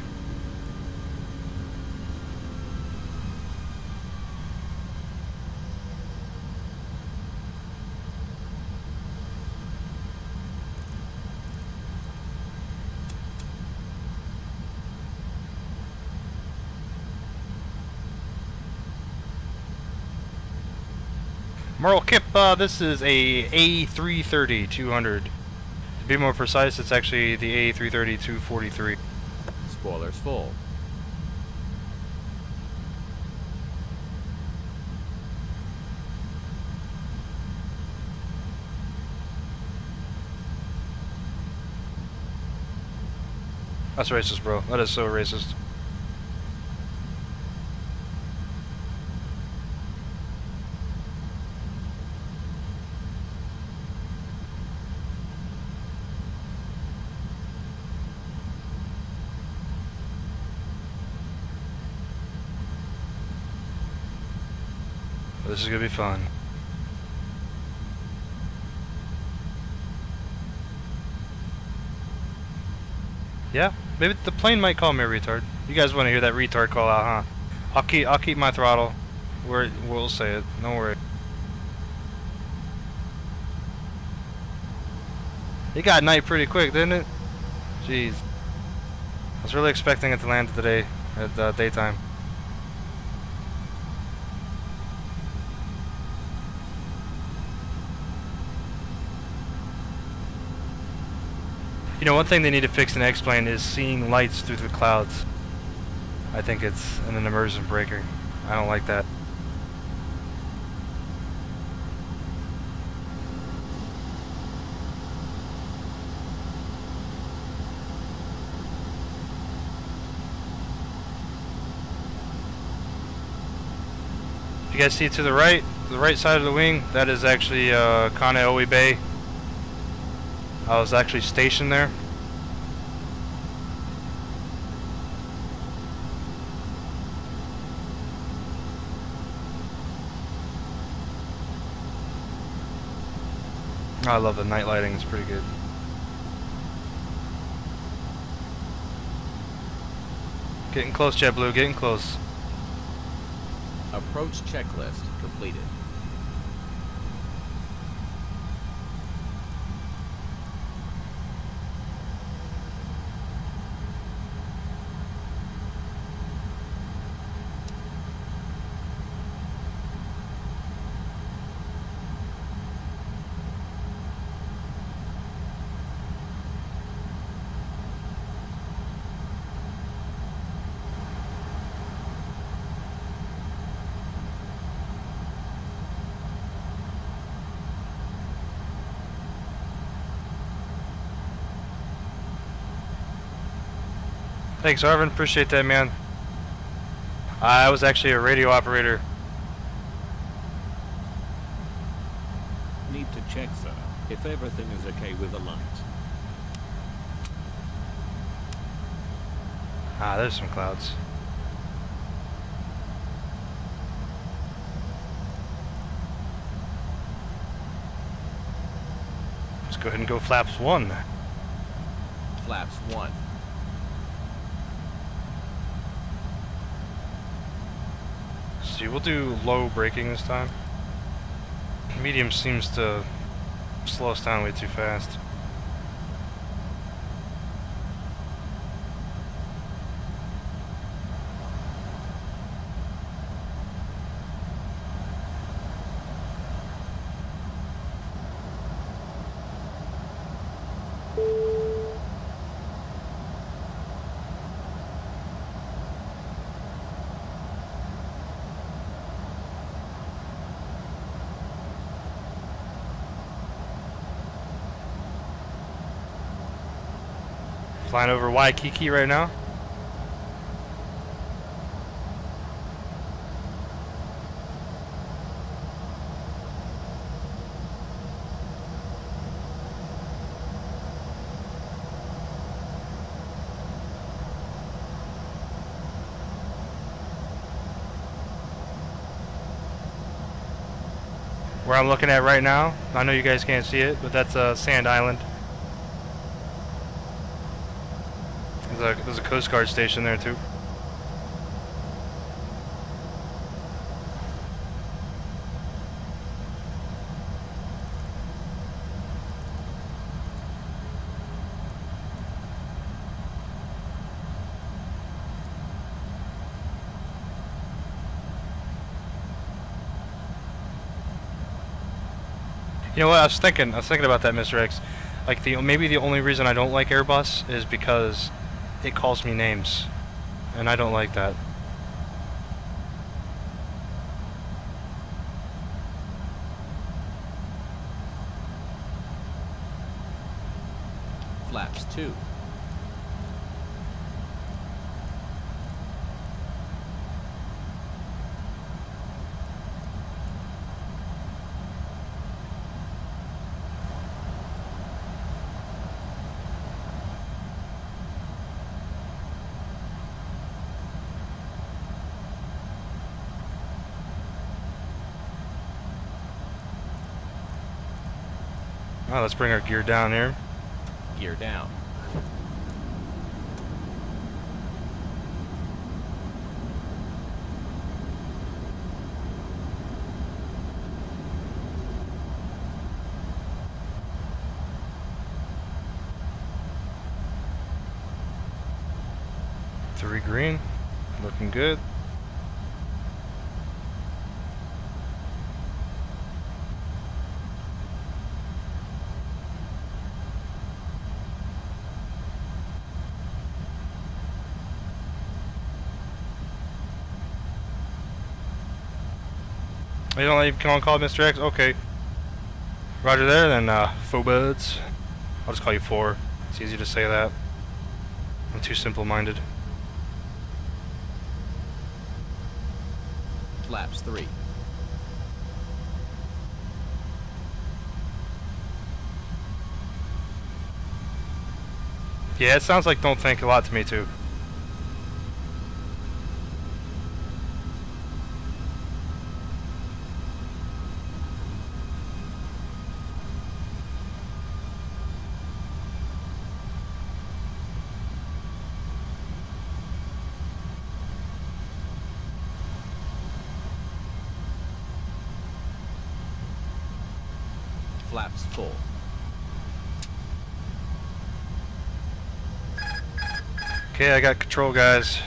Merle Kip, this is a A330 200. To be more precise, it's actually the A330 243. Spoilers full. That's racist, bro. That is so racist. This is gonna be fun. Yeah, maybe the plane might call me a retard. You guys want to hear that retard call out, huh? I'll keep my throttle. We'll say it. Don't worry. It got night pretty quick, didn't it? Jeez. I was really expecting it to land today at daytime. You know, one thing they need to fix in X-Plane is seeing lights through the clouds. I think it's an immersion breaker. I don't like that. You guys see to the right side of the wing, that is actually Kanaoe Bay. I was actually stationed there. I love the night lighting, it's pretty good. Getting close, JetBlue, getting close. Approach checklist completed. Thanks, Arvin. Appreciate that, man. I was actually a radio operator. Need to check, sir, if everything is okay with the light. Ah, there's some clouds. Let's go ahead and go flaps 1. Flaps 1. See, we'll do low braking this time. Medium seems to slow us down way too fast. Flying over Waikiki right now. Where I'm looking at right now, I know you guys can't see it, but that's Sand Island. There's a Coast Guard station there too. You know what? I was thinking about that, Mr. X. Like maybe the only reason I don't like Airbus is because it calls me names, and I don't like that. Flaps 2. Alright, let's bring our gear down here. Gear down. Three green. Looking good. You don't let you call Mr. X? Okay. Roger there, then faux buds. I'll just call you 4. It's easy to say that. I'm too simple-minded. Flaps 3. Yeah, it sounds like don't think a lot to me too. Flaps full. Okay, I got control, guys.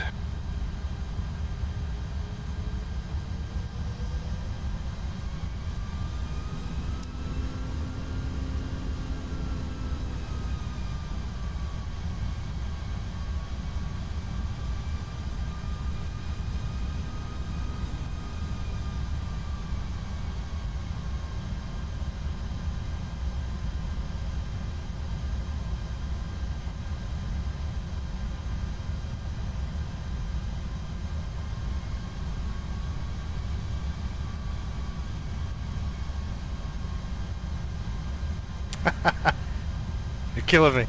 You're killing me.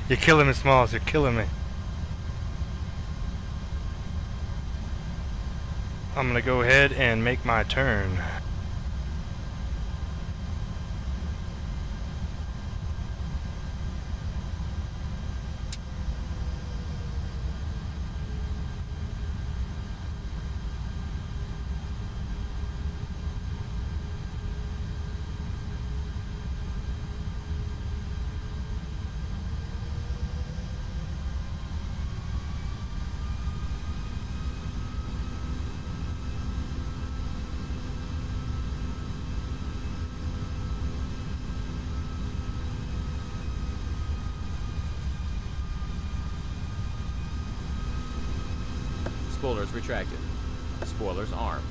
You're killing me, Smalls. You're killing me. I'm gonna go ahead and make my turn. Spoilers retracted. Spoilers armed.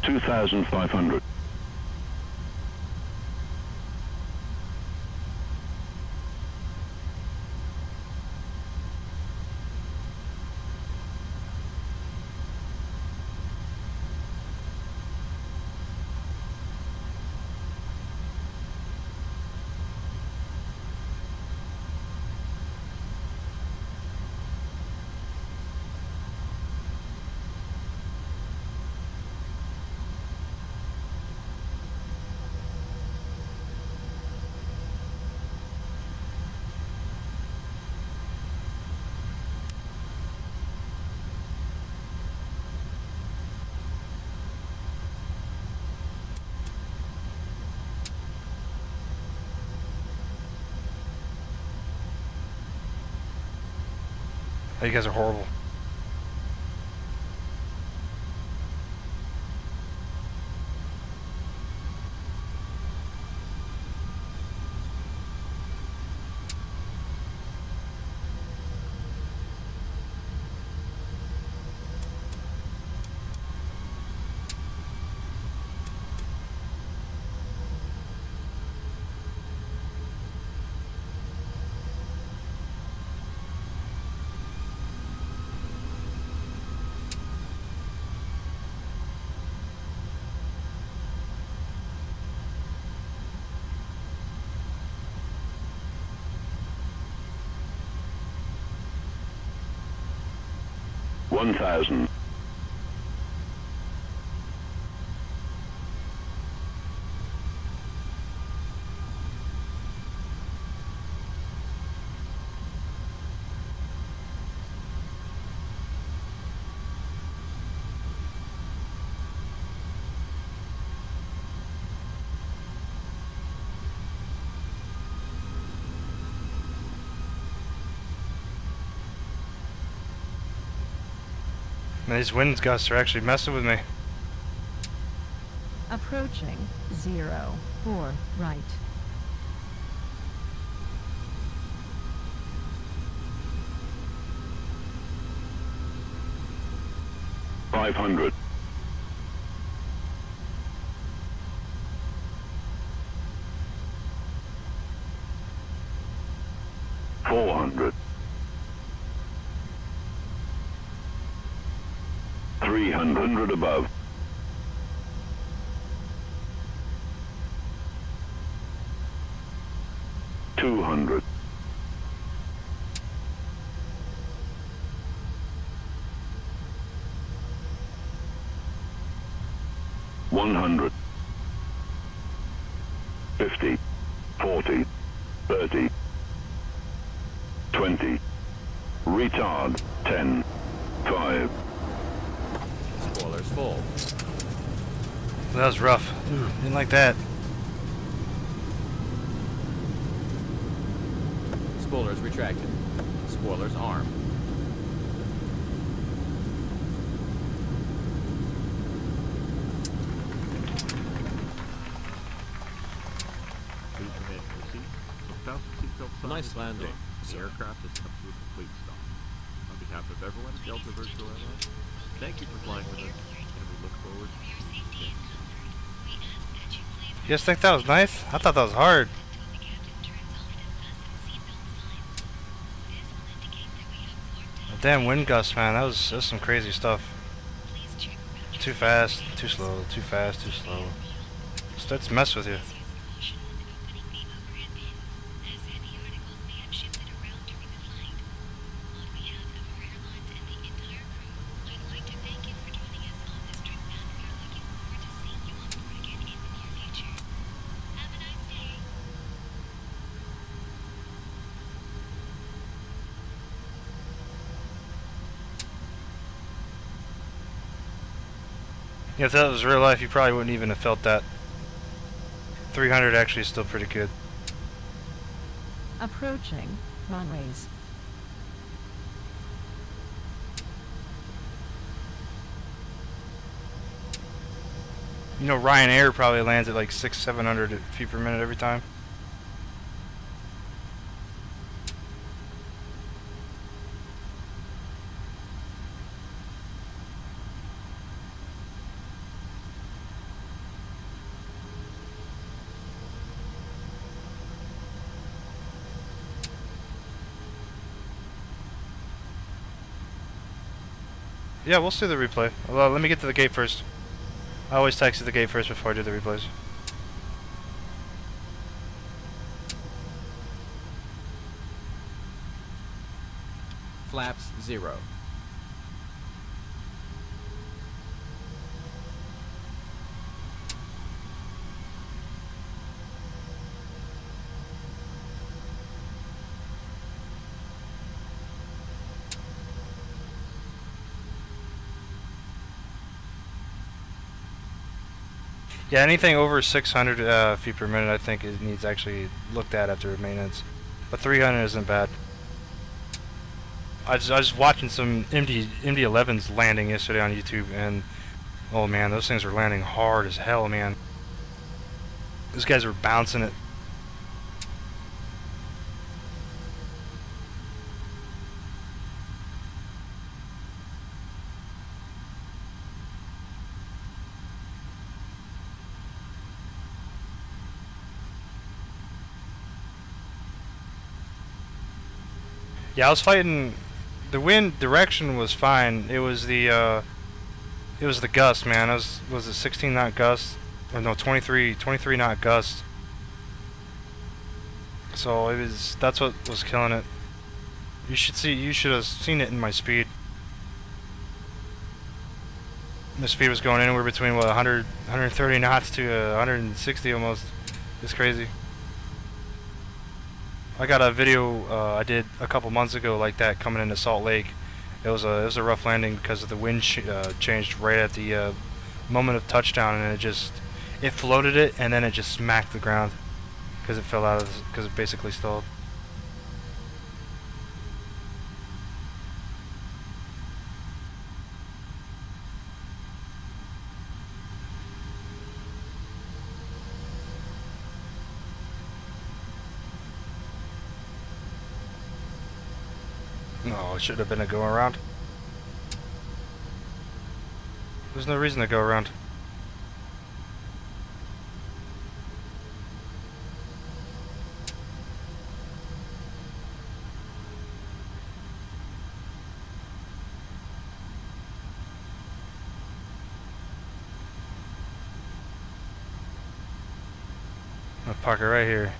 $2,500. Oh, you guys are horrible. One thousand. Man, these wind gusts are actually messing with me. Approaching 04 right. Five hundred. 400. 300 above. 200. 100. 50. 40. 30. 20. Retard. 10. 5. Spoilers full. That was rough. Ooh, didn't like that. Spoilers retracted. Spoilers armed. Please remain in your seat. So fasten seatbelt sign Nice is landing, on. The sir. aircraft has come to a complete stop. On behalf of everyone at Delta Virtual Airlines, thank you for flying with us, and we look forward to seeing you again soon. You guys think that was nice? I thought that was hard. Damn wind gusts, man. That was some crazy stuff. Too fast, too slow, too fast, too slow. Starts to mess with you. Yeah, if that was real life, you probably wouldn't even have felt that. 300 actually is still pretty good. Approaching runways. You know, Ryanair probably lands at like 600-700 feet per minute every time. Yeah, we'll see the replay. Well, let me get to the gate first. I always taxi the gate first before I do the replays. Flaps 0. Yeah, anything over 600 feet per minute, I think it needs actually looked at after maintenance. But 300 isn't bad. I was watching some MD-11s landing yesterday on YouTube, and oh man, those things were landing hard as hell, man. Those guys were bouncing it. Yeah, I was fighting. The wind direction was fine. It was the gust, man. Was it 16 knot gust, or no, 23 knot gust. So that's what was killing it. You should have seen it in my speed. The speed was going anywhere between what 130 knots to 160 almost. It's crazy. I got a video I did a couple months ago like that coming into Salt Lake. It was a rough landing because of the wind changed right at the moment of touchdown, and it floated it, and then it just smacked the ground because it fell out of because it basically stalled. No, it should have been a go around. There's no reason to go around. I'll park it right here.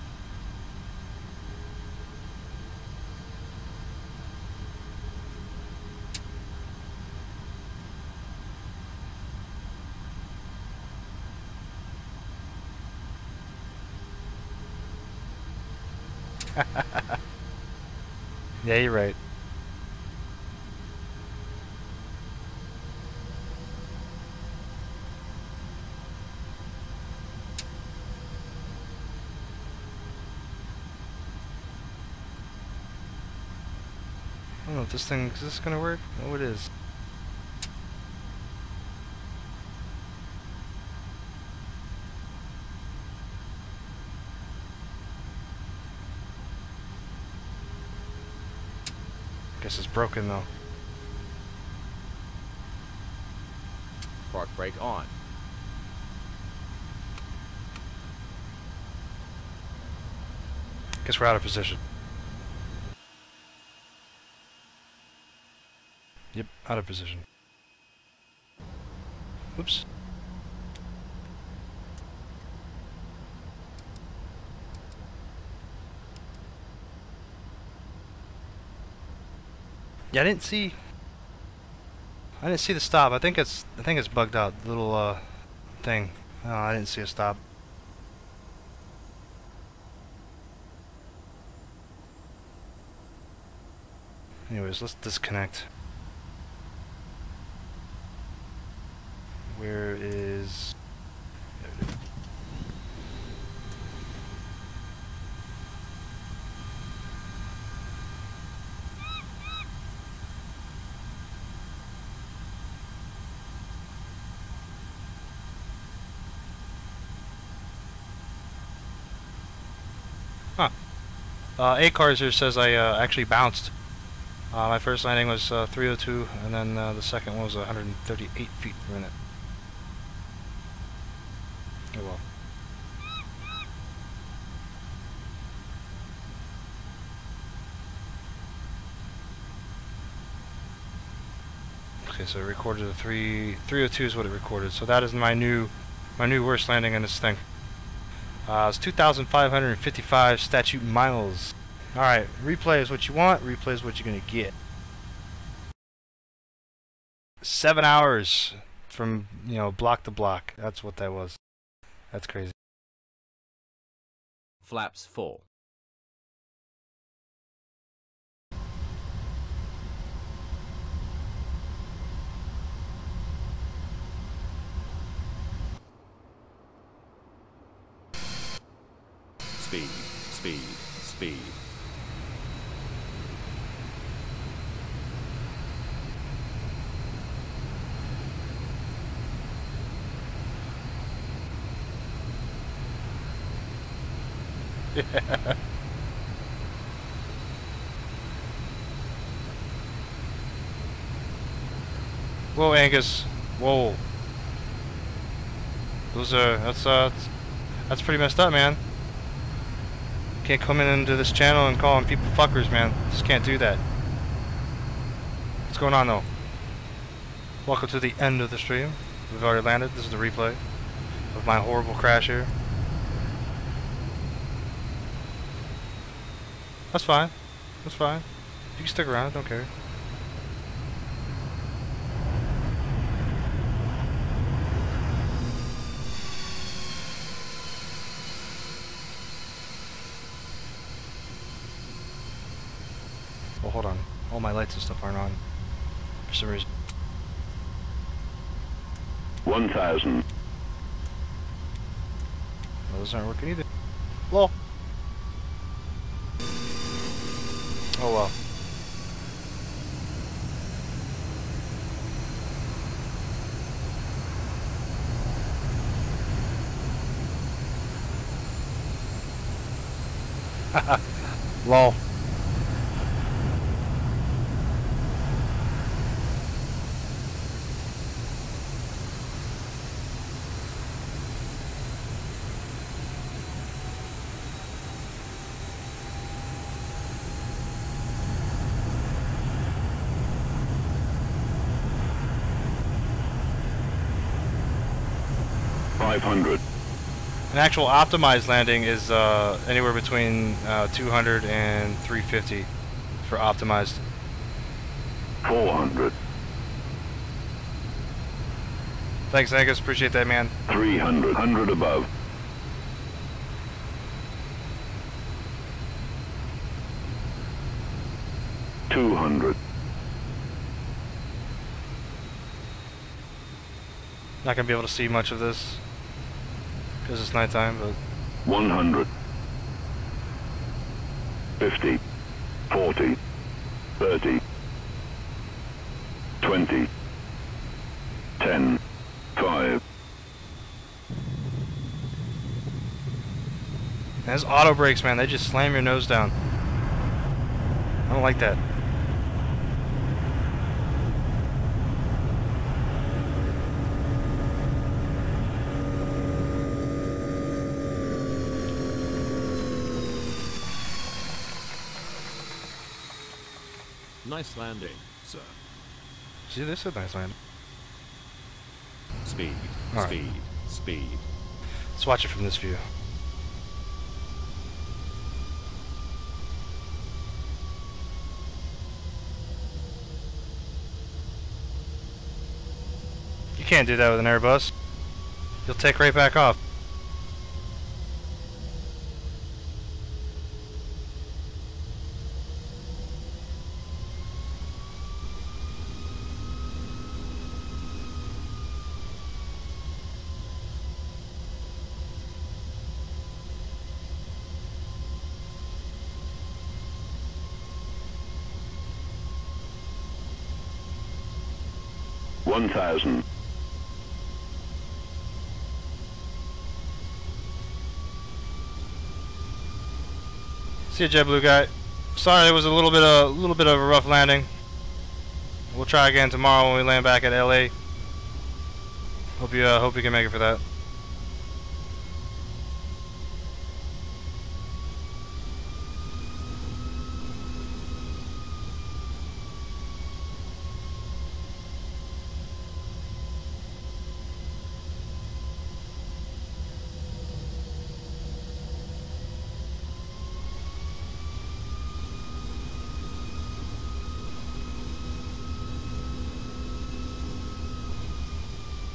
Yeah, you're right. I don't know if this thing is this gonna work? Oh, it is. Guess it's broken though. Park brake on. Guess we're out of position. Yep, out of position. Oops. Yeah, I didn't see the stop. I think it's bugged out. The little thing. No, I didn't see a stop. Anyways, let's disconnect. Where is... There it is. Huh. A-Cars here says I actually bounced. My first landing was 302, and then the second one was 138 feet per minute. Oh well. Okay, so it recorded the 302 is what it recorded. So that is my new worst landing in this thing. It's 2,555 statute miles. Alright, replay is what you want, replay is what you're gonna get. 7 hours from, you know, block to block. That's what that was. That's crazy. Flaps full. Speed, speed, speed. Yeah. Whoa, Angus. Whoa. That's pretty messed up, man. Can't come in into this channel and calling people fuckers, man. Just can't do that. What's going on, though? Welcome to the end of the stream. We've already landed. This is the replay of my horrible crash here. That's fine. That's fine. You can stick around. Don't care. Well, hold on. All my lights and stuff aren't on for some reason. 1,000. Well, those aren't working either. Lol. Oh well. Lol. An actual optimized landing is anywhere between 200 and 350 for optimized. 400. Thanks, Angus. Appreciate that, man. 300. 100 above. $200. Not gonna be able to see much of this because it's nighttime, but 100. 50. 40. 30. 20. 10. 5. and those auto brakes, man, they just slam your nose down. I don't like that. Nice landing, sir. See, this is a nice landing. Speed, All right. speed, speed. Let's watch it from this view. You can't do that with an Airbus. You'll take right back off. $1,000. See you, JetBlue guy. Sorry, it was a little bit of a rough landing. We'll try again tomorrow when we land back at LA. Hope you can make it for that.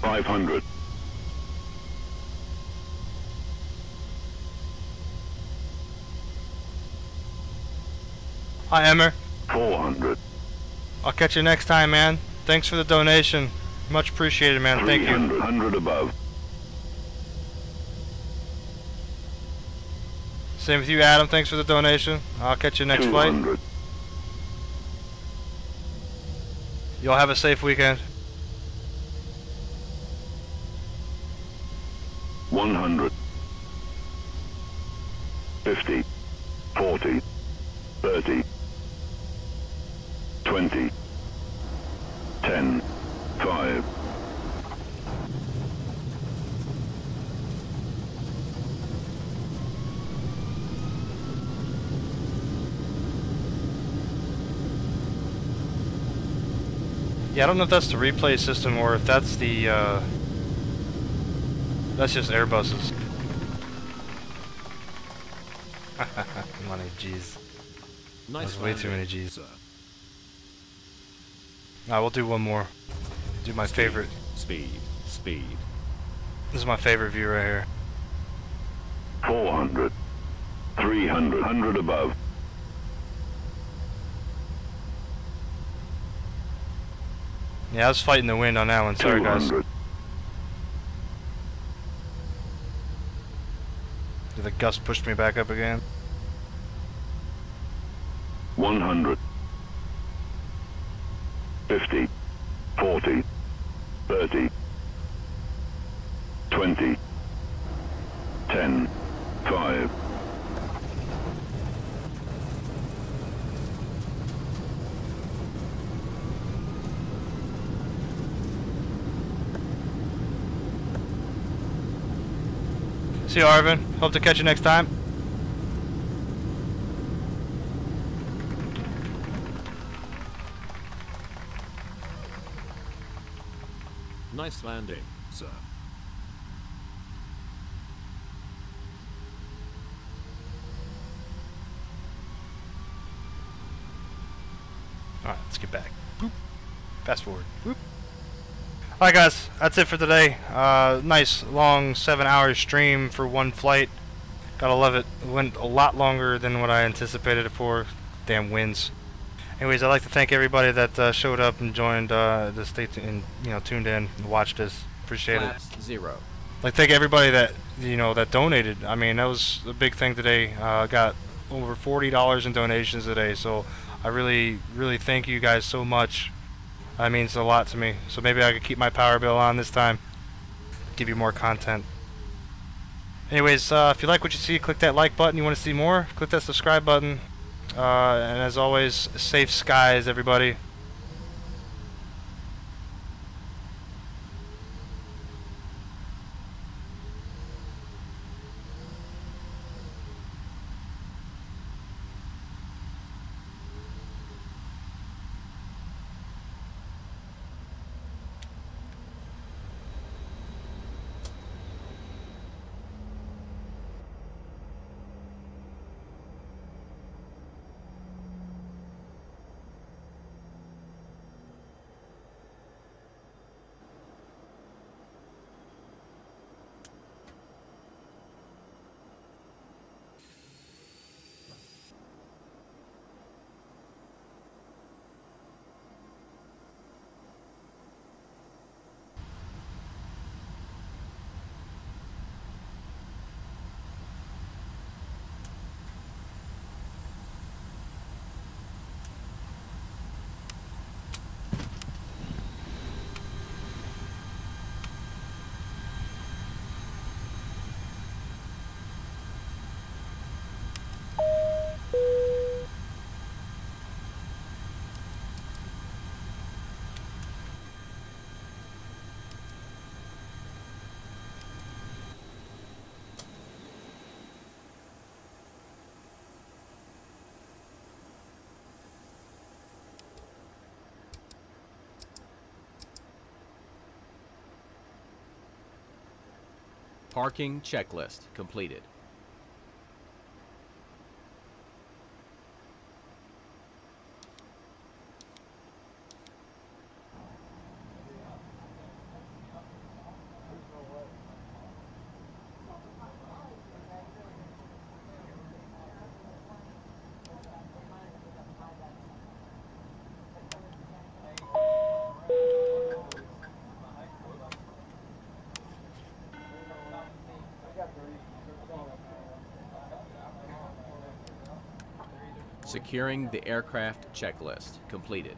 $500. Hi, Emir. 400. I'll catch you next time, man. Thanks for the donation. Much appreciated, man. Thank you. 300. 100 above. Same with you, Adam. Thanks for the donation. I'll catch you next flight. 200. Y'all have a safe weekend. 100. 50, 40, 30, 20, 10, 5. Yeah, I don't know if that's the replay system or if that's the, that's just Airbuses. Money, jeez. Nice That's way too many landing, G's. sir. Alright, we'll do one more. Do my favorite. Speed. Speed. This is my favorite view right here. 400, 300, 100 above. Yeah, I was fighting the wind on that one. Sorry, guys. 200, Did the gust push me back up again? 100, 50, 40, 30, 20, 10, 5. See you, Arvin. Hope to catch you next time. Nice landing, sir. Alright, let's get back. Boop. Fast forward. Boop. Alright guys, that's it for today. Nice long 7-hour stream for one flight. Gotta love it. It went a lot longer than what I anticipated it for. Damn winds. Anyways, I'd like to thank everybody that showed up and joined tuned in and watched us. Appreciate Flaps it. 0. Like thank everybody that that donated. I mean, that was a big thing today. Got over $40 in donations today, so I really thank you guys so much. That means a lot to me. So maybe I could keep my power bill on this time. Give you more content. Anyways, if you like what you see, click that like button. You want to see more? Click that subscribe button. And as always, safe skies, everybody. Parking checklist completed. Securing the aircraft checklist completed.